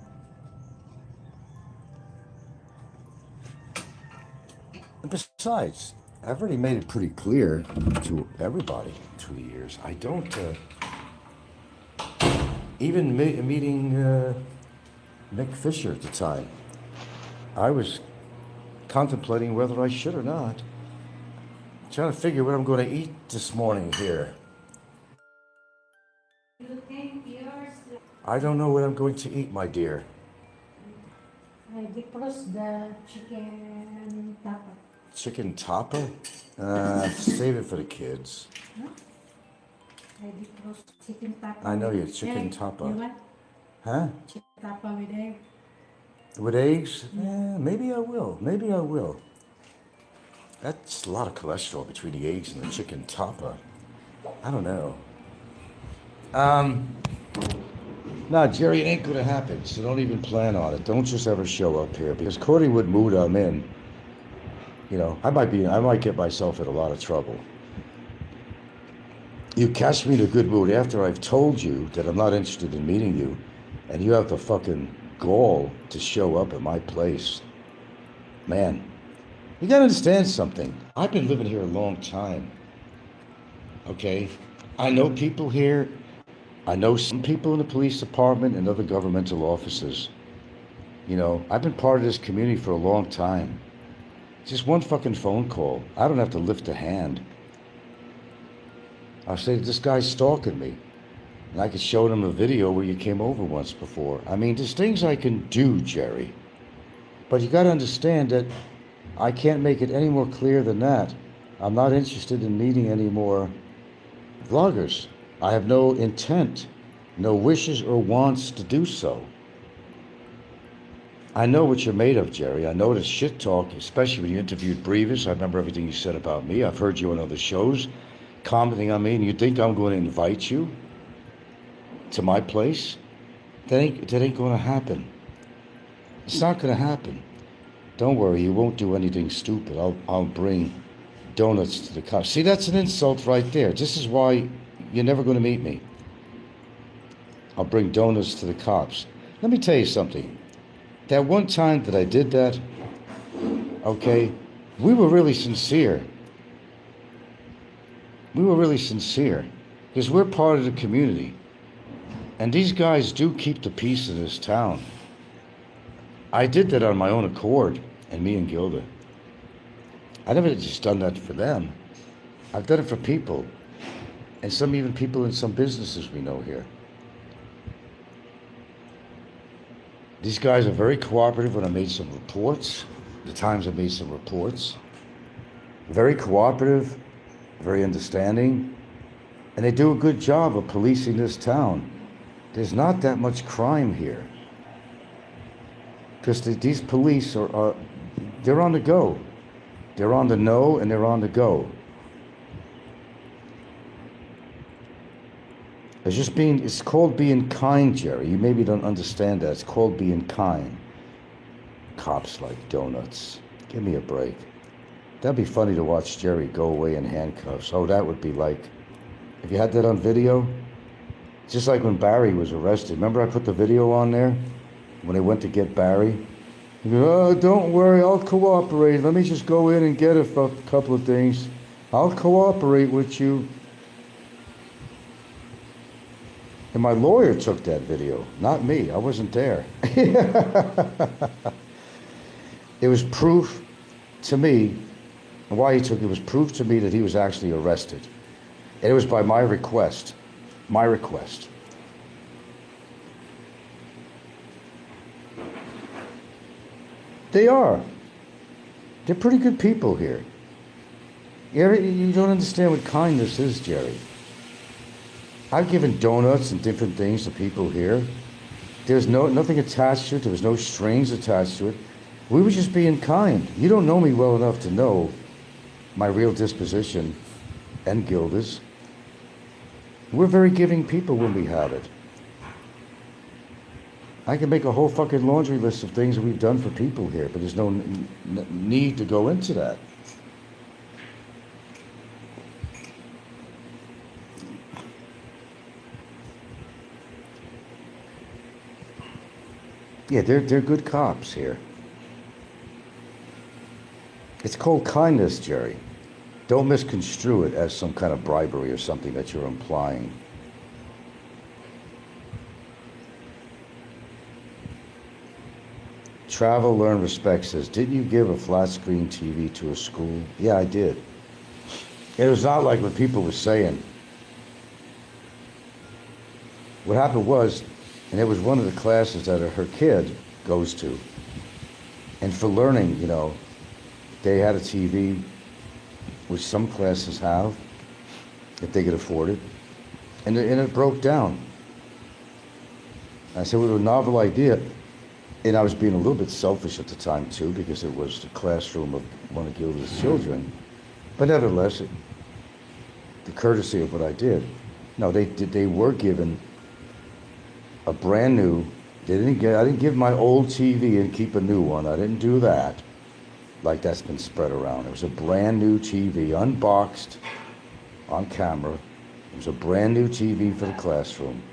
And besides, I've already made it pretty clear to everybody through the years. I don't, even meeting Nick Fisher at the time, I was contemplating whether I should or not. Trying to figure what I'm going to eat this morning here. I don't know what I'm going to eat, my dear.
I defrost the chicken tapa.
Chicken tapa? Save it for the kids.
No? I defrost chicken tapa.
I know you,
with
chicken
egg.
tapa.
You want
Huh?
chicken tapa with egg?
With eggs? Yeah, maybe I will. Maybe I will. That's a lot of cholesterol between the eggs and the chicken tapa. I don't know. Nah, Jerry, it ain't gonna happen, so don't even plan on it. Don't just ever show up here, because according to what mood I'm in, I might get myself in a lot of trouble. You catch me in a good mood after I've told you that I'm not interested in meeting you, and you have the fucking gall to show up at my place. Man, You gotta understand something. I've been living here a long time. Okay? I know people here. I know some people in the police department and other governmental offices. You know, I've been part of this community for a long time. Just one fucking phone call. I don't have to lift a hand. I'll say, this guy's stalking me. And I could show them a video where you came over once before. I mean, there's things I can do, Jerry. But you gotta understand that I can't make it any more clear than that. I'm not interested in meeting any more vloggers. I have no intent, no wishes or wants to do so. I know what you're made of, Jerry. I know the shit talk, especially when you interviewed Brevis. I remember everything you said about me. I've heard you on other shows commenting on me, and you think I'm going to invite you to my place? That ain't going to happen. It's not going to happen. Don't worry, you won't do anything stupid. I'll bring donuts to the cops. See, that's an insult right there. This is why you're never going to meet me. I'll bring donuts to the cops. Let me tell you something. That one time that I did that, okay, we were really sincere. We were really sincere because we're part of the community. And these guys do keep the peace in this town. I did that on my own accord, and me and Gilda. I never just done that for them. I've done it for people, and some even people in some businesses we know here. These guys are very cooperative when I made some reports, the times I made some reports. Very cooperative, very understanding, and they do a good job of policing this town. There's not that much crime here. Because these police they're on the go. They're on the know and they're on the go. It's called being kind, Jerry. You maybe don't understand that. It's called being kind. Cops like donuts. Give me a break. That'd be funny to watch Jerry go away in handcuffs. Oh, that would be like, if you had that on video, just like when Barry was arrested. Remember I put the video on there? When they went to get Barry? He goes, oh, don't worry, I'll cooperate. Let me just go in and get a couple of things. I'll cooperate with you. And my lawyer took that video, not me. I wasn't there. It was proof to me, and why he took it was proof to me that he was actually arrested. And it was by my request. My request. They are. They're pretty good people here. You don't understand what kindness is, Jerry. I've given donuts and different things to people here. There's nothing attached to it. There was no strings attached to it. We were just being kind. You don't know me well enough to know my real disposition and Gilda's. We're very giving people when we have it. I can make a whole fucking laundry list of things that we've done for people here, but there's no need to go into that. Yeah, they're good cops here. It's called kindness, Jerry. Don't misconstrue it as some kind of bribery or something that you're implying. Travel, Learn, Respect says, didn't you give a flat screen TV to a school? Yeah, I did. It was not like what people were saying. What happened was, and it was one of the classes that her kid goes to. And for learning, you know, they had a TV, which some classes have, if they could afford it. And it broke down. I said, well, it was a novel idea. And I was being a little bit selfish at the time, too, because it was the classroom of one of Gilda's children. But nevertheless, the courtesy of what I did. No, they were given a brand new, I didn't give my old TV and keep a new one. I didn't do that, like that's been spread around. It was a brand new TV, unboxed, on camera. It was a brand new TV for the classroom.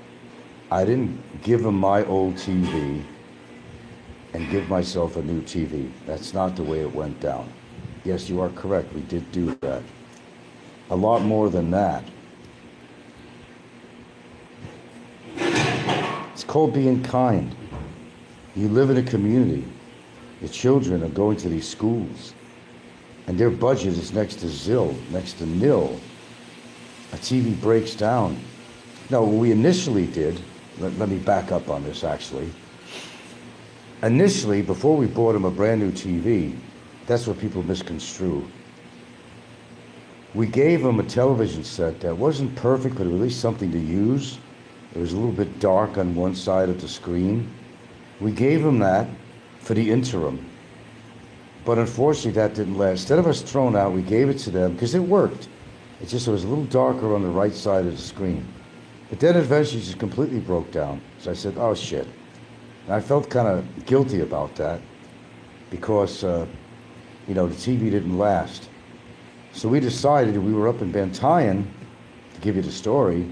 I didn't give them my old TV and give myself a new TV. That's not the way it went down. Yes, you are correct. We did do that. A lot more than that. It's called being kind. You live in a community. Your children are going to these schools, and their budget is next to nil. A TV breaks down. No, what we initially did, let me back up on this actually. Initially, before we bought him a brand new TV, that's what people misconstrue. We gave him a television set that wasn't perfect, but at least something to use. It was a little bit dark on one side of the screen. We gave him that for the interim. But unfortunately, that didn't last. Instead of us throwing out, we gave it to them because it worked. It just was a little darker on the right side of the screen. But then eventually it just completely broke down. So I said, oh shit. And I felt kind of guilty about that because, the TV didn't last. So we decided, we were up in Bantayan, to give you the story,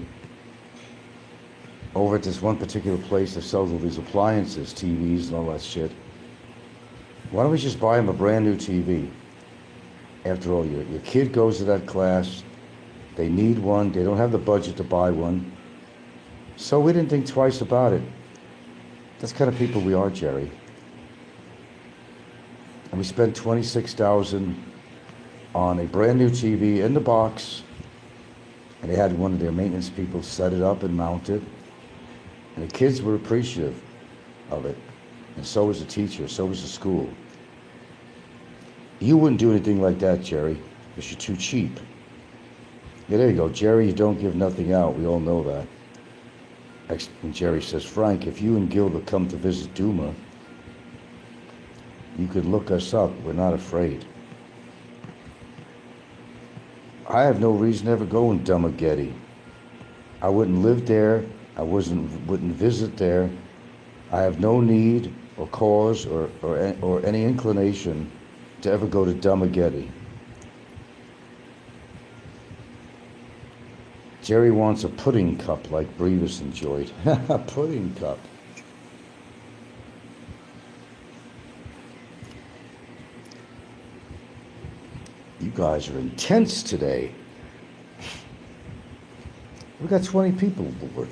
over at this one particular place that sells all these appliances, TVs and all that shit. Why don't we just buy him a brand new TV? After all, your kid goes to that class, they need one, they don't have the budget to buy one. So we didn't think twice about it. That's the kind of people we are, Jerry. And we spent $26,000 on a brand new TV in the box, and they had one of their maintenance people set it up and mount it. And the kids were appreciative of it. And so was the teacher, so was the school. You wouldn't do anything like that, Jerry, because you're too cheap. Yeah, there you go. Jerry, you don't give nothing out. We all know that. And Jerry says, Frank, if you and Gilda come to visit Duma, you could look us up. We're not afraid. I have no reason to ever go in Dumageddon. I wouldn't live there. I wouldn't visit there. I have no need or cause or any inclination to ever go to Dumageddon. Jerry wants a pudding cup like Brevis enjoyed. A pudding cup. You guys are intense today. We got 20 people aboard.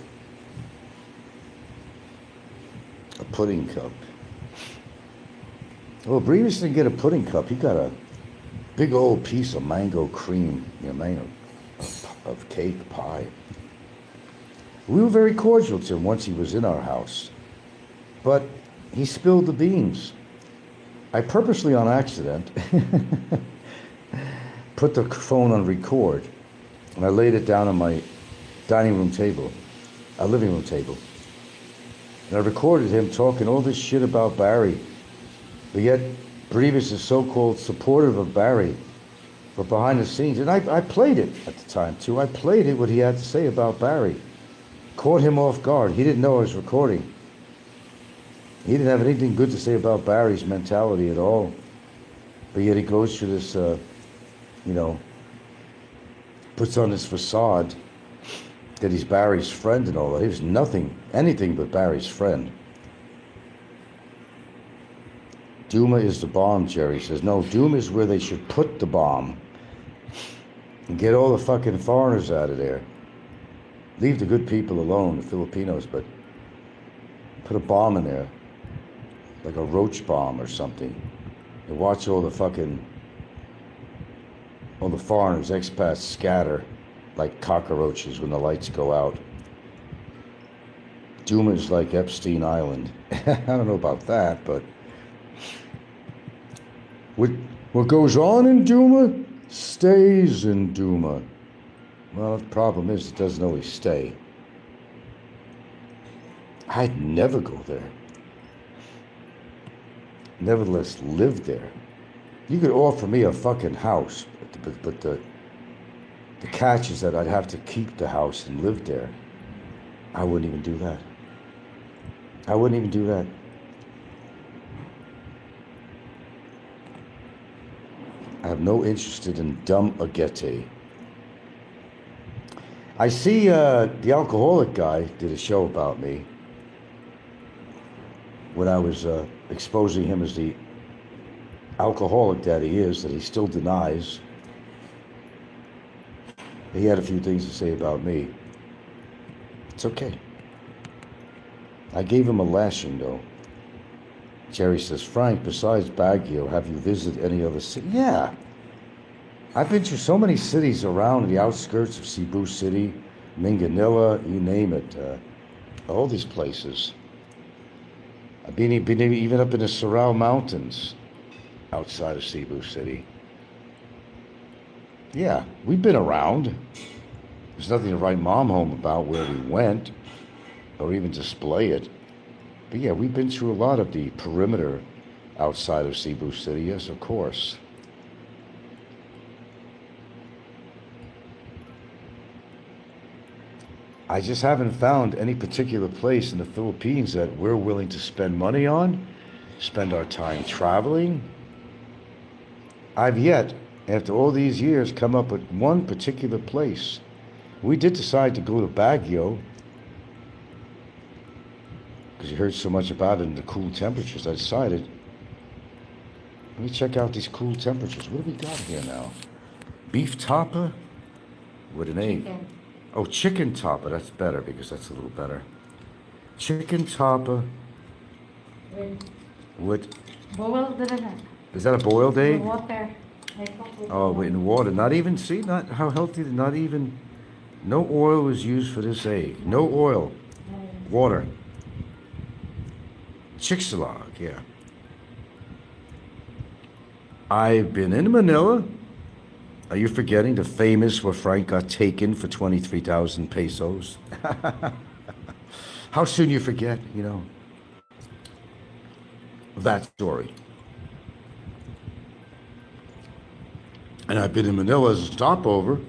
A pudding cup. Well, Brevis didn't get a pudding cup. He got a big old piece of mango cream, mango of cake pie. We were very cordial to him once he was in our house, but he spilled the beans. I purposely, on accident, put the phone on record, and I laid it down on my living room table, and I recorded him talking all this shit about Barry, but yet Brevis is so-called supportive of Barry, but behind the scenes, and I played it at the time too. I played it, what he had to say about Barry. Caught him off guard. He didn't know I was recording. He didn't have anything good to say about Barry's mentality at all, but yet he goes through this, puts on this facade that he's Barry's friend and all that. He was anything but Barry's friend. Duma is the bomb, Jerry says. No, Duma is where they should put the bomb and get all the fucking foreigners out of there. Leave the good people alone, the Filipinos, but put a bomb in there, like a roach bomb or something, and watch all the foreigners, expats scatter like cockroaches when the lights go out. Duma is like Epstein Island. I don't know about that, but what goes on in Duma stays in Duma. Well, the problem is it doesn't always stay. I'd never go there. Nevertheless, live there. You could offer me a fucking house, but the catch is that I'd have to keep the house and live there. I wouldn't even do that. I have no interest in Dumageddon. I see the alcoholic guy did a show about me when I was exposing him as the alcoholic that he is, that he still denies. He had a few things to say about me. It's okay. I gave him a lashing, though. Jerry says, Frank, besides Baguio, have you visited any other city? Yeah. I've been to so many cities around the outskirts of Cebu City, Minganilla, you name it. All these places. I've been even up in the Sorao Mountains outside of Cebu City. Yeah, we've been around. There's nothing to write Mom home about where we went or even display it. But yeah, we've been through a lot of the perimeter outside of Cebu City, yes, of course. I just haven't found any particular place in the Philippines that we're willing to spend money on, spend our time traveling. I've yet, after all these years, come up with one particular place. We did decide to go to Baguio because you heard so much about it in the cool temperatures. I decided, let me check out these cool temperatures. What do we got here now? Beef tapa with an egg.
Chicken.
Oh, chicken tapa. That's better because that's a little better. Chicken tapa with...
Boiled na.
Is that a boiled egg?
Water. I cook with
Oh, wait, in water. Not even, see, not how healthy, not even, no oil was used for this egg. No oil. Water. Chicxulog, yeah. I've been in Manila. Are you forgetting the famous where Frank got taken for 23,000 pesos? How soon you forget, you know, that story. And I've been in Manila as a stopover.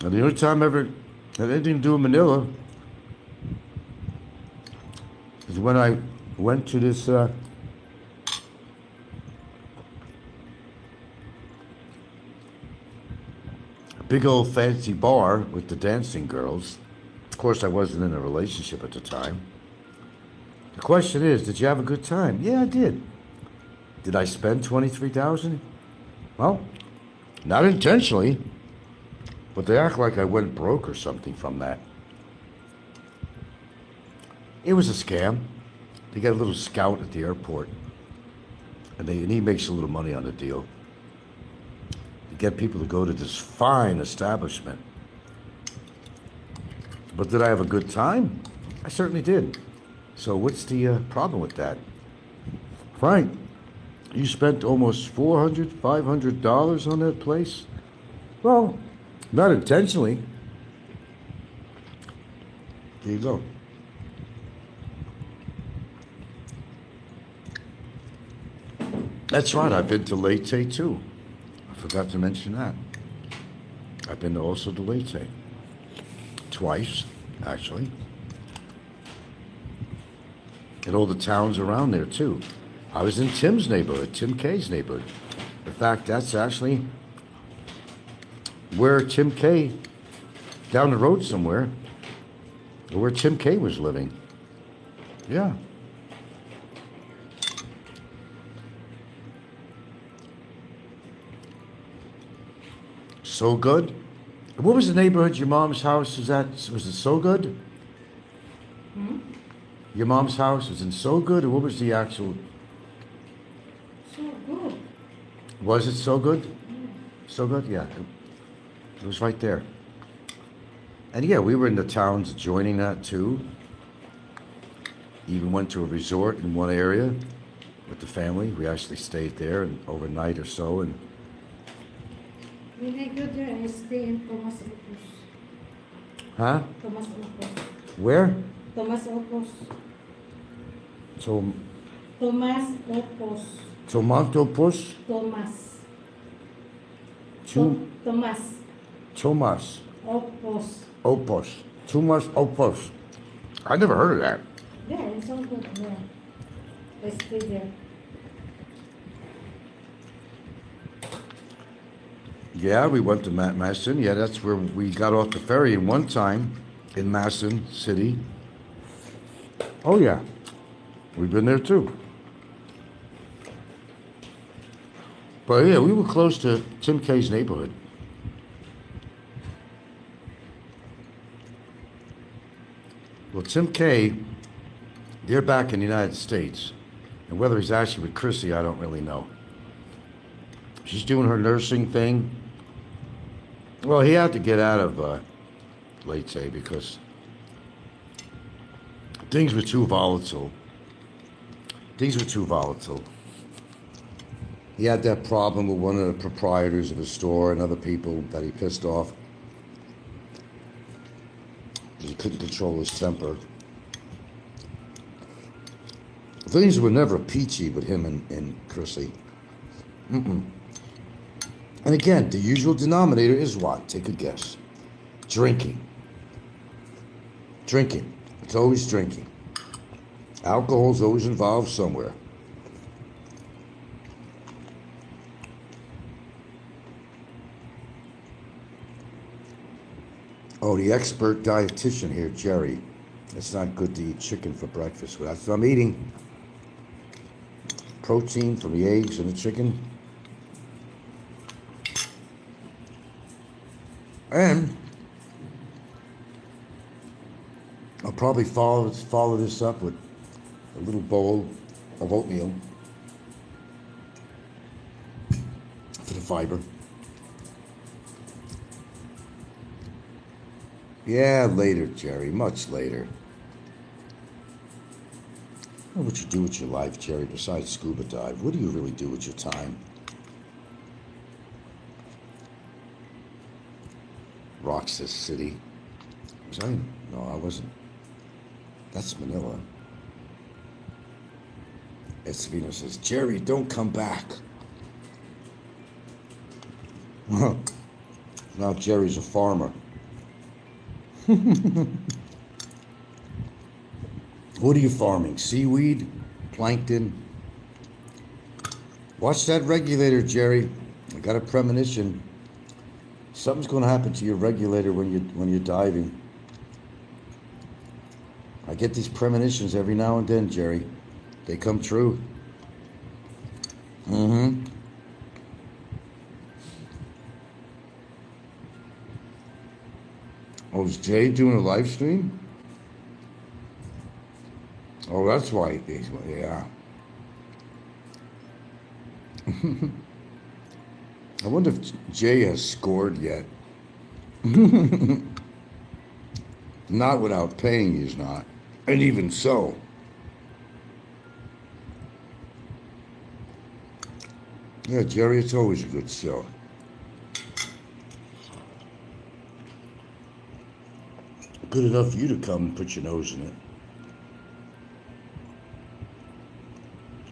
And the only time I ever had anything to do in Manila is when I went to this big old fancy bar with the dancing girls. Of course, I wasn't in a relationship at the time. The question is, did you have a good time? Yeah, I did. Did I spend 23,000? Well, not intentionally, but they act like I went broke or something from that. It was a scam. They got a little scout at the airport, and he makes a little money on the deal. To get people to go to this fine establishment. But did I have a good time? I certainly did. So what's the problem with that? Frank, you spent almost $400, $500 on that place? Well, not intentionally. There you go. That's right, I've been to Leyte too. I forgot to mention that. I've been to also to Leyte. Twice, actually. And all the towns around there too. I was in Tim's neighborhood, Tim K's neighborhood. In fact, that's actually where Tim K, down the road somewhere, where Tim K was living. Yeah. So good. What was the neighborhood your mom's house was at? Was it So Good? Your mom's house was in So Good, or what was the actual?
So good.
Was it So Good? So Good, yeah. It was right there. And yeah, we were in the towns adjoining that too. Even went to a resort in one area with the family. We actually stayed there and overnight or so, and
When I go there, I stay in Thomas Opus.
huh?
Thomas Opus.
Where?
Thomas Opus.
So
Thomas Opus.
Tomantopus?
Thomas.
Two
Thomas
Tomas
Opus.
Opus. Tomas Opus. I never heard of that.
Yeah, it's all good there. I stay there.
Yeah, we went to Mason. Yeah, that's where we got off the ferry one time in Mason City. Oh yeah, we've been there too. But yeah, we were close to Tim K's neighborhood. Well, Tim K, they're back in the United States. And whether he's actually with Chrissy, I don't really know. She's doing her nursing thing. Well, he had to get out of Leyte because things were too volatile. Things were too volatile. He had that problem with one of the proprietors of his store and other people that he pissed off. He couldn't control his temper. Things were never peachy with him and Chrissy. Mm-mm. And again, the usual denominator is what? Take a guess. Drinking. Drinking. It's always drinking. Alcohol's always involved somewhere. Oh, the expert dietitian here, Jerry. It's not good to eat chicken for breakfast. Well, that's what I'm eating. Protein from the eggs and the chicken. And I'll probably follow this up with a little bowl of oatmeal for the fiber. Yeah, later, Jerry, much later. I don't know what you do with your life, Jerry, besides scuba dive. What do you really do with your time? Roxas City. Was I? No, I wasn't. That's Manila. Esvino says, Jerry, don't come back. Now Jerry's a farmer. What are you farming? Seaweed? Plankton? Watch that regulator, Jerry. I got a premonition. Something's going to happen to your regulator when you're diving. I get these premonitions every now and then, Jerry. They come true. Mm-hmm. Oh, is Jay doing a live stream? Oh, that's why he's, yeah. I wonder if Jay has scored yet. Not without paying, he's not. And even so. Yeah, Jerry, it's always a good show. Good enough for you to come and put your nose in it.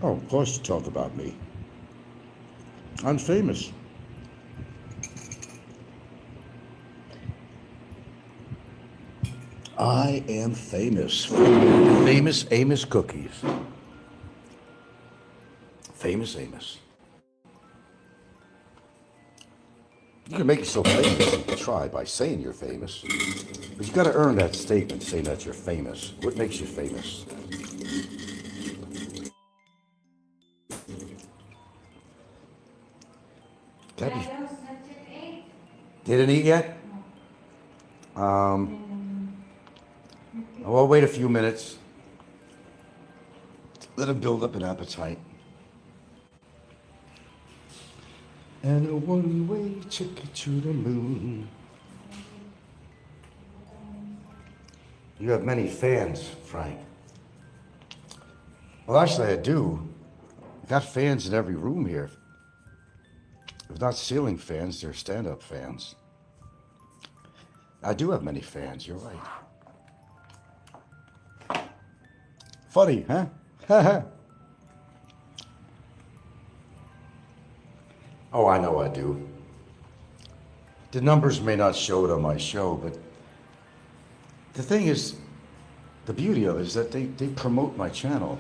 Oh, of course you talk about me. I'm famous. I am famous. Famous Amos cookies. Famous Amos. You can make yourself famous. You can try by saying you're famous. But you got to earn that statement saying that you're famous. What makes you famous? Debbie. Didn't eat yet? I'll wait a few minutes. Let him build up an appetite. And a one-way ticket to the moon. You have many fans, Frank. Well, actually, I do. I've got fans in every room here. If not ceiling fans, they're stand-up fans. I do have many fans, you're right. Funny, huh? Oh, I know I do. The numbers may not show it on my show, but the thing is, the beauty of it is that they promote my channel.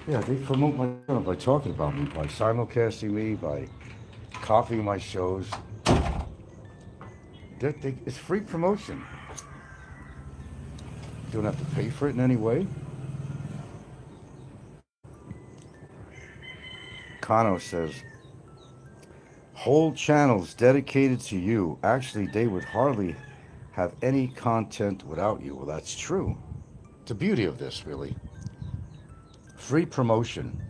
Yeah, they promote my channel by talking about me, by simulcasting me, by copying my shows. It's free promotion. You don't have to pay for it in any way. Americano says, whole channels dedicated to you. Actually, they would hardly have any content without you. Well, that's true. The beauty of this, really. Free promotion.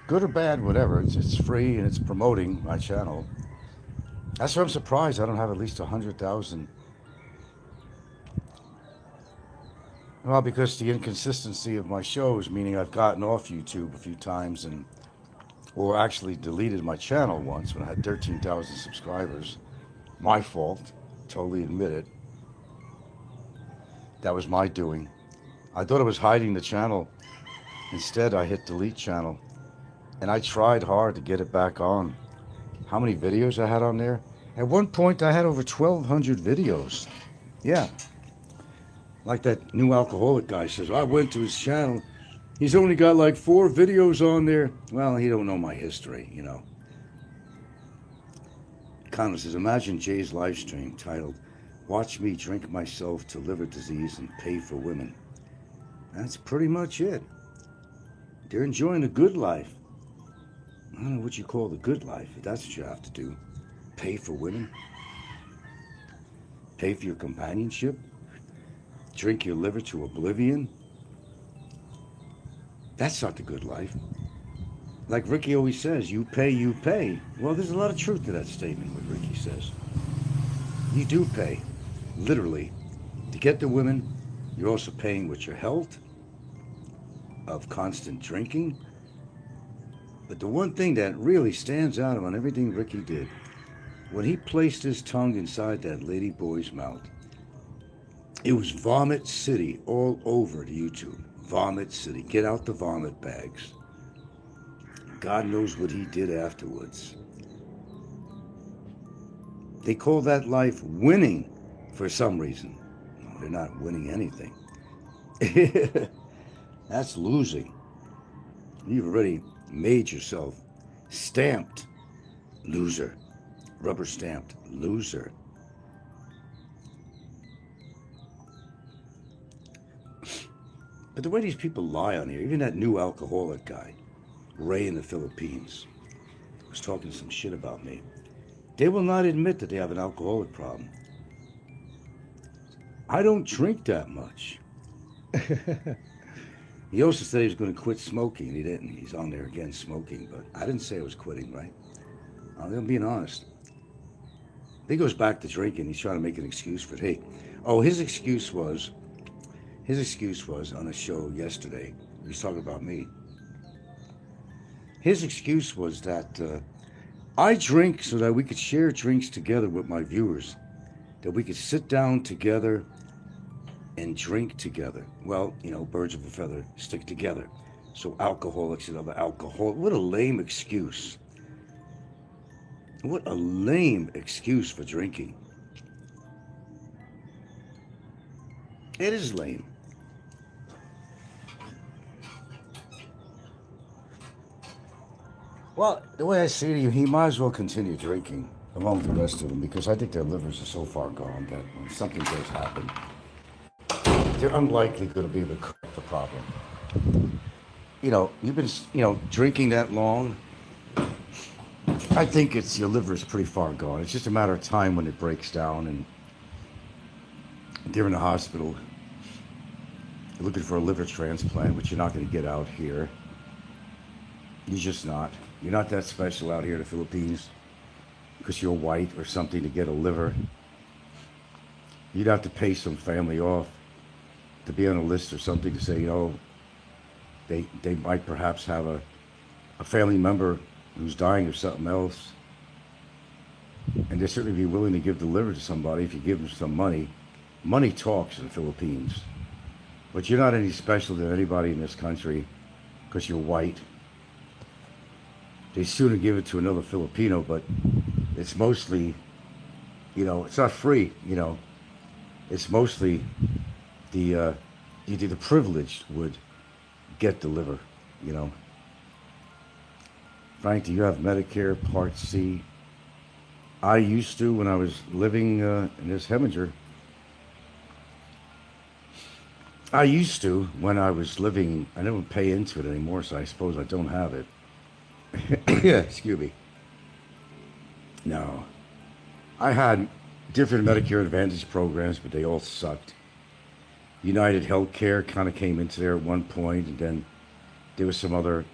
Good or bad, whatever. It's free and it's promoting my channel. That's why I'm surprised I don't have at least 100,000. Well, because the inconsistency of my shows, meaning I've gotten off YouTube a few times or actually deleted my channel once when I had 13,000 subscribers. My fault. Totally admit it. That was my doing. I thought I was hiding the channel. Instead, I hit delete channel. And I tried hard to get it back on. How many videos I had on there? At one point, I had over 1,200 videos. Yeah. Like that new alcoholic guy says, I went to his channel. He's only got like 4 videos on there. Well, he don't know my history, you know. Connor says, imagine Jay's live stream titled, Watch Me Drink Myself to Liver Disease and Pay for Women. That's pretty much it. They're enjoying a good life. I don't know what you call the good life. That's what you have to do. Pay for women. Pay for your companionship. Drink your liver to oblivion. That's not the good life. Like Ricky always says, you pay, you pay. Well, there's a lot of truth to that statement, what Ricky says. You do pay, literally. To get the women, you're also paying with your health, of constant drinking. But the one thing that really stands out on everything Ricky did, when he placed his tongue inside that lady boy's mouth, it was Vomit City all over the YouTube. Vomit City. Get out the vomit bags. God knows what he did afterwards. They call that life winning for some reason. No, they're not winning anything. That's losing. You've already made yourself stamped loser. Rubber stamped loser. But the way these people lie on here, even that new alcoholic guy, Rayinthephilippines, was talking some shit about me. They will not admit that they have an alcoholic problem. I don't drink that much. He also said he was going to quit smoking. He didn't. He's on there again smoking, but I didn't say I was quitting, right? I'm being honest. He goes back to drinking. He's trying to make an excuse for it. Hey, his excuse was on a show yesterday. He was talking about me. His excuse was that I drink so that we could share drinks together with my viewers, that we could sit down together and drink together. Well, you know, birds of a feather stick together. So alcoholics and other alcohol. What a lame excuse. What a lame excuse for drinking. It is lame. Well, the way I see it, he might as well continue drinking among the rest of them, because I think their livers are so far gone that when something does happen, they're unlikely going to be able to correct the problem. You know, you've been, drinking that long. I think your liver is pretty far gone. It's just a matter of time when it breaks down and they're in the hospital looking for a liver transplant, which you're not going to get out here. You're just not. You're not that special out here in the Philippines because you're white or something to get a liver. You'd have to pay some family off to be on a list or something to say, they might perhaps have a family member who's dying of something else. And they'd certainly be willing to give the liver to somebody if you give them some money. Money talks in the Philippines. But you're not any special to anybody in this country because you're white. They sooner give it to another Filipino, but it's mostly, it's not free, It's mostly the privileged would get the liver, Frank, do you have Medicare Part C? I used to when I was living in this Heminger. I used to when I was living. I never pay into it anymore, so I suppose I don't have it. Yeah, excuse me. No. I had different Medicare Advantage programs, but they all sucked. United Healthcare kind of came into there at one point, and then there was some other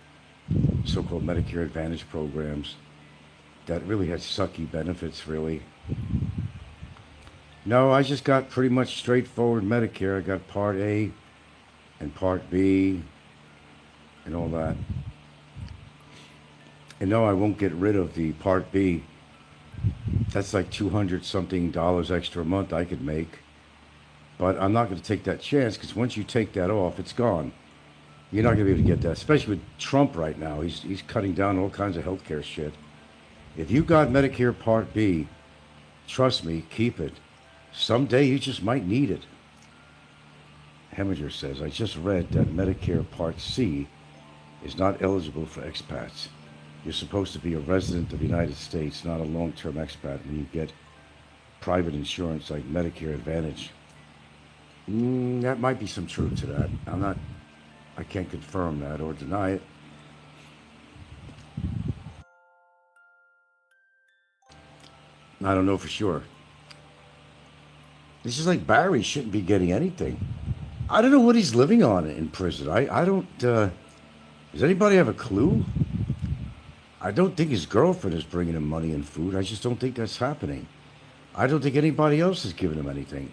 so-called Medicare Advantage programs that really had sucky benefits, really. No, I just got pretty much straightforward Medicare. I got Part A and Part B and all that. And no, I won't get rid of the Part B. That's like $200 something extra a month I could make. But I'm not going to take that chance, because once you take that off, it's gone. You're not going to be able to get that, especially with Trump right now. He's cutting down all kinds of healthcare shit. If you got Medicare Part B, trust me, keep it. Someday you just might need it. Heminger says, I just read that Medicare Part C is not eligible for expats. You're supposed to be a resident of the United States, not a long-term expat, when you get private insurance like Medicare Advantage. That might be some truth to that. I can't confirm that or deny it. I don't know for sure. It's just like Barry shouldn't be getting anything. I don't know what he's living on in prison. I don't, does anybody have a clue? I don't think his girlfriend is bringing him money and food. I just don't think that's happening. I don't think anybody else is giving him anything.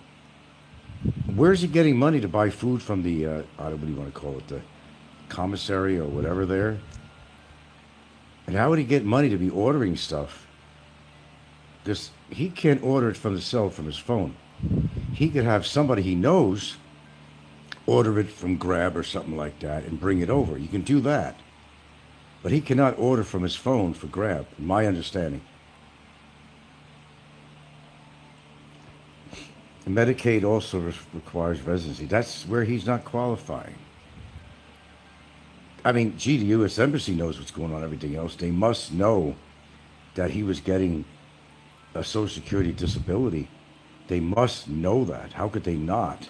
Where's he getting money to buy food from the, what do you want to call it, the commissary or whatever there? And how would he get money to be ordering stuff? Because he can't order it from the cell from his phone. He could have somebody he knows order it from Grab or something like that and bring it over. You can do that. But he cannot order from his phone for Grab, in my understanding. And Medicaid also requires residency. That's where he's not qualifying. I mean, gee, the U.S. Embassy knows what's going on, everything else. They must know that he was getting a Social Security disability. They must know that. How could they not?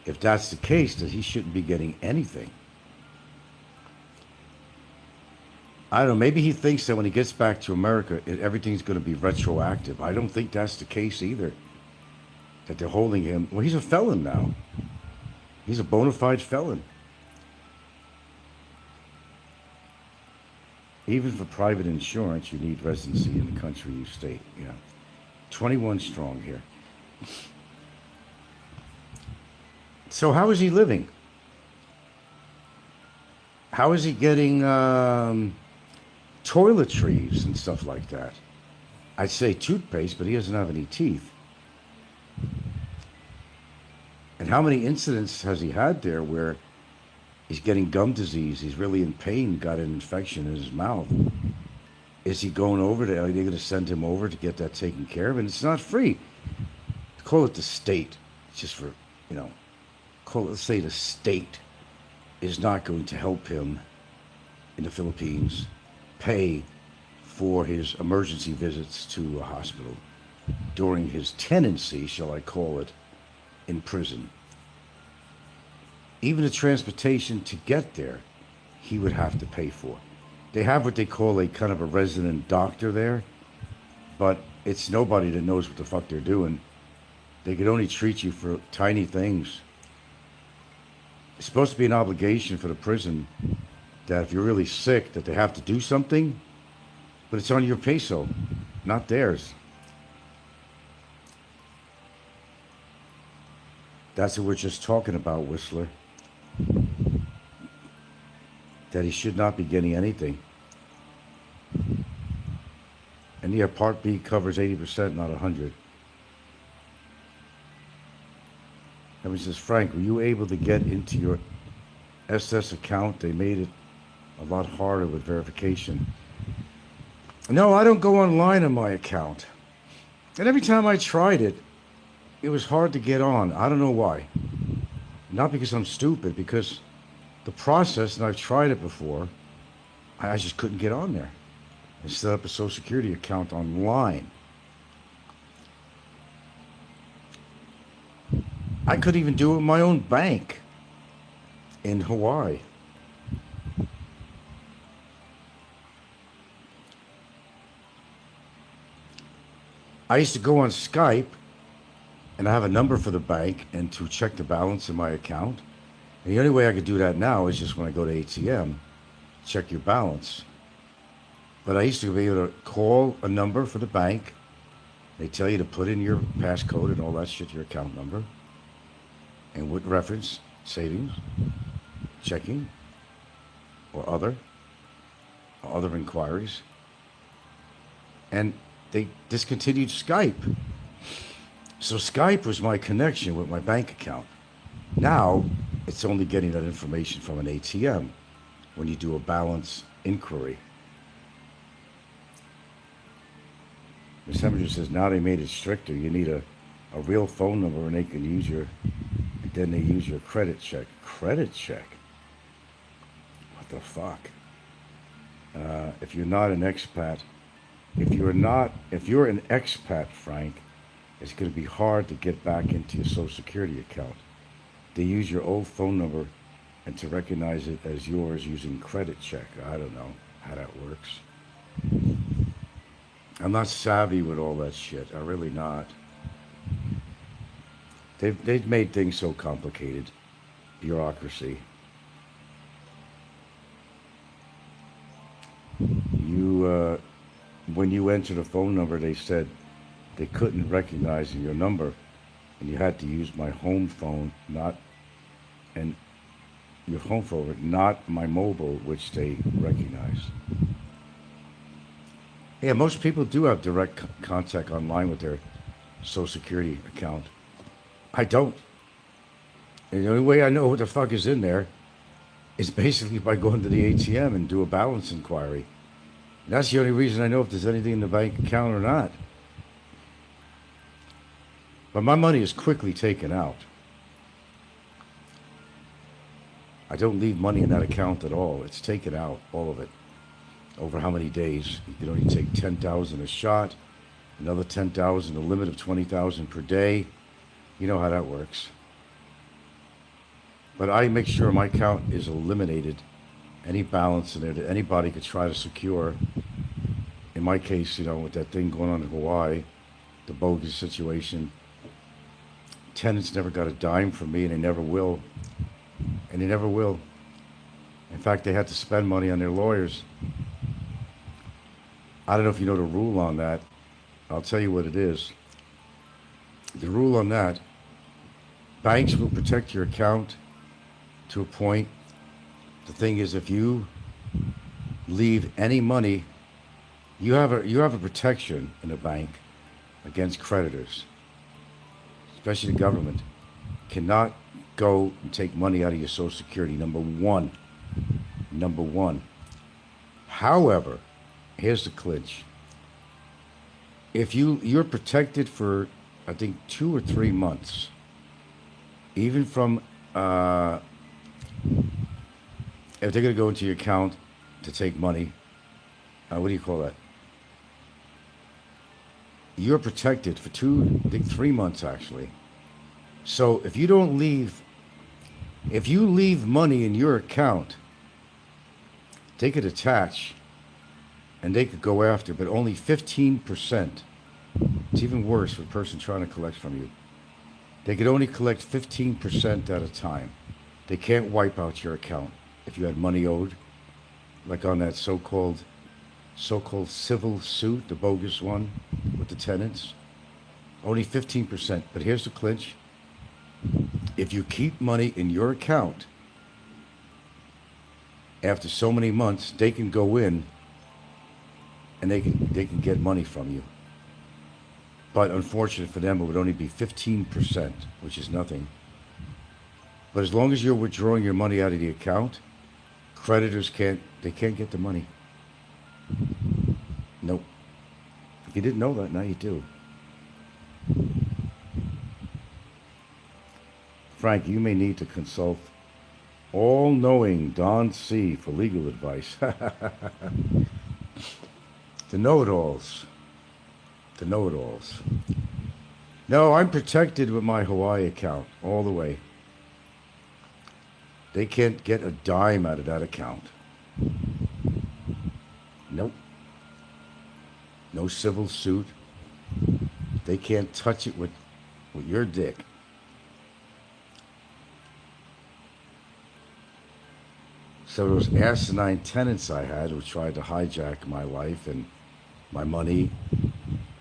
If that's the case, that he shouldn't be getting anything. I don't know, maybe he thinks that when he gets back to America, everything's going to be retroactive. I don't think that's the case either. That they're holding him. Well, he's a felon now. He's a bona fide felon. Even for private insurance, you need residency in the country you stay. Yeah. 21 strong here. So how is he living? How is he getting toiletries and stuff like that? I'd say toothpaste, but he doesn't have any teeth. And how many incidents has he had there where he's getting gum disease, he's really in pain, got an infection in his mouth? Is he going over to, are they going to send him over to get that taken care of? And it's not free. Call it the state. It's just for, let's say the state is not going to help him in the Philippines pay for his emergency visits to a hospital during his tenancy, shall I call it, in prison. Even the transportation to get there, he would have to pay for. They have what they call a kind of a resident doctor there, but it's nobody that knows what the fuck they're doing. They could only treat you for tiny things. It's supposed to be an obligation for the prison that if you're really sick, that they have to do something, but it's on your peso, not theirs. That's what we're just talking about, Whistler. That he should not be getting anything. And yeah, Part B covers 80%, not 100. And he says, Frank, were you able to get into your SS account? They made it a lot harder with verification. No, I don't go online on my account. And every time I tried it, it was hard to get on. I don't know why. Not because I'm stupid, because the process, and I've tried it before, I just couldn't get on there and set up a Social Security account online. I couldn't even do it with my own bank in Hawaii. I used to go on Skype and I have a number for the bank and to check the balance in my account. And the only way I could do that now is just when I go to ATM, check your balance. But I used to be able to call a number for the bank. They tell you to put in your passcode and all that shit, your account number. And with reference, savings, checking, or other inquiries. And they discontinued Skype. So Skype was my connection with my bank account. Now, it's only getting that information from an ATM when you do a balance inquiry. Ms. Hemminger says, now they made it stricter. You need a real phone number and they can use your, and then they use your credit check. Credit check? What the fuck? If you're not an expat, if you're an expat, Frank, it's going to be hard to get back into your Social Security account. They use your old phone number and to recognize it as yours using credit check. I don't know how that works. I'm not savvy with all that shit. I'm really not. They've made things so complicated. Bureaucracy. When you entered a phone number, they said they couldn't recognize your number, and you had to use my home phone, not my mobile, which they recognize. Yeah, most people do have direct contact online with their Social Security account. I don't. And the only way I know what the fuck is in there is basically by going to the ATM and do a balance inquiry. And that's the only reason I know if there's anything in the bank account or not. But my money is quickly taken out. I don't leave money in that account at all. It's taken out, all of it. Over how many days? You can only take 10,000 a shot, another 10,000, a limit of 20,000 per day. You know how that works. But I make sure my account is eliminated. Any balance in there that anybody could try to secure. In my case, with that thing going on in Hawaii, the bogus situation, tenants never got a dime from me, and they never will. And they never will. In fact, they had to spend money on their lawyers. I don't know if you know the rule on that. I'll tell you what it is. The rule on that, banks will protect your account to a point. The thing is, if you leave any money, you have a protection in a bank against creditors, especially the government, cannot go and take money out of your Social Security, number one. However, here's the clinch. If you're protected for, I think, 2 or 3 months, even from, if they're going to go into your account to take money, what do you call that? You're protected for 2, I think 3 months actually. So if you leave money in your account, they could attach and they could go after, but only 15%. It's even worse for a person trying to collect from you. They could only collect 15% at a time. They can't wipe out your account. If you had money owed, like on that so-called civil suit, the bogus one with the tenants, only 15%. But here's the clinch. If you keep money in your account, after so many months, they can go in and they can get money from you. But unfortunately for them, it would only be 15%, which is nothing. But as long as you're withdrawing your money out of the account, creditors can't get the money. Nope. If you didn't know that, now you do. Frank, you may need to consult all-knowing Don C. for legal advice. The know-it-alls. The know-it-alls. No, I'm protected with my Hawaii account all the way. They can't get a dime out of that account. Nope. No civil suit. They can't touch it with your dick. So those asinine tenants I had who tried to hijack my life and my money,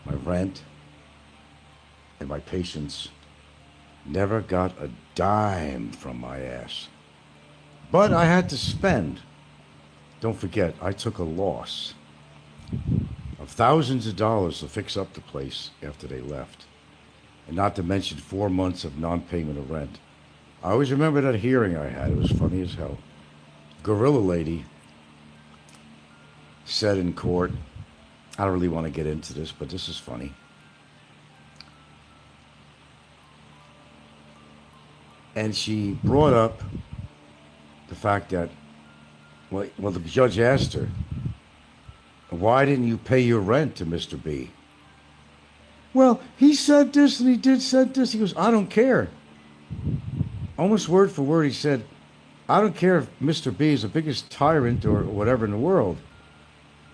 my rent, and my patience never got a dime from my ass. But I had to spend. Don't forget, I took a loss of thousands of dollars to fix up the place after they left. And not to mention 4 months of non-payment of rent. I always remember that hearing I had. It was funny as hell. Gorilla lady said in court, I don't really want to get into this, but this is funny. And she brought up the fact that, well, the judge asked her, why didn't you pay your rent to Mr. B? Well, he said this and he said this. He goes, I don't care. Almost word for word, he said, I don't care if Mr. B is the biggest tyrant or whatever in the world.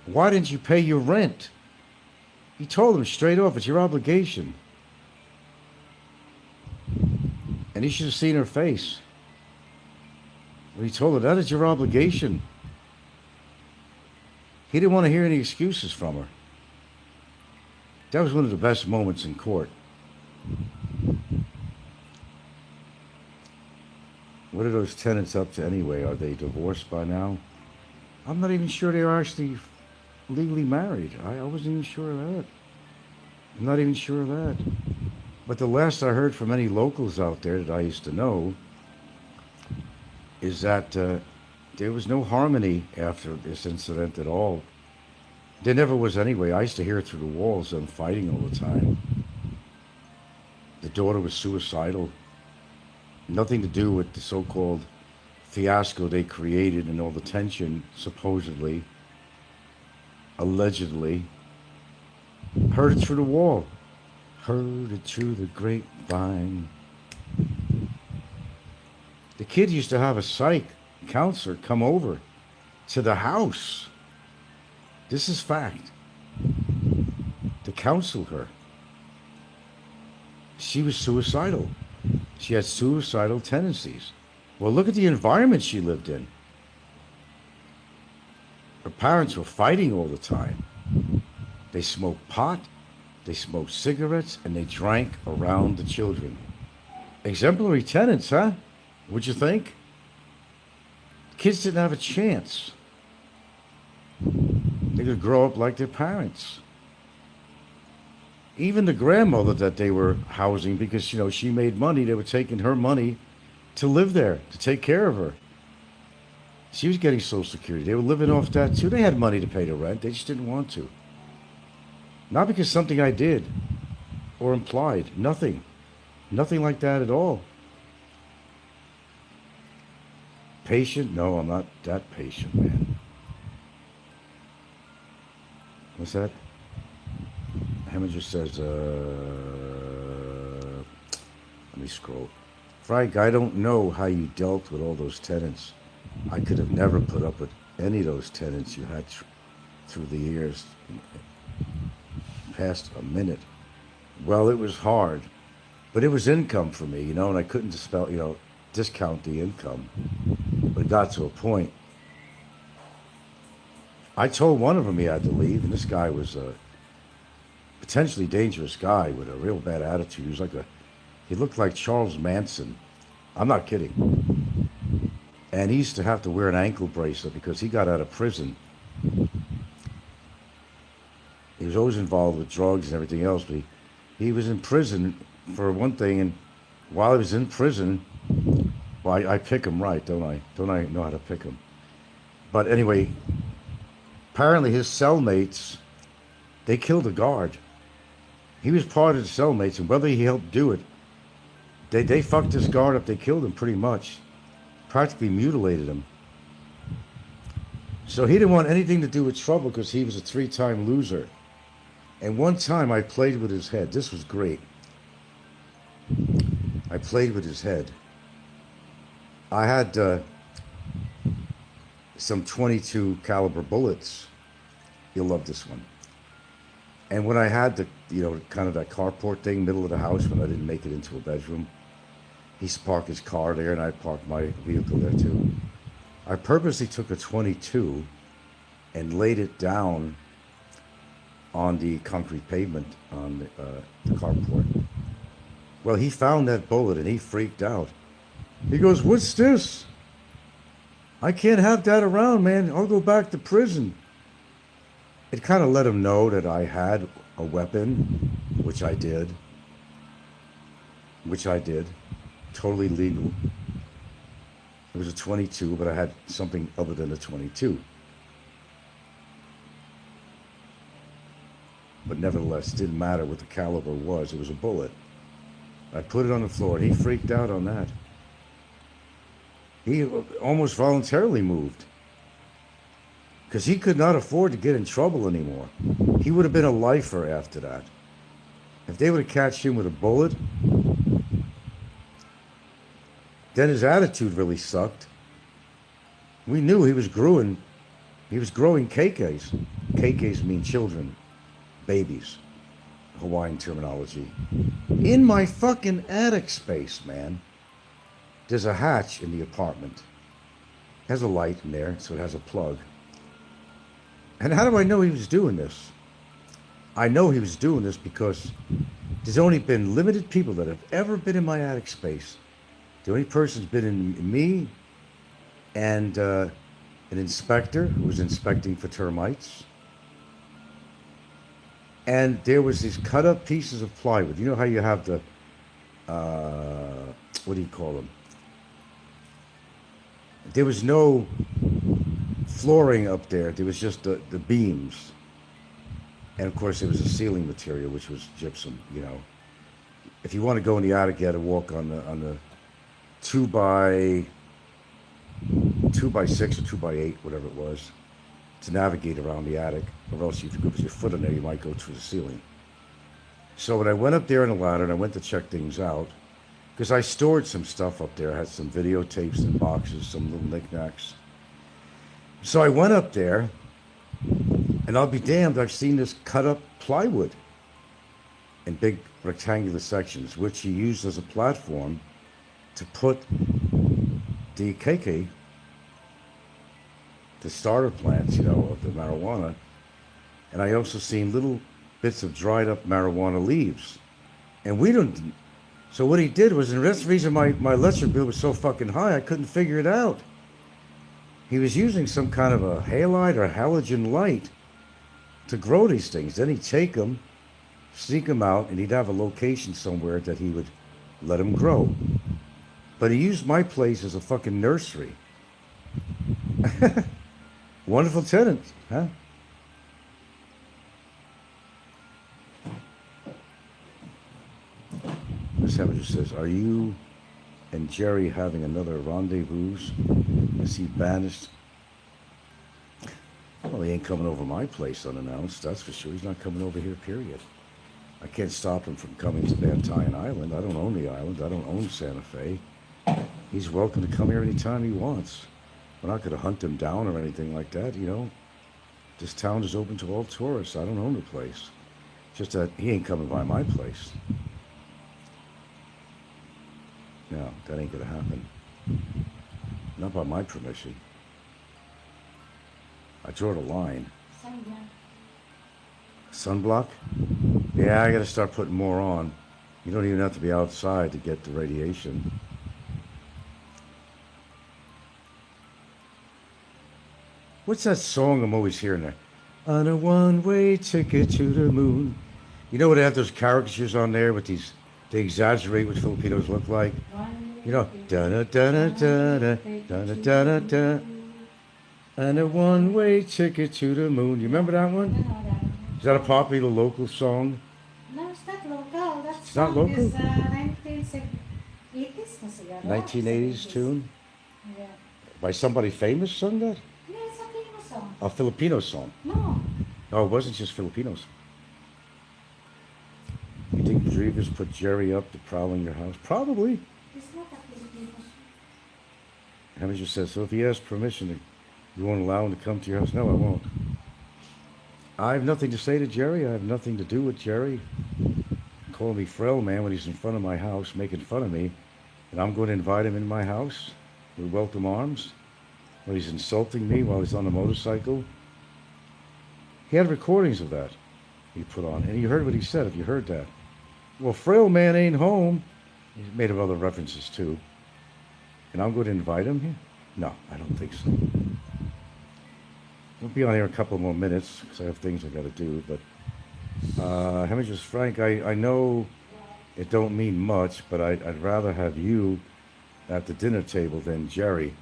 Why didn't you pay your rent? He told him straight off, it's your obligation. And he should have seen her face. When he told her, that is your obligation. He didn't want to hear any excuses from her. That was one of the best moments in court. What are those tenants up to anyway? Are they divorced by now? I'm not even sure they are actually legally married. I wasn't even sure of that. I'm not even sure of that. But the last I heard from any locals out there that I used to know is that there was no harmony after this incident at all. There never was anyway. I used to hear through the walls them fighting all the time. The daughter was suicidal. Nothing to do with the so-called fiasco they created and all the tension, supposedly, allegedly. Heard it through the wall. Heard it through the grapevine. The kid used to have a psych counselor come over to the house. This is fact. To counsel her. She was suicidal. She had suicidal tendencies. Well, look at the environment she lived in. Her parents were fighting all the time. They smoked pot, they smoked cigarettes, and they drank around the children. Exemplary tenants, huh? What'd you think? Kids didn't have a chance. They could grow up like their parents. Even the grandmother that they were housing, because, she made money, they were taking her money to live there, to take care of her. She was getting Social Security. They were living off that too. They had money to pay the rent. They just didn't want to. Not because something I did or implied. Nothing. Nothing like that at all. Patient? No, I'm not that patient, man. What's that? Heminger says, let me scroll. Frank, I don't know how you dealt with all those tenants. I could have never put up with any of those tenants you had through the years. Past a minute. Well, it was hard, but it was income for me, and I couldn't discount the income. But it got to a point. I told one of them he had to leave, and this guy was a potentially dangerous guy with a real bad attitude. He looked like Charles Manson. I'm not kidding. And he used to have to wear an ankle bracelet because he got out of prison. He was always involved with drugs and everything else, but he was in prison for one thing, and while he was in prison, well, I pick him right, don't I? Don't I know how to pick him? But anyway, apparently his cellmates, they killed a guard. He was part of the cellmates, and whether he helped do it, they fucked this guard up. They killed him pretty much. Practically mutilated him. So he didn't want anything to do with trouble because he was a 3-time loser. And one time I played with his head. This was great. I played with his head. I had some .22 caliber bullets. You'll love this one. And when I had the, kind of that carport thing, middle of the house, when I didn't make it into a bedroom, he used to park his car there, and I parked my vehicle there too. I purposely took a 22 and laid it down on the concrete pavement on the carport. Well, he found that bullet and he freaked out. He goes, "What's this? I can't have that around, man. I'll go back to prison." It kind of let him know that I had a weapon, which I did. Totally legal. It was a 22, but I had something other than a 22. But nevertheless, it didn't matter what the caliber was. It was a bullet. I put it on the floor. He freaked out on that. He almost voluntarily moved, because he could not afford to get in trouble anymore. He would have been a lifer after that. If they would have catched him with a bullet, then his attitude really sucked. We knew he was growing KKs. KKs mean children, babies, Hawaiian terminology. In my fucking attic space, man, there's a hatch in the apartment. It has a light in there, so it has a plug. And how do I know he was doing this? I know he was doing this because there's only been limited people that have ever been in my attic space. The only person's been in me and an inspector who was inspecting for termites. And there was these cut up pieces of plywood. You know how you have the, what do you call them? There was no flooring up there. There was just the beams. And of course there was a ceiling material, which was gypsum, If you want to go in the attic, you had to walk on the 2x6 or 2x8, whatever it was, to navigate around the attic, or else if you put your foot in there, you might go through the ceiling. So when I went up there on the ladder and I went to check things out, because I stored some stuff up there, I had some videotapes in boxes, some little knickknacks. So I went up there, and I'll be damned, I've seen this cut up plywood in big rectangular sections, which he used as a platform to put the KK, the starter plants, of the marijuana. And I also seen little bits of dried up marijuana leaves. And we don't, so what he did was, and that's the reason my electric bill was so fucking high, I couldn't figure it out. He was using some kind of a halide or halogen light to grow these things. Then he'd take them, sneak them out, and he'd have a location somewhere that he would let them grow. But he used my place as a fucking nursery. Wonderful tenant, huh? Miss Hemminger says, "Are you and Jerry having another rendezvous? Is he banished?" Well, he ain't coming over my place unannounced, that's for sure. He's not coming over here, period. I can't stop him from coming to Bantayan Island. I don't own the island. I don't own Santa Fe. He's welcome to come here anytime he wants. We're not going to hunt him down or anything like that, This town is open to all tourists. I don't own the place. Just that he ain't coming by my place. No, that ain't going to happen. Not by my permission. I draw the line. Sunblock? Yeah, I got to start putting more on. You don't even have to be outside to get the radiation. What's that song I'm always hearing there? On a one-way ticket to the moon. You know what, they have those caricatures on there with these, they exaggerate what Filipinos look like. Da-da-da-da-da-da, da-da-da-da-da. On a one-way ticket to the moon. You remember that one? Is that a popular local song?
No, it's not local.
It's not local?
It's 1980s na siguro.
1980s tune?
Yeah.
By somebody famous sung that?
Yeah, it's a famous song.
A Filipino song?
No.
Oh, it wasn't just Filipinos. You think Rodriguez put Jerry up to prowling your house? Probably.
It's not a Filipino song.
Heminger says, so if he has permission, you won't allow him to come to your house? No, I won't. I have nothing to say to Jerry. I have nothing to do with Jerry. Calling me frail man when he's in front of my house making fun of me. And I'm going to invite him in my house with welcome arms when he's insulting me while he's on the motorcycle. He had recordings of that he put on. And you heard what he said, if you heard that. Well, frail man ain't home. He made other references too. And I'm going to invite him here? No, I don't think so. We'll be on here a couple more minutes because I have things I got to do. But Hemingers Frank, I know it don't mean much, but I'd rather have you at the dinner table than Jerry.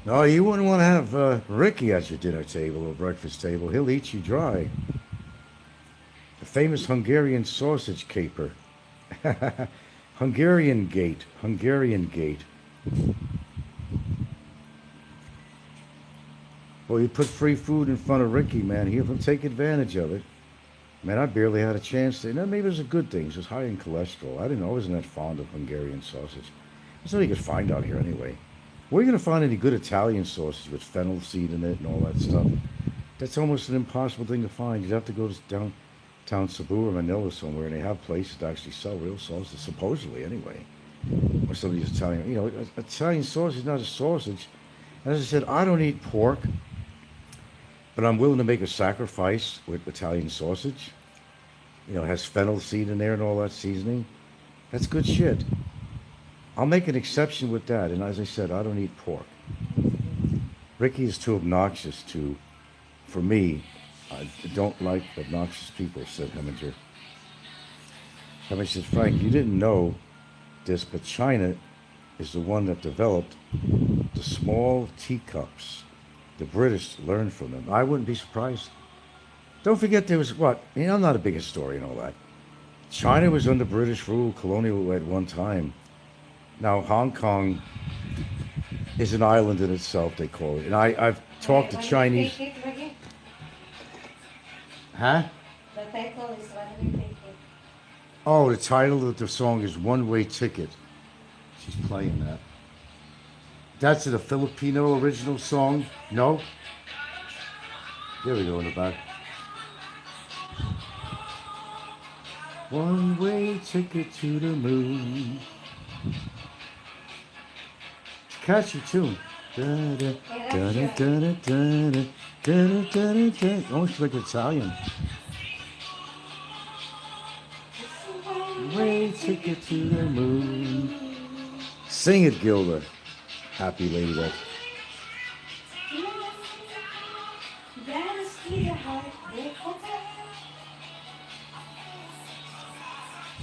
No, you wouldn't want to have Ricky at your dinner table or breakfast table. He'll eat you dry. The famous Hungarian sausage caper. Hungarian gate. Well, you put free food in front of Ricky, man. He'll take advantage of it. Man, I barely had a chance to. Maybe it was a good thing. It's just high in cholesterol. I wasn't that fond of Hungarian sausage. There's nothing you could find out here anyway. Where are you going to find any good Italian sausage with fennel seed in it and all that stuff? That's almost an impossible thing to find. You'd have to go to downtown Cebu or Manila somewhere, and they have places that actually sell real sausage, supposedly anyway. Or some of these Italian, Italian sausage is not a sausage. As I said, I don't eat pork. But I'm willing to make a sacrifice with Italian sausage. It has fennel seed in there and all that seasoning. That's good shit. I'll make an exception with that. And as I said, I don't eat pork. Ricky is too obnoxious for me. I don't like obnoxious people, said Heminger. Heminger said, Frank, you didn't know this, but China is the one that developed the small teacups. The British learned from them. I wouldn't be surprised. Don't forget there was I'm not a big historian and all that. China was under British rule, colonial at one time. Now Hong Kong is an island in itself, they call it. And I've talked to Chinese.
Take it, Ricky?
Huh?
The title is When We Take It.
Oh, the title of the song is One Way Ticket. She's playing that. That's the Filipino original song? No? There we go in the back. One way ticket to the moon. It's a catchy tune. Almost like Italian. One way ticket to the moon. Sing it, Gilda. Happy lady that.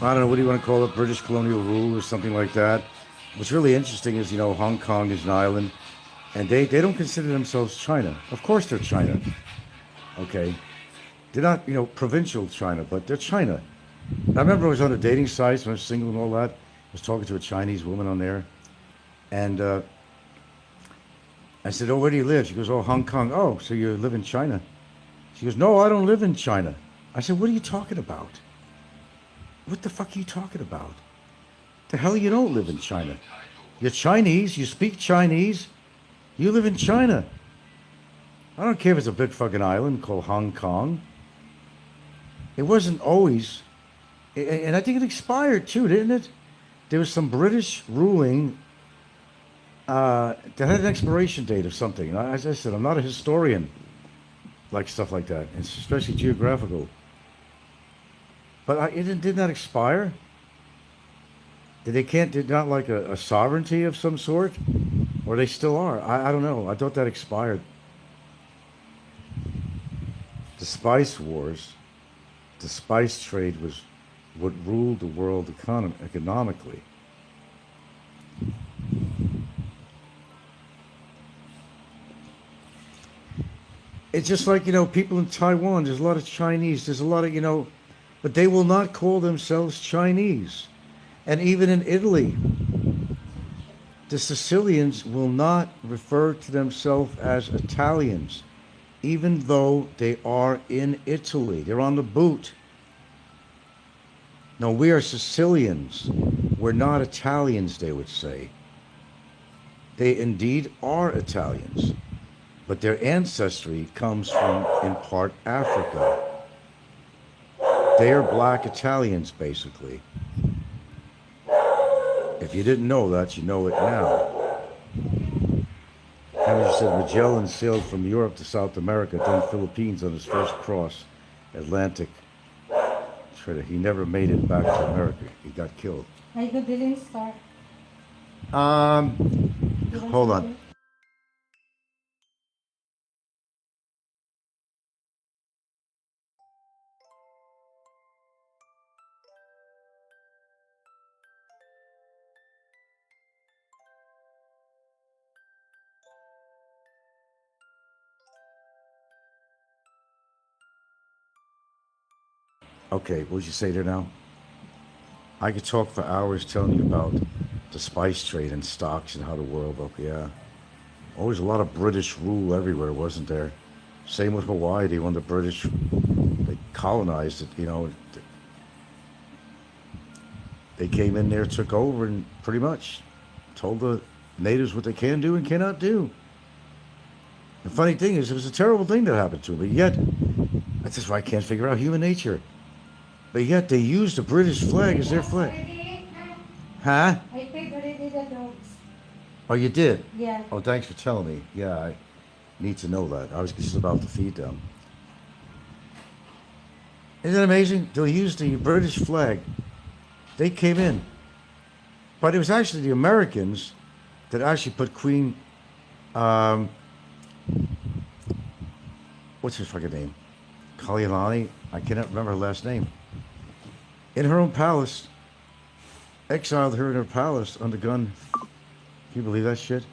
I don't know, what do you want to call it? British colonial rule or something like that. What's really interesting is, Hong Kong is an island, and they don't consider themselves China. Of course they're China. Okay. They're not, provincial China, but they're China. I remember I was on a dating site when I was single and all that. I was talking to a Chinese woman on there, and I said, oh, where do you live? She goes, oh, Hong Kong. Oh, so you live in China? She goes, no, I don't live in China. I said, what are you talking about? What the fuck are you talking about? The hell you don't live in China? You're Chinese, you speak Chinese, you live in China. I don't care if it's a big fucking island called Hong Kong. It wasn't always, and I think it expired too, didn't it? There was some British ruling that had an expiration date of something. And as I said, I'm not a historian like stuff like that, and especially geographical. But it did not expire. Did not like a sovereignty of some sort, or they still are. I don't know. I thought that expired. The spice wars, the spice trade was what ruled the world economically. It's just like, people in Taiwan, there's a lot of Chinese, there's a lot of, but they will not call themselves Chinese. And even in Italy, the Sicilians will not refer to themselves as Italians, even though they are in Italy. They're on the boot. No, we are Sicilians. We're not Italians, they would say. They indeed are Italians. but their ancestry comes from, in part, Africa. They are black Italians, basically. If you didn't know that, you know it now. Henry said Magellan sailed from Europe to South America, then Philippines on his first cross Atlantic. He never made it back to America. He got killed.
I didn't start.
Hold on. Okay, what did you say there now? I could talk for hours telling you about the spice trade and stocks and how the world up, yeah. Always a lot of British rule everywhere, wasn't there? Same with Hawaii, when the British, they colonized it, you know. They came in there, took over, and pretty much told the natives what they can do and cannot do. The funny thing is, it was a terrible thing that happened to them, but yet, that's just why I can't figure out human nature. But yet they used the British flag as their flag. Huh?
I paid already the dogs.
Oh, you did?
Yeah.
Oh, thanks for telling me. Yeah, I need to know that. I was just about to feed them. Isn't it amazing? They used the British flag. They came in. But it was actually the Americans that actually put Queen, what's her fucking name? Kailani? I cannot remember her last name. In her own palace, exiled her in her palace under gun. Can you believe that shit?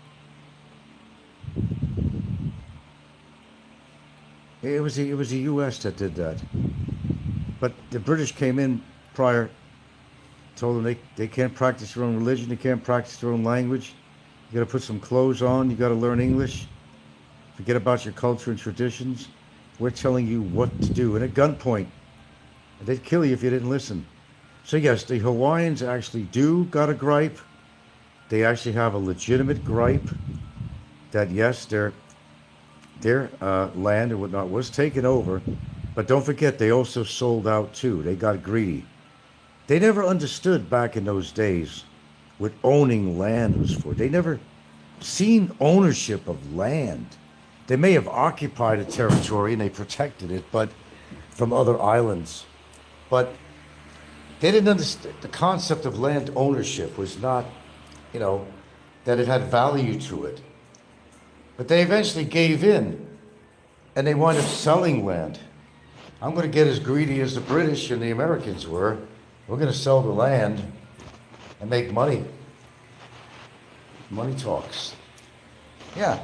It was the U.S. that did that. But the British came in prior, told them they can't practice their own religion, they can't practice their own language. You got to put some clothes on, you got to learn English. Forget about your culture and traditions. We're telling you what to do. And at gunpoint, they'd kill you if you didn't listen. So yes, the Hawaiians actually do got a gripe. They actually have a legitimate gripe that yes, their land and whatnot was taken over. But don't forget, they also sold out too. They got greedy. They never understood back in those days what owning land was for. They never seen ownership of land. They may have occupied a territory and they protected it, but from other islands. But they didn't understand the concept of land ownership was not, you know, that it had value to it. But they eventually gave in and they wound up selling land. I'm going to get as greedy as the British and the Americans were. We're going to sell the land and make money. Money talks. Yeah.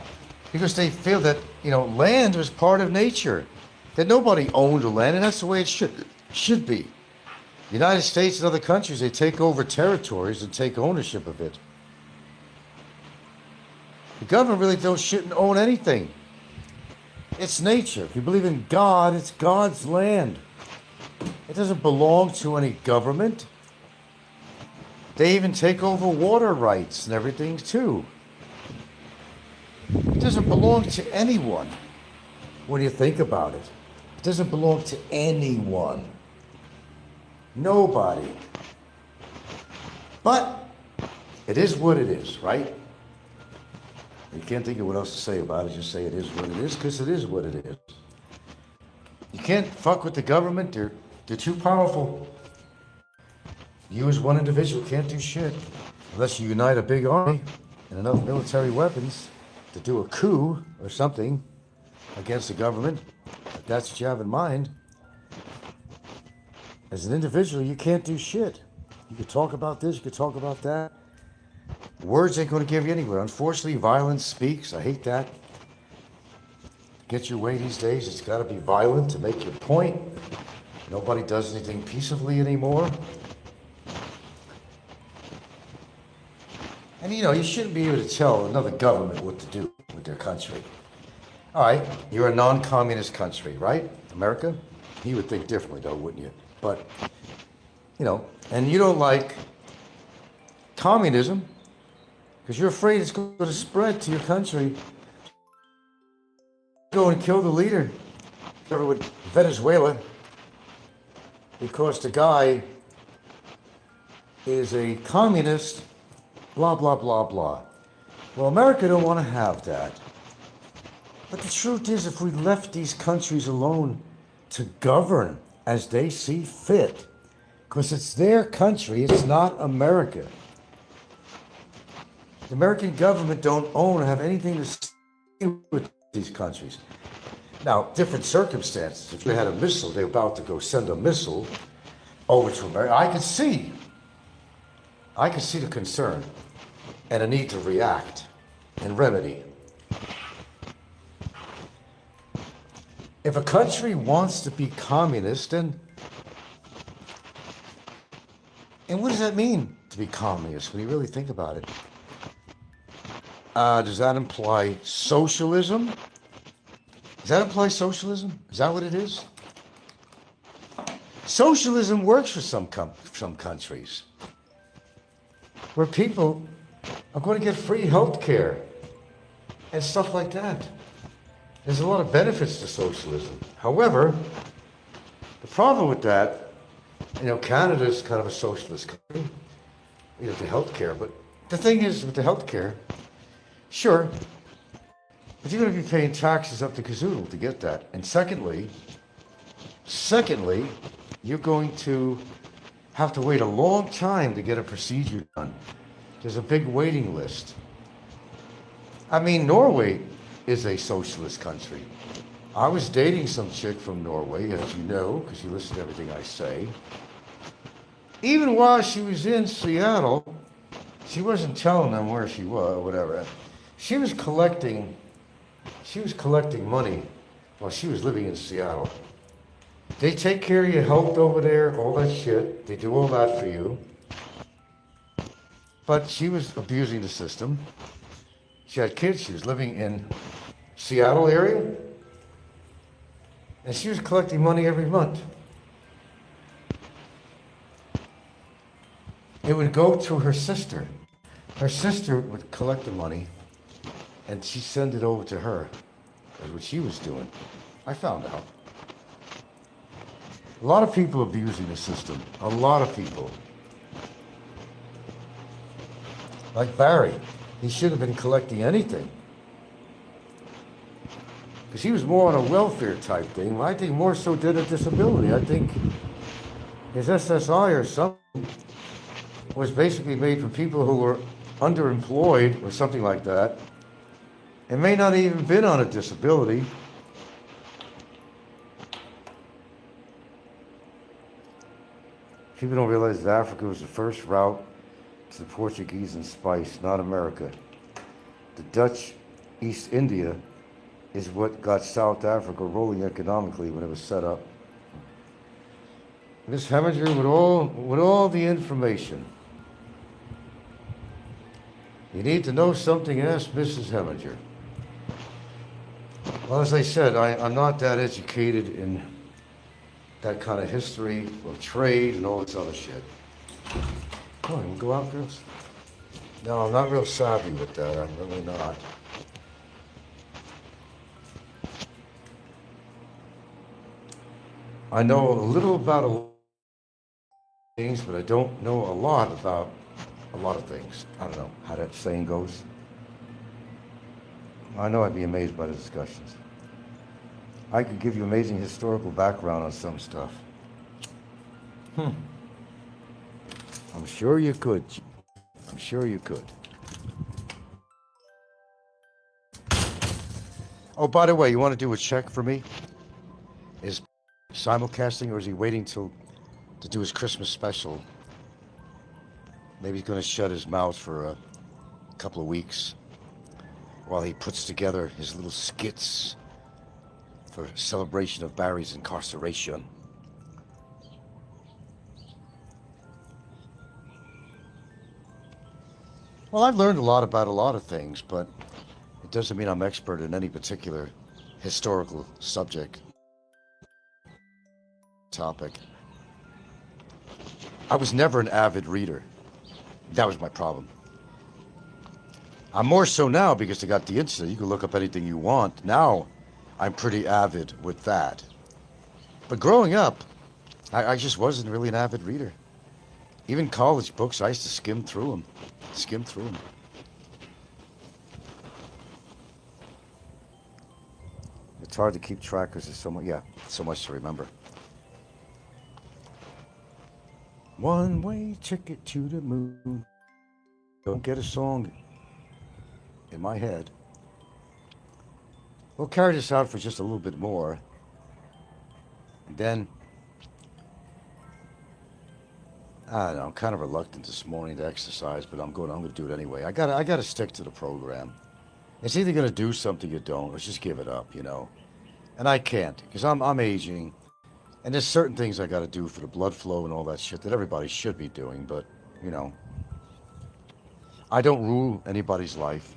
Because they feel that, you know, land was part of nature, that nobody owned the land, and that's the way it should be. The United States and other countries, they take over territories and take ownership of it. The government really shouldn't own anything. It's nature. If you believe in God, it's God's land. It doesn't belong to any government. They even take over water rights and everything too. It doesn't belong to anyone when you think about it. It doesn't belong to anyone. Nobody. But it is what it is, right? You can't think of what else to say about it. Just say it is what it is, because it is what it is. You can't fuck with the government. They're too powerful. You as one individual can't do shit unless you unite a big army and enough military weapons to do a coup or something against the government. If that's what you have in mind. As an individual, you can't do shit. You could talk about this, you could talk about that. Words ain't going to give you anywhere. Unfortunately, violence speaks. I hate that. To get your way these days, it's got to be violent to make your point. Nobody does anything peaceably anymore. And you know, you shouldn't be able to tell another government what to do with their country. All right, you're a non-communist country, right? America? You would think differently though, wouldn't you? But, you know, and you don't like communism because you're afraid it's going to spread to your country. go and kill the leader over with Venezuela because the guy is a communist, blah, blah, blah, blah. Well, America don't want to have that. But the truth is, if we left these countries alone to govern as they see fit, because it's their country, it's not America. The American government don't own or have anything to say with these countries. Now, different circumstances. If they had a missile, they're about to go send a missile over to America. I could see the concern and a need to react and remedy. If a country wants to be communist, then, and what does that mean to be communist when you really think about it? Does that imply socialism? Does that imply socialism? Is that what it is? Socialism works for some countries, where people are going to get free health care and stuff like that. There's a lot of benefits to socialism. However, the problem with that, Canada's kind of a socialist country, the health care, but the thing is with the health care, sure, but you're going to be paying taxes up the cazoodle to get that. And secondly, you're going to have to wait a long time to get a procedure done. There's a big waiting list. I mean, Norway is a socialist country. I was dating some chick from Norway, as you know, because you listen to everything I say. Even while she was in Seattle, she wasn't telling them where she was or whatever. She was collecting money while she was living in Seattle. They take care of your health over there, all that shit. They do all that for you. But she was abusing the system. She had kids. She was living in Seattle area. And she was collecting money every month. It would go to her sister. Her sister would collect the money and she'd send it over to her. That's what she was doing. I found out. A lot of people abusing the system. A lot of people. Like Barry. He should have been collecting anything. Because he was more on a welfare type thing. I think more so did a disability. I think his SSI or something was basically made for people who were underemployed or something like that. And may not even been on a disability. People don't realize that Africa was the first route to the Portuguese and spice, not America. The Dutch East India is what got South Africa rolling economically when it was set up. Miss Heminger with all the information. You need to know something, ask Mrs. Heminger. Well, as I said, I'm not that educated in that kind of history or trade and all this other shit. Come on, go out, girls. No, I'm not real savvy with that. I'm really not. I know a little about a lot of things, but I don't know a lot about a lot of things. I don't know how that saying goes. I know I'd be amazed by the discussions. I could give you amazing historical background on some stuff. I'm sure you could. I'm sure you could. Oh, by the way, you want to do a check for me? Is simulcasting, or is he waiting to do his Christmas special? Maybe he's going to shut his mouth for a couple of weeks while he puts together his little skits for celebration of Barry's incarceration. Well, I've learned a lot about a lot of things, but it doesn't mean I'm expert in any particular historical subject, topic. I was never an avid reader. That was my problem. I'm more so now because I got the internet. You can look up anything you want. Now, I'm pretty avid with that. But growing up, I just wasn't really an avid reader. Even college books, I used to skim through them. Skim through them. It's hard to keep track because there's so much, so much to remember. One-way ticket to the moon. Don't get a song in my head. We'll carry this out for just a little bit more. And then, I don't know, I'm kind of reluctant this morning to exercise, but I'm going to do it anyway. I gotta stick to the program. It's either going to do something or don't. Let's just give it up, you know. And I can't, because I'm aging. And there's certain things I got to do for the blood flow and all that shit that everybody should be doing, but, you know. I don't rule anybody's life.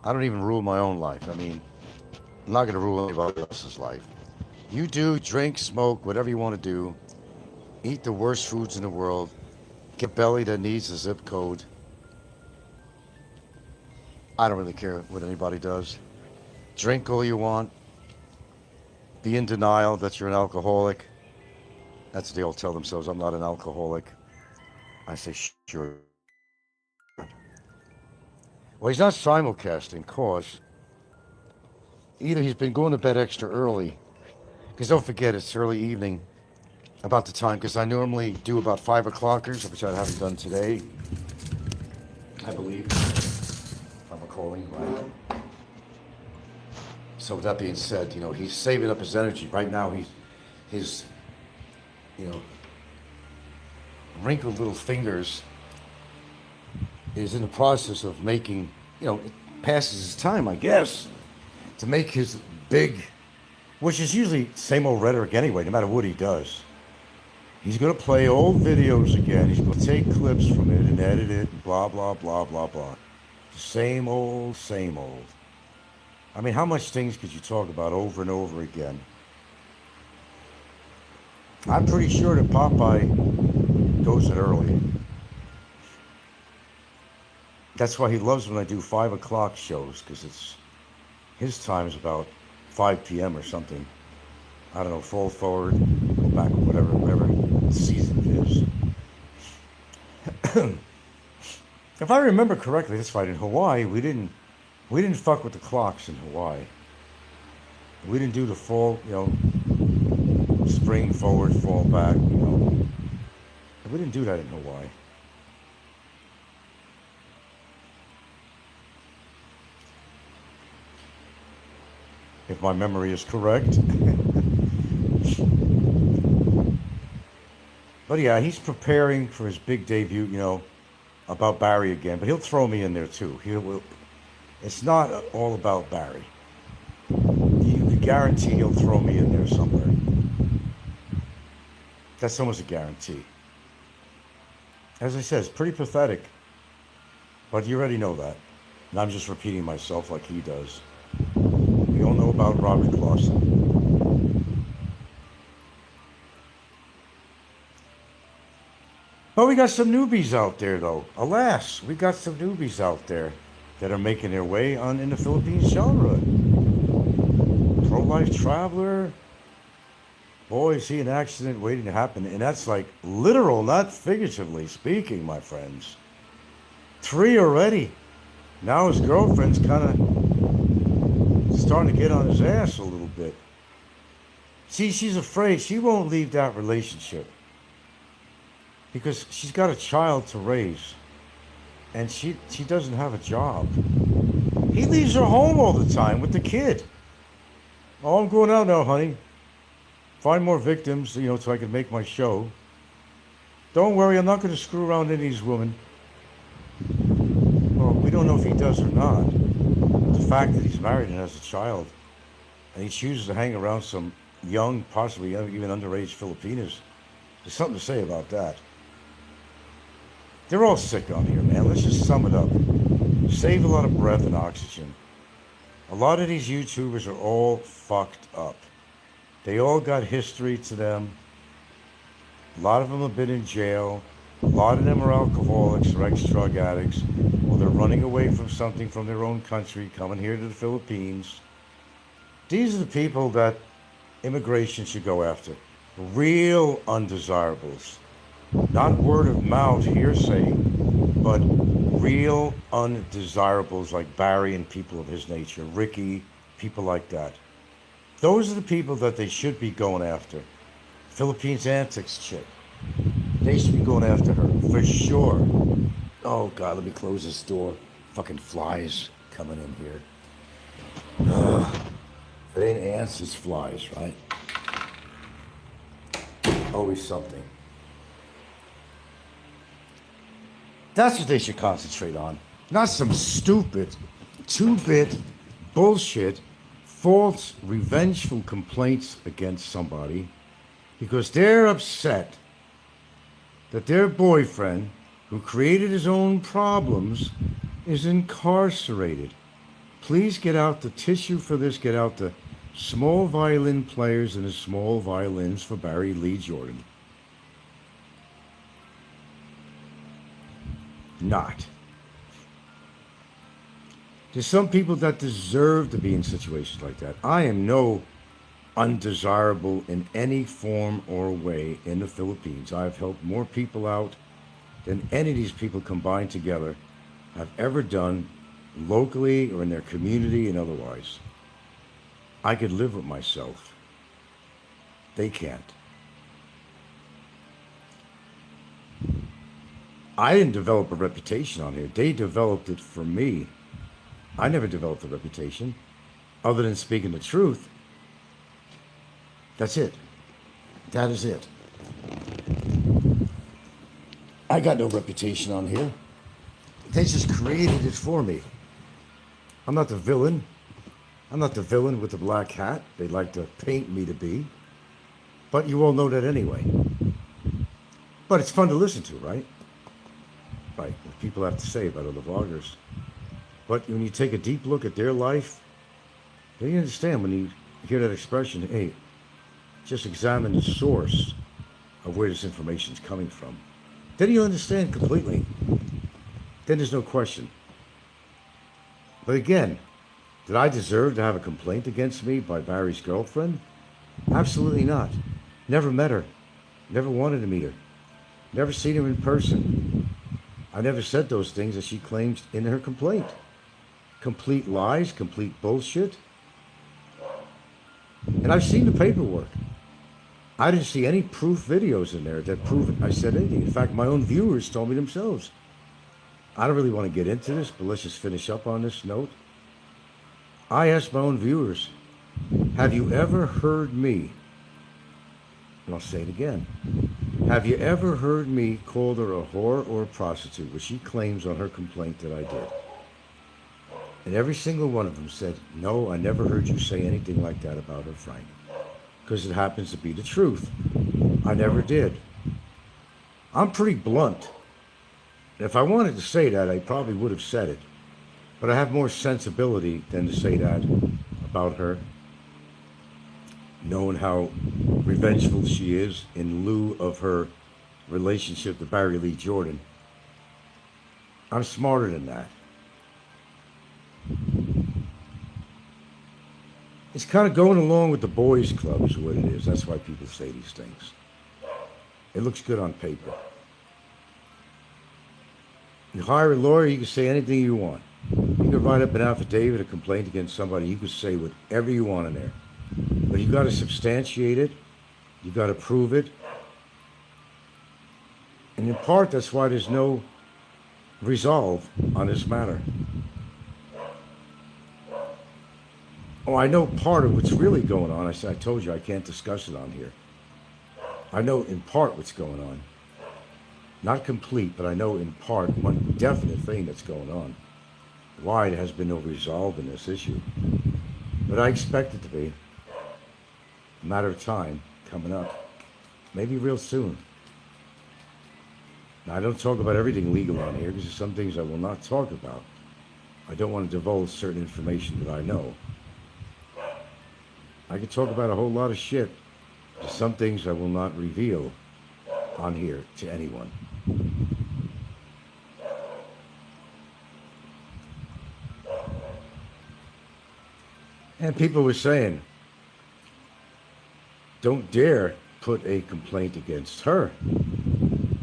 I don't even rule my own life. I mean, I'm not going to rule anybody else's life. You do, drink, smoke, whatever you want to do. Eat the worst foods in the world. Get a belly that needs a zip code. I don't really care what anybody does. Drink all you want. Be in denial that you're an alcoholic. That's what they all tell themselves. I'm not an alcoholic. I say, sure. Well, he's not simulcasting, cause either he's been going to bed extra early, because don't forget, it's early evening, about the time, because I normally do about 5 o'clockers, which I haven't done today, I believe, if I'm recalling right. So with that being said, you know, he's saving up his energy. Right now, his you know, wrinkled little fingers is in the process of making, you know, it passes his time, I guess, to make his big, which is usually same old rhetoric anyway, no matter what he does. He's going to play old videos again. He's going to take clips from it and edit it, and blah, blah, blah, blah, blah. Same old, same old. I mean, how much things could you talk about over and over again? I'm pretty sure that Popeye goes it early. That's why he loves when I do 5 o'clock shows, because it's his time is about 5 p.m. or something. I don't know, fall forward, go back, whatever season it is. If I remember correctly, that's right, in Hawaii, we didn't fuck with the clocks in Hawaii. We didn't do the fall, you know, spring forward, fall back, you know. We didn't do that in Hawaii. If my memory is correct. But yeah, he's preparing for his big debut, you know, about Barry again. But he'll throw me in there too. It's not all about Barry. You can guarantee he'll throw me in there somewhere. That's almost a guarantee. As I said, it's pretty pathetic. But you already know that. And I'm just repeating myself like he does. We all know about Robert Clausen. Well, we got some newbies out there, though. Alas, we got some newbies out there that are making their way in the Philippines genre. Pro-life traveler. Boy, is he an accident waiting to happen. And that's like literal, not figuratively speaking, my friends. 3 already. Now his girlfriend's kind of starting to get on his ass a little bit. See, she's afraid she won't leave that relationship because she's got a child to raise and she doesn't have a job. He leaves her home all the time with the kid. Oh, I'm going out now, honey. Find more victims, you know, so I can make my show. Don't worry, I'm not going to screw around any of these women. Well, we don't know if he does or not. The fact that he's married and has a child, and he chooses to hang around some young, possibly even underage Filipinas, there's something to say about that. They're all sick on here, man. Let's just sum it up. Save a lot of breath and oxygen. A lot of these YouTubers are all fucked up. They all got history to them. A lot of them have been in jail. A lot of them are alcoholics or ex-drug addicts. Or they're running away from something from their own country, coming here to the Philippines. These are the people that immigration should go after. Real undesirables. Not word of mouth hearsay, but real undesirables like Barry and people of his nature, Ricky, people like that. Those are the people that they should be going after. Philippines Antics chick. They should be going after her, for sure. Oh God, let me close this door. Fucking flies coming in here. Ugh. If it ain't ants, it's flies, right? Always something. That's what they should concentrate on. Not some stupid, two-bit bullshit, false, revengeful complaints against somebody because they're upset that their boyfriend, who created his own problems, is incarcerated. Please get out the tissue for this. Get out the small violin players and the small violins for Barry Lee Jordan. Not. There's some people that deserve to be in situations like that. I am no undesirable in any form or way in the Philippines. I've helped more people out than any of these people combined together have ever done, locally or in their community and otherwise. I could live with myself. They can't. I didn't develop a reputation on here. They developed it for me. I never developed a reputation other than speaking the truth. That's it. That is it. I got no reputation on here. They just created it for me. I'm not the villain. I'm not the villain with the black hat they like to paint me to be. But you all know that anyway. But it's fun to listen to, right? Right, what people have to say about other vloggers. But when you take a deep look at their life, then you understand when you hear that expression, hey, just examine the source of where this information is coming from. Then you understand completely. Then there's no question. But again, did I deserve to have a complaint against me by Barry's girlfriend? Absolutely not. Never met her. Never wanted to meet her. Never seen her in person. I never said those things that she claims in her complaint. Complete lies, complete bullshit. And I've seen the paperwork. I didn't see any proof videos in there that prove I said anything. In fact, my own viewers told me themselves. I don't really want to get into this, but let's just finish up on this note. I asked my own viewers, have you ever heard me, and I'll say it again, have you ever heard me call her a whore or a prostitute, which she claims on her complaint that I did? And every single one of them said, no, I never heard you say anything like that about her, Frank. Because it happens to be the truth. I never did. I'm pretty blunt. And if I wanted to say that, I probably would have said it. But I have more sensibility than to say that about her. Knowing how revengeful she is in lieu of her relationship to Barry Lee Jordan. I'm smarter than that. It's kind of going along with the boys' club is what it is. That's why people say these things. It looks good on paper. You hire a lawyer, you can say anything you want. You can write up an affidavit, a complaint against somebody. You can say whatever you want in there. But you got to substantiate it. You got to prove it. And in part, that's why there's no resolve on this matter. Oh, I know part of what's really going on. I told you I can't discuss it on here. I know in part what's going on. Not complete, but I know in part one definite thing that's going on. Why there has been no resolve in this issue. But I expect it to be. A matter of time coming up. Maybe real soon. Now, I don't talk about everything legal on here because there's some things I will not talk about. I don't want to divulge certain information that I know. I could talk about a whole lot of shit. There's some things I will not reveal on here to anyone. And people were saying, don't dare put a complaint against her.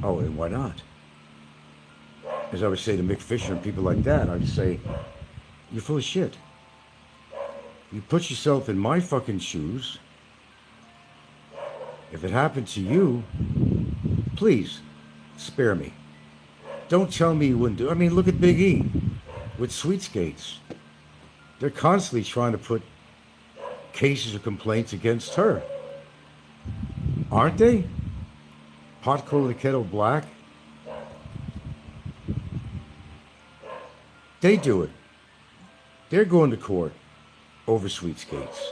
Oh, and why not? As I would say to Mick Fisher and people like that, I would say, you're full of shit. You put yourself in my fucking shoes. If it happened to you, please spare me. Don't tell me you wouldn't do it. I mean, look at Big E with Sweetskates. They're constantly trying to put cases or complaints against her. Aren't they? Pot calling the kettle black. They do it. They're going to court over Sweetskates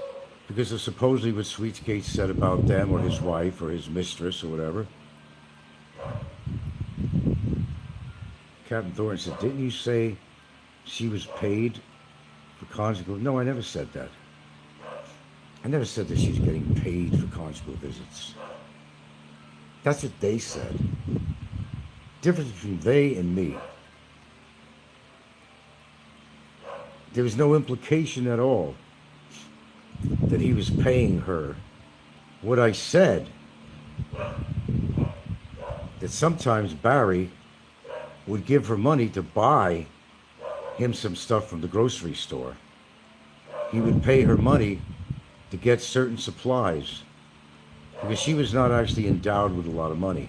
because of supposedly what Sweetskates said about them or his wife or his mistress or whatever. Captain Thornton said, didn't you say she was paid for conjugal? No, I never said that. I never said that she's getting paid for conjugal visits. That's what they said. Difference between they and me. There was no implication at all that he was paying her. What I said, that sometimes Barry would give her money to buy him some stuff from the grocery store. He would pay her money to get certain supplies because she was not actually endowed with a lot of money.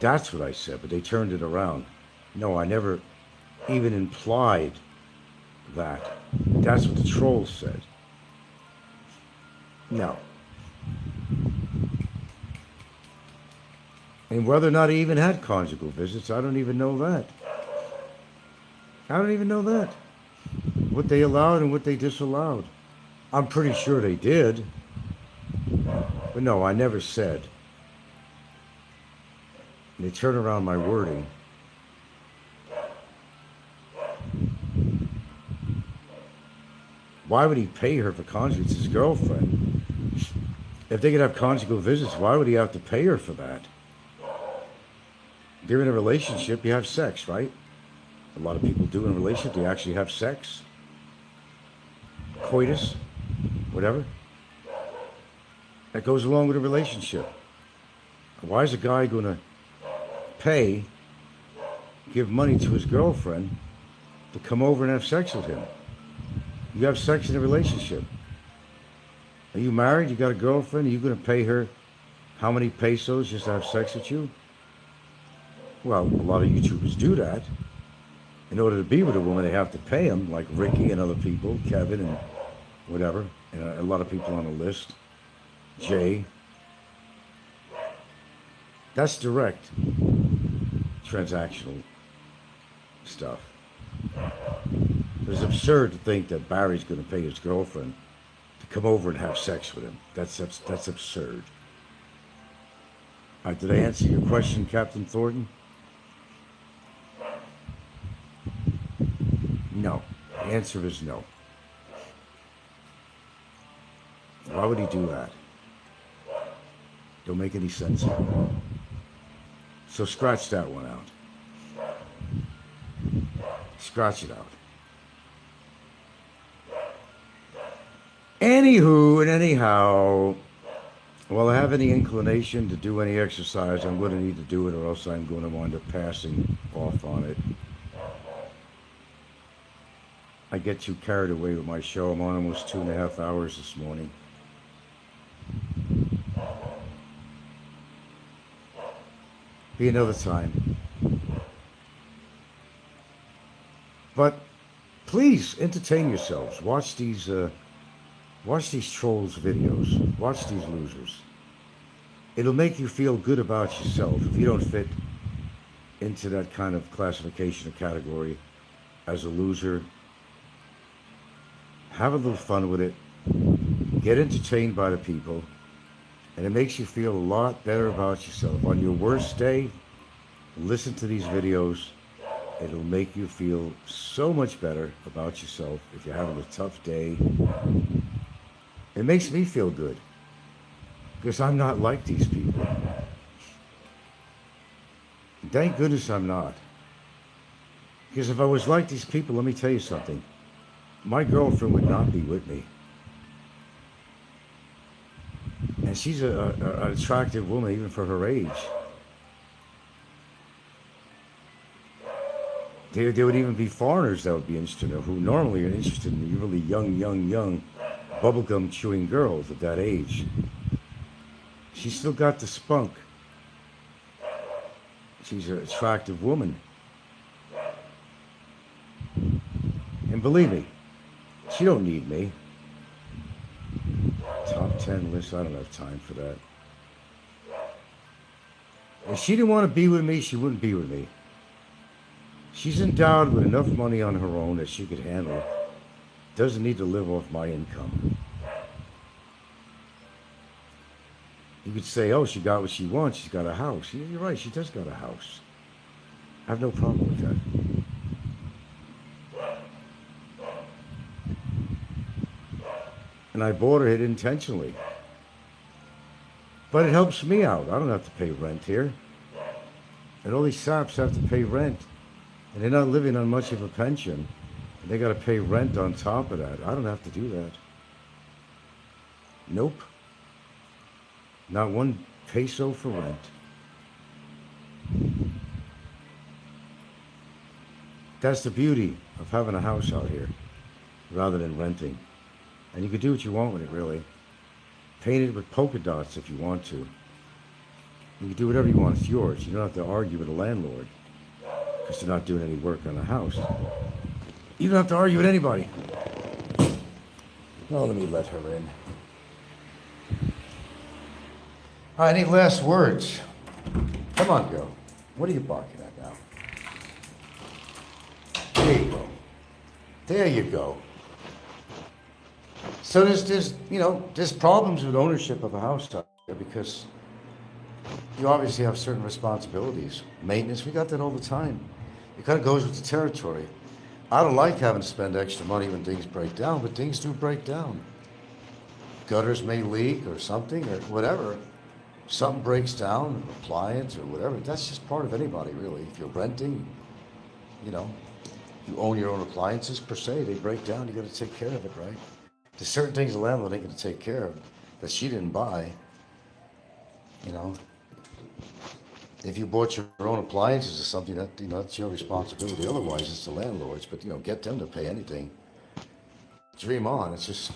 That's what I said, but they turned it around. No, I never even implied that. That's what the trolls said. No. And whether or not he even had conjugal visits, I don't even know that. I don't even know that. What they allowed and what they disallowed. I'm pretty sure they did. But no, I never said. And they turn around my wording. Why would he pay her for conjugal? It's his girlfriend. If they could have conjugal visits, why would he have to pay her for that? They're in a relationship, you have sex, right? A lot of people do in a relationship, they actually have sex. Coitus, whatever. That goes along with a relationship. Why is a guy going to pay, give money to his girlfriend to come over and have sex with him? You have sex in a relationship. Are you married? You got a girlfriend? Are you going to pay her how many pesos just to have sex with you? Well, a lot of YouTubers do that. In order to be with a woman, they have to pay them, like Ricky and other people, Kevin and whatever, and a lot of people on the list. Jay. That's direct transactional stuff. It's absurd to think that Barry's going to pay his girlfriend to come over and have sex with him. That's absurd. All right, did I answer your question, Captain Thornton? No. The answer is no. Why would he do that? Don't make any sense. So scratch that one out. Scratch it out. Anywho and anyhow, well, I have any inclination to do any exercise, I'm going to need to do it or else I'm going to wind up passing off on it. I get too carried away with my show. I'm on almost 2.5 hours this morning. Be another time. But please entertain yourselves. Watch these trolls' videos. Watch these losers. It'll make you feel good about yourself if you don't fit into that kind of classification or category as a loser. Have a little fun with it. Get entertained by the people. And it makes you feel a lot better about yourself. On your worst day, listen to these videos. It'll make you feel so much better about yourself if you're having a tough day. It makes me feel good. Because I'm not like these people. Thank goodness I'm not. Because if I was like these people, let me tell you something. My girlfriend would not be with me. And she's an attractive woman even for her age. There would even be foreigners that would be interested in her, who normally are interested in really young, bubblegum chewing girls at that age. She's still got the spunk. She's an attractive woman. And believe me, she don't need me. Top 10 list, I don't have time for that. If she didn't want to be with me, she wouldn't be with me. She's endowed with enough money on her own that she could handle. Doesn't need to live off my income. You could say, oh, she got what she wants. She's got a house. You're right, she does got a house. I have no problem with that. And I bought it intentionally. But it helps me out. I don't have to pay rent here. And all these saps have to pay rent. And they're not living on much of a pension. And they got to pay rent on top of that. I don't have to do that. Nope. Not one peso for rent. That's the beauty of having a house out here, rather than renting. And you can do what you want with it, really. Paint it with polka dots if you want to. You can do whatever you want. It's yours. You don't have to argue with the landlord because they're not doing any work on the house. You don't have to argue with anybody. Oh, let me let her in. All right, any last words? Come on, girl. What are you barking at now? There you go. There you go. So there's problems with ownership of a house out there because you obviously have certain responsibilities. Maintenance, we got that all the time. It kind of goes with the territory. I don't like having to spend extra money when things break down, but things do break down. Gutters may leak or something or whatever. Something breaks down, an appliance or whatever. That's just part of anybody, really. If you're renting, you own your own appliances per se, they break down, you got to take care of it, right? There's certain things the landlord ain't going to take care of that she didn't buy. If you bought your own appliances or something, that's your responsibility. Otherwise, it's the landlord's. But get them to pay anything. Dream on. It just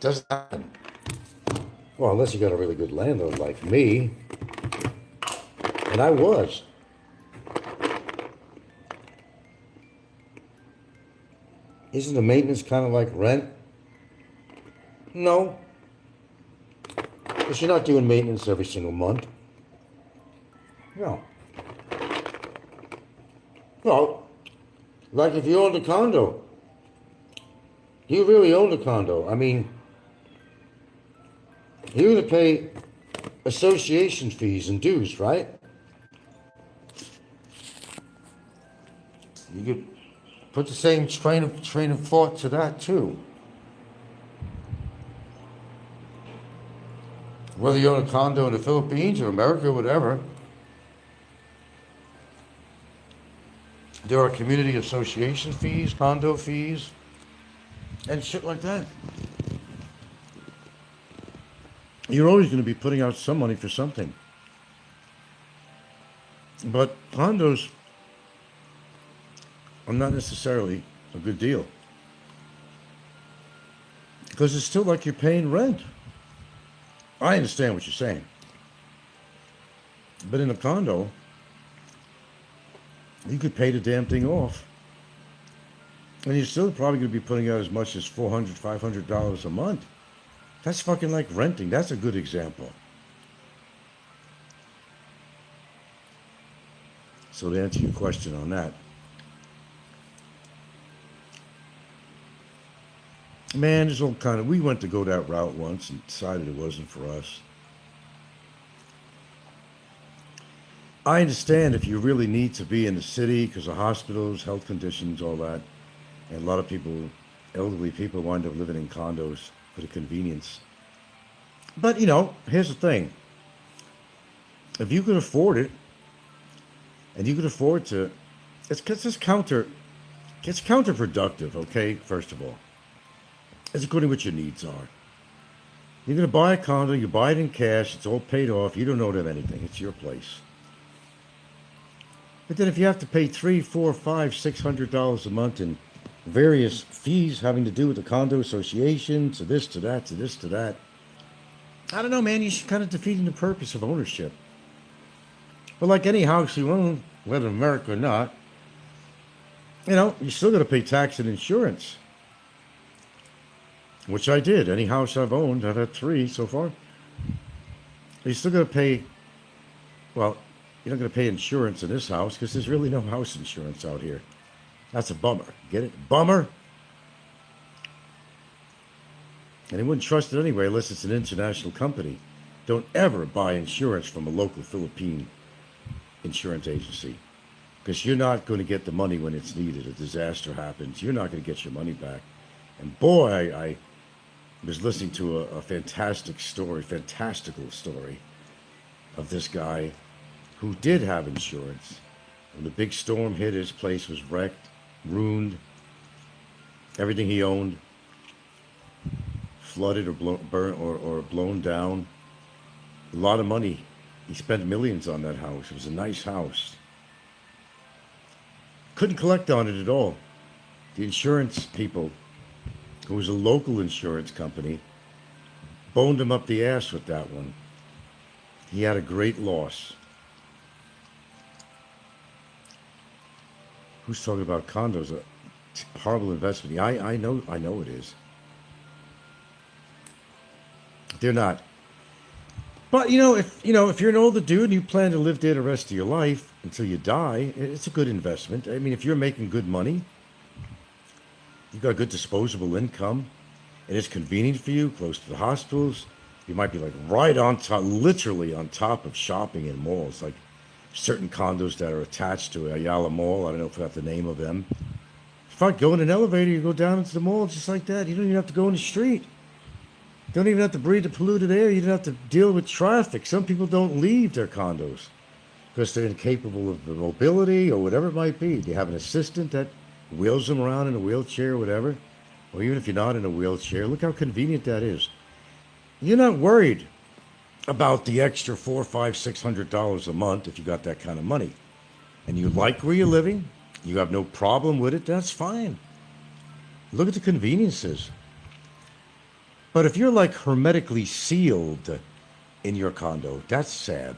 doesn't happen. Well, unless you got a really good landlord like me, and I was. Isn't the maintenance kind of like rent? No. Because you're not doing maintenance every single month. No. Well, like if you owned a condo. You really owned a condo. I mean, you're going to pay association fees and dues, right? You could put the same train of thought to that too. Whether you own a condo in the Philippines or America or whatever, there are community association fees, condo fees, and shit like that. You're always going to be putting out some money for something. But condos are not necessarily a good deal. Because it's still like you're paying rent. I understand what you're saying. But in a condo, you could pay the damn thing off. And you're still probably going to be putting out as much as $400, $500 a month. That's fucking like renting. That's a good example. So to answer your question on that, man, there's all kind of, we went to go that route once and decided it wasn't for us. I understand if you really need to be in the city because of hospitals, health conditions, all that. And a lot of people, elderly people, wind up living in condos for the convenience. But, here's the thing. If you can afford it, and you can afford to, it's counterproductive, okay, first of all. It's according to what your needs are. You're going to buy a condo, you buy it in cash, it's all paid off, you don't owe them anything, it's your place. But then if you have to pay $300, $400, $500, $600 a month in various fees having to do with the condo association, to this, to that, to this, to that, I don't know, man, you're kind of defeating the purpose of ownership. But like any house you own, whether in America or not, you know, you still got to pay tax and insurance. Which I did. Any house I've owned, I've had 3 so far. You still got to pay, well, you're not going to pay insurance in this house because there's really no house insurance out here. That's a bummer. Get it? Bummer? And they wouldn't trust it anyway unless it's an international company. Don't ever buy insurance from a local Philippine insurance agency because you're not going to get the money when it's needed. A disaster happens. You're not going to get your money back. And boy, I was listening to a fantastical story of this guy who did have insurance. When the big storm hit, his place was wrecked, ruined, everything he owned flooded or blown down. A lot of money. He spent millions on that house. It was a nice house. Couldn't collect on it at all. The insurance people, who was a local insurance company, boned him up the ass with that one. He had a great loss. Who's talking about condos? A horrible investment. Yeah, I know it is. They're not. But if you're an older dude and you plan to live there the rest of your life until you die, it's a good investment. I mean, if you're making good money, you've got good disposable income, and it's convenient for you, close to the hospitals. You might be like right on top, literally on top of shopping in malls, like certain condos that are attached to Ayala Mall. I don't know if I have the name of them. If I go in an elevator, you go down into the mall just like that. You don't even have to go in the street. You don't even have to breathe the polluted air. You don't have to deal with traffic. Some people don't leave their condos because they're incapable of the mobility or whatever it might be. They have an assistant that wheels them around in a wheelchair or whatever. Or even if you're not in a wheelchair, look how convenient that is. You're not worried about the extra $400, $500, $600 a month if you got that kind of money. And you like where you're living, you have no problem with it, that's fine. Look at the conveniences. But if you're like hermetically sealed in your condo, that's sad.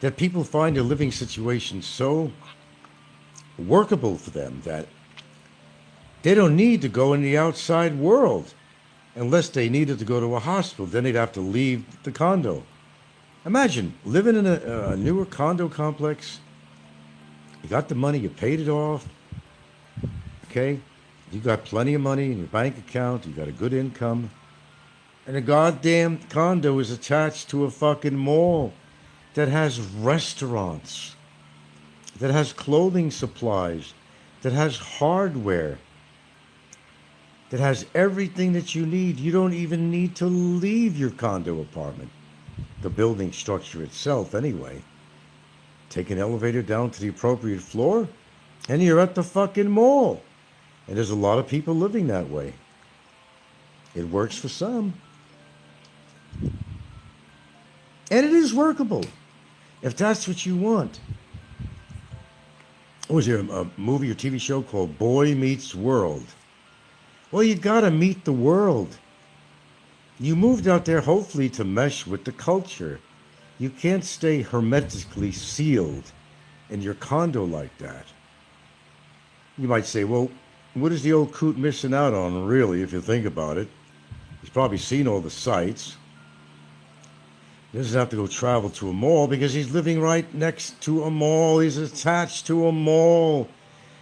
That people find their living situation so workable for them that they don't need to go in the outside world unless they needed to go to a hospital. Then they'd have to leave the condo. Imagine living in a newer condo complex. You got the money, you paid it off. Okay? You got plenty of money in your bank account, you got a good income. And a goddamn condo is attached to a fucking mall that has restaurants, that has clothing supplies, that has hardware, that has everything that you need. You don't even need to leave your condo apartment, the building structure itself anyway. Take an elevator down to the appropriate floor, and you're at the fucking mall. And there's a lot of people living that way. It works for some. And it is workable, if that's what you want. Was there a movie or TV show called Boy Meets World? Well, you gotta meet the world. You moved out there hopefully to mesh with the culture. You can't stay hermetically sealed in your condo like that. You might say, well, what is the old coot missing out on, really, if you think about it? He's probably seen all the sights. He doesn't have to go travel to a mall because he's living right next to a mall. He's attached to a mall.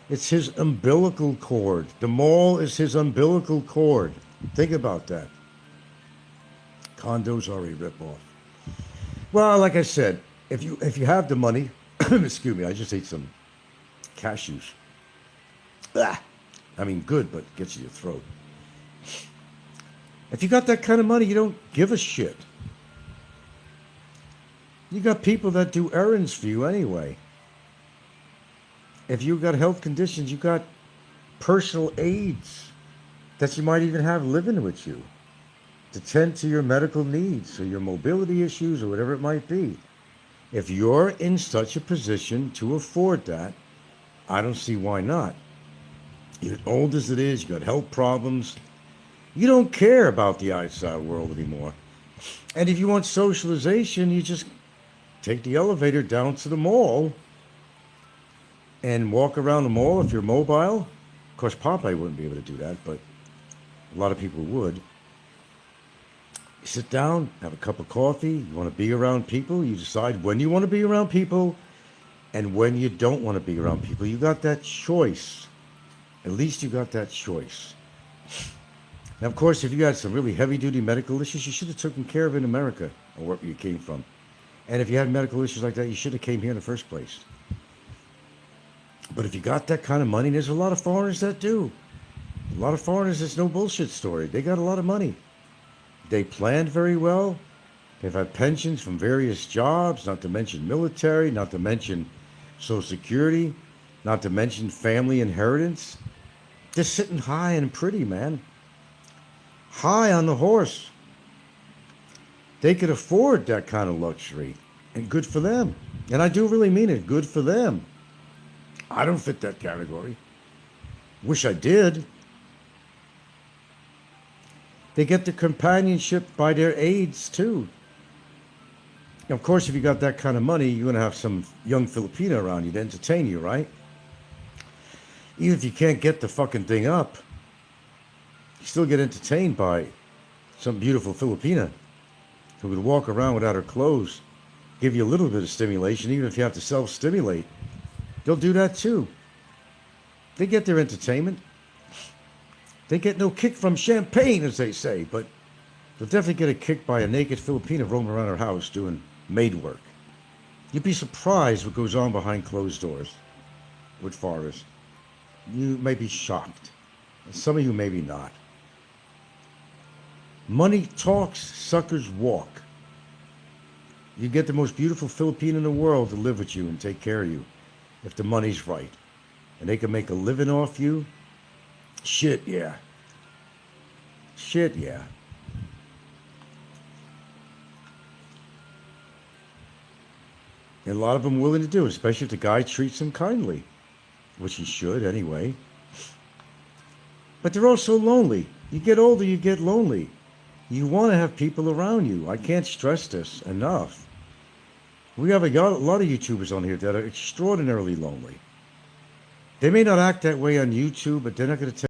It's his umbilical cord. The mall is his umbilical cord. Think about that. Condos are a ripoff. Well, like I said, if you have the money, excuse me, I just ate some cashews. I mean, good, but gets you your throat. If you got that kind of money, you don't give a shit. You got people that do errands for you anyway. If you got health conditions, you got personal aides that you might even have living with you. to tend to your medical needs or your mobility issues or whatever it might be. If you're in such a position to afford that, I don't see why not. You're old as it is, you got health problems. You don't care about the outside world anymore. And if you want socialization, you just take the elevator down to the mall and walk around the mall if you're mobile. Of course, Popeye wouldn't be able to do that, but a lot of people would. You sit down, have a cup of coffee. You want to be around people. You decide when you want to be around people and when you don't want to be around people. You got that choice. At least you got that choice. Now, of course, if you had some really heavy-duty medical issues, you should have taken care of it in America or wherever you came from. And if you had medical issues like that, you should have came here in the first place. But if you got that kind of money, there's a lot of foreigners that do. A lot of foreigners, it's no bullshit story. They got a lot of money. They planned very well. They've had pensions from various jobs, not to mention military, not to mention Social Security, not to mention family inheritance. They're sitting high and pretty, man. High on the horse. They could afford that kind of luxury, and good for them. And I do really mean it, good for them. I don't fit that category. Wish I did. They get the companionship by their aides, too. Of course, if you got that kind of money, you're going to have some young Filipino around you to entertain you, right? Even if you can't get the fucking thing up, you still get entertained by some beautiful Filipina who would walk around without her clothes, give you a little bit of stimulation, even if you have to self-stimulate. They'll do that too. They get their entertainment. They get no kick from champagne, as they say, but they'll definitely get a kick by a naked Filipina roaming around her house doing maid work. You'd be surprised what goes on behind closed doors with foreigners. You may be shocked. Some of you maybe not. Money talks, suckers walk. You get the most beautiful Filipino in the world to live with you and take care of you if the money's right. And they can make a living off you. Shit, yeah. Shit, yeah. And a lot of them willing to do it, especially if the guy treats them kindly, which he should anyway. But they're also lonely. You get older, you get lonely. You want to have people around you. I can't stress this enough. We have a lot of YouTubers on here that are extraordinarily lonely. They may not act that way on YouTube, but they're not going to take.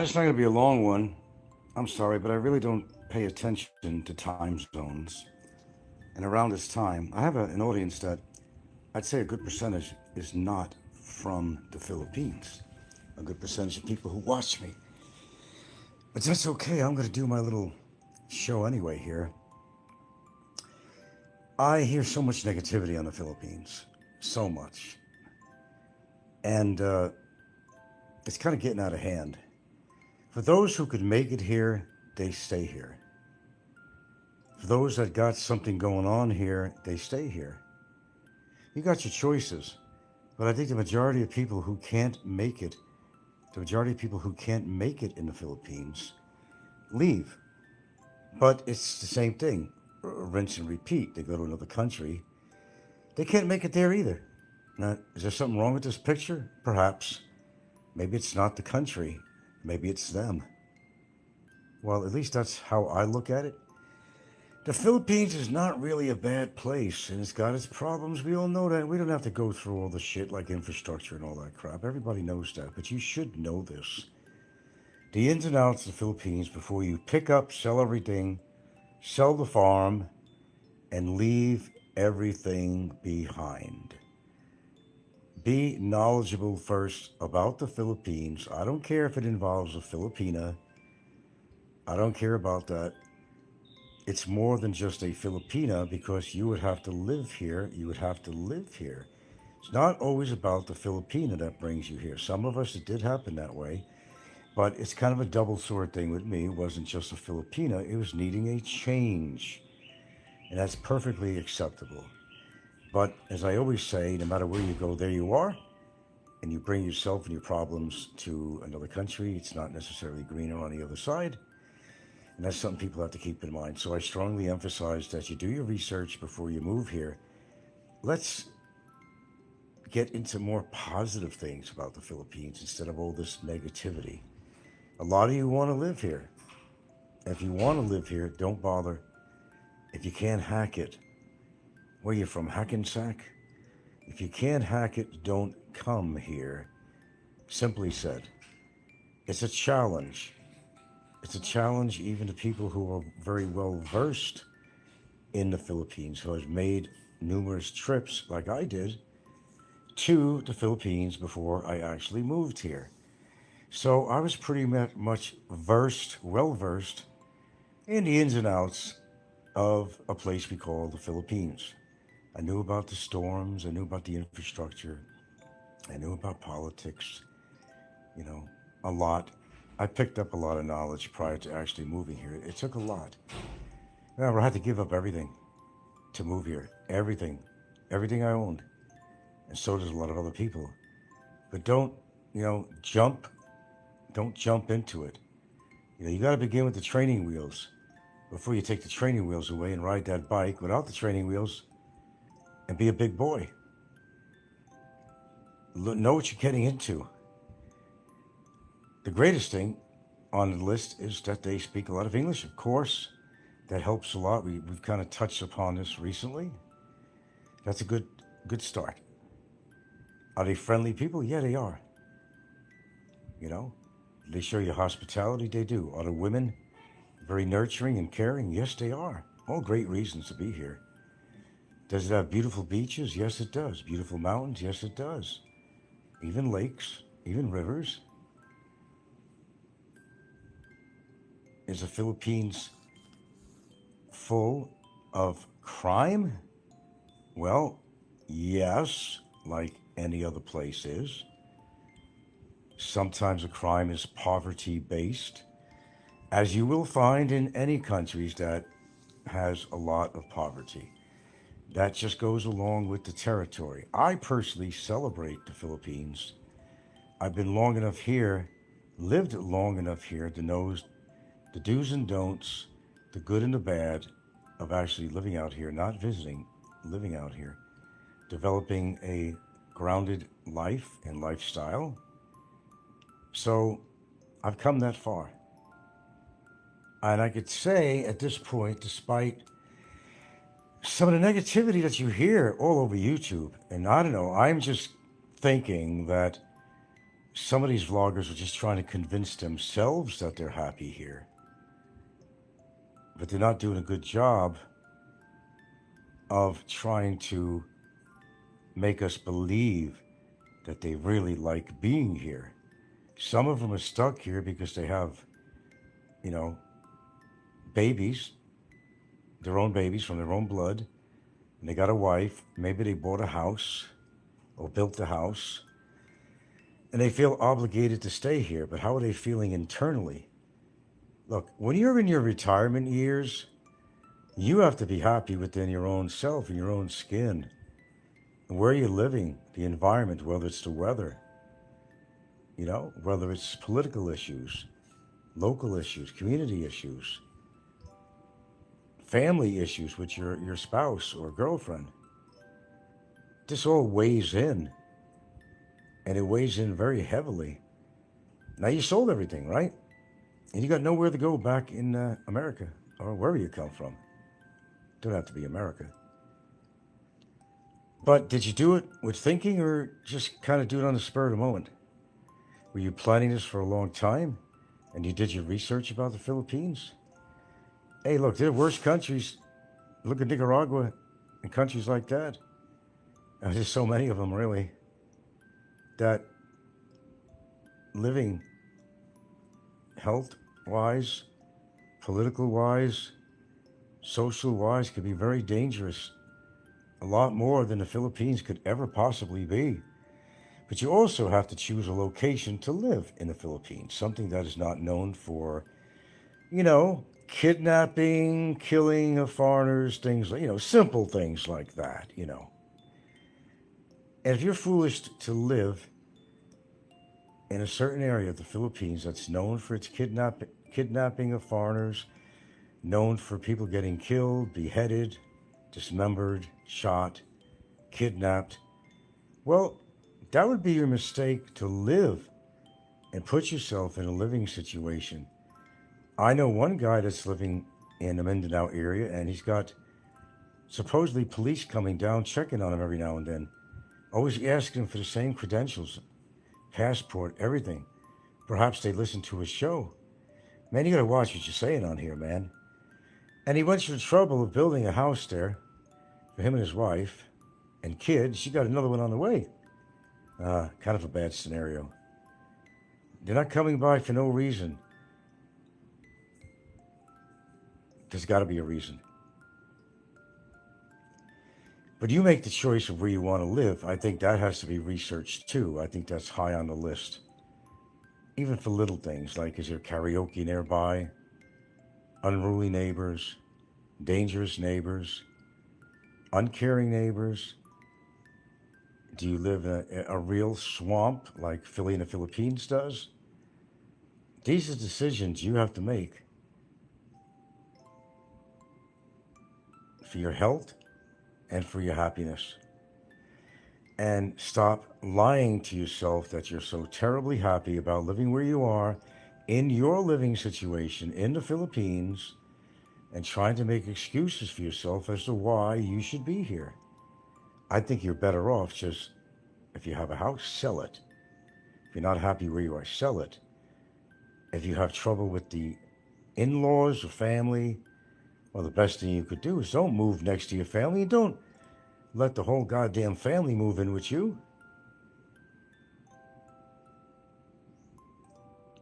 It's not going to be a long one. I'm sorry, but I really don't pay attention to time zones. And around this time, I have an audience that I'd say a good percentage is not from the Philippines. A good percentage of people who watch me. But that's okay. I'm going to do my little show anyway here. I hear so much negativity on the Philippines. So much. And it's kind of getting out of hand. For those who could make it here, they stay here. For those that got something going on here, they stay here. You got your choices, but I think the majority of people who can't make it, in the Philippines, leave. But it's the same thing, rinse and repeat. They go to another country. They can't make it there either. Now, is there something wrong with this picture? Perhaps. Maybe it's not the country. Maybe it's them. Well, at least that's how I look at it. The Philippines is not really a bad place, and it's got its problems. We all know that. We don't have to go through all the shit like infrastructure and all that crap. Everybody knows that, but you should know this. The ins and outs of the Philippines before you pick up, sell everything, sell the farm, and leave everything behind. Be knowledgeable first about the Philippines. I don't care if it involves a Filipina. I don't care about that. It's more than just a Filipina because you would have to live here. You would have to live here. It's not always about the Filipina that brings you here. Some of us, it did happen that way. But it's kind of a double sword thing with me. It wasn't just a Filipina, it was needing a change. And that's perfectly acceptable. But as I always say, no matter where you go, there you are. And you bring yourself and your problems to another country. It's not necessarily greener on the other side. And that's something people have to keep in mind. So I strongly emphasize that you do your research before you move here. Let's get into more positive things about the Philippines instead of all this negativity. A lot of you want to live here. If you want to live here, don't bother. If you can't hack it, where you from, Hackensack? If you can't hack it, don't come here. Simply said, it's a challenge. It's a challenge even to people who are very well versed in the Philippines, who have made numerous trips, like I did, to the Philippines before I actually moved here. So I was pretty much well versed in the ins and outs of a place we call the Philippines. I knew about the storms, I knew about the infrastructure, I knew about politics, a lot. I picked up a lot of knowledge prior to actually moving here. It took a lot. Remember, I had to give up everything to move here. Everything I owned. And so does a lot of other people. But don't jump into it. You got to begin with the training wheels before you take the training wheels away and ride that bike without the training wheels and be a big boy. Know what you're getting into. The greatest thing on the list is that they speak a lot of English, of course. That helps a lot. We've kind of touched upon this recently. That's a good start. Are they friendly people? Yeah, they are. They show you hospitality? They do. Are the women very nurturing and caring? Yes, they are. All great reasons to be here. Does it have beautiful beaches? Yes, it does. Beautiful mountains? Yes, it does. Even lakes, even rivers. Is the Philippines full of crime? Well, yes, like any other place is. Sometimes a crime is poverty-based, as you will find in any countries that has a lot of poverty. That just goes along with the territory. I personally celebrate the Philippines. I've been long enough here, lived long enough here to know the do's and don'ts, the good and the bad of actually living out here, not visiting, living out here, developing a grounded life and lifestyle. So I've come that far. And I could say at this point, despite some of the negativity that you hear all over YouTube, and I don't know, I'm just thinking that some of these vloggers are just trying to convince themselves that they're happy here. But they're not doing a good job of trying to make us believe that they really like being here. Some of them are stuck here because they have, babies, their own babies from their own blood, and they got a wife. Maybe they bought a house or built a house, and they feel obligated to stay here. But how are they feeling internally? Look, when you're in your retirement years, you have to be happy within your own self and your own skin. And where you're living, the environment, whether it's the weather, whether it's political issues, local issues, community issues, family issues with your spouse or girlfriend. This all weighs in, and it weighs in very heavily. Now you sold everything, right? And you got nowhere to go back in America or wherever you come from. Don't have to be America. But did you do it with thinking or just kind of do it on the spur of the moment? Were you planning this for a long time and you did your research about the Philippines? Hey, look, there are worse countries. Look at Nicaragua and countries like that. There's so many of them, really. that living health-wise, political-wise, social-wise could be very dangerous. A lot more than the Philippines could ever possibly be. But you also have to choose a location to live in the Philippines, something that is not known for, kidnapping, killing of foreigners, things like, simple things like that, And if you're foolish to live in a certain area of the Philippines that's known for its kidnapping of foreigners, known for people getting killed, beheaded, dismembered, shot, kidnapped, well, that would be your mistake to live and put yourself in a living situation. I know one guy that's living in the Mindanao area, and he's got supposedly police coming down, checking on him every now and then, always asking him for the same credentials, passport, everything. Perhaps they listen to his show. Man, you gotta watch what you're saying on here, man. And he went through the trouble of building a house there for him and his wife and kids. She got another one on the way. Kind of a bad scenario. They're not coming by for no reason. There's got to be a reason. But you make the choice of where you want to live. I think that has to be researched too. I think that's high on the list. Even for little things like, is there karaoke nearby? Unruly neighbors? Dangerous neighbors? Uncaring neighbors? Do you live in a real swamp like Philly in the Philippines does? These are decisions you have to make for your health and for your happiness. And stop lying to yourself that you're so terribly happy about living where you are in your living situation in the Philippines and trying to make excuses for yourself as to why you should be here. I think you're better off just, if you have a house, sell it. If you're not happy where you are, sell it. If you have trouble with the in-laws or family, well, the best thing you could do is don't move next to your family and don't let the whole goddamn family move in with you.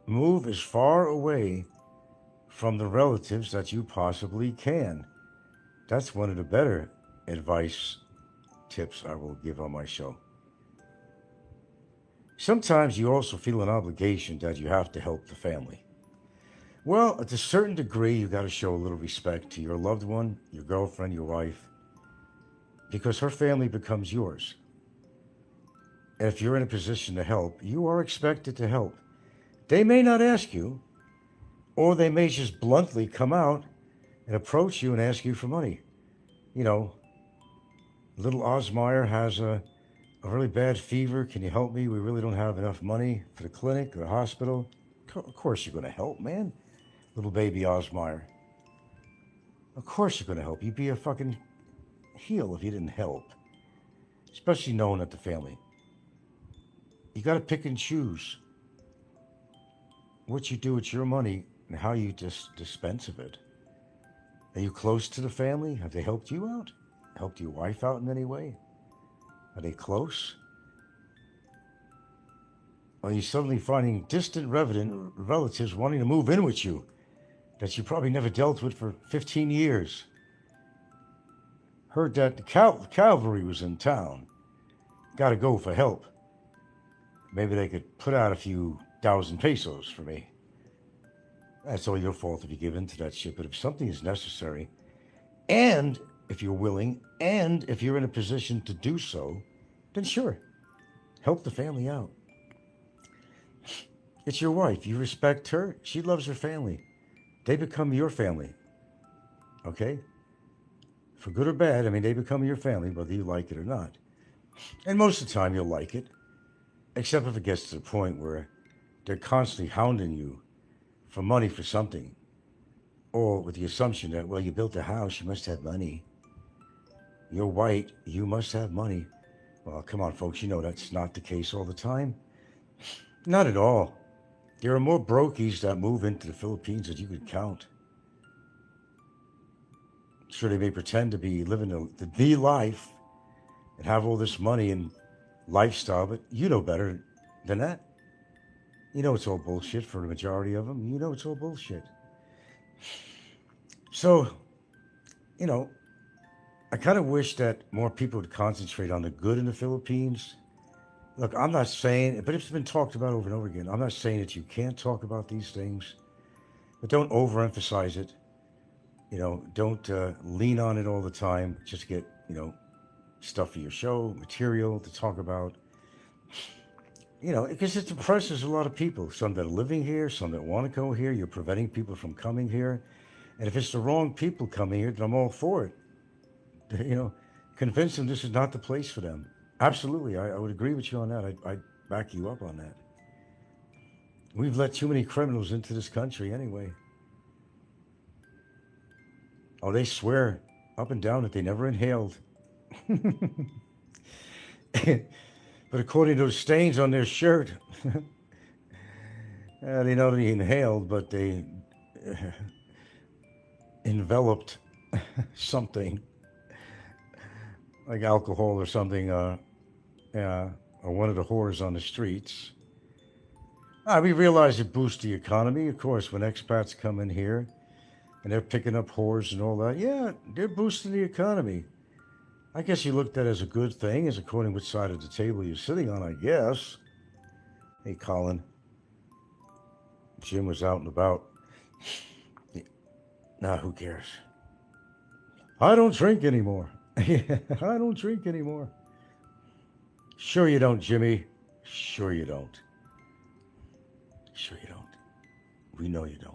Move as far away from the relatives that you possibly can. That's one of the better advice tips I will give on my show. Sometimes you also feel an obligation that you have to help the family. Well, at a certain degree, you got to show a little respect to your loved one, your girlfriend, your wife, because her family becomes yours. And if you're in a position to help, you are expected to help. They may not ask you, or they may just bluntly come out and approach you and ask you for money. Little Osmeyer has a really bad fever. Can you help me? We really don't have enough money for the clinic or the hospital. Of course you're going to help, man. Little baby Osmeyer. Of course you're going to help. You'd be a fucking heel if you didn't help. Especially knowing that the family. You got to pick and choose what you do with your money and how you just dispense of it. Are you close to the family? Have they helped you out? Helped your wife out in any way? Are they close? Are you suddenly finding distant relatives wanting to move in with you that you probably never dealt with for 15 years? Heard that the cavalry was in town. Got to go for help. Maybe they could put out a few thousand pesos for me. That's all your fault if you give in to that shit. But if something is necessary, and if you're willing, and if you're in a position to do so, then sure, help the family out. It's your wife. You respect her. She loves her family. They become your family. Okay? For good or bad, they become your family, whether you like it or not. And most of the time, you'll like it. Except if it gets to the point where they're constantly hounding you for money for something. Or with the assumption that, well, you built a house, you must have money. You're white, you must have money. Well, come on, folks, that's not the case all the time. Not at all. There are more brokies that move into the Philippines than you could count. Sure, they may pretend to be living the life and have all this money and lifestyle, but you know better than that. You know it's all bullshit for the majority of them. You know it's all bullshit. So, you know, I kind of wish that more people would concentrate on the good in the Philippines. Look, I'm not saying, but it's been talked about over and over again. I'm not saying that you can't talk about these things, but don't overemphasize it. You know, don't lean on it all the time. Just get, you know, stuff for your show, material to talk about. You know, because it depresses a lot of people. Some that are living here, some that want to go here. You're preventing people from coming here. And if it's the wrong people coming here, then I'm all for it. You know, convince them this is not the place for them. Absolutely, I would agree with you on that. I'd back you up on that. We've let too many criminals into this country anyway. Oh, they swear up and down that they never inhaled. But according to those stains on their shirt, they not only inhaled, but they enveloped something like alcohol or something, or one of the whores on the streets. We realize it boosts the economy, of course, when expats come in here and they're picking up whores and all that. Yeah, they're boosting the economy. I guess you looked at it as a good thing, as according which side of the table you're sitting on, I guess. Hey, Colin. Jim was out and about. Nah, who cares? I don't drink anymore. I don't drink anymore. Sure you don't, Jimmy. Sure you don't. Sure you don't. We know you don't.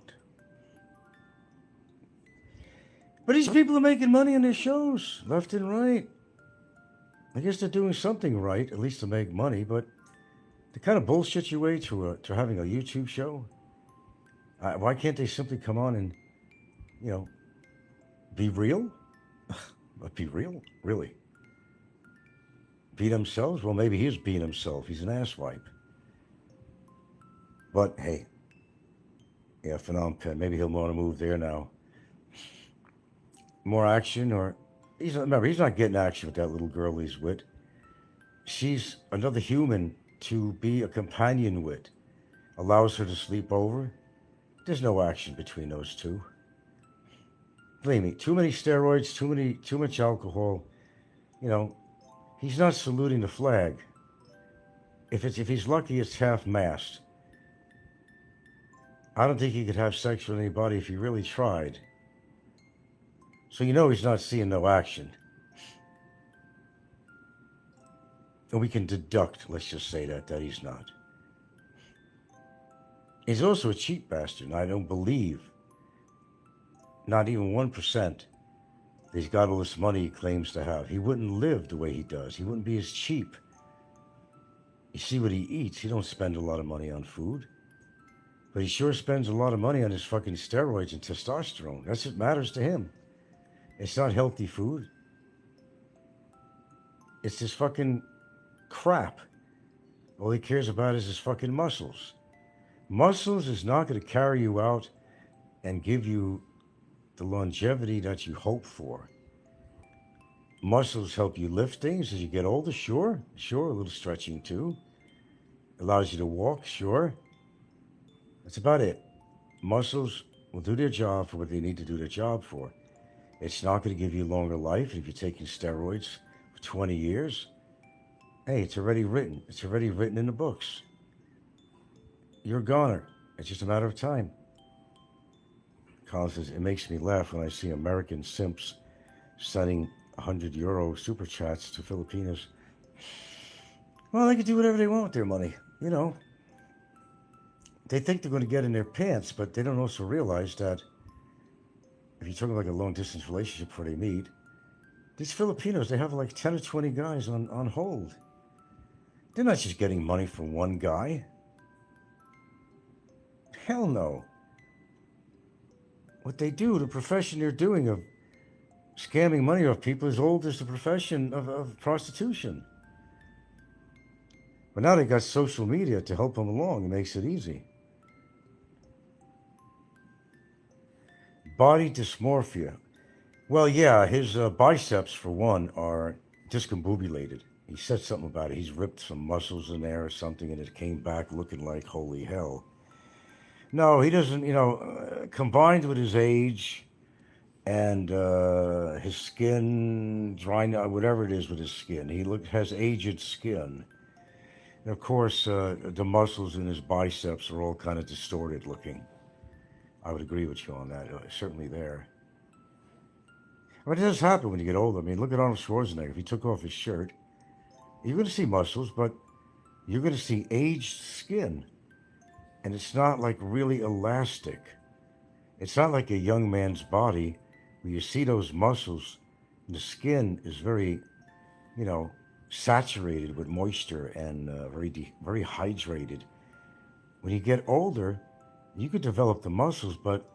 But these people are making money on their shows, left and right. I guess they're doing something right, at least to make money, but the kind of bullshit you way to having a YouTube show, why can't they simply come on and, you know, be real? But be real? Really? Beat themselves? Well, maybe he's beating himself. He's an asswipe. But, hey, yeah, Phnom Penh, maybe he'll want to move there now. More action, or remember, he's not getting action with that little girl he's with. She's another human to be a companion with. Allows her to sleep over. There's no action between those two. Believe me, too many steroids, too much alcohol. You know, he's not saluting the flag. If he's lucky, it's half-mast. I don't think he could have sex with anybody if he really tried. So you know he's not seeing no action. And we can deduct, let's just say that he's not. He's also a cheap bastard, and I don't believe, not even 1%, that he's got all this money he claims to have. He wouldn't live the way he does. He wouldn't be as cheap. You see what he eats. He don't spend a lot of money on food. But he sure spends a lot of money on his fucking steroids and testosterone. That's what matters to him. It's not healthy food. It's this fucking crap. All he cares about is his fucking muscles. Muscles is not going to carry you out and give you the longevity that you hope for. Muscles help you lift things as you get older, sure, a little stretching too. Allows you to walk, sure. That's about it. Muscles will do their job for what they need to do their job for. It's not going to give you longer life if you're taking steroids for 20 years. Hey, it's already written. It's already written in the books. You're a goner. It's just a matter of time. Colin says, it makes me laugh when I see American simps sending €100 super chats to Filipinos. Well, they can do whatever they want with their money, you know. They think they're going to get in their pants, but they don't also realize that if you're talking like a long-distance relationship before they meet, these Filipinos, they have like 10 or 20 guys on hold. They're not just getting money from one guy. Hell no. What they do, the profession they're doing of scamming money off people is old as the profession of prostitution. But now they got social media to help them along. It makes it easy. Body dysmorphia. Well, yeah, his biceps, for one, are discombobulated. He said something about it. He's ripped some muscles in there or something, and it came back looking like holy hell. No, he doesn't. Combined with his age and his skin drying out, whatever it is with his skin, has aged skin. And of course, the muscles in his biceps are all kind of distorted looking. I would agree with you on that. Certainly there. I mean, it does happen when you get older. I mean, look at Arnold Schwarzenegger. If he took off his shirt, you're going to see muscles, but you're going to see aged skin. And it's not like really elastic. It's not like a young man's body where you see those muscles and the skin is very, saturated with moisture and very hydrated. When you get older, you could develop the muscles, but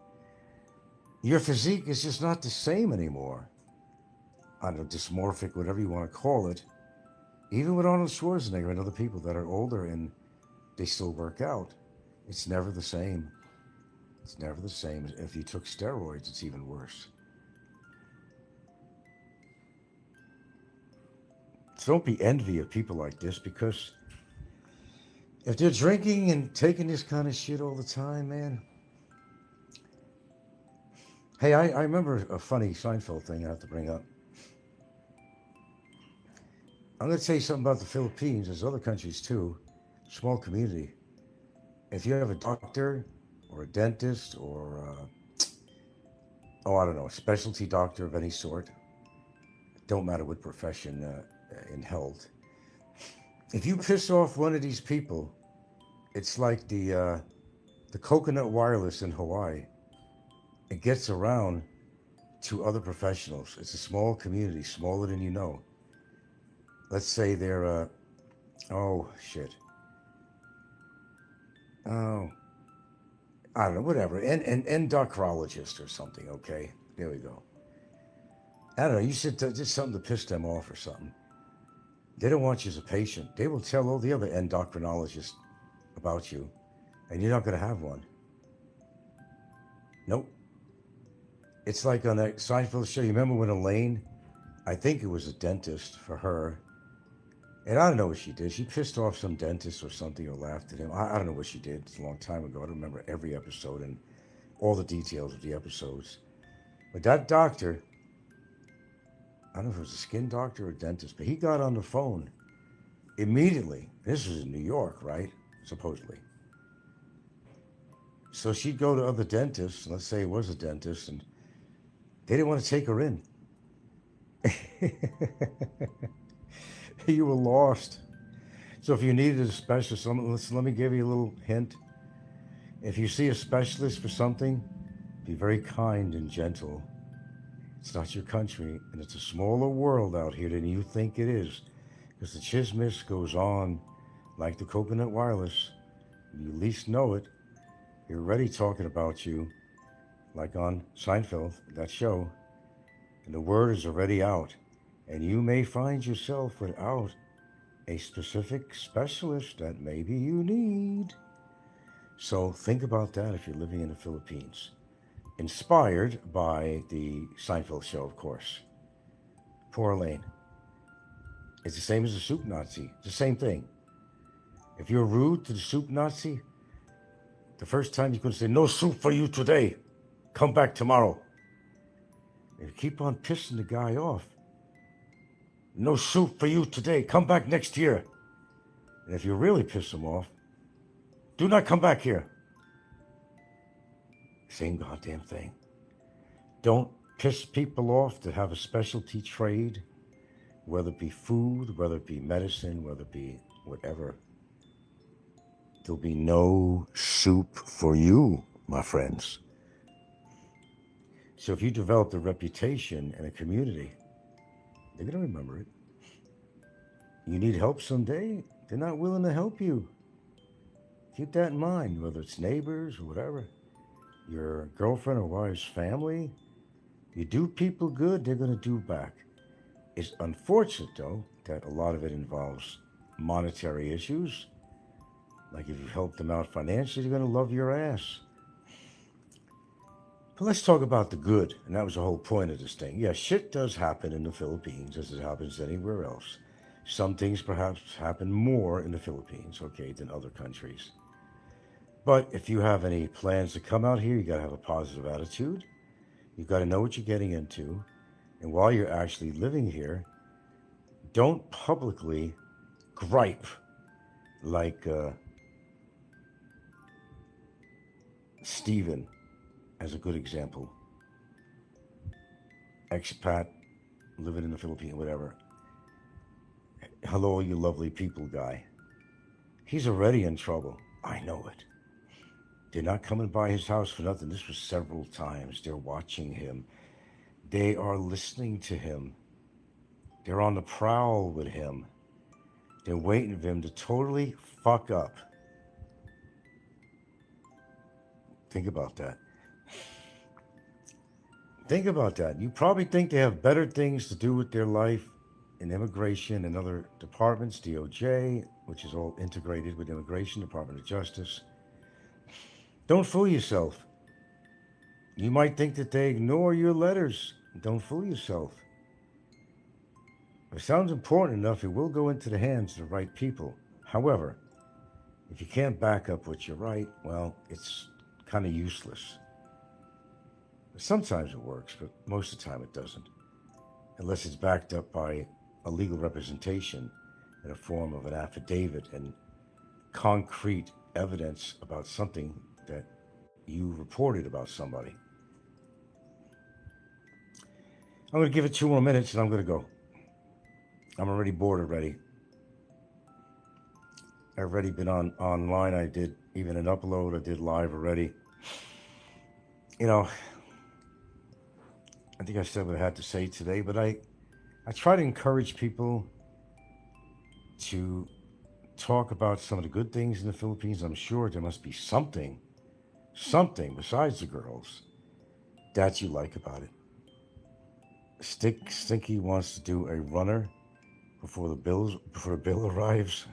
your physique is just not the same anymore. I don't know, dysmorphic, whatever you want to call it. Even with Arnold Schwarzenegger and other people that are older and they still work out, it's never the same. It's never the same. If you took steroids, it's even worse. So don't be envy of people like this, because if they're drinking and taking this kind of shit all the time, man. Hey, I remember a funny Seinfeld thing I have to bring up. I'm going to tell you something about the Philippines. There's other countries too. Small community. If you have a doctor or a dentist or, I don't know, a specialty doctor of any sort, don't matter what profession in health, if you piss off one of these people, it's like the coconut wireless in Hawaii. It gets around to other professionals. It's a small community, smaller than you know. Let's say they're, oh, I don't know, whatever, an endocrinologist or something, okay? There we go. I don't know, you should just something to piss them off or something. They don't want you as a patient. They will tell all the other endocrinologists about you, and you're not going to have one. Nope. It's like on that Seinfeld show, you remember when Elaine, I think it was a dentist for her, and I don't know what she did. She pissed off some dentist or something, or laughed at him. I don't know what she did. It's a long time ago. I don't remember every episode and all the details of the episodes. But that doctor, I don't know if it was a skin doctor or a dentist, but he got on the phone immediately. This was in New York, right? Supposedly. So she'd go to other dentists, let's say it was a dentist, and they didn't want to take her in. You were lost. So if you needed a specialist, let me give you a little hint. If you see a specialist for something, be very kind and gentle. It's not your country, and it's a smaller world out here than you think it is, because the chismis goes on like the coconut wireless. You least know it, you're already talking about you, like on Seinfeld, that show, and the word is already out. And you may find yourself without a specific specialist that maybe you need. So think about that if you're living in the Philippines. Inspired by the Seinfeld show, of course. Poor Elaine. It's the same as the soup Nazi. It's the same thing. If you're rude to the soup Nazi, the first time you could say, "No soup for you today. Come back tomorrow." If you keep on pissing the guy off, "No soup for you today. Come back next year." And if you really piss him off, "Do not come back here." Same goddamn thing. Don't piss people off that have a specialty trade, whether it be food, whether it be medicine, whether it be whatever. There'll be no soup for you, my friends. So if you develop a reputation in a community, they're going to remember it. You need help someday, they're not willing to help you. Keep that in mind, whether it's neighbors or whatever. Your girlfriend or wife's family. You do people good, they're going to do back. It's unfortunate, though, that a lot of it involves monetary issues. Like if you help them out financially, they're going to love your ass. But let's talk about the good, and that was the whole point of this thing. Yeah, shit does happen in the Philippines as it happens anywhere else. Some things perhaps happen more in the Philippines, okay, than other countries. But if you have any plans to come out here, you got to have a positive attitude. You got to know what you're getting into. And while you're actually living here, don't publicly gripe like Steven as a good example. Expat, living in the Philippines, whatever. Hello, you lovely people guy. He's already in trouble. I know it. They're not coming by his house for nothing. This was several times. They're watching him. They are listening to him. They're on the prowl with him. They're waiting for him to totally fuck up. Think about that. Think about that. You probably think they have better things to do with their life in immigration and other departments, DOJ, which is all integrated with Immigration, Department of Justice. Don't fool yourself. You might think that they ignore your letters. Don't fool yourself. If it sounds important enough, it will go into the hands of the right people. However, if you can't back up what you write, well, it's kind of useless. Sometimes it works, but most of the time it doesn't. Unless it's backed up by a legal representation in a form of an affidavit and concrete evidence about something that you reported about somebody. I'm going to give it 2 more minutes and I'm going to go. I'm already bored already. I've already been online. I did even an upload. I did live already. You know, I think I said what I had to say today, but I try to encourage people to talk about some of the good things in the Philippines. I'm sure there must be something besides the girls that you like about it. Stinky wants to do a runner before the bill arrives,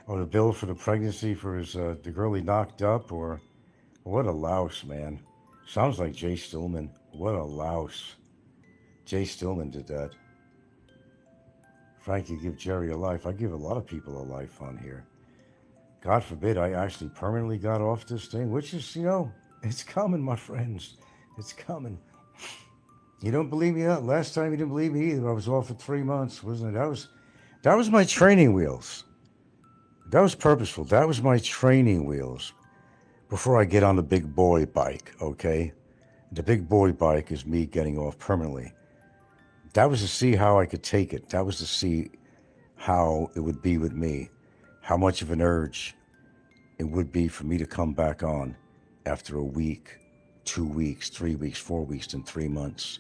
or the bill for the pregnancy for his the girl he knocked up, or what a louse, man. Sounds like Jay Stillman. What a louse. Jay Stillman did that. Frank, you give Jerry a life. I give a lot of people a life on here. God forbid I actually permanently got off this thing, which is, you know, it's coming, my friends. It's coming. You don't believe me? Last time you didn't believe me either. I was off for 3 months, wasn't it? That was my training wheels. That was purposeful. That was my training wheels before I get on the big boy bike, okay? The big boy bike is me getting off permanently. That was to see how I could take it. That was to see how it would be with me, how much of an urge it would be for me to come back on after a week, 2 weeks, 3 weeks, 4 weeks, and 3 months.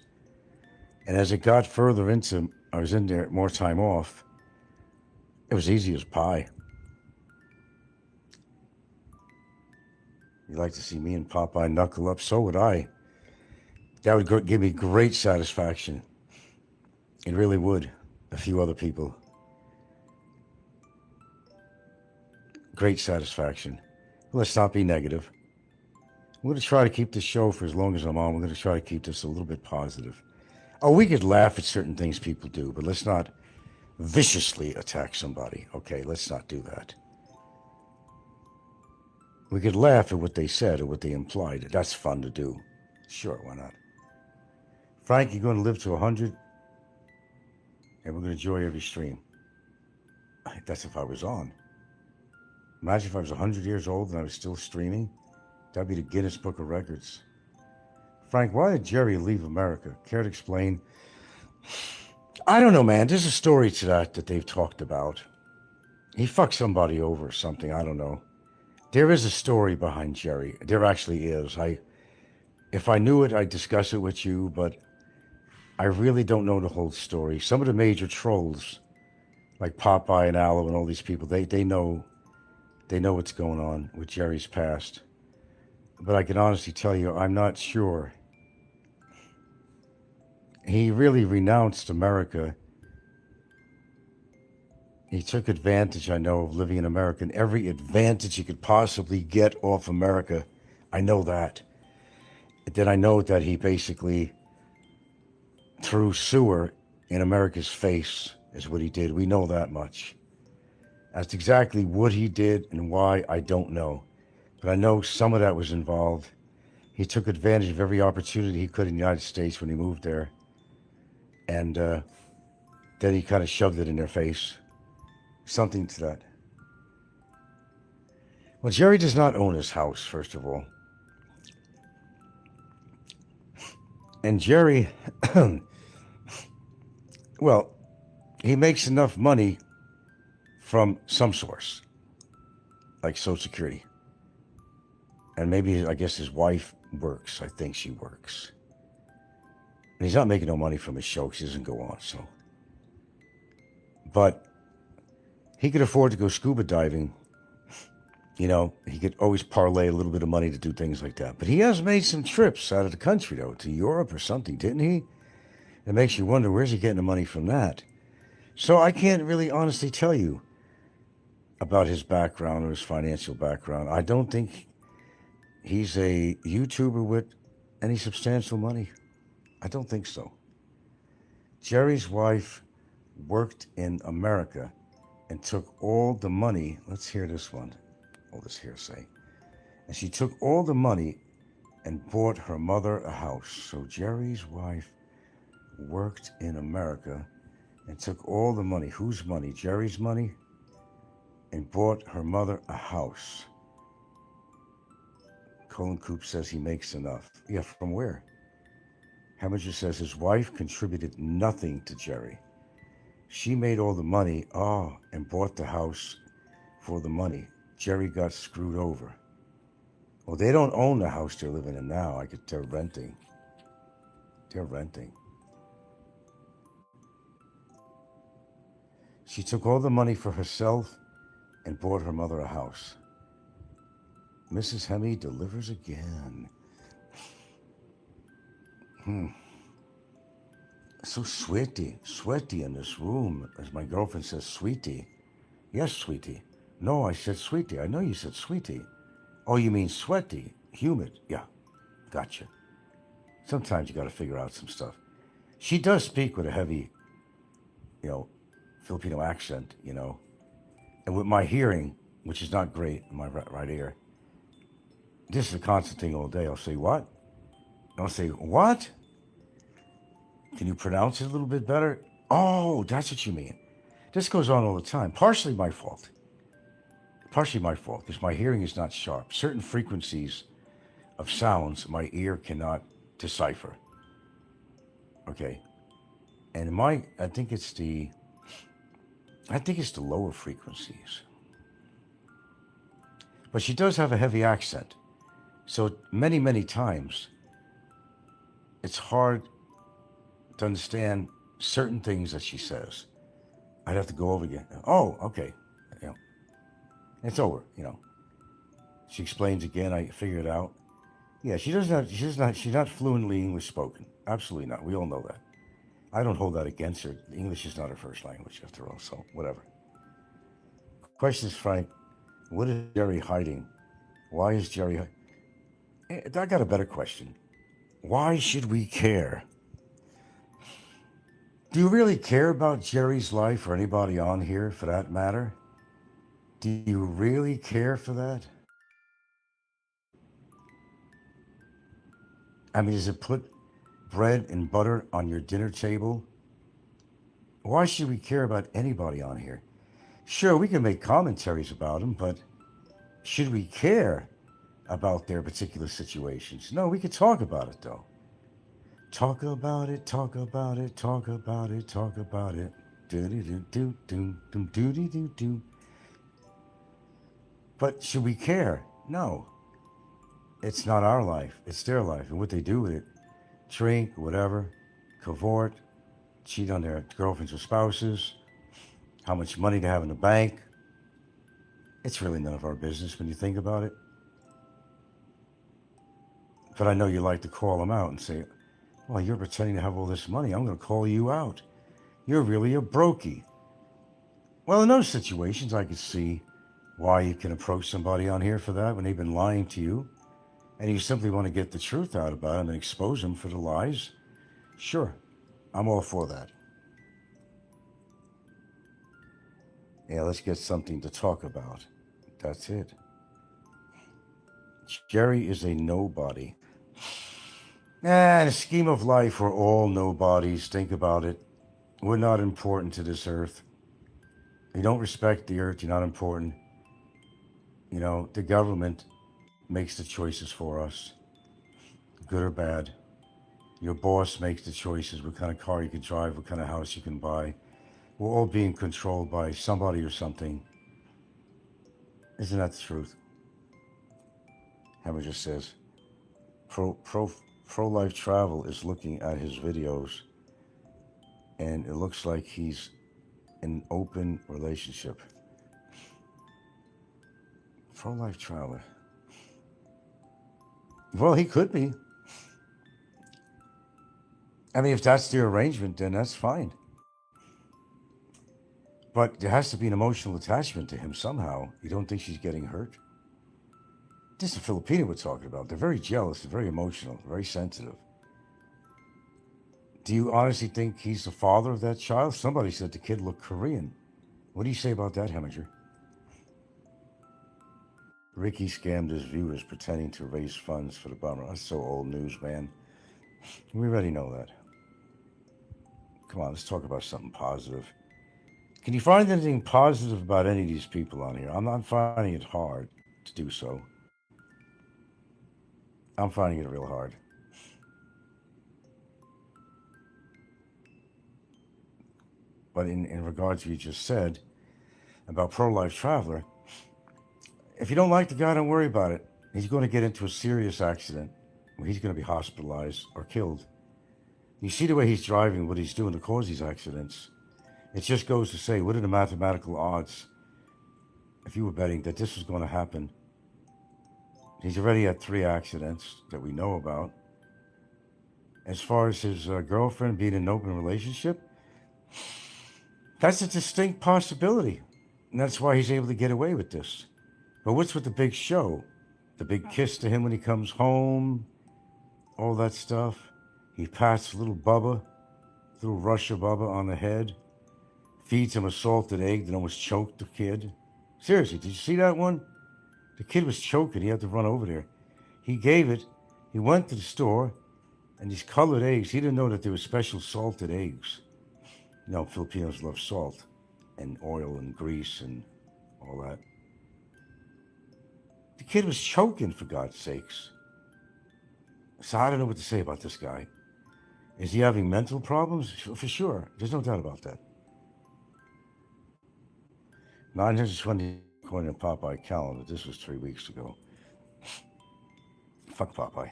And as it got further into, I was in there more time off, it was easy as pie. You like to see me and Popeye knuckle up? So would I. That would give me great satisfaction. It really would. A few other people. Great satisfaction. Let's not be negative. I'm going to try to keep this show for as long as I'm on. We're going to try to keep this a little bit positive. Oh, we could laugh at certain things people do, but let's not viciously attack somebody. Okay, let's not do that. We could laugh at what they said or what they implied. That's fun to do. Sure, why not? Frank, you're going to live to 100, and we're going to enjoy every stream. That's if I was on. Imagine if I was 100 years old and I was still streaming. That'd be the Guinness Book of Records. Frank, why did Jerry leave America? Care to explain? I don't know, man. There's a story to that they've talked about. He fucked somebody over or something. I don't know. There is a story behind Jerry. There actually is. If I knew it, I'd discuss it with you, but I really don't know the whole story. Some of the major trolls, like Popeye and Aloe and all these people, they know what's going on with Jerry's past. But I can honestly tell you, I'm not sure. He really renounced America. He took advantage, I know, of living in America, and every advantage he could possibly get off America. I know that. Then I know that he basically threw sewer in America's face is what he did. We know that much. As to exactly what he did and why, I don't know. But I know some of that was involved. He took advantage of every opportunity he could in the United States when he moved there. And then he kind of shoved it in their face. Something to that. Well, Jerry does not own his house, first of all. And Jerry, well, he makes enough money from some source, like Social Security. And maybe, I guess his wife works. I think she works. And he's not making no money from his show because he doesn't go on, so. But he could afford to go scuba diving. You know, he could always parlay a little bit of money to do things like that. But he has made some trips out of the country, though, to Europe or something, didn't he? It makes you wonder, where's he getting the money from that? So I can't really honestly tell you about his background or his financial background. I don't think he's a YouTuber with any substantial money. I don't think so. Jerry's wife worked in America and took all the money. Let's hear this one. All this hearsay. And she took all the money and bought her mother a house. So Jerry's wife worked in America and took all the money. Whose money? Jerry's money? And bought her mother a house. Colin Coop says he makes enough. Yeah, from where? Hamager says his wife contributed nothing to Jerry. She made all the money, and bought the house for the money. Jerry got screwed over. Well, they don't own the house they're living in now. They're renting. They're renting. She took all the money for herself and bought her mother a house. Mrs. Hemi delivers again. So sweaty in this room, as my girlfriend says, sweetie. Yes, sweetie. No, I said sweetie. I know you said sweetie. Oh, you mean sweaty, humid. Yeah, gotcha. Sometimes you got to figure out some stuff. She does speak with a heavy, Filipino accent, And with my hearing, which is not great in my right ear, this is a constant thing all day. I'll say, what? I'll say, what? Can you pronounce it a little bit better? Oh, that's what you mean. This goes on all the time. Partially my fault, because my hearing is not sharp. Certain frequencies of sounds my ear cannot decipher. Okay. And I think it's the lower frequencies. But she does have a heavy accent. So many, many times, it's hard to understand certain things that she says. I'd have to go over again. Oh, okay. It's over, She explains again, I figure it out. Yeah, she's not fluently English spoken. Absolutely not. We all know that. I don't hold that against her. English is not her first language, after all, so whatever. Question is, Frank, what is Jerry hiding? Why is Jerry... I got a better question. Why should we care? Do you really care about Jerry's life or anybody on here for that matter? Do you really care for that? I mean, does it put bread and butter on your dinner table? Why should we care about anybody on here? Sure, we can make commentaries about them, but should we care about their particular situations? No, we could talk about it, though. Talk about it, talk about it, talk about it, talk about it. Do-do-do-do-do-do-do-do-do. But should we care? No. It's not our life. It's their life. And what they do with it, drink, whatever, cavort, cheat on their girlfriends or spouses, how much money they have in the bank. It's really none of our business when you think about it. But I know you like to call them out and say, well, you're pretending to have all this money. I'm going to call you out. You're really a brokey. Well, in those situations, I could see why you can approach somebody on here for that when they've been lying to you and you simply want to get the truth out about them and expose them for the lies. Sure, I'm all for that. Yeah, let's get something to talk about. That's it. Jerry is a nobody. In the scheme of life, we're all nobodies. Think about it. We're not important to this earth. You don't respect the earth, you're not important. You know, the government makes the choices for us, good or bad. Your boss makes the choices, what kind of car you can drive, what kind of house you can buy. We're all being controlled by somebody or something. Isn't that the truth? Hammer just says, pro-life travel is looking at his videos, and it looks like he's in an open relationship. Pro-life traveler. Well, he could be. I mean, if that's the arrangement, then that's fine. But there has to be an emotional attachment to him somehow. You don't think she's getting hurt? This is a Filipino we're talking about. They're very jealous, they're very emotional, very sensitive. Do you honestly think he's the father of that child? Somebody said the kid looked Korean. What do you say about that, Heminger? Ricky scammed his viewers pretending to raise funds for the bomber. That's so old news, man. We already know that. Come on, let's talk about something positive. Can you find anything positive about any of these people on here? I'm not finding it hard to do so. I'm finding it real hard. But in regards to what you just said about pro-life traveler, if you don't like the guy, don't worry about it. He's going to get into a serious accident where he's going to be hospitalized or killed. You see the way he's driving, what he's doing to cause these accidents. It just goes to say, what are the mathematical odds, if you were betting, that this was going to happen? He's already had 3 accidents that we know about. As far as his girlfriend being in an open relationship, that's a distinct possibility. And that's why he's able to get away with this. But what's with the big show? The big kiss to him when he comes home, all that stuff. He pats little Bubba, little Russia Bubba on the head, feeds him a salted egg that almost choked the kid. Seriously, did you see that one? The kid was choking. He had to run over there. He gave it. He went to the store, and these colored eggs, he didn't know that they were special salted eggs. You know, Filipinos love salt and oil and grease and all that. The kid was choking, for God's sakes. So I don't know what to say about this guy. Is he having mental problems? For sure. There's no doubt about that. 920 according to Popeye calendar. This was 3 weeks ago. Fuck Popeye.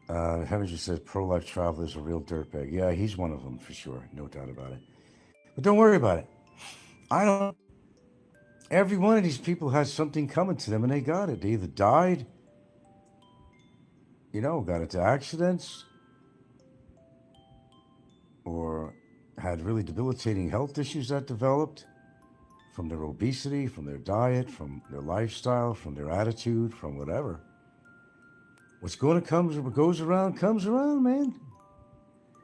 Heminger says pro-life traveler is a real dirtbag. Yeah, he's one of them for sure. No doubt about it. But don't worry about it. I don't. Every one of these people has something coming to them and they got it. They either died, you know, got into accidents, or had really debilitating health issues that developed from their obesity, from their diet, from their lifestyle, from their attitude, from whatever. What's going to come, what goes around, comes around, man.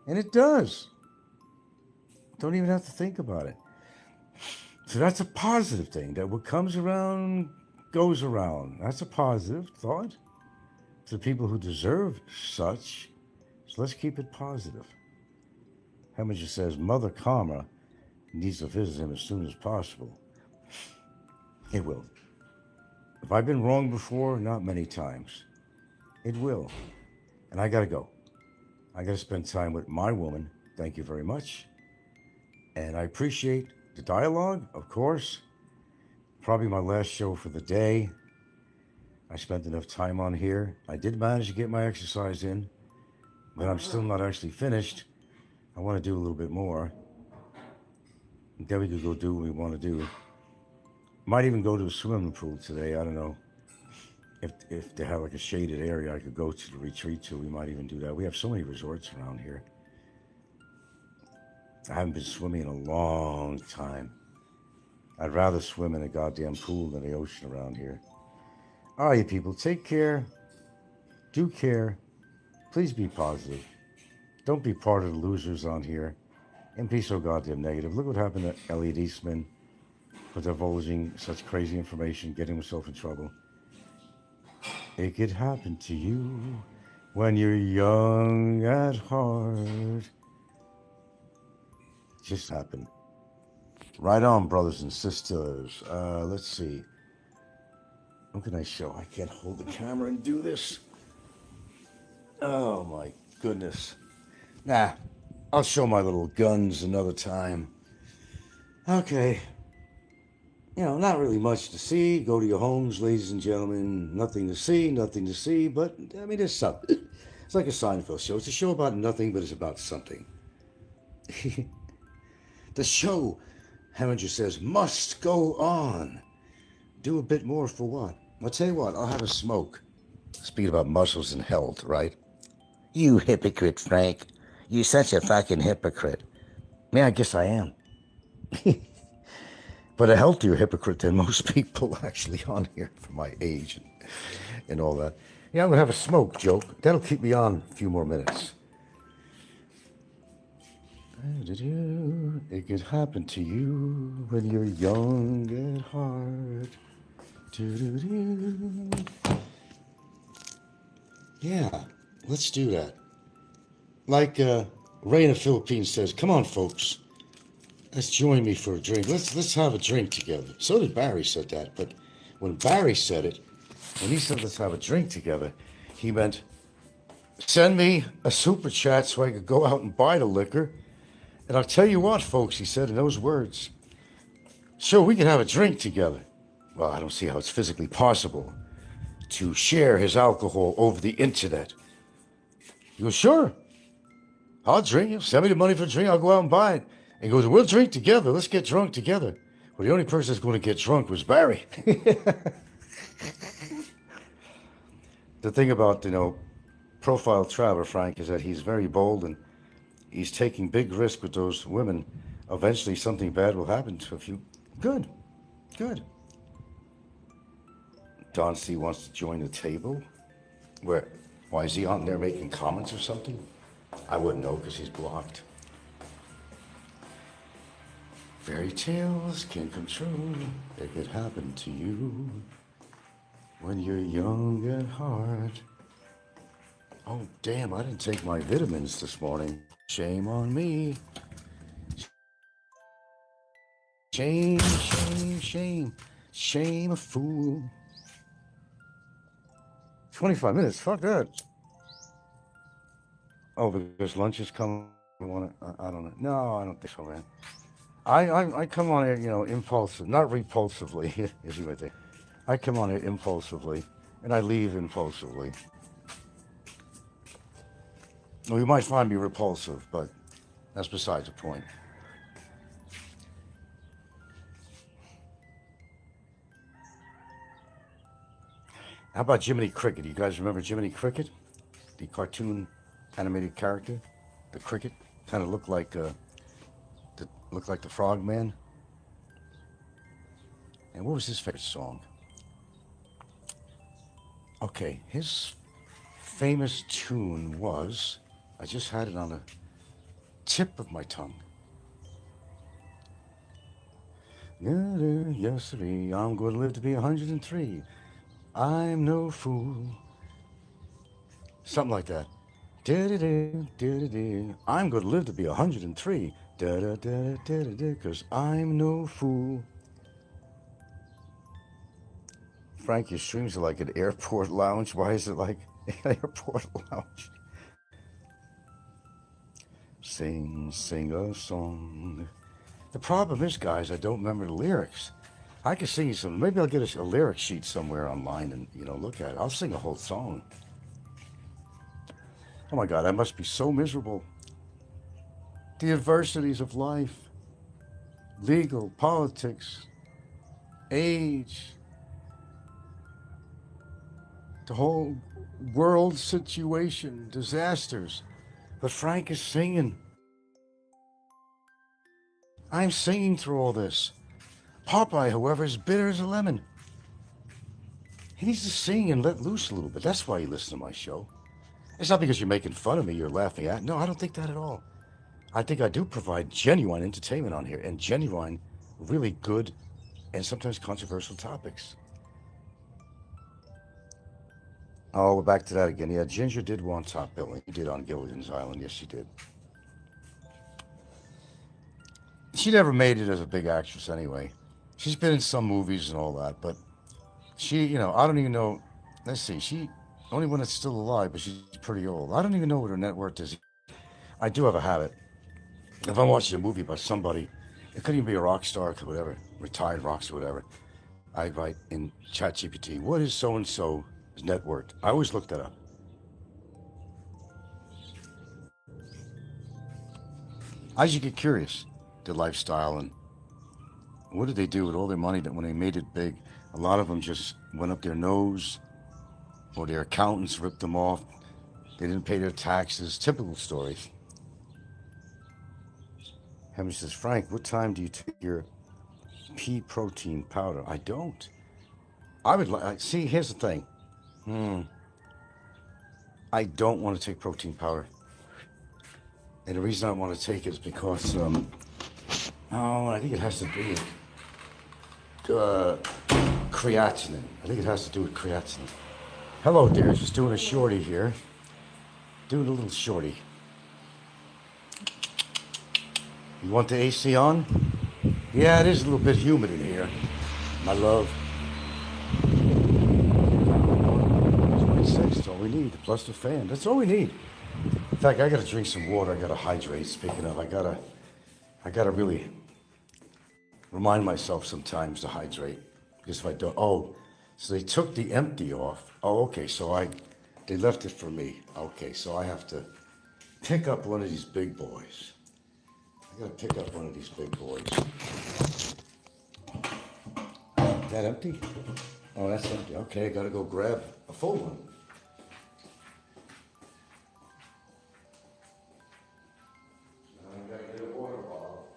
And it does. Don't even have to think about it. So that's a positive thing, that what comes around goes around. That's a positive thought to the people who deserve such. So let's keep it positive. Heminger says, Mother Karma needs to visit him as soon as possible. It will. If I've been wrong before, not many times. It will. And I got to go. I got to spend time with my woman. Thank you very much. And I appreciate the dialogue, of course. Probably my last show for the day. I spent enough time on here. I did manage to get my exercise in, but I'm still not actually finished. I want to do a little bit more. And then we could go do what we want to do. Might even go to a swimming pool today. I don't know. If they have like a shaded area I could go to the retreat to, we might even do that. We have so many resorts around here. I haven't been swimming in a long time. I'd rather swim in a goddamn pool than the ocean around here. All right, you people, take care. Do care. Please be positive. Don't be part of the losers on here. And be so goddamn negative. Look what happened to Elliot Eastman for divulging such crazy information, getting himself in trouble. It could happen to you when you're young at heart. Just happened. Right on, brothers and sisters. Let's see. What can I show? I can't hold the camera and do this. Oh my goodness. Nah, I'll show my little guns another time. Okay. You know, not really much to see. Go to your homes, ladies and gentlemen. Nothing to see, but I mean, there's something. It's like a Seinfeld show. It's a show about nothing, but it's about something. The show, Heminger says, must go on. Do a bit more for what? I'll tell you what, I'll have a smoke. Speaking about muscles and health, right? You hypocrite, Frank. You're such a fucking hypocrite. Yeah, I guess I am. But a healthier hypocrite than most people actually on here for my age and all that. Yeah, I'm going to have a smoke, joke. That'll keep me on a few more minutes. It could happen to you when you're young at heart. Yeah, let's do that. Like Rayinthephilippines says, come on, folks. Let's join me for a drink. Let's have a drink together. So did Barry said that, but when Barry said it, when he said let's have a drink together, he meant send me a super chat so I could go out and buy the liquor. And I'll tell you what, folks, he said in those words, sure, we can have a drink together. Well, I don't see how it's physically possible to share his alcohol over the internet. He goes, sure, I'll drink it. Send me the money for a drink, I'll go out and buy it. And he goes, we'll drink together. Let's get drunk together. Well, the only person that's going to get drunk was Barry. The thing about, Profile Traveler, Frank, is that he's very bold and he's taking big risks with those women. Eventually, something bad will happen to a few. Good. Don C. wants to join the table. Where? Why is he on there making comments or something? I wouldn't know because he's blocked. Fairy tales can come true. It could happen to you when you're young at heart. Oh, damn, I didn't take my vitamins this morning. Shame on me. Shame, shame, shame. Shame a fool. 25 minutes, fuck that. Oh, because lunch is coming. I don't know. No, I don't think so, man. I come on here, impulsive, not repulsively, as you might think. I come on here impulsively, and I leave impulsively. Well, you might find me repulsive, but that's besides the point. How about Jiminy Cricket? You guys remember Jiminy Cricket? The cartoon animated character? The cricket? Kind of looked like the Frogman. And what was his favorite song? Okay, his famous tune was, I just had it on the tip of my tongue. Yesterday, I'm going to live to be 103. I'm no fool. Something like that. I'm going to live to be 103. Because I'm no fool. Frank, your streams are like an airport lounge. Why is it like an airport lounge? Sing a song. The problem is, guys, I don't remember the lyrics. I could sing you some. Maybe I'll get a lyric sheet somewhere online and, look at it. I'll sing a whole song. Oh my God, I must be so miserable. The adversities of life, legal, politics, age, the whole world situation, disasters. But Frank is singing. I'm singing through all this. Popeye, however, is bitter as a lemon. He needs to sing and let loose a little bit. That's why you listen to my show. It's not because you're making fun of me, you're laughing at. No, I don't think that at all. I think I do provide genuine entertainment on here and genuine, really good, and sometimes controversial topics. Oh, we're back to that again. Yeah, Ginger did want top billing. He did on Gilligan's Island. Yes, she did. She never made it as a big actress anyway. She's been in some movies and all that, but she, I don't even know. Let's see, she, only one that's still alive, but she's pretty old. I don't even know what her net worth is. I do have a habit. If I'm watching a movie about somebody, it could even be a rock star, or whatever, retired rock star, whatever. I write in ChatGPT, what is so-and-so's net worth? I always look that up. I just get curious, their lifestyle, and what did they do with all their money that when they made it big, a lot of them just went up their nose, or their accountants ripped them off. They didn't pay their taxes. Typical stories. Hemi says, Frank, what time do you take your pea protein powder? I don't. I would like, see, here's the thing. I don't want to take protein powder. And the reason I want to take it is because, I think it has to do with creatinine. I think it has to do with creatinine. Hello there, just doing a shorty here. Doing a little shorty. You want the AC on? Yeah, it is a little bit humid in here, my love. 26, that's all we need, plus the fan. That's all we need. In fact, I gotta drink some water. I gotta hydrate. Speaking of, I gotta really remind myself sometimes to hydrate. Because if I don't, so they took the empty off. Oh, okay, so they left it for me. Okay, so I have to pick up one of these big boys. I gotta pick up one of these big boys. Is that empty? Oh, that's empty. Okay, I gotta go grab a full one. I gotta get a water bottle.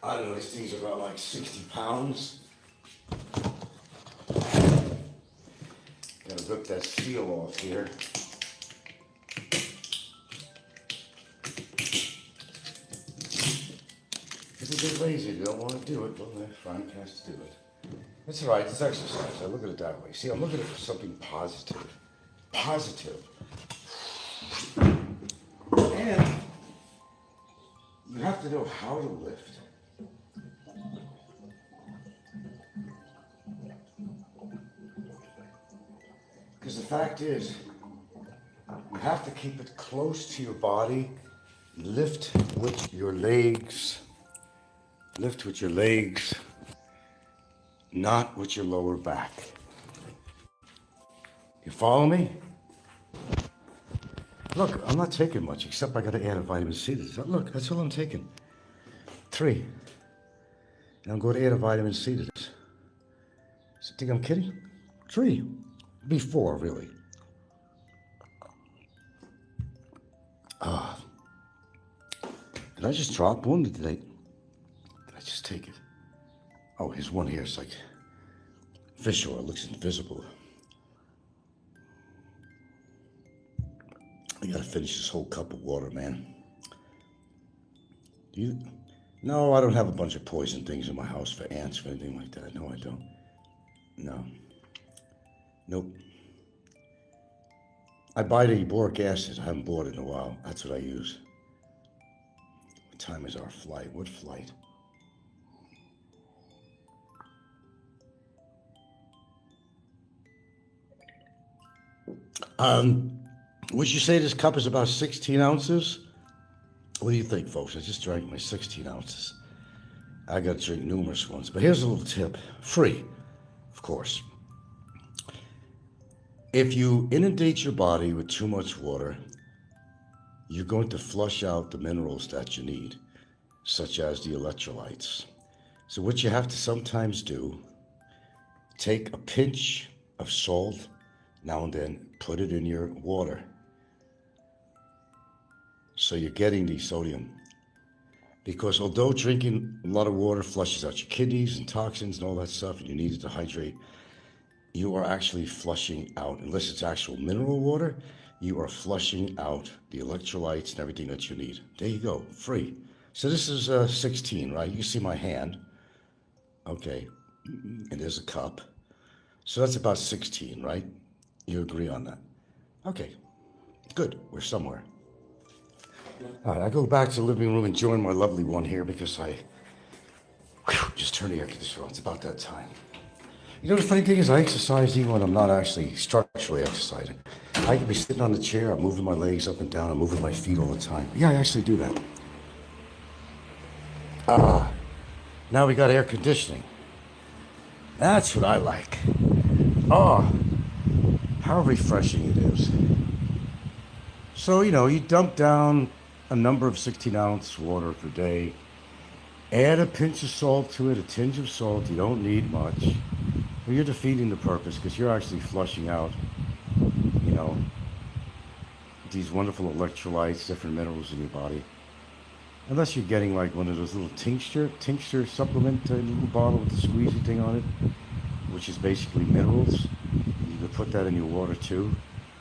I don't know, these things are about like 60 pounds. Gotta rip that seal off here. If they get lazy, they don't want to do it, well, then Frank has to do it. It's all right, it's exercise. I look at it that way. See, I'm looking at it for something positive. Positive. And you have to know how to lift. Because the fact is, you have to keep it close to your body. Lift with your legs. Lift with your legs, not with your lower back. You follow me? Look, I'm not taking much, except I gotta add a vitamin C to this. Look, that's all I'm taking. 3. And I'm going to add a vitamin C to this. So, think I'm kidding? 3. Be 4, really. Did I just drop one? Did I just take it? Oh, here's one here. It's like fish oil. It looks invisible. I gotta finish this whole cup of water, man. No, I don't have a bunch of poison things in my house for ants or anything like that. No, I don't. No. Nope. I buy the boric acid. I haven't bought it in a while. That's what I use. What time is our flight? What flight? Would you say this cup is about 16 ounces? What do you think, folks? I just drank my 16 ounces. I got to drink numerous ones. But here's a little tip. Free, of course. If you inundate your body with too much water, you're going to flush out the minerals that you need, such as the electrolytes. So what you have to sometimes do, take a pinch of salt now and then, put it in your water. So you're getting the sodium. Because although drinking a lot of water flushes out your kidneys and toxins and all that stuff, and you need it to hydrate, you are actually flushing out, unless it's actual mineral water, you are flushing out the electrolytes and everything that you need. There you go, free. So this is 16, right? You see my hand. Okay, and there's a cup. So that's about 16, right? You agree on that? Okay, good, we're somewhere. All right, I go back to the living room and join my lovely one here because I just turned the air conditioner on. It's about that time. You know, the funny thing is I exercise even when I'm not actually structurally exercising. I can be sitting on the chair, I'm moving my legs up and down, I'm moving my feet all the time. Yeah, I actually do that. Now we got air conditioning. That's what I like. Oh, how refreshing it is. So, you know, you dump down a number of 16-ounce water per day. Add a pinch of salt to it, a tinge of salt. You don't need much. Well, you're defeating the purpose because you're actually flushing out, you know, these wonderful electrolytes, different minerals in your body. Unless you're getting like one of those little tincture supplement little bottle with the squeezy thing on it, which is basically minerals. You can put that in your water too.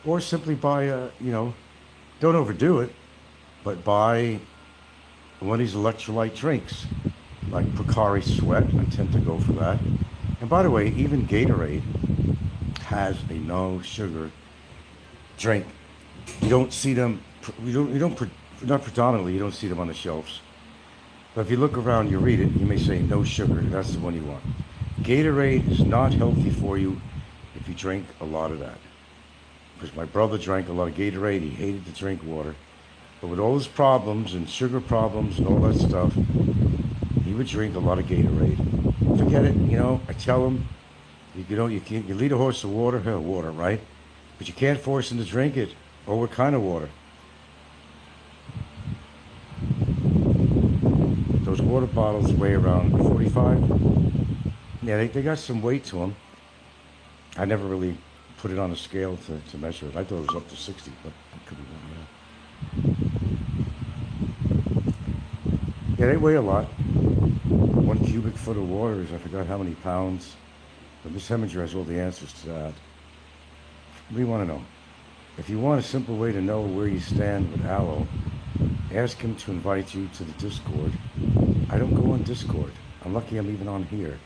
Or simply buy you know, don't overdo it, but buy one of these electrolyte drinks, like Pocari Sweat. I tend to go for that. And by the way, even Gatorade has a no sugar drink. You don't see them, not predominantly, you don't see them on the shelves. But if you look around, you read it, you may say no sugar, that's the one you want. Gatorade is not healthy for you if you drink a lot of that. Because my brother drank a lot of Gatorade, he hated to drink water. But with all his problems and sugar problems and all that stuff, he would drink a lot of Gatorade. Forget it, you know, I tell him, you lead a horse to water, water, right? But you can't force him to drink it. Or what kind of water? Those water bottles weigh around 45. Yeah, they got some weight to them. I never really put it on a scale to measure it. I thought it was up to 60, but it could be wrong, yeah. Yeah, they weigh a lot. 1 cubic foot of water is, I forgot how many pounds. But Miss Heminger has all the answers to that. What do you want to know? If you want a simple way to know where you stand with Aloe, ask him to invite you to the Discord. I don't go on Discord. I'm lucky I'm even on here.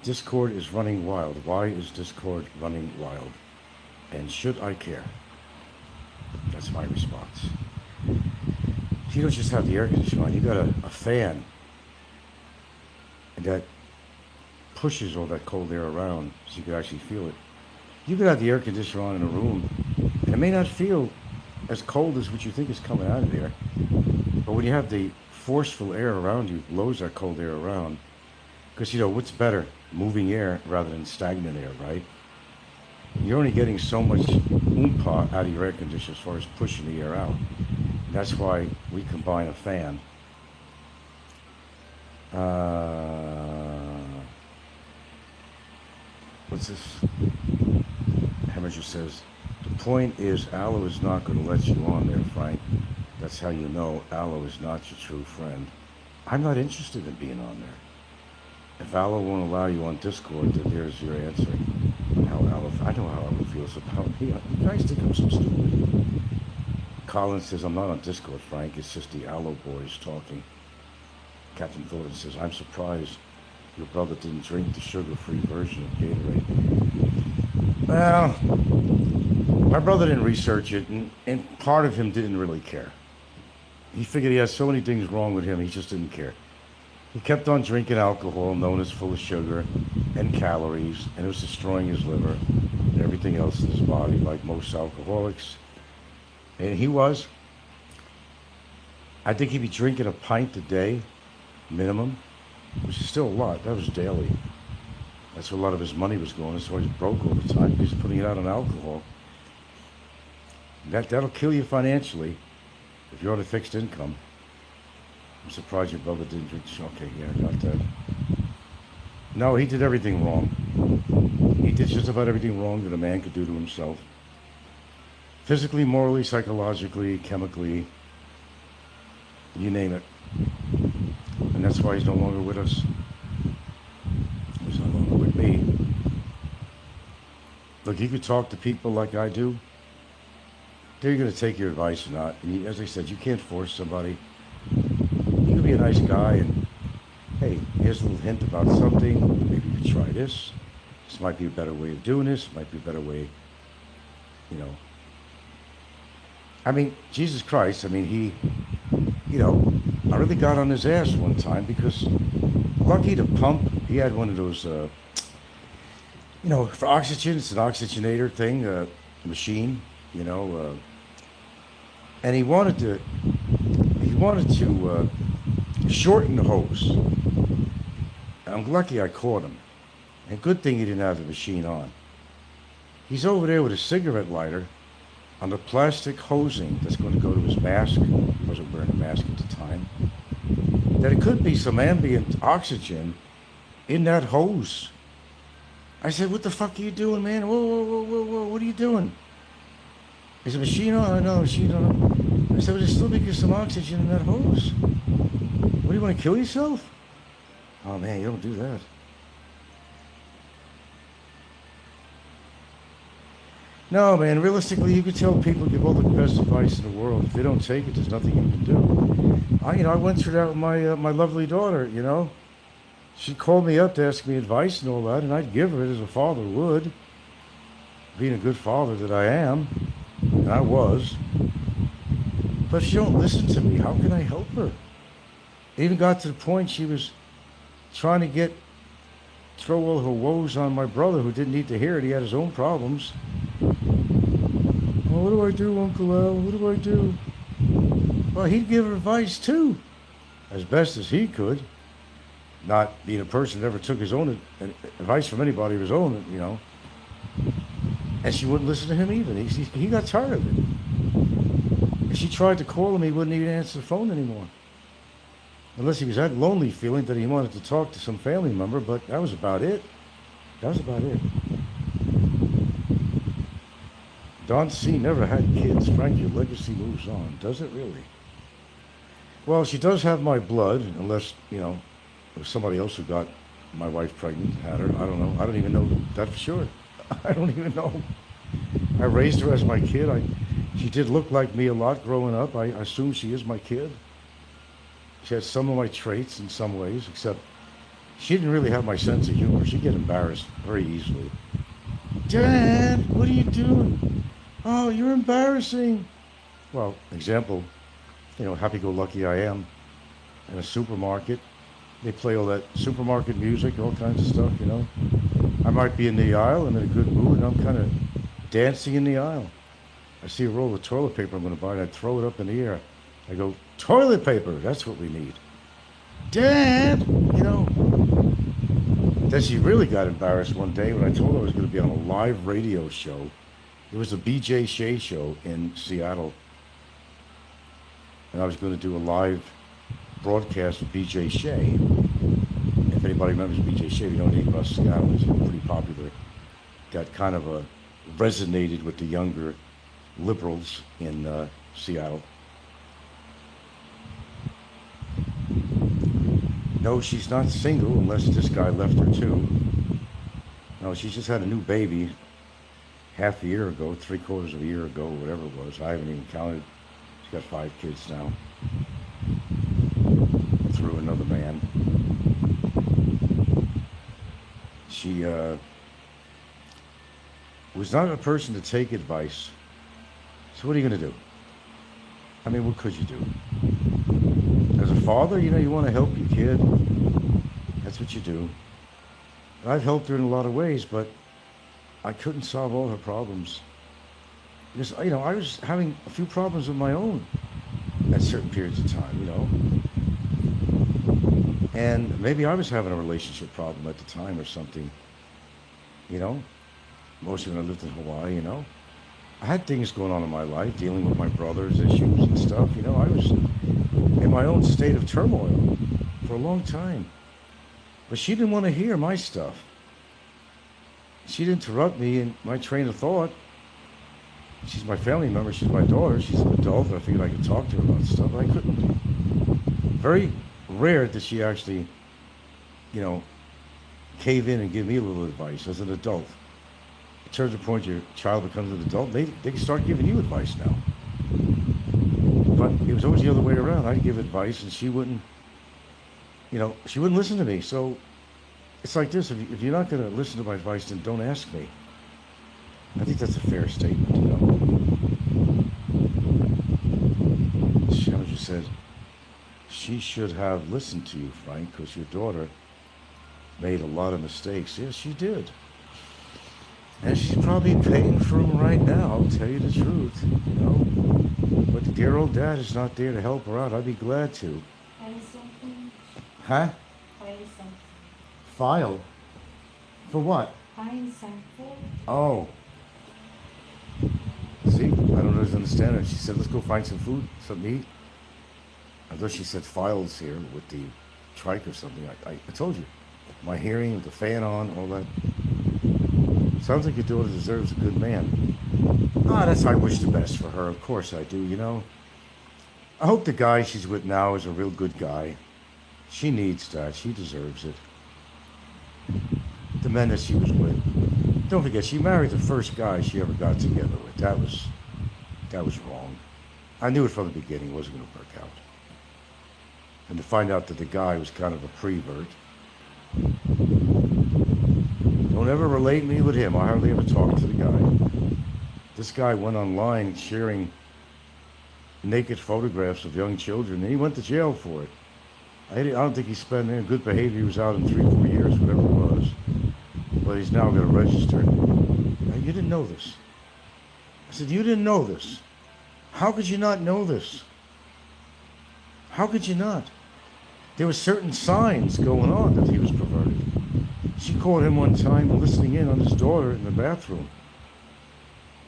Discord is running wild. Why is Discord running wild? And should I care? That's my response. You don't just have the air conditioner on, you got a fan that pushes all that cold air around so you can actually feel it. You could have the air conditioner on in a room, and it may not feel as cold as what you think is coming out of there. But when you have the forceful air around you, it blows that cold air around. Because, you know, what's better? Moving air rather than stagnant air, right? You're only getting so much oompa out of your air conditioner as far as pushing the air out. That's why we combine a fan. What's this? Heminger says, the point is Aloe is not going to let you on there, Frank. That's how you know Aloe is not your true friend. I'm not interested in being on there. If Aloe won't allow you on Discord, then there's your answer. I know how Aloe feels about me. You guys think I'm so stupid. Colin says, I'm not on Discord, Frank. It's just the Aloe boys talking. Captain Phillips says, I'm surprised your brother didn't drink the sugar-free version of Gatorade. Well, my brother didn't research it, and part of him didn't really care. He figured he had so many things wrong with him, he just didn't care. He kept on drinking alcohol, known as full of sugar and calories, and it was destroying his liver and everything else in his body, like most alcoholics. And he was. I think he'd be drinking a pint a day, minimum, which is still a lot. That was daily. That's where a lot of his money was going. That's why he's broke all the time. He's putting it out on alcohol. That'll kill you financially if you're on a fixed income. I'm surprised your brother didn't drink. Okay, yeah, I got that. No, he did everything wrong. He did just about everything wrong that a man could do to himself. Physically, morally, psychologically, chemically, you name it. And that's why he's no longer with us. He's no longer with me. Look, you could talk to people like I do. They're going to take your advice or not. And as I said, you can't force somebody. You could be a nice guy and, hey, here's a little hint about something. Maybe you could try this. This might be a better way of doing this. Might be a better way, you know. I mean, Jesus Christ, I mean, he, you know, I really got on his ass one time because lucky to pump, he had one of those, you know, for oxygen, it's an oxygenator thing, machine, you know, and he wanted to shorten the hose. I'm lucky I caught him. And good thing he didn't have the machine on. He's over there with a cigarette lighter on the plastic hosing that's going to go to his mask. He wasn't wearing a mask at the time. That it could be some ambient oxygen in that hose. I said, what the fuck are you doing, man? Whoa, whoa, whoa, whoa, whoa, what are you doing? Is the machine on? No, machine on. I said, well, there's still be some oxygen in that hose. What, do you want to kill yourself? Oh, man, you don't do that. No, man, realistically, you could tell people give all the best advice in the world. If they don't take it, there's nothing you can do. I went through that with my lovely daughter, you know. She called me up to ask me advice and all that, and I'd give her it as a father would. Being a good father that I am, and I was. But if she don't listen to me, how can I help her? It even got to the point she was trying to throw all her woes on my brother who didn't need to hear it. He had his own problems. Well, what do I do, Uncle Al? What do I do? Well, he'd give her advice too, as best as he could. Not being a person that ever took his own advice from anybody of his own, you know. And she wouldn't listen to him either. He got tired of it. If she tried to call him, he wouldn't even answer the phone anymore. Unless he was that lonely feeling that he wanted to talk to some family member, but that was about it. That was about it. Don C. never had kids. Frank, your legacy moves on. Does it really? Well, she does have my blood, unless, you know, it was somebody else who got my wife pregnant, had her. I don't know. I don't even know that for sure. I don't even know. I raised her as my kid. She did look like me a lot growing up. I assume she is my kid. She had some of my traits in some ways, except she didn't really have my sense of humor. She'd get embarrassed very easily. Dad, what are you doing? Oh, you're embarrassing. Well, example, you know, happy-go-lucky I am. In a supermarket, they play all that supermarket music, all kinds of stuff, you know. I might be in the aisle, I'm in a good mood, and I'm kind of dancing in the aisle. I see a roll of toilet paper I'm going to buy, and I throw it up in the air. I go, toilet paper, that's what we need. Dad, you know. Then she really got embarrassed one day when I told her I was going to be on a live radio show. It was the BJ Shea show in Seattle. And I was going to do a live broadcast with BJ Shea. If anybody remembers BJ Shea, if you know anything about Seattle, he's pretty popular. Got kind of resonated with the younger liberals in Seattle. No, she's not single unless this guy left her too. No, she just had a new baby half a year ago, 3/4 of a year ago, whatever it was. I haven't even counted. She's got 5 kids now. Through another man. She was not a person to take advice. So what are you going to do? I mean, what could you do? As a father, you know, you want to help your kid. That's what you do. I've helped her in a lot of ways, but I couldn't solve all her problems. Because, you know, I was having a few problems of my own at certain periods of time, you know. And maybe I was having a relationship problem at the time or something, you know. Mostly when I lived in Hawaii, you know. I had things going on in my life, dealing with my brother's issues and stuff, you know. I was in my own state of turmoil for a long time. But she didn't want to hear my stuff. She'd interrupt me in my train of thought. She's my family member, she's my daughter, she's an adult, I figured I could talk to her about stuff. I couldn't. Very rare that she actually, you know, cave in and give me a little advice as an adult. It turns the point your child becomes an adult, they can start giving you advice now. But it was always the other way around. I'd give advice and she wouldn't, you know, she wouldn't listen to me. So it's like this, if you're not going to listen to my advice, then don't ask me. I think that's a fair statement, you know. Challenger said, she should have listened to you, Frank, because your daughter made a lot of mistakes. Yes, she did. And she's probably paying for them right now, I'll tell you the truth, you know. But the dear old dad is not there to help her out. I'd be glad to.
Find something.
Huh?
Find something.
File? For what?
Find something.
Oh. See, I don't always understand it. She said, let's go find some food, something to eat. I thought she said files here with the trike or something. I told you. My hearing with the fan on, all that. Sounds like your daughter deserves a good man. I wish the best for her. Of course I do, you know. I hope the guy she's with now is a real good guy. She needs that. She deserves it. The men that she was with. Don't forget, she married the first guy she ever got together with. That was wrong. I knew it from the beginning it wasn't going to work out. And to find out that the guy was kind of a prevert. Don't ever relate me with him. I hardly ever talk to the guy. This guy went online sharing naked photographs of young children, and he went to jail for it. I don't think he spent any good behavior. He was out in 3-4 years, whatever it was. But he's now got to register. Now, you didn't know this. I said, you didn't know this. How could you not know this? How could you not? There were certain signs going on that he was perverted. She caught him one time listening in on his daughter in the bathroom,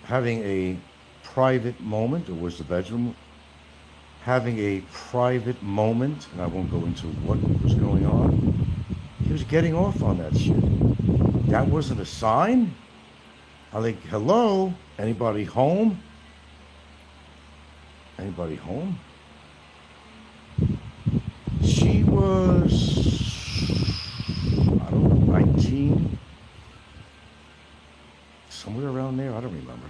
having a private moment, or was the bedroom, having a private moment, and I won't go into what was going on. He was getting off on that shit. That wasn't a sign? I'm like, hello? Anybody home? Anybody home? She was, I don't know, 19? Somewhere around there, I don't remember.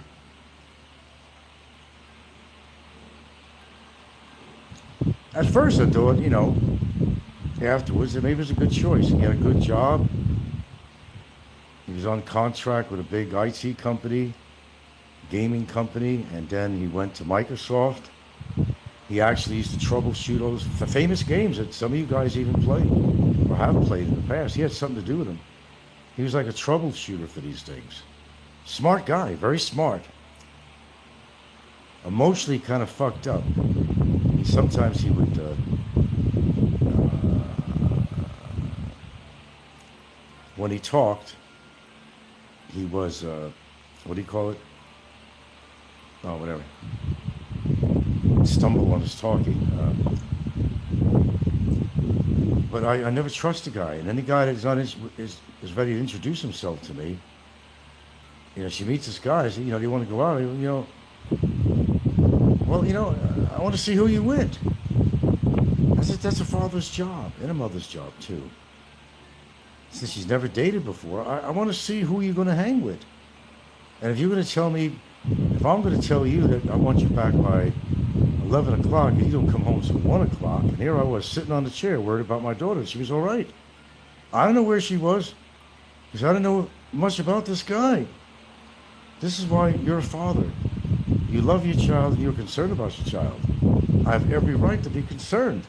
At first I thought, you know, afterwards that maybe it was a good choice. He had a good job. He was on contract with a big IT company, gaming company, and then he went to Microsoft. He actually used to troubleshoot all those famous games that some of you guys even play or have played in the past. He had something to do with them. He was like a troubleshooter for these things. Smart guy, very smart. Emotionally kind of fucked up. Sometimes he would when he talked, he was what do you call it? Oh, whatever. Stumble on his talking. But I never trust a guy. And any guy that's not is ready to introduce himself to me, you know, she meets this guy. I say, you know, do you want to go out? You know, well, you know, I want to see who you with. I said, that's a father's job and a mother's job too. Since she's never dated before, I want to see who you're going to hang with. And if you're going to tell me, if I'm going to tell you that I want you back by 11 o'clock and you don't come home until 1 o'clock, and here I was sitting on the chair worried about my daughter, she was all right. I don't know where she was because I didn't know much about this guy. This is why you're a father. You love your child and you're concerned about your child. I have every right to be concerned.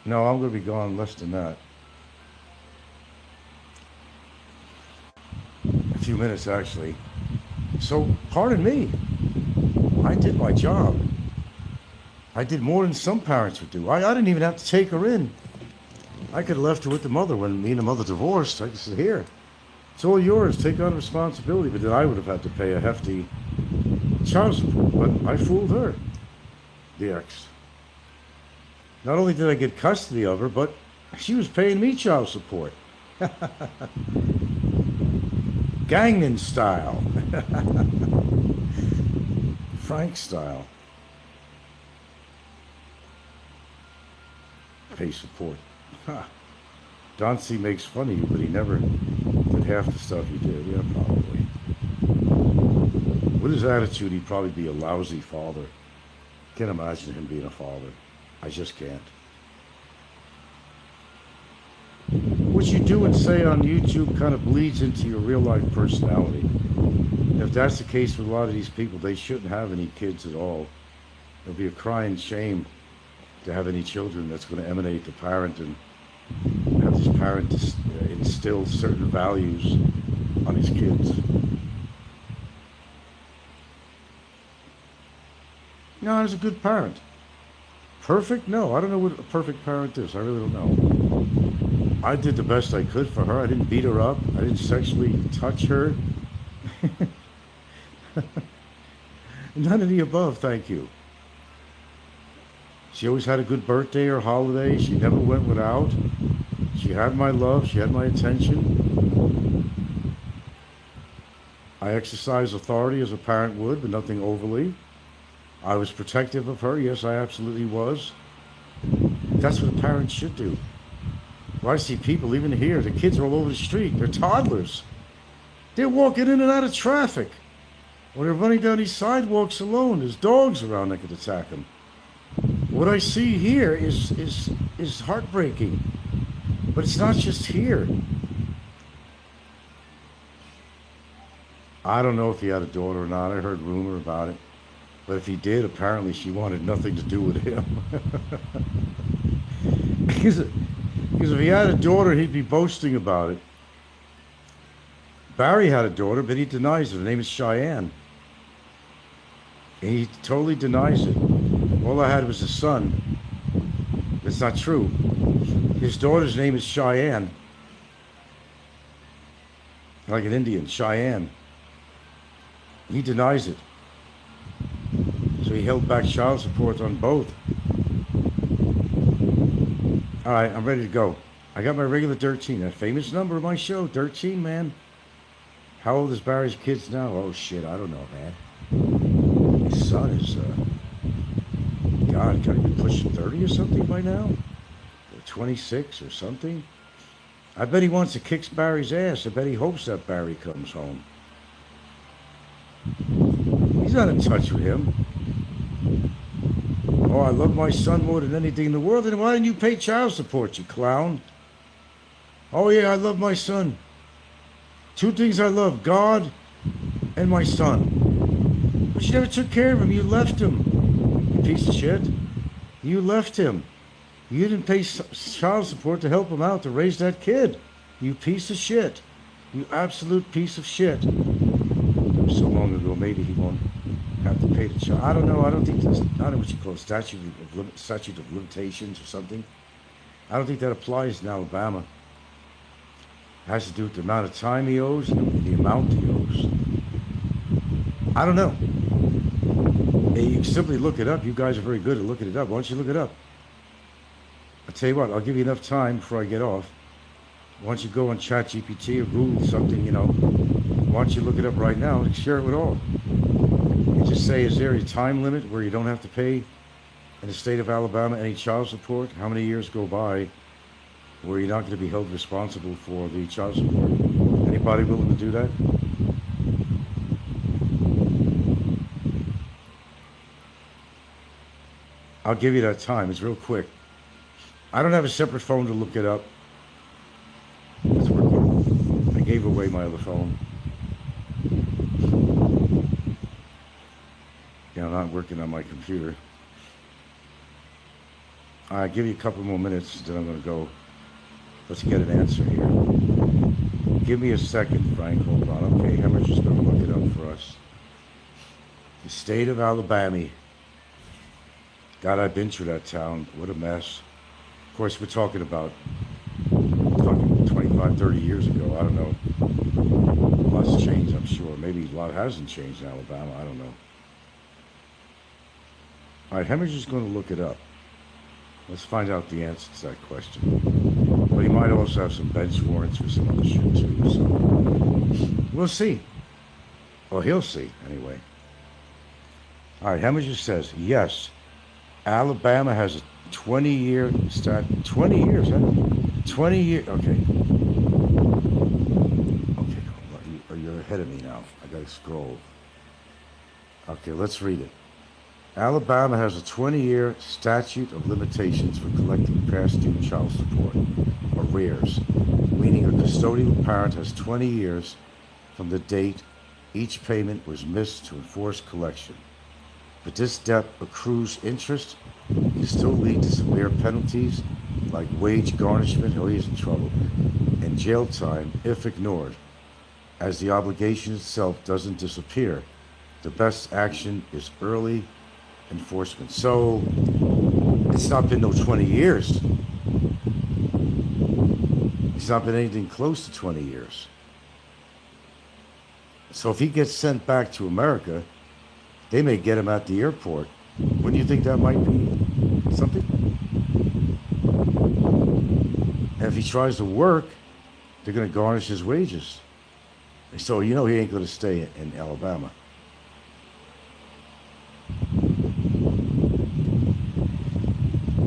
No, I'm going to be gone less than that. A few minutes, actually. So, pardon me. I did my job. I did more than some parents would do. I didn't even have to take her in. I could have left her with the mother when me and the mother divorced. I said, here, it's all yours. Take on responsibility. But then I would have had to pay a hefty child support. But I fooled her, the ex. Not only did I get custody of her, but she was paying me child support. Gangman style. Frank style. Pay support. Ha. Dauncey makes fun of you, but he never did half the stuff you did. Yeah, probably. With his attitude, he'd probably be a lousy father. Can't imagine him being a father. I just can't. What you do and say on YouTube kind of bleeds into your real life personality. If that's the case with a lot of these people, they shouldn't have any kids at all. It'll be a crying shame to have any children that's going to emanate the parent and have this parent instill certain values on his kids. No, he's a good parent. Perfect? No, I don't know what a perfect parent is. I really don't know. I did the best I could for her. I didn't beat her up. I didn't sexually touch her. None of the above, thank you. She always had a good birthday or holiday. She never went without. She had my love. She had my attention. I exercised authority as a parent would, but nothing overly. I was protective of her. Yes, I absolutely was. That's what a parent should do. Well, I see people even here. The kids are all over the street. They're toddlers. They're walking in and out of traffic. Or they're running down these sidewalks alone. There's dogs around that could attack them. What I see here is heartbreaking. But it's not just here. I don't know if he had a daughter or not. I heard rumor about it. But if he did, apparently she wanted nothing to do with him. Because if he had a daughter, he'd be boasting about it. Barry had a daughter, but he denies it. Her name is Cheyenne. And he totally denies it. All I had was a son. That's not true. His daughter's name is Cheyenne. Like an Indian, Cheyenne. He denies it. So he held back child support on both. All right, I'm ready to go. I got my regular 13, that famous number of my show, 13, man. How old is Barry's kids now? Oh, shit, I don't know, man. His son is, God, can he be pushing 30 or something by now? Or 26 or something? I bet he wants to kick Barry's ass. I bet he hopes that Barry comes home. He's not in touch with him. Oh, I love my son more than anything in the world. Then why didn't you pay child support, you clown? Oh, yeah, I love my son. Two things I love, God and my son. But you never took care of him. You left him, you piece of shit. You left him. You didn't pay child support to help him out to raise that kid. You piece of shit. You absolute piece of shit. That was so long ago, maybe he won't have to pay the child. I don't know. I don't think that's, I don't know what you call it, statute of limitations or something. I don't think that applies in Alabama. It has to do with the amount of time he owes and the amount he owes. I don't know. You can simply look it up. You guys are very good at looking it up. Why don't you look it up? I'll tell you what, I'll give you enough time before I get off. Why don't you go on ChatGPT or Google something, you know. Why don't you look it up right now and share it with all. And just say, is there a time limit where you don't have to pay in the state of Alabama any child support? How many years go by where you're not going to be held responsible for the child support? Anybody willing to do that? I'll give you that time. It's real quick. I don't have a separate phone to look it up. I gave away my other phone. Yeah, I'm not working on my computer. I'll give you a couple more minutes, then I'm going to go. Let's get an answer here. Give me a second, Frank. Hold on. Okay, Hemmer's just going to look it up for us. The state of Alabama. God, I've been through that town. What a mess. Of course, we're talking 25, 30 years ago. I don't know. A lot's changed, I'm sure. Maybe a lot hasn't changed in Alabama. I don't know. All right, Hemmer's just going to look it up. Let's find out the answer to that question. But he might also have some bench warrants for some other shit too, so we'll see. Well, he'll see, anyway. All right, Heminger says, yes, Alabama has a 20-year 20 years, huh? 20 years, okay. Okay, you're ahead of me now. I gotta scroll. Okay, let's read it. Alabama has a 20-year statute of limitations for collecting past due child support, arrears, meaning a custodial parent has 20 years from the date each payment was missed to enforce collection. But this debt accrues interest, can still lead to severe penalties like wage garnishment, oh, he's in trouble, and jail time if ignored. As the obligation itself doesn't disappear, the best action is early enforcement. So it's not been no 20 years. It's not been anything close to 20 years. So if he gets sent back to America, they may get him at the airport. Wouldn't you think that might be something? And if he tries to work, they're going to garnish his wages. So you know he ain't going to stay in Alabama.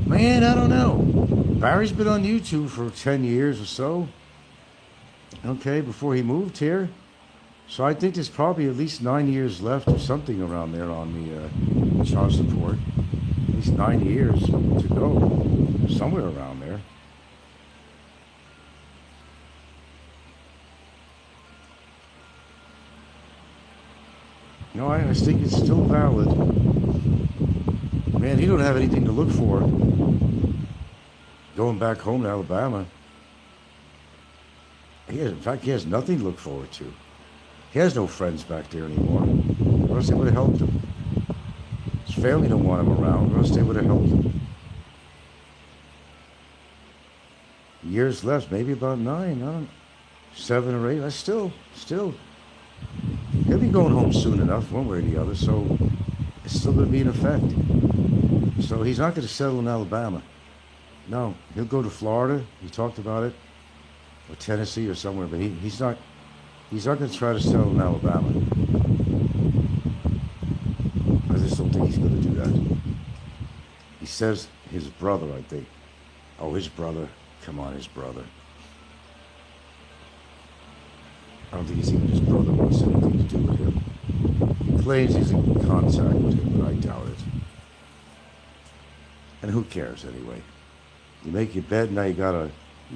Man, I don't know. Barry's been on YouTube for 10 years or so. Okay, before he moved here. So I think there's probably at least 9 years left or something around there on the child support. At least 9 years to go. Somewhere around there. No, I think it's still valid. Man, he don't have anything to look for going back home to Alabama. In fact, he has nothing to look forward to. He has no friends back there anymore. Or else they would have helped him. His family don't want him around, or else they would have helped him. Years left, maybe about 9, I don't know, 7 or 8. That's still. He'll be going home soon enough, one way or the other, so it's still going to be in effect. So he's not going to settle in Alabama. No, he'll go to Florida. He talked about it, or Tennessee or somewhere, but he's not going to try to settle in Alabama. I just don't think he's going to do that. He says his brother, I think. Oh, his brother. Come on, his brother. I don't think he's even his brother wants anything to do with him. He claims he's in contact with him, but I doubt it. And who cares anyway? You make your bed, now you gotta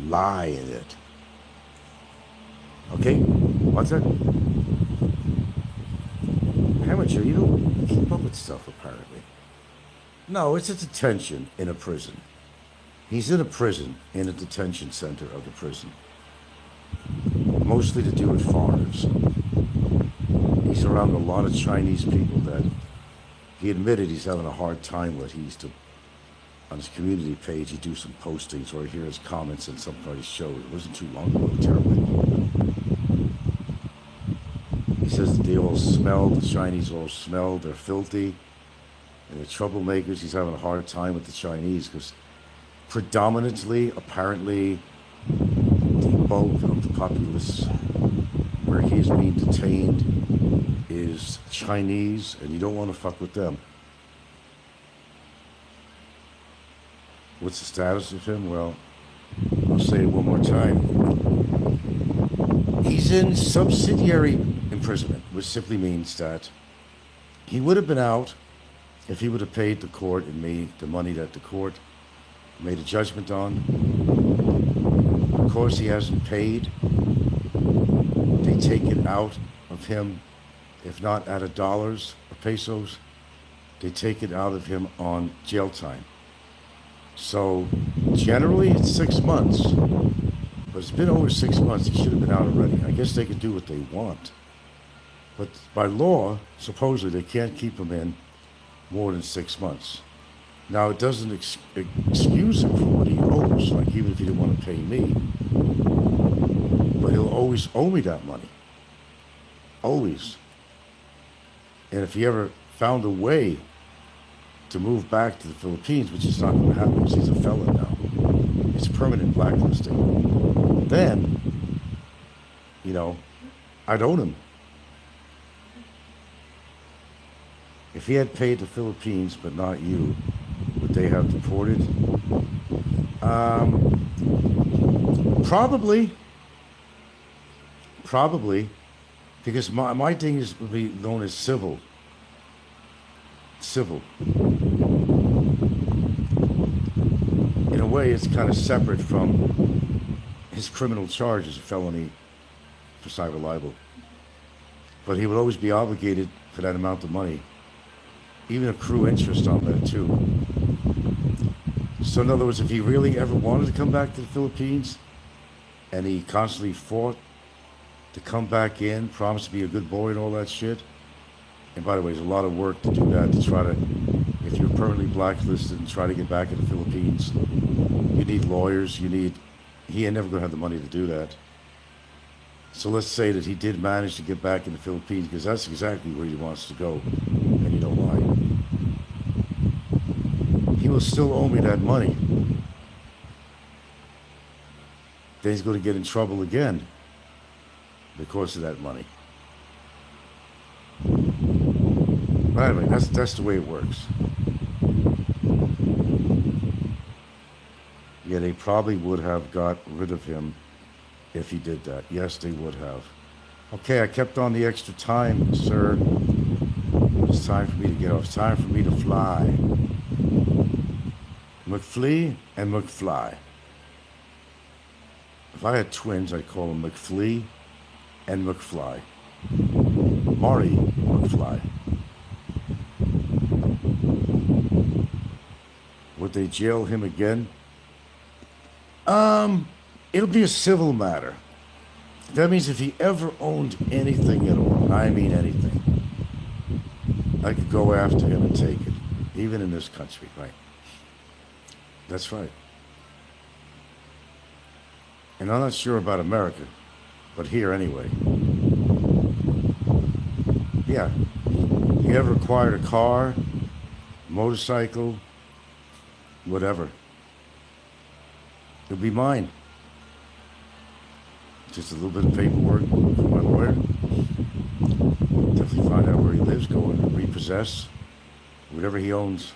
lie in it. Okay? What's that? Amateur, you don't keep up with stuff apparently. No, it's a detention in a prison. He's in a prison, in a detention center of the prison. Mostly to do with foreigners. He's around a lot of Chinese people that he admitted he's having a hard time with. He used to, on his community page, he'd do some postings or he'd hear his comments on somebody's show. It wasn't too long ago, terribly long ago. He says that they all smell, the Chinese all smell, they're filthy, and they're troublemakers. He's having a hard time with the Chinese because predominantly, apparently, the bulk of the populace where he is being detained is Chinese, and you don't want to fuck with them. What's the status of him? Well, I'll say it one more time. He's in subsidiary imprisonment, which simply means that he would have been out if he would have paid the court and me the money that the court made a judgment on. Of course, he hasn't paid. They take it out of him, if not out of dollars or pesos, they take it out of him on jail time. So generally it's 6 months, but it's been over 6 months. He should have been out already. I guess they can do what they want. But by law, supposedly they can't keep him in more than 6 months. Now, it doesn't excuse him for what he owes, like even if he didn't want to pay me. But he'll always owe me that money. Always. And if he ever found a way to move back to the Philippines, which is not going to happen because he's a felon now. It's permanent blacklisting. Then, you know, I'd own him. If he had paid the Philippines but not you, would they have deported? Probably. Probably. Because my thing is would be known as civil. Civil. In a way, it's kind of separate from his criminal charge as a felony for cyber libel. But he would always be obligated for that amount of money. Even accrue interest on that too. So in other words, if he really ever wanted to come back to the Philippines, and he constantly fought to come back in, promised to be a good boy and all that shit, and by the way, there's a lot of work to do that, to try to, if you're permanently blacklisted and try to get back in the Philippines, you need lawyers, he ain't never gonna have the money to do that. So let's say that he did manage to get back in the Philippines, because that's exactly where he wants to go, and you know why. He will still owe me that money. Then he's going to get in trouble again because of that money. But anyway, that's the way it works. Yeah, they probably would have got rid of him if he did that. Yes, they would have. Okay, I kept on the extra time, sir. It's time for me to get off. It's time for me to fly. McFlea and McFly. If I had twins, I'd call them McFlea and McFly. Maury McFly. Would they jail him again? It'll be a civil matter. That means if he ever owned anything at all, and I mean anything, I could go after him and take it, even in this country, right? That's right. And I'm not sure about America, but here anyway. Yeah. You ever acquired a car, motorcycle, whatever, it'll be mine. Just a little bit of paperwork for my lawyer. Definitely find out where he lives, go and repossess whatever he owns.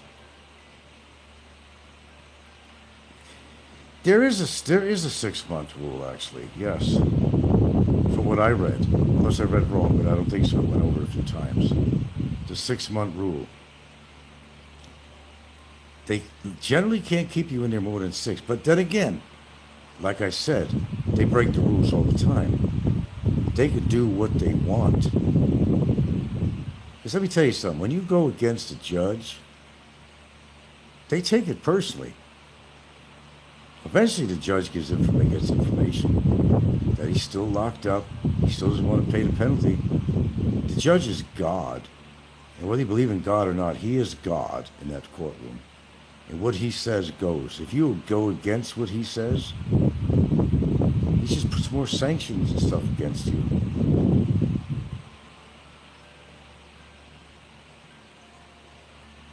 There is a 6-month rule, actually, yes, for what I read. Unless I read wrong, but I don't think so. I went over it a few times. The 6-month rule. They generally can't keep you in there more than 6. But then again, like I said, they break the rules all the time. They can do what they want. Because let me tell you something. When you go against a judge, they take it personally. Eventually, the judge gets information that he's still locked up. He still doesn't want to pay the penalty. The judge is God. And whether you believe in God or not, he is God in that courtroom. And what he says goes. If you go against what he says, he just puts more sanctions and stuff against you.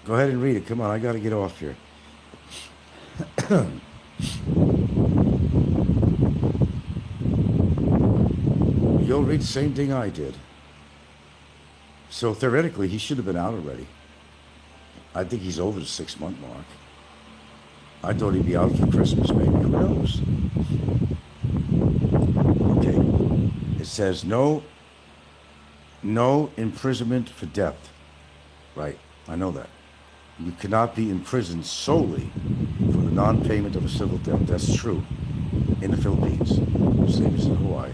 Go ahead and read it. Come on, I got to get off here. You'll read the same thing I did. So theoretically, he should have been out already. I think he's over the 6-month mark. I thought he'd be out for Christmas, maybe. Who knows? Okay. It says no imprisonment for debt. Right. I know that. You cannot be imprisoned solely for the non-payment of a civil debt. That's true in the Philippines, same as in Hawaii.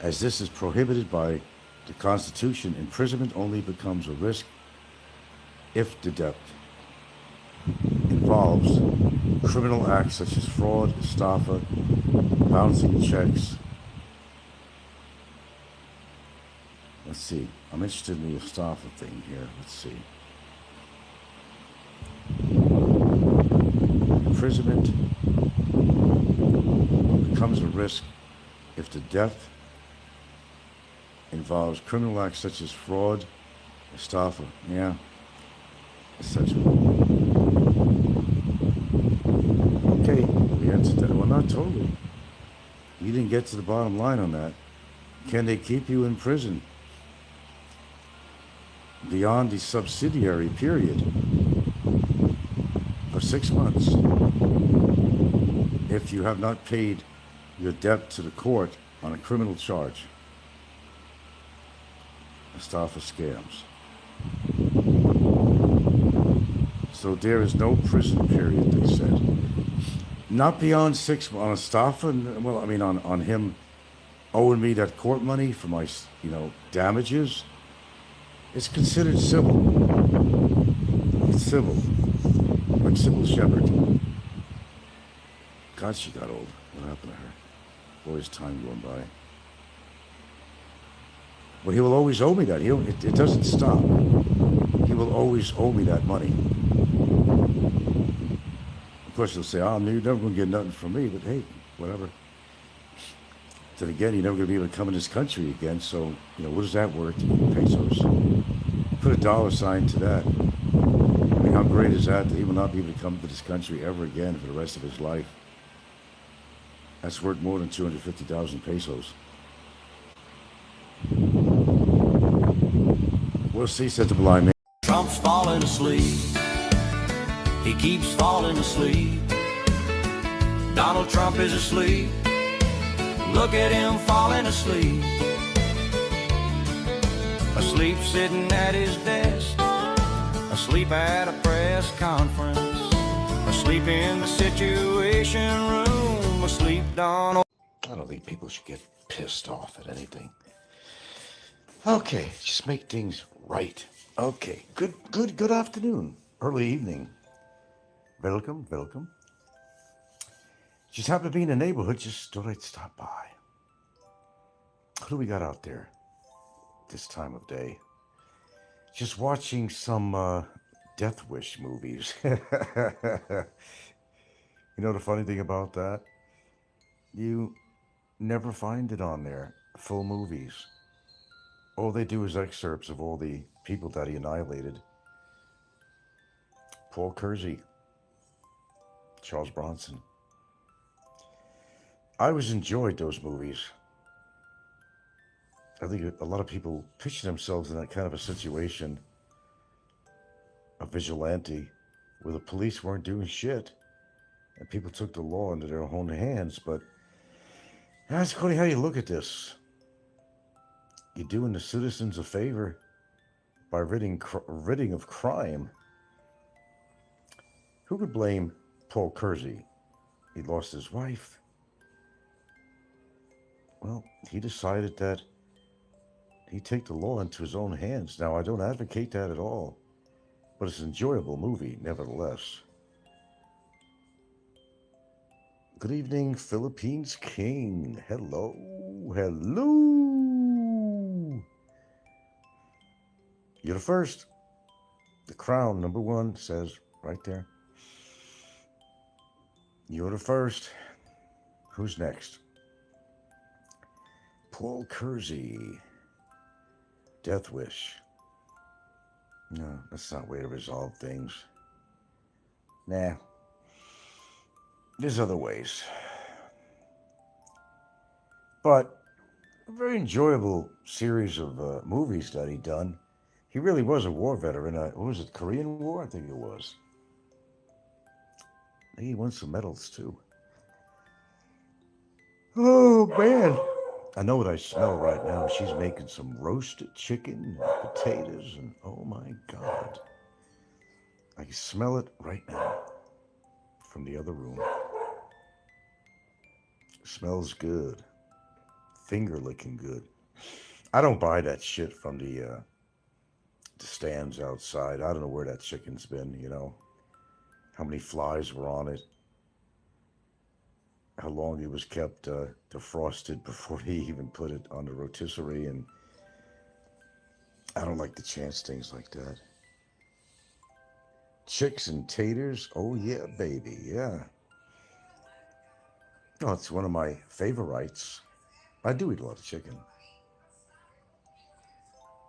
As this is prohibited by the Constitution, imprisonment only becomes a risk if the debt involves criminal acts such as fraud, estafa, bouncing checks. Let's see. I'm interested in the estafa thing here. Let's see. Imprisonment becomes a risk if the death involves criminal acts such as fraud, estafa, etc. totally. You didn't get to the bottom line on that. Can they keep you in prison beyond the subsidiary period of 6 months if you have not paid your debt to the court on a criminal charge? Estafa scams. So there is no prison period, they said. Not beyond 6 months. On Estafa, well, I mean, on him owing me that court money for my, damages, it's considered civil. It's civil. Like Sybil Shepherd. God, she got old. What happened to her? Always time going by. But he will always owe me that. It doesn't stop. He will always owe me that money. Of course, he'll say, you're never going to get nothing from me. But hey, whatever. Then again, you're never going to be able to come in this country again. So, what is that worth? Pesos. Put a dollar sign to that. I mean, how great is that he will not be able to come to this country ever again for the rest of his life? That's worth more than 250,000 pesos. We'll see, said the blind man.
Trump's falling asleep. He keeps falling asleep. Donald Trump is asleep. Look at him falling asleep. Asleep sitting at his desk. Asleep at a press conference. Asleep in the Situation Room. Asleep down.
I don't think people should get pissed off at anything. Okay, just make things right. Okay, good afternoon, early evening. Welcome. Just happened to be in the neighborhood, just thought I'd stop by. Who do we got out there this time of day? Just watching some Death Wish movies. You know the funny thing about that? You never find it on there, full movies. All they do is excerpts of all the people that he annihilated. Paul Kersey, Charles Bronson. I always enjoyed those movies. I think a lot of people picture themselves in that kind of a situation, a vigilante, where the police weren't doing shit, and people took the law into their own hands. But that's funny how you look at this. You're doing the citizens a favor by ridding of crime. Who could blame Paul Kersey? He lost his wife. Well, he decided that he'd take the law into his own hands. Now, I don't advocate that at all, but it's an enjoyable movie, nevertheless. Good evening, Philippines King. Hello. You're the first. The crown, number 1, says right there. You're the first. Who's next? Paul Kersey. Death Wish. No, that's not a way to resolve things. Nah. There's other ways. But a very enjoyable series of movies that he done. He really was a war veteran. What was it, Korean War? I think it was. I think he won some medals, too. Oh, man. I know what I smell right now. She's making some roasted chicken and potatoes, and oh, my God. I can smell it right now from the other room. Smells good. Finger licking good. I don't buy that shit from the stands outside. I don't know where that chicken's been, how many flies were on it, how long it was kept defrosted before he even put it on the rotisserie, and I don't like to chance things like that. Chicks and taters, oh yeah, baby, yeah. Oh, it's one of my favorites. I do eat a lot of chicken.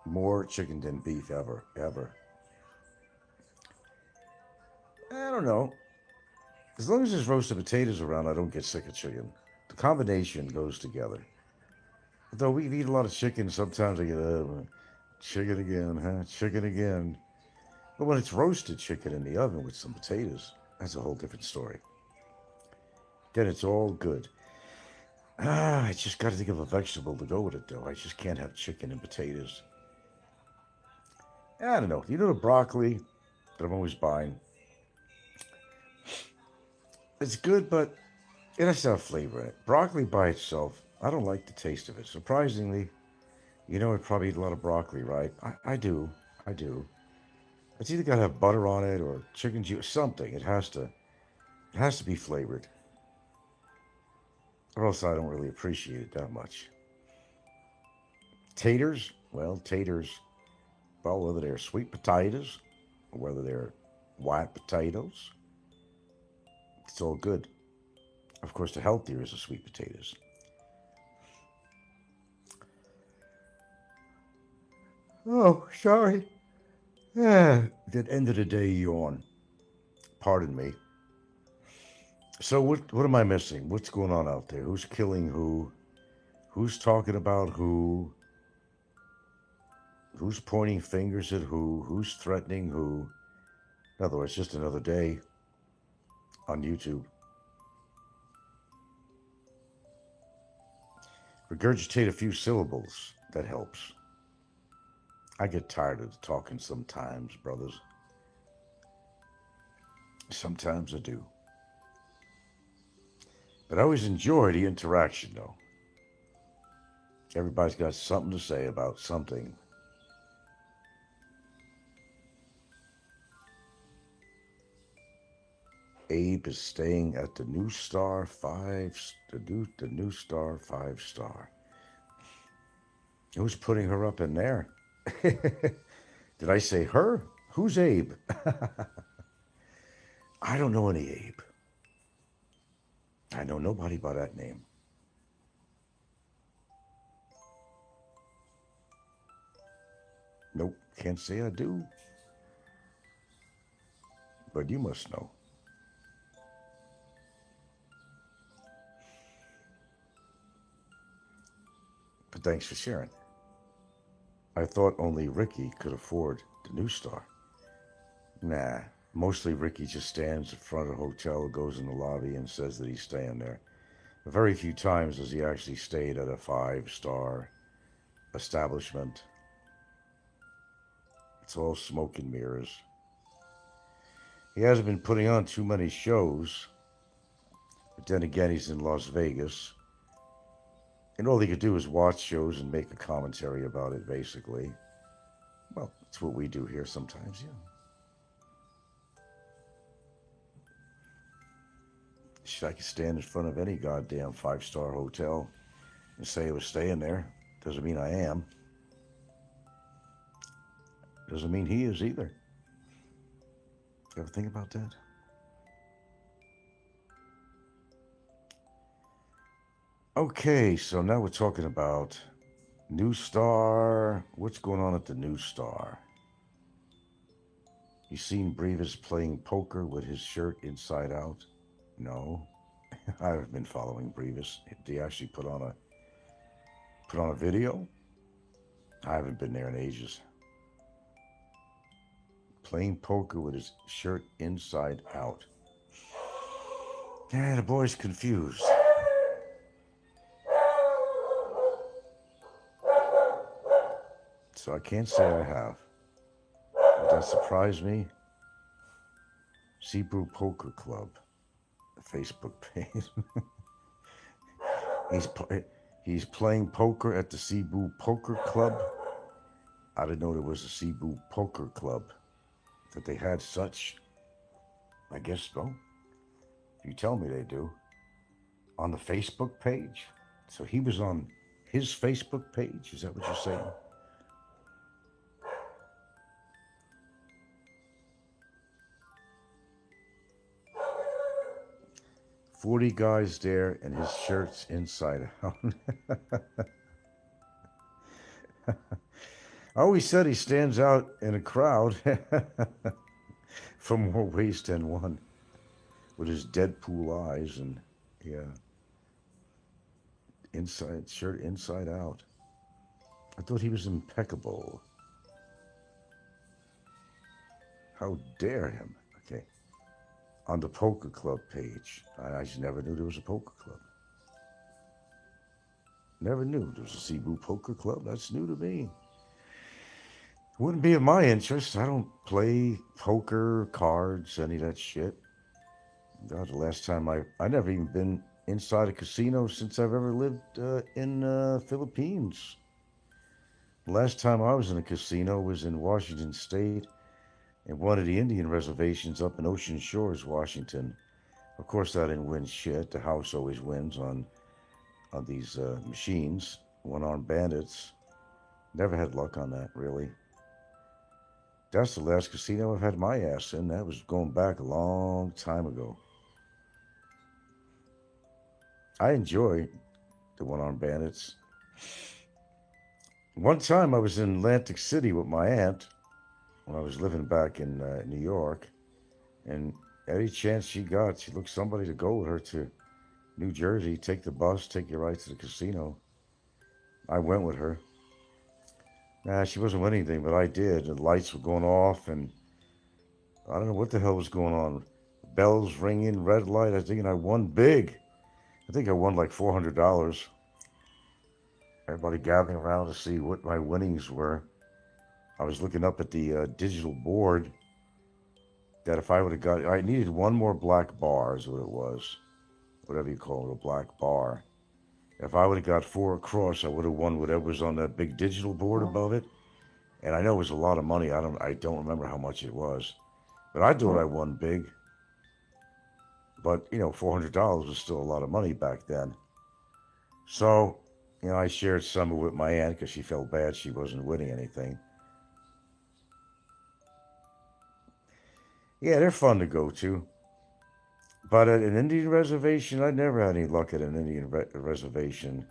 More chicken than beef ever. I don't know. As long as there's roasted potatoes around, I don't get sick of chicken. The combination goes together. Though we eat a lot of chicken, sometimes I get, chicken again, huh? Chicken again. But when it's roasted chicken in the oven with some potatoes, that's a whole different story. Then it's all good. I just got to think of a vegetable to go with it, though. I just can't have chicken and potatoes. I don't know. You know the broccoli that I'm always buying? It's good, but it has to have flavor in it. Broccoli by itself, I don't like the taste of it. Surprisingly, you know I probably eat a lot of broccoli, right? I do. It's either got to have butter on it or chicken juice, something. It has to be flavored. Or else I don't really appreciate it that much. Taters, well, whether they're sweet potatoes or whether they're white potatoes, it's all good. Of course, the healthier is the sweet potatoes. Oh, sorry. That end of the day yawn. Pardon me. So what am I missing? What's going on out there? Who's killing who? Who's talking about who? Who's pointing fingers at who? Who's threatening who? In other words, just another day on YouTube. Regurgitate a few syllables. That helps. I get tired of talking sometimes, brothers. Sometimes I do. But I always enjoy the interaction, though. Everybody's got something to say about something. Abe is staying at the New Star 5, the New Star 5-star. Who's putting her up in there? Did I say her? Who's Abe? I don't know any Abe. I know nobody by that name. Nope, can't say I do. But you must know. But thanks for sharing. I thought only Ricky could afford the New Star. Nah, mostly Ricky just stands in front of the hotel, goes in the lobby, and says that he's staying there. Very few times has he actually stayed at a 5-star establishment. It's all smoke and mirrors. He hasn't been putting on too many shows, but then again, he's in Las Vegas. And all he could do is watch shows and make a commentary about it, basically. Well, it's what we do here sometimes, yeah. Shit, I could stand in front of any goddamn 5-star hotel and say I was staying there. Doesn't mean I am. Doesn't mean he is either. You ever think about that? Okay, so now we're talking about New Star. What's going on at the New Star? You seen Brevis playing poker with his shirt inside out? No. I haven't been following Brevis. Did he actually put on a video? I haven't been there in ages. Playing poker with his shirt inside out. Yeah, the boy's confused. So I can't say I have. Would that surprise me? Cebu Poker Club, the Facebook page. He's playing poker at the Cebu Poker Club. I didn't know there was a Cebu Poker Club. That they had such. I guess so. You tell me they do. On the Facebook page. So he was on his Facebook page. Is that what you're saying? "40 guys there and his shirt's inside out." I always said he stands out in a crowd for more ways than one. with his Deadpool eyes and yeah, shirt inside out. I thought he was impeccable. How dare him? Okay. On the poker club page. I just never knew there was a poker club. Never knew there was a Cebu poker club. That's new to me. Wouldn't be of my interest. I don't play poker, cards, any of that shit. God, the last time I never even been inside a casino since I've ever lived in Philippines. The last time I was in a casino was in Washington State, in one of the Indian reservations up in Ocean Shores, Washington. Of course, I didn't win shit. The house always wins on these machines, one-armed bandits. Never had luck on that, really. That's the last casino I've had my ass in. That was going back a long time ago. I enjoy the one-armed bandits. One time I was in Atlantic City with my aunt when I was living back in New York, and any chance she got, she looked somebody to go with her to New Jersey, take the bus, take you right to the casino. I went with her. Nah, she wasn't winning anything, but I did. The lights were going off, and I don't know what the hell was going on. Bells ringing, red light. I think I won big. I think I won like $400. Everybody gathering around to see what my winnings were. I was looking up at the digital board that if I would have got, I needed one more black bar is what it was. Whatever you call it, a black bar. If I would have got 4 across, I would have won whatever was on that big digital board above it. And I know it was a lot of money. I don't remember how much it was. But I thought I won big. But, you know, $400 was still a lot of money back then. So, you know, I shared some of it with my aunt because she felt bad she wasn't winning anything. Yeah, they're fun to go to. But at an Indian reservation, I never had any luck at an Indian reservation.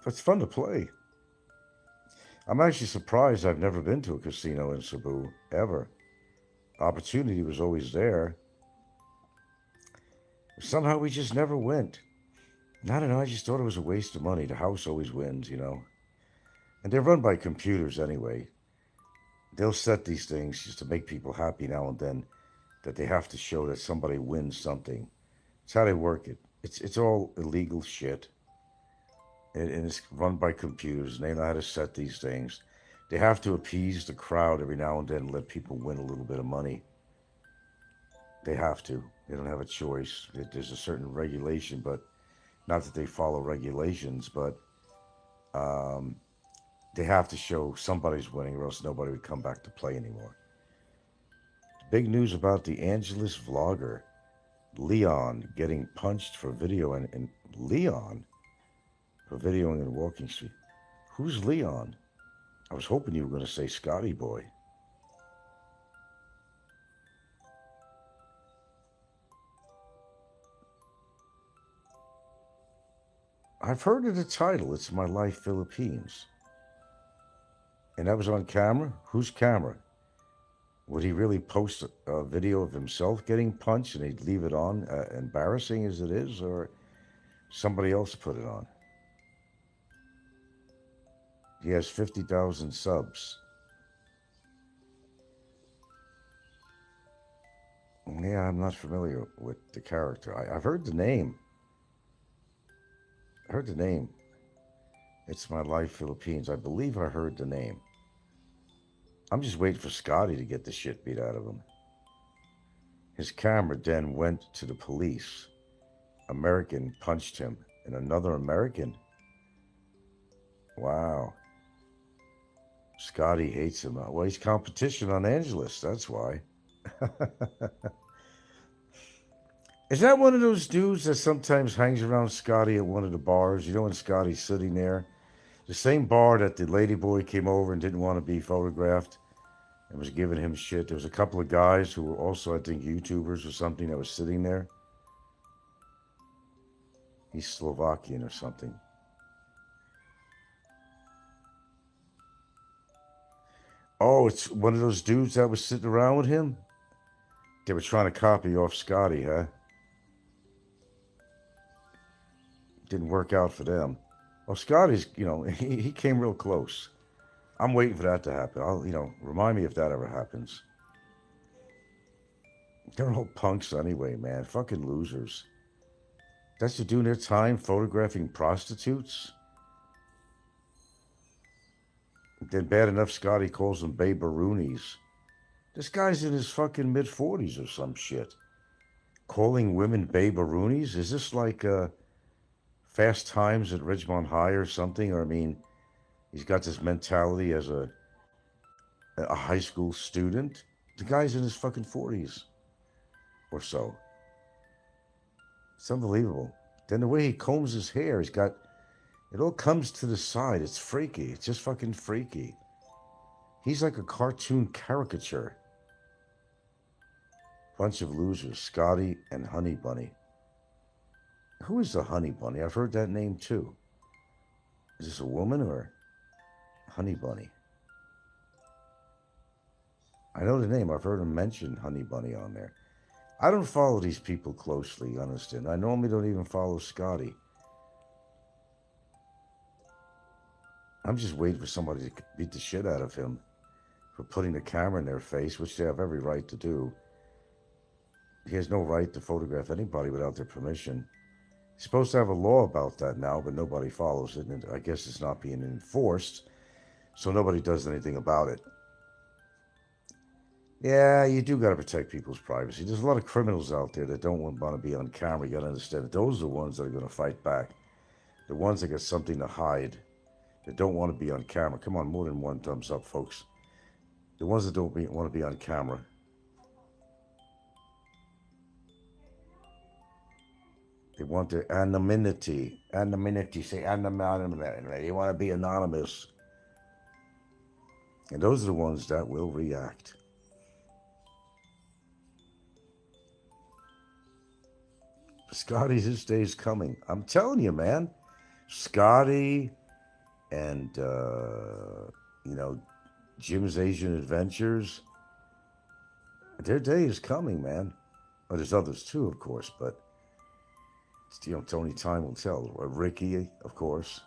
It's fun to play. I'm actually surprised I've never been to a casino in Cebu, ever. Opportunity was always there. Somehow we just never went. I don't know, I just thought it was a waste of money. The house always wins, you know. And they're run by computers anyway. They'll set these things just to make people happy now and then, that they have to show that somebody wins something. It's how they work it. It's all illegal shit. And it's run by computers, and they know how to set these things. They have to appease the crowd every now and then and let people win a little bit of money. They have to. They don't have a choice. There's a certain regulation, but not that they follow regulations, but they have to show somebody's winning or else nobody would come back to play anymore. Big news about the Angeles vlogger, Leon, getting punched for video and Leon for videoing in Walking Street. Who's Leon? I was hoping you were going to say Scotty Boy. I've heard of the title. It's My Life Philippines. And that was on camera? Whose camera? Would he really post a video of himself getting punched and he'd leave it on, embarrassing as it is, or somebody else put it on? He has 50,000 subs. Yeah, I'm not familiar with the character. I've heard the name. I heard the name. It's My Life Philippines. I believe I heard the name. I'm just waiting for Scotty to get the shit beat out of him. His camera then went to the police. American punched him. And another American? Wow. Scotty hates him. Well, he's competition on Angeles. That's why. Is that one of those dudes that sometimes hangs around Scotty at one of the bars? You know when Scotty's sitting there? The same bar that the ladyboy came over and didn't want to be photographed and was giving him shit. There was a couple of guys who were also, I think, YouTubers or something that was sitting there. He's Slovakian or something. Oh, it's one of those dudes that was sitting around with him? They were trying to copy off Scotty, huh? Didn't work out for them. Well, Scotty's, he came real close. I'm waiting for that to happen. Remind me if that ever happens. They're all punks anyway, man. Fucking losers. That's what doing their time photographing prostitutes? Then bad enough Scotty calls them babe-a-roonies. This guy's in his fucking mid-40s or some shit. Calling women babe-a-roonies? Is this like Fast Times at Ridgemont High or something? Or, I mean, he's got this mentality as a high school student. The guy's in his fucking 40s or so. It's unbelievable. Then the way he combs his hair, it all comes to the side. It's freaky. It's just fucking freaky. He's like a cartoon caricature. Bunch of losers, Scotty and Honey Bunny. Who is the Honey Bunny? I've heard that name too. Is this a woman or Honey Bunny? I know the name. I've heard him mention Honey Bunny on there. I don't follow these people closely, understand? I normally don't even follow Scotty. I'm just waiting for somebody to beat the shit out of him for putting the camera in their face, which they have every right to do. He has no right to photograph anybody without their permission. He's supposed to have a law about that now, but nobody follows it, and I guess it's not being enforced, so nobody does anything about it. Yeah, you do got to protect people's privacy. There's a lot of criminals out there that don't want to be on camera. You got to understand that those are the ones that are going to fight back. The ones that got something to hide, that don't want to be on camera. Come on, more than one thumbs up, folks. The ones that don't want to be on camera. They want their anonymity. Anonymity. Say anonymity. They want to be anonymous. And those are the ones that will react. Scotty, his day's coming. I'm telling you, man. Scotty and, Jim's Asian Adventures. Their day is coming, man. Well, there's others too, of course, but it's only time will tell. Ricky, of course.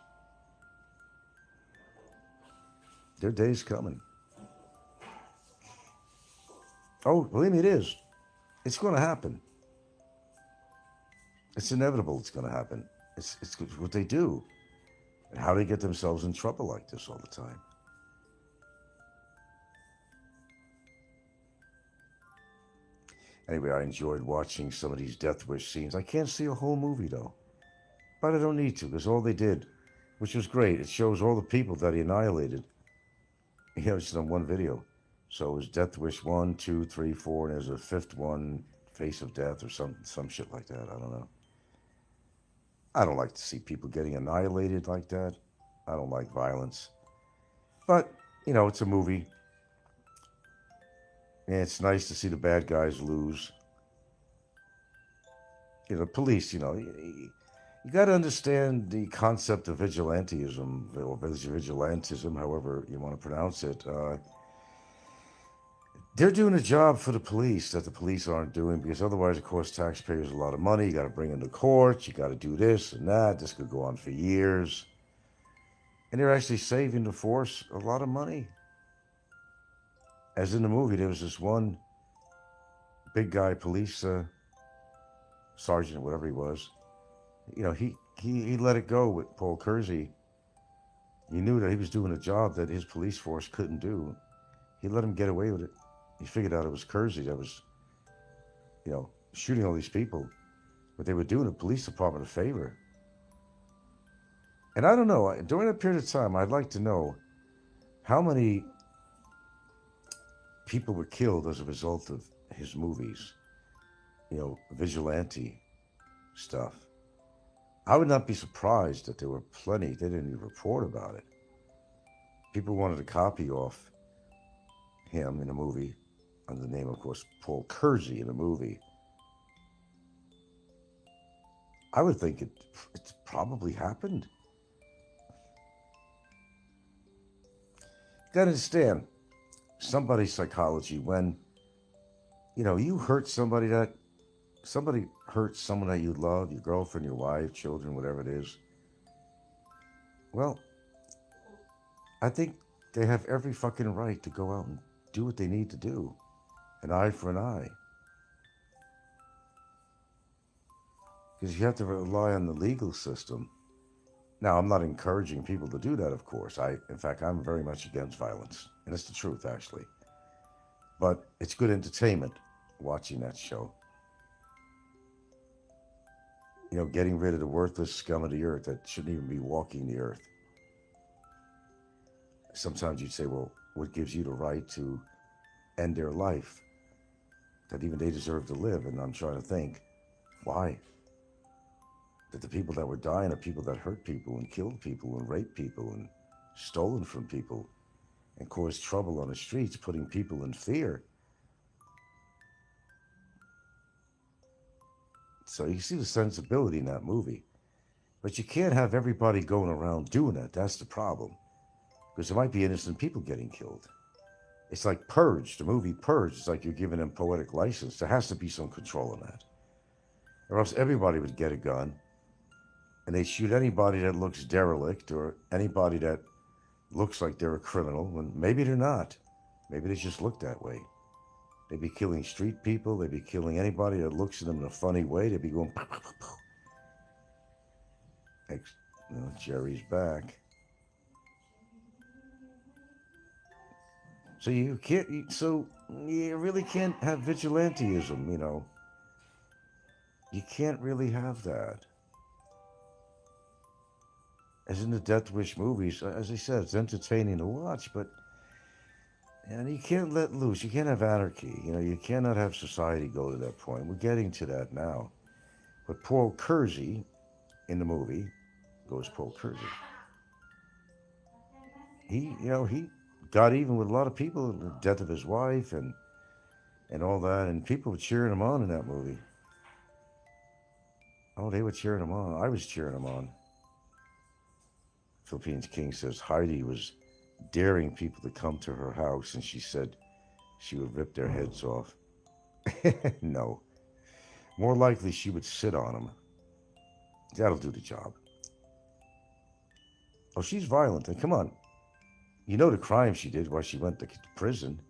Their day's coming. Oh, believe me, it is. It's going to happen. It's inevitable it's going to happen. It's what they do. And how they get themselves in trouble like this all the time. Anyway, I enjoyed watching some of these Death Wish scenes. I can't see a whole movie, though. But I don't need to, because all they did, which was great, it shows all the people that he annihilated. Just on one video. So it was Death Wish 1, 2, 3, 4, and there's a fifth one, Face of Death or some shit like that. I don't know. I don't like to see people getting annihilated like that. I don't like violence. But, it's a movie. And it's nice to see the bad guys lose. Police, you got to understand the concept of vigilantism, or vigilantism, however you want to pronounce it. They're doing a job for the police that the police aren't doing, because otherwise it costs taxpayers a lot of money. You got to bring them to court. You got to do this and that. This could go on for years. And they're actually saving the force a lot of money. As in the movie, there was this one big guy, police sergeant, whatever he was. He let it go with Paul Kersey. He knew that he was doing a job that his police force couldn't do. He let him get away with it. He figured out it was Kersey that was, shooting all these people. But they were doing the police department a favor. And I don't know, during that period of time, I'd like to know how many people were killed as a result of his movies. Vigilante stuff. I would not be surprised that there were plenty. They didn't even report about it. People wanted to copy off him in a movie, under the name, of course, Paul Kersey in the movie. I would think it probably happened. You gotta understand, somebody's psychology when, you hurt somebody hurts someone that you love, your girlfriend, your wife, children, whatever it is. Well, I think they have every fucking right to go out and do what they need to do. An eye for an eye. Because you have to rely on the legal system. Now, I'm not encouraging people to do that, of course. In fact, I'm very much against violence. And it's the truth, actually. But it's good entertainment watching that show. Getting rid of the worthless scum of the earth that shouldn't even be walking the earth. Sometimes you'd say, well, what gives you the right to end their life? That even they deserve to live. And I'm trying to think, why? That the people that were dying are people that hurt people and killed people and raped people and stolen from people and caused trouble on the streets, putting people in fear. So you see the sensibility in that movie. But you can't have everybody going around doing that. That's the problem. Because there might be innocent people getting killed. It's like Purge, the movie Purge. It's like you're giving them poetic license. There has to be some control in that. Or else everybody would get a gun and they shoot anybody that looks derelict or anybody that looks like they're a criminal when maybe they're not. Maybe they just look that way. They'd be killing street people. They'd be killing anybody that looks at them in a funny way. They'd be going, pow, pow, pow, pow. Jerry's back. So you really can't have vigilantism, You can't really have that. As in the Death Wish movies, as I said, it's entertaining to watch, but you can't let loose. You can't have anarchy. You cannot have society go to that point. We're getting to that now. But Paul Kersey in the movie goes Paul Kersey. He got even with a lot of people, the death of his wife and all that, and people were cheering him on in that movie. Oh, they were cheering him on. I was cheering him on. Philippines King says Heidi was daring people to come to her house, and she said she would rip their heads off. No. More likely she would sit on them. That'll do the job. Oh, she's violent. And come on. You know the crime she did while she went to prison.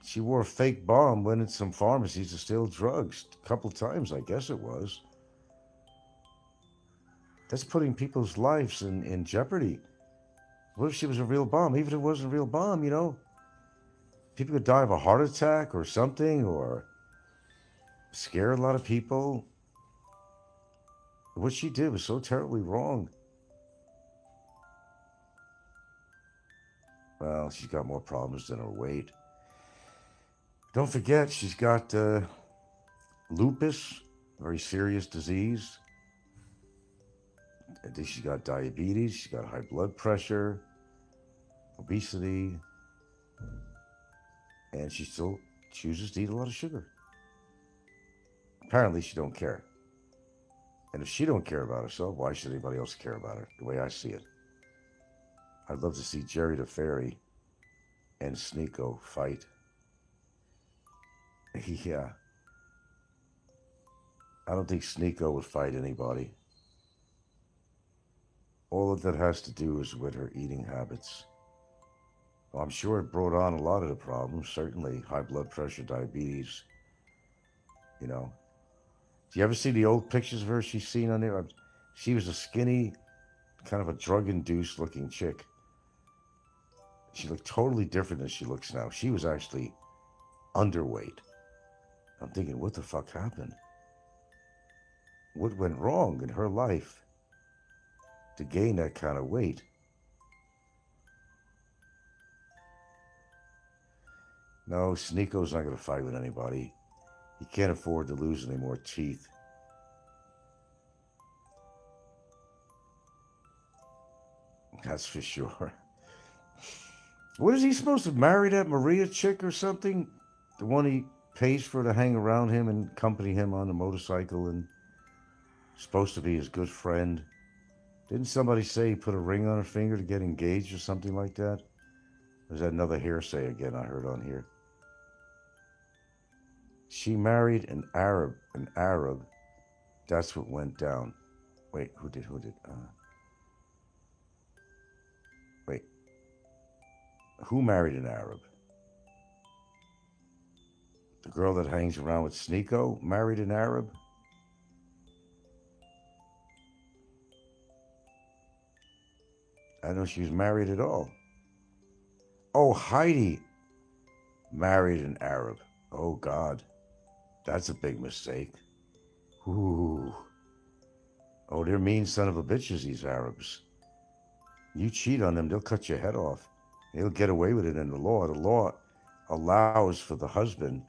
She wore a fake bomb, went in some pharmacies to steal drugs. A couple times, I guess it was. That's putting people's lives in jeopardy. What if she was a real bomb? Even if it wasn't a real bomb, people could die of a heart attack or something, or scare a lot of people. What she did was so terribly wrong. Well, she's got more problems than her weight. Don't forget, she's got lupus, very serious disease. I think she's got diabetes, she's got high blood pressure, obesity, and she still chooses to eat a lot of sugar. Apparently, she don't care. And if she don't care about herself, why should anybody else care about her? The way I see it. I'd love to see Jerry the Fairy and Sneeko fight. Yeah. I don't think Sneeko would fight anybody. All of that has to do is with her eating habits. Well, I'm sure it brought on a lot of the problems, certainly high blood pressure, diabetes, Do you ever see the old pictures of her she's seen on there? She was a skinny, kind of a drug-induced looking chick. She looked totally different than she looks now. She was actually underweight. I'm thinking, what the fuck happened? What went wrong in her life to gain that kind of weight? No, Sneeko's not going to fight with anybody. He can't afford to lose any more teeth. That's for sure. What is he supposed to marry, that Maria chick or something? The one he pays for to hang around him and accompany him on the motorcycle and supposed to be his good friend. Didn't somebody say he put a ring on her finger to get engaged or something like that? There's another hearsay again I heard on here. She married an Arab. An Arab. That's what went down. Wait, who did? Wait. Who married an Arab? The girl that hangs around with Sneeko married an Arab? I didn't know she was married at all. Oh, Heidi married an Arab. Oh, God. That's a big mistake. Ooh. Oh, they're mean son of a bitches, these Arabs. You cheat on them, they'll cut your head off. They'll get away with it in the law. The law allows for the husband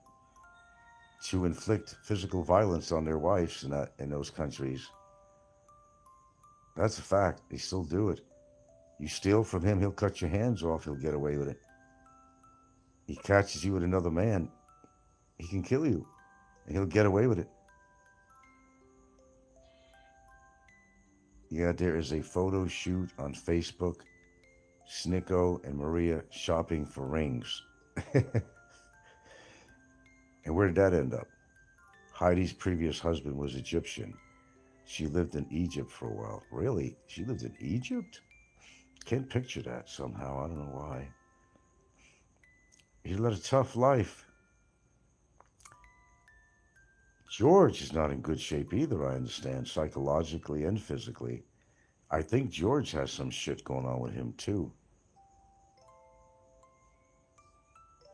to inflict physical violence on their wives in those countries. That's a fact. They still do it. You steal from him, he'll cut your hands off. He'll get away with it. He catches you with another man, he can kill you, and he'll get away with it. Yeah, there is a photo shoot on Facebook. Snicko and Maria shopping for rings. And where did that end up? Heidi's previous husband was Egyptian. She lived in Egypt for a while. Really? She lived in Egypt? Can't picture that somehow. I don't know why. He led a tough life. George is not in good shape either, I understand, psychologically and physically. I think George has some shit going on with him, too.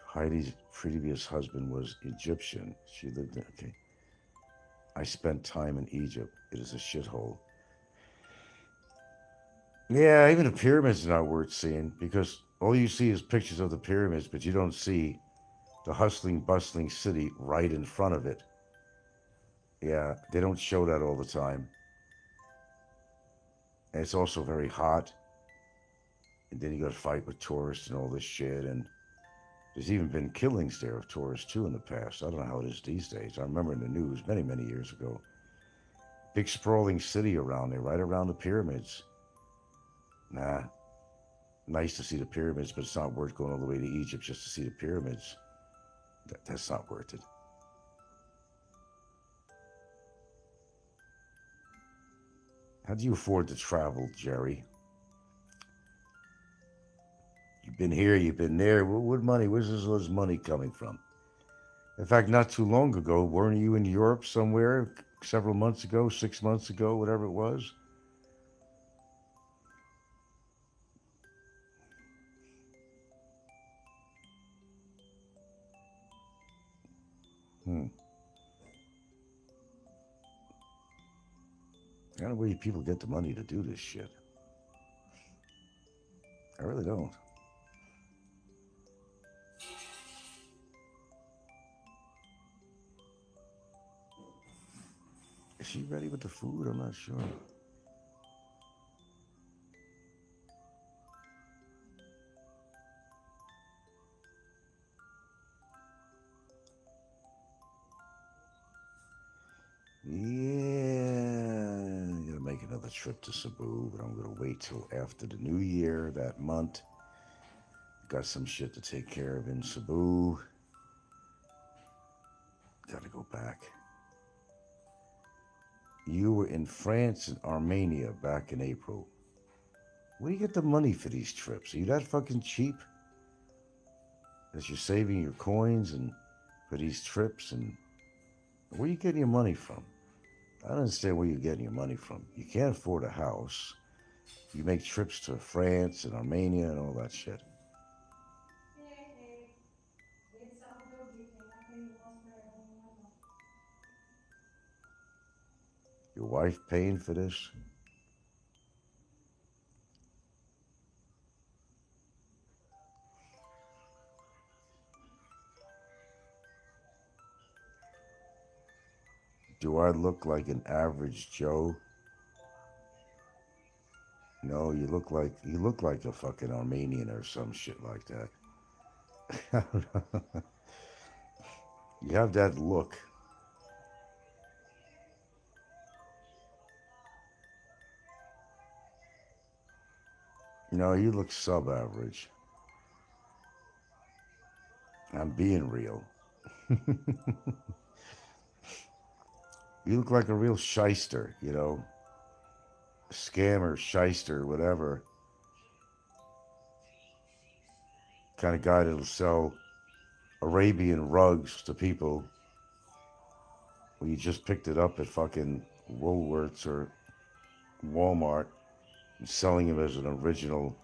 Heidi's previous husband was Egyptian. She lived in, okay. I spent time in Egypt. It is a shithole. Yeah, even the pyramids are not worth seeing because all you see is pictures of the pyramids, but you don't see the hustling, bustling city right in front of it. Yeah, they don't show that all the time. And it's also very hot. And then you got to fight with tourists and all this shit. And there's even been killings there of tourists too in the past. I don't know how it is these days. I remember in the news many, many years ago. Big sprawling city around there, right around the pyramids. Nah, nice to see the pyramids, but it's not worth going all the way to Egypt just to see the pyramids. That's not worth it. How do you afford to travel, Jerry? You've been here, you've been there. What money? Where's this money coming from? In fact, not too long ago, weren't you in Europe somewhere several months ago, 6 months ago, whatever it was? I don't know where people get the money to do this shit. I really don't. Is she ready with the food? I'm not sure. Yeah, I'm gonna make another trip to Cebu, but I'm gonna wait till after the new year that month. Got some shit to take care of in Cebu. Gotta go back. You were in France and Armenia back in April. Where do you get the money for these trips? Are you that fucking cheap? That you're saving your coins and for these trips, and where are you getting your money from? I don't understand where you're getting your money from. You can't afford a house. You make trips to France and Armenia and all that shit. Your wife paying for this? Do I look like an average Joe? No, you look like a fucking Armenian or some shit like that. I don't know. You have that look. No, you look sub-average. I'm being real. You look like a real shyster, you know, scammer, shyster, whatever. Kind of guy that'll sell Arabian rugs to people when you just picked it up at fucking Woolworths or Walmart and selling them as an original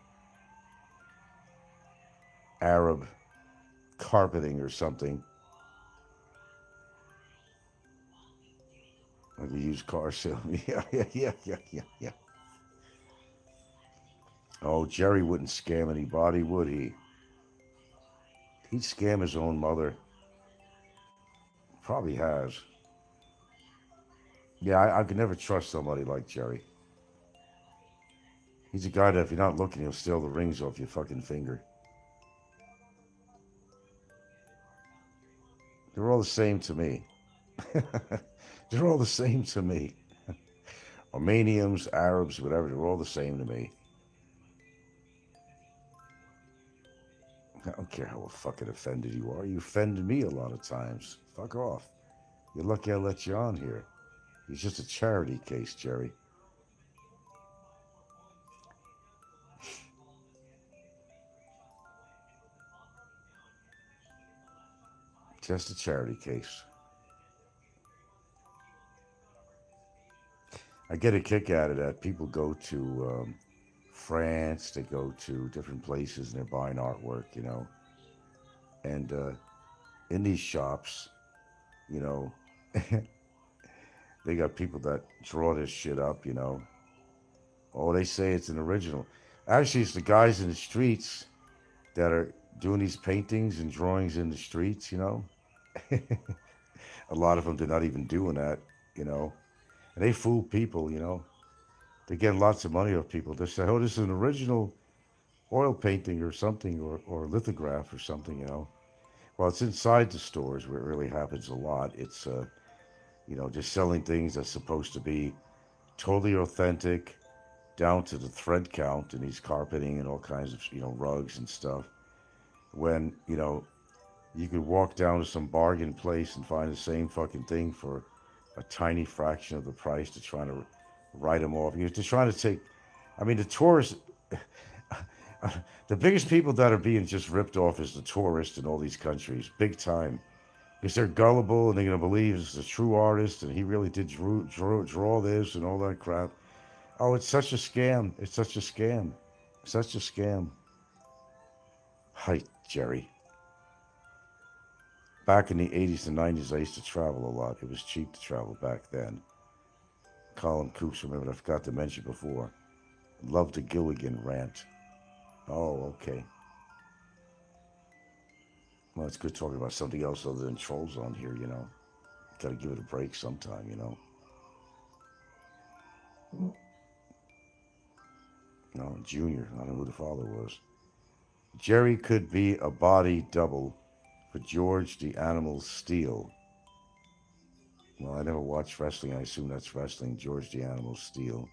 Arab carpeting or something. Like a used car sale. Yeah. Oh, Jerry wouldn't scam anybody, would he? He'd scam his own mother. Probably has. Yeah, I could never trust somebody like Jerry. He's a guy that if you're not looking, he'll steal the rings off your fucking finger. They're all the same to me. They're all the same to me. Armenians, Arabs, whatever, they're all the same to me. I don't care how fucking offended you are. You offended me a lot of times. Fuck off. You're lucky I let you on here. It's just a charity case, Jerry. Just a charity case. I get a kick out of that. People go to France, they go to different places and they're buying artwork, you know. And in these shops, you know, they got people that draw this shit up, you know. Oh, they say it's an original. Actually, it's the guys in the streets that are doing these paintings and drawings in the streets, you know. A lot of them, they're not even doing that, you know. And they fool people, you know. They get lots of money off people. They say, oh, this is an original oil painting or something, or lithograph or something, you know. Well, it's inside the stores where it really happens a lot. It's, you know, just selling things that's supposed to be totally authentic, down to the thread count in these carpeting and all kinds of, you know, rugs and stuff. When, you know, you could walk down to some bargain place and find the same fucking thing for a tiny fraction of the price to try to write them off. You're just trying to take, I mean, the tourists, the biggest people that are being just ripped off is the tourists in all these countries, big time. Because they're gullible and they're going to believe it's a true artist and he really did draw this and all that crap. Oh, it's such a scam. It's such a scam. Such a scam. Hi, Jerry. Back in the 80s and 90s, I used to travel a lot. It was cheap to travel back then. Colin Coops, remember, I forgot to mention before. Loved the Gilligan rant. Oh, okay. Well, it's good talking about something else other than trolls on here, you know. Gotta give it a break sometime, you know. No, Junior, I don't know who the father was. Jerry could be a body double for George the Animal Steel. Well, I never watched wrestling. I assume that's wrestling. George the Animal Steel.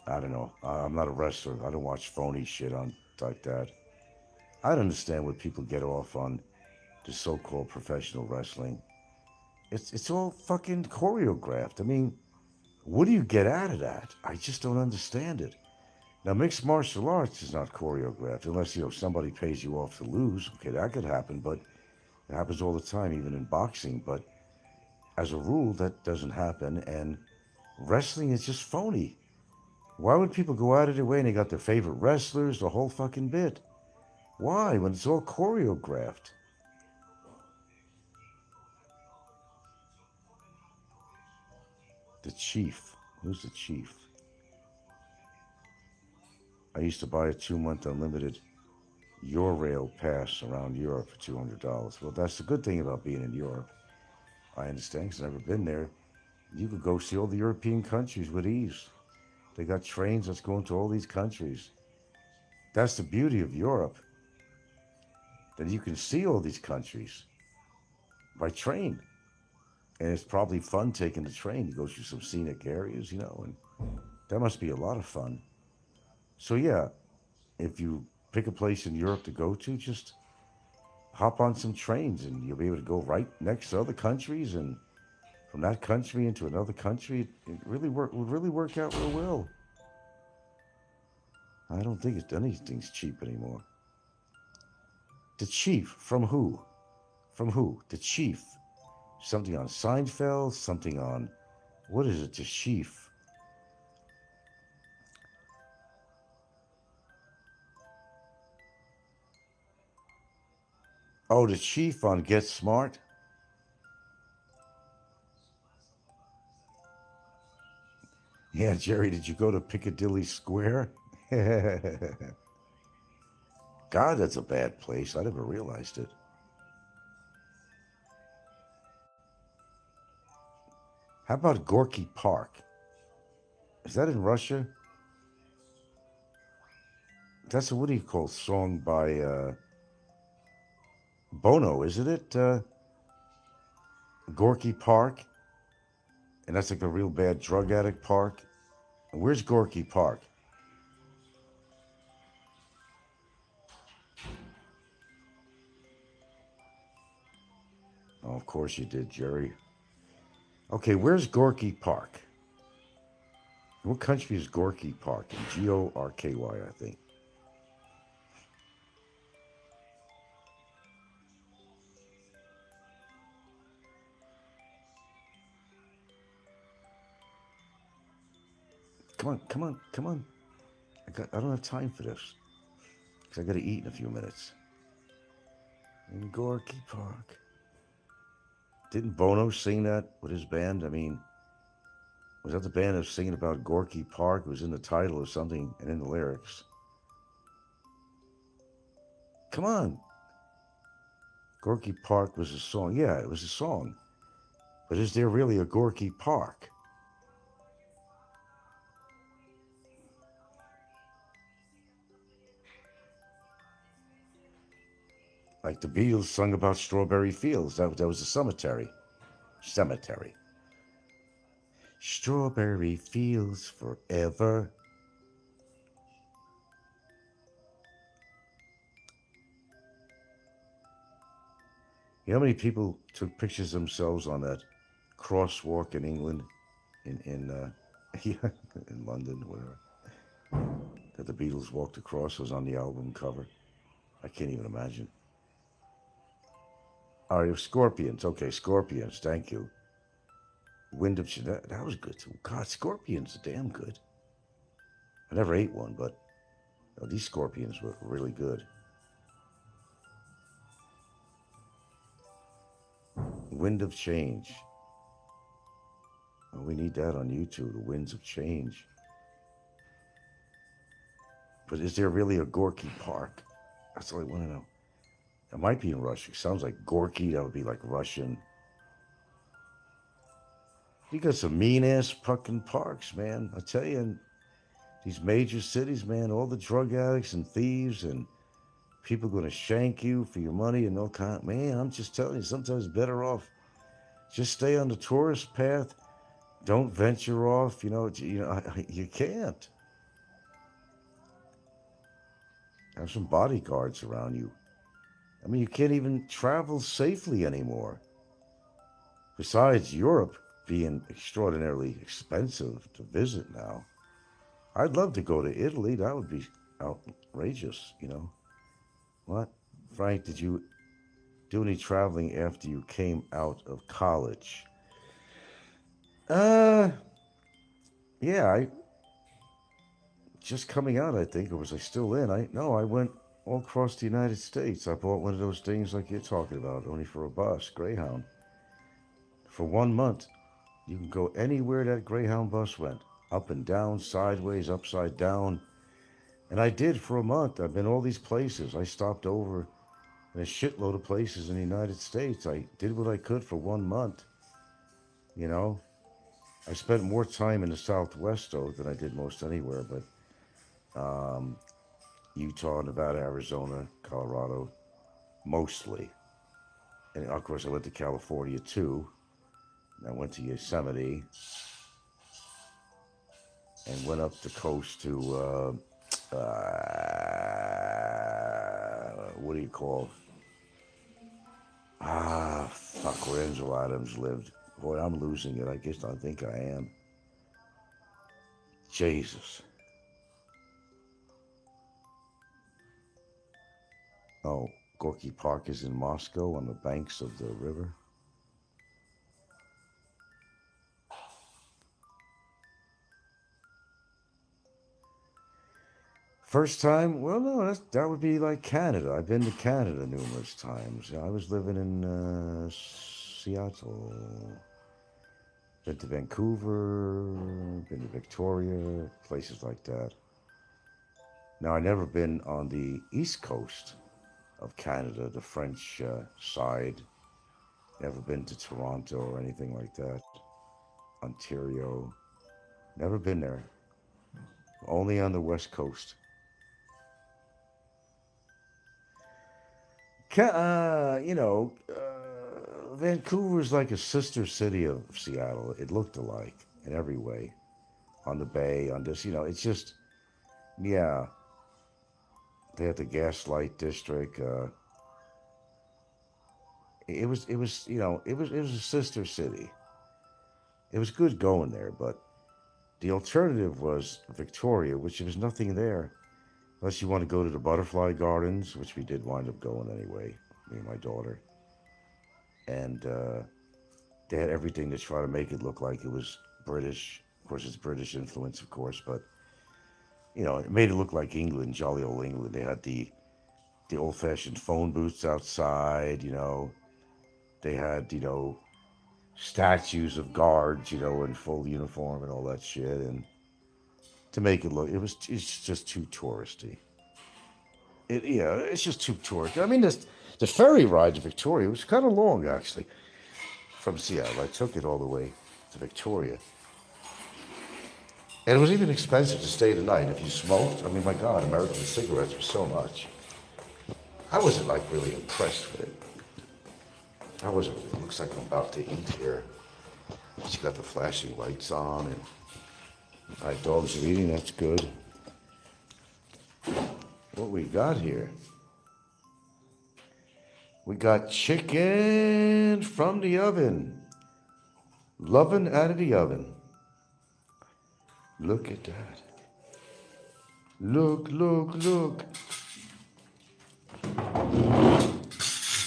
I don't know. I'm not a wrestler. I don't watch phony shit on like that. I don't understand what people get off on the so-called professional wrestling. It's all fucking choreographed. I mean, what do you get out of that? I just don't understand it. Now, mixed martial arts is not choreographed unless, you know, somebody pays you off to lose. Okay, that could happen, but it happens all the time, even in boxing. But as a rule, that doesn't happen, and wrestling is just phony. Why would people go out of their way and they got their favorite wrestlers, the whole fucking bit? Why, when it's all choreographed? The Chief. Who's the Chief? I used to buy a 2-month unlimited Eurail pass around Europe for $200. Well, that's the good thing about being in Europe. I understand, because I've never been there. You could go see all the European countries with ease. They got trains that's going to all these countries. That's the beauty of Europe. That you can see all these countries by train. And it's probably fun taking the train. You go through some scenic areas, you know, and that must be a lot of fun. So yeah, if you pick a place in Europe to go to, just hop on some trains and you'll be able to go right next to other countries, and from that country into another country. It really would really work out real well. I don't think anything's cheap anymore. The Chief, from who? From who? The Chief. Something on Seinfeld, something on, what is it, The Chief? Oh, The Chief on Get Smart? Yeah, Jerry, did you go to Piccadilly Square? God, that's a bad place. I never realized it. How about Gorky Park? Is that in Russia? That's a, what do you call, song by Bono, isn't it? Gorky Park? And that's like a real bad drug addict park. And where's Gorky Park? Oh, of course you did, Jerry. Okay, where's Gorky Park? What country is Gorky Park in? Gorky, I think. Come on. I don't have time for this. Because I got to eat in a few minutes. In Gorky Park. Didn't Bono sing that with his band? I mean, was that the band that was singing about Gorky Park? It was in the title or something and in the lyrics. Come on. Gorky Park was a song. Yeah, it was a song. But is there really a Gorky Park? Like the Beatles sung about strawberry fields. That was a cemetery. Cemetery. Strawberry fields forever. You know how many people took pictures of themselves on that crosswalk in England, in London, whatever, that the Beatles walked across? Was on the album cover. I can't even imagine. All right, Scorpions. Okay, Scorpions. Thank you. Wind of that was good too. God, Scorpions are damn good. I never ate one, but these Scorpions were really good. Wind of Change. Oh, we need that on YouTube. The Winds of Change. But is there really a Gorky Park? That's all I want to know. It might be in Russian. It sounds like Gorky. That would be like Russian. You got some mean-ass fucking parks, man. I tell you, in these major cities, man, all the drug addicts and thieves and people going to shank you for your money and all kind. Man, I'm just telling you, sometimes better off just stay on the tourist path. Don't venture off. You can't. Have some bodyguards around you. I mean, you can't even travel safely anymore. Besides Europe being extraordinarily expensive to visit now, I'd love to go to Italy. That would be outrageous, What? Frank, did you do any traveling after you came out of college? Yeah, I just coming out, I think, or was I still in? I went all across the United States. I bought one of those things like you're talking about, only for a bus, Greyhound. For 1 month, you can go anywhere that Greyhound bus went. Up and down, sideways, upside down. And I did for a month. I've been all these places. I stopped over in a shitload of places in the United States. I did what I could for 1 month. I spent more time in the Southwest, though, than I did most anywhere. But Utah, Nevada, Arizona, Colorado, mostly. And of course, I went to California too. And I went to Yosemite and went up the coast to, what do you call? Fuck, where Angel Adams lived. Boy, I'm losing it. I guess I think I am. Jesus. Oh, Gorky Park is in Moscow on the banks of the river. First time? Well, no, that would be like Canada. I've been to Canada numerous times. I was living in Seattle. Been to Vancouver, been to Victoria, places like that. Now, I've never been on the east coast of Canada, the French side. Never been to Toronto or anything like that. Ontario. Never been there. Only on the west coast. Vancouver's like a sister city of Seattle. It looked alike in every way. On the bay, on this, it's just, yeah. They had the Gaslight District. It was a sister city. It was good going there, but the alternative was Victoria, which there was nothing there. Unless you want to go to the Butterfly Gardens, which we did wind up going anyway, me and my daughter. And they had everything to try to make it look like it was British. Of course, it's British influence, of course, but, it made it look like England, jolly old England. They had the old-fashioned phone booths outside, They had, statues of guards, in full uniform and all that shit. And to make it look, it's just too touristy. It's just too touristy. I mean, the ferry ride to Victoria was kind of long, actually, from Seattle. I took it all the way to Victoria. And it was even expensive to stay the night if you smoked. I mean, my God, American cigarettes were so much. I wasn't, really impressed with it. It looks like I'm about to eat here. She got the flashing lights on, and my dogs are eating, that's good. What we got here? We got chicken from the oven. Loving out of the oven. Look at that. Look.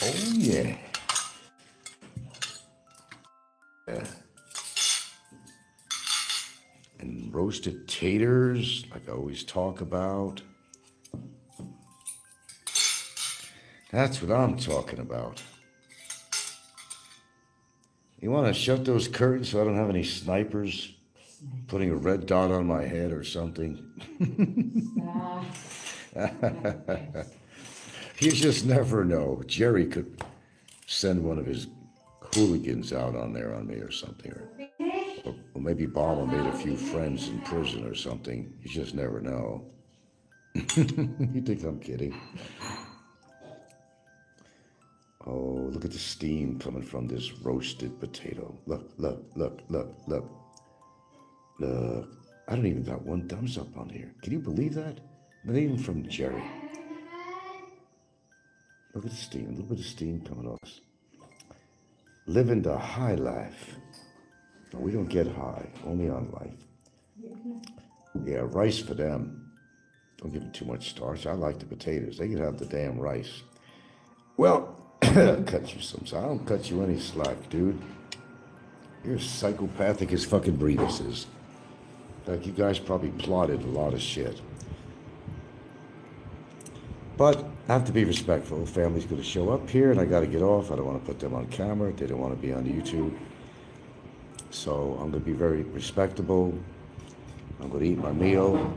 Oh, yeah. And roasted taters, like I always talk about. That's what I'm talking about. You want to shut those curtains so I don't have any snipers putting a red dot on my head or something? You just never know. Jerry could send one of his hooligans out on there on me or something. Or maybe Obama made a few friends in prison or something. You just never know. You think I'm kidding? Oh, look at the steam coming from this roasted potato. Look. I don't even got one thumbs up on here. Can you believe that? Not even from Jerry. Look at the steam. A little bit of steam coming off. Living the high life. No, we don't get high, only on life. Yeah, rice for them. Don't give them too much starch. I like the potatoes. They can have the damn rice. Well, cut you some. I don't cut you any slack, dude. You're psychopathic as fucking Brevis is. Like, you guys probably plotted a lot of shit. But I have to be respectful. Family's going to show up here, and I got to get off. I don't want to put them on camera. They don't want to be on YouTube. So I'm going to be very respectable. I'm going to eat my meal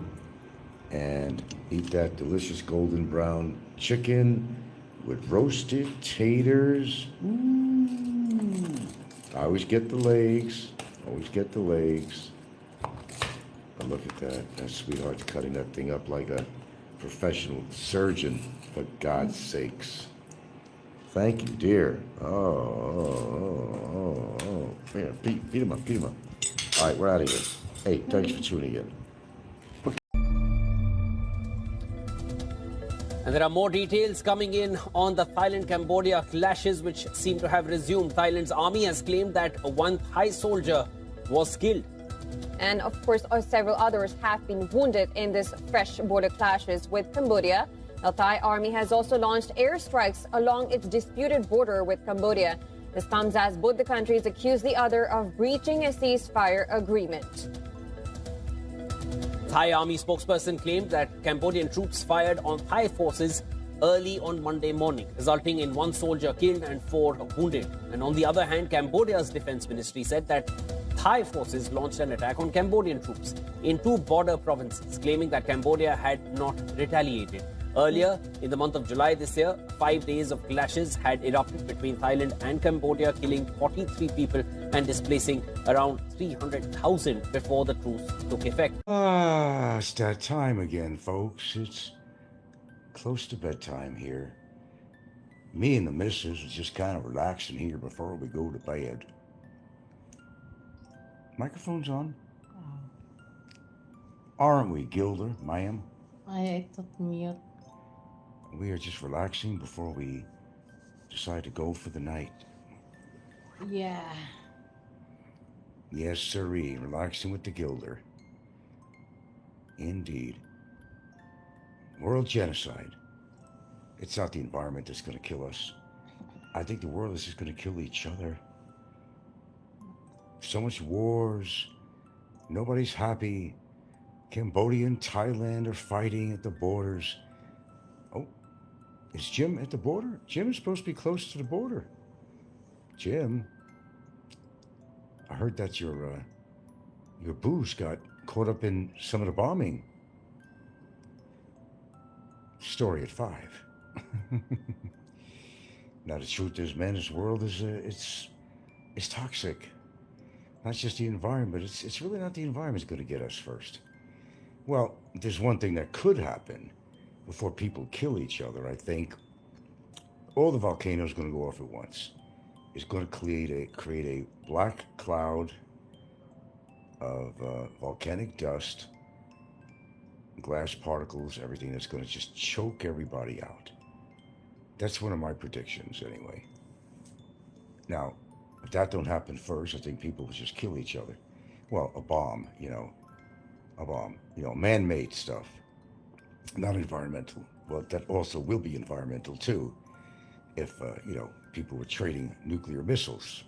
and eat that delicious golden brown chicken with roasted taters. Ooh. I always get the legs. But look at that. That sweetheart's cutting that thing up like a professional surgeon, for God's sakes. Thank you, dear. Oh. Yeah, beat him up. All right, we're out of here. Hey, thanks for tuning in.
And there are more details coming in on the Thailand-Cambodia clashes, which seem to have resumed. Thailand's army has claimed that one Thai soldier was killed.
And of course, several others have been wounded in this fresh border clashes with Cambodia. The Thai army has also launched airstrikes along its disputed border with Cambodia. This comes as both the countries accuse the other of breaching a ceasefire agreement.
Thai army spokesperson claimed that Cambodian troops fired on Thai forces early on Monday morning, resulting in one soldier killed and 4 wounded. And on the other hand, Cambodia's defense ministry said that Thai forces launched an attack on Cambodian troops in 2 border provinces, claiming that Cambodia had not retaliated. Earlier, in the month of July this year, 5 days of clashes had erupted between Thailand and Cambodia, killing 43 people and displacing around 300,000 before the truce took effect.
It's that time again, folks. It's close to bedtime here. Me and the missus are just kind of relaxing here before we go to bed. Microphone's on? Aren't we, Gilder, ma'am?
I took mute.
We are just relaxing before we decide to go for the night.
Yeah.
Yes, sirree, relaxing with the Gilder. Indeed. World genocide. It's not the environment that's going to kill us. I think the world is just going to kill each other. So much wars. Nobody's happy. Cambodia and Thailand are fighting at the borders. Oh, is Jim at the border? Jim is supposed to be close to the border. Jim, I heard that your booze got caught up in some of the bombing. Story at 5. Now the truth is, man, this world is it's toxic. Not just the environment. It's really not the environment that's going to get us first. Well, there's one thing that could happen before people kill each other. I think all the volcanoes are going to go off at once. It's going to create a black cloud of volcanic dust, glass particles, everything that's going to just choke everybody out. That's one of my predictions, anyway. Now, if that don't happen first, I think people will just kill each other. Well, a bomb, man-made stuff, not environmental. Well, that also will be environmental too, if, people were trading nuclear missiles,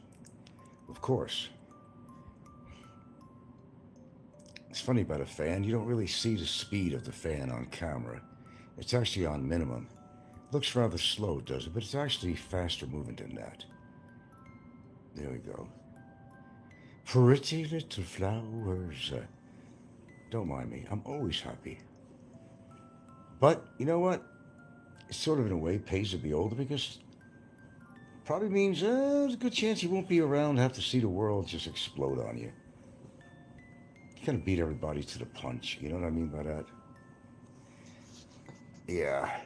of course. It's funny about a fan, you don't really see the speed of the fan on camera. It's actually on minimum. Looks rather slow, does it? But it's actually faster moving than that. There we go. Pretty little flowers. Don't mind me. I'm always happy. But you know what? It sort of in a way pays to be older, because probably means there's a good chance you won't be around to have to see the world just explode on you. You kind of beat everybody to the punch. You know what I mean by that? Yeah.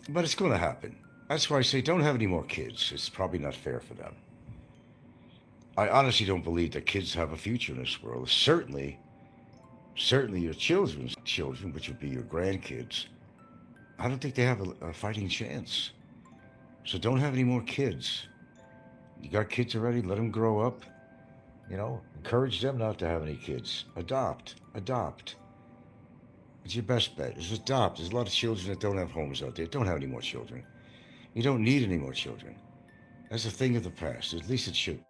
But it's going to happen. That's why I say don't have any more kids. It's probably not fair for them. I honestly don't believe that kids have a future in this world. Certainly your children's children, which would be your grandkids, I don't think they have a fighting chance. So don't have any more kids. You got kids already, let them grow up. Encourage them not to have any kids. Adopt. It's your best bet, is adopt. There's a lot of children that don't have homes out there. Don't have any more children. You don't need any more children. That's a thing of the past. At least it should.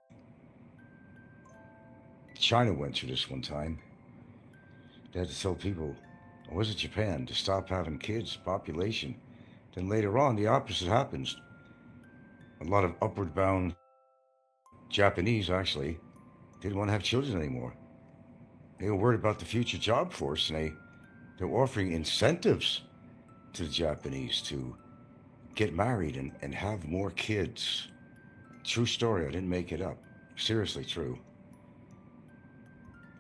China went through this one time. They had to tell people, or was it Japan, to stop having kids, population. Then later on, the opposite happens. A lot of upward bound Japanese, actually, didn't want to have children anymore. They were worried about the future job force, and they were offering incentives to the Japanese to get married and have more kids. True story, I didn't make it up. Seriously true.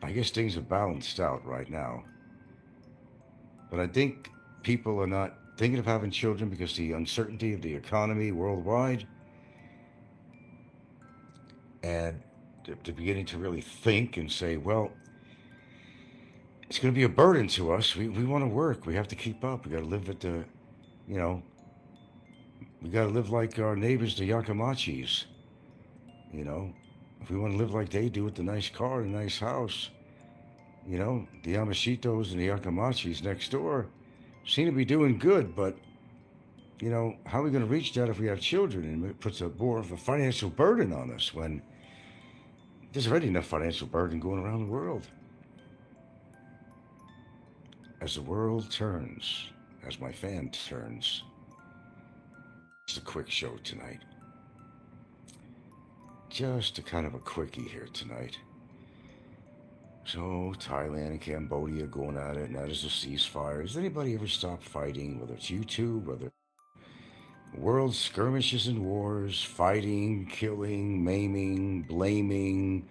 I guess things are balanced out right now. But I think people are not thinking of having children because the uncertainty of the economy worldwide. And they're beginning to really think and say, well, it's going to be a burden to us. We want to work. We have to keep up. We got to live at the, you know, we got to live like our neighbors, the Yakamachis. You know, if we want to live like they do with the nice car and a nice house, you know, the Yamashitos and the Yakamachis next door seem to be doing good, but, you know, how are we going to reach that if we have children? And it puts more of a financial burden on us when there's already enough financial burden going around the world. As the world turns, as my fan turns, it's a quick show tonight. Just a kind of a quickie here tonight. So, Thailand and Cambodia going at it, and that is a ceasefire. Has anybody ever stopped fighting, whether it's YouTube, whether world skirmishes and wars, fighting, killing, maiming, blaming,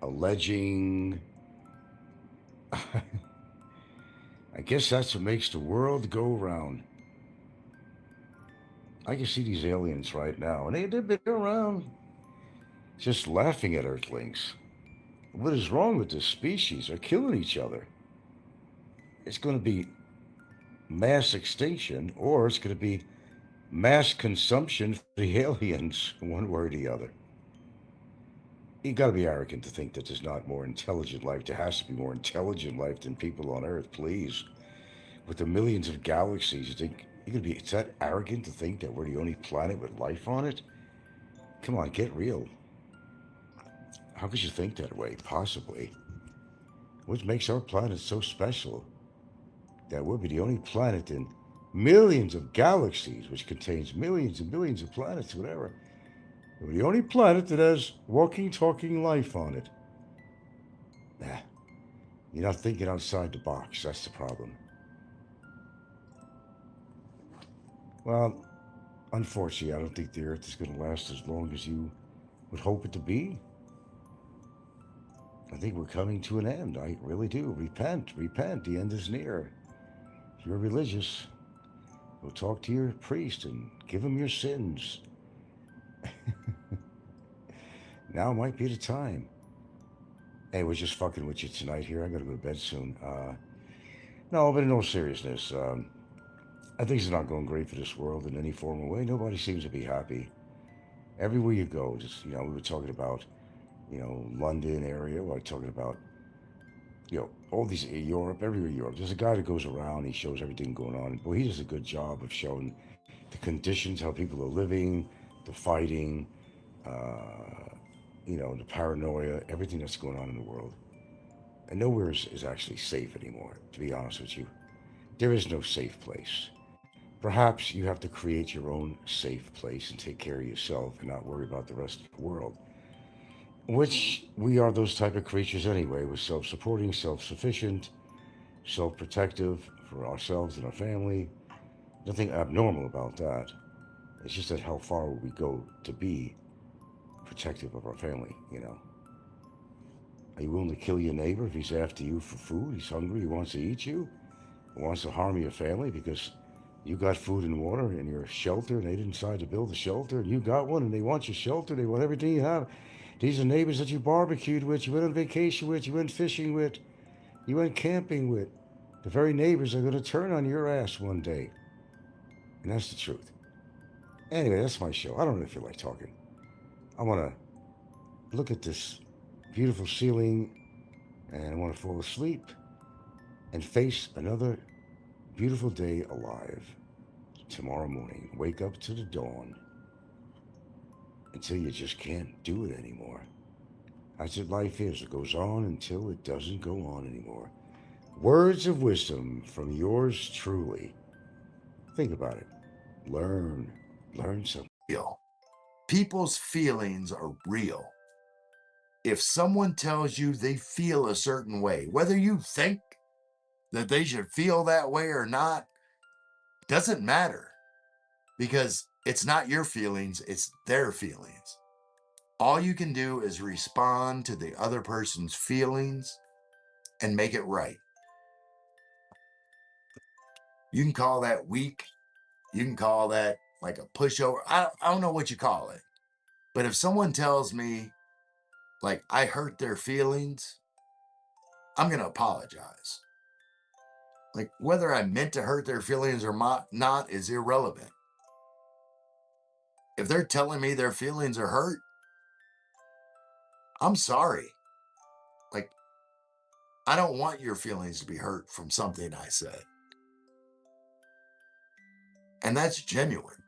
alleging? I guess that's what makes the world go round. I can see these aliens right now, and they've been around just laughing at Earthlings. What is wrong with this species? They're killing each other. It's going to be mass extinction, or it's going to be mass consumption for the aliens, one way or the other. You got to be arrogant to think that there's not more intelligent life. There has to be more intelligent life than people on Earth, please. With the millions of galaxies, you think you're going to be that arrogant to think that we're the only planet with life on it? Come on, get real. How could you think that way, possibly? What makes our planet so special? That we'll be the only planet in millions of galaxies, which contains millions and billions of planets, whatever. We're the only planet that has walking, talking life on it. Nah, you're not thinking outside the box. That's the problem. Well, unfortunately, I don't think the Earth is going to last as long as you would hope it to be. I think we're coming to an end. I really do. Repent, repent. The end is near. If you're religious, go talk to your priest and give him your sins. Now might be the time. Hey, we're just fucking with you tonight here. I gotta go to bed soon. No, but in all seriousness, I think it's not going great for this world in any form or way. Nobody seems to be happy. Everywhere you go, just, you know, we were talking about, you know, London area. We're talking about, you know, all these, Europe, everywhere Europe. There's a guy that goes around, he shows everything going on. Boy, he does a good job of showing the conditions, how people are living, the fighting, you know, the paranoia, everything that's going on in the world. And nowhere is actually safe anymore, to be honest with you. There is no safe place. Perhaps you have to create your own safe place and take care of yourself and not worry about the rest of the world. Which we are those type of creatures anyway. We're self-supporting, self-sufficient, self-protective for ourselves and our family. Nothing abnormal about that. It's just that how far will we go to be protective of our family, you know? Are you willing to kill your neighbor if he's after you for food? He's hungry, he wants to eat you? He wants to harm your family because you got food and water and your shelter and they didn't decide to build a shelter and you got one and they want your shelter, they want everything you have. These are neighbors that you barbecued with, you went on vacation with, you went fishing with, you went camping with. The very neighbors are going to turn on your ass one day. And that's the truth. Anyway, that's my show. I don't really feel like talking. I want to look at this beautiful ceiling and I want to fall asleep and face another beautiful day alive tomorrow morning. Wake up to the dawn until you just can't do it anymore. That's what life is. It goes on until it doesn't go on anymore. Words of wisdom from yours truly. Think about it. Learn something.
Real. People's feelings are real. If someone tells you they feel a certain way, whether you think that they should feel that way or not, doesn't matter, because it's not your feelings, it's their feelings. All you can do is respond to the other person's feelings and make it right. You can call that weak. You can call that like a pushover. I don't know what you call it. But if someone tells me, like, I hurt their feelings, I'm going to apologize. Like, whether I meant to hurt their feelings or not is irrelevant. If they're telling me their feelings are hurt, I'm sorry. Like, I don't want your feelings to be hurt from something I said. And that's genuine.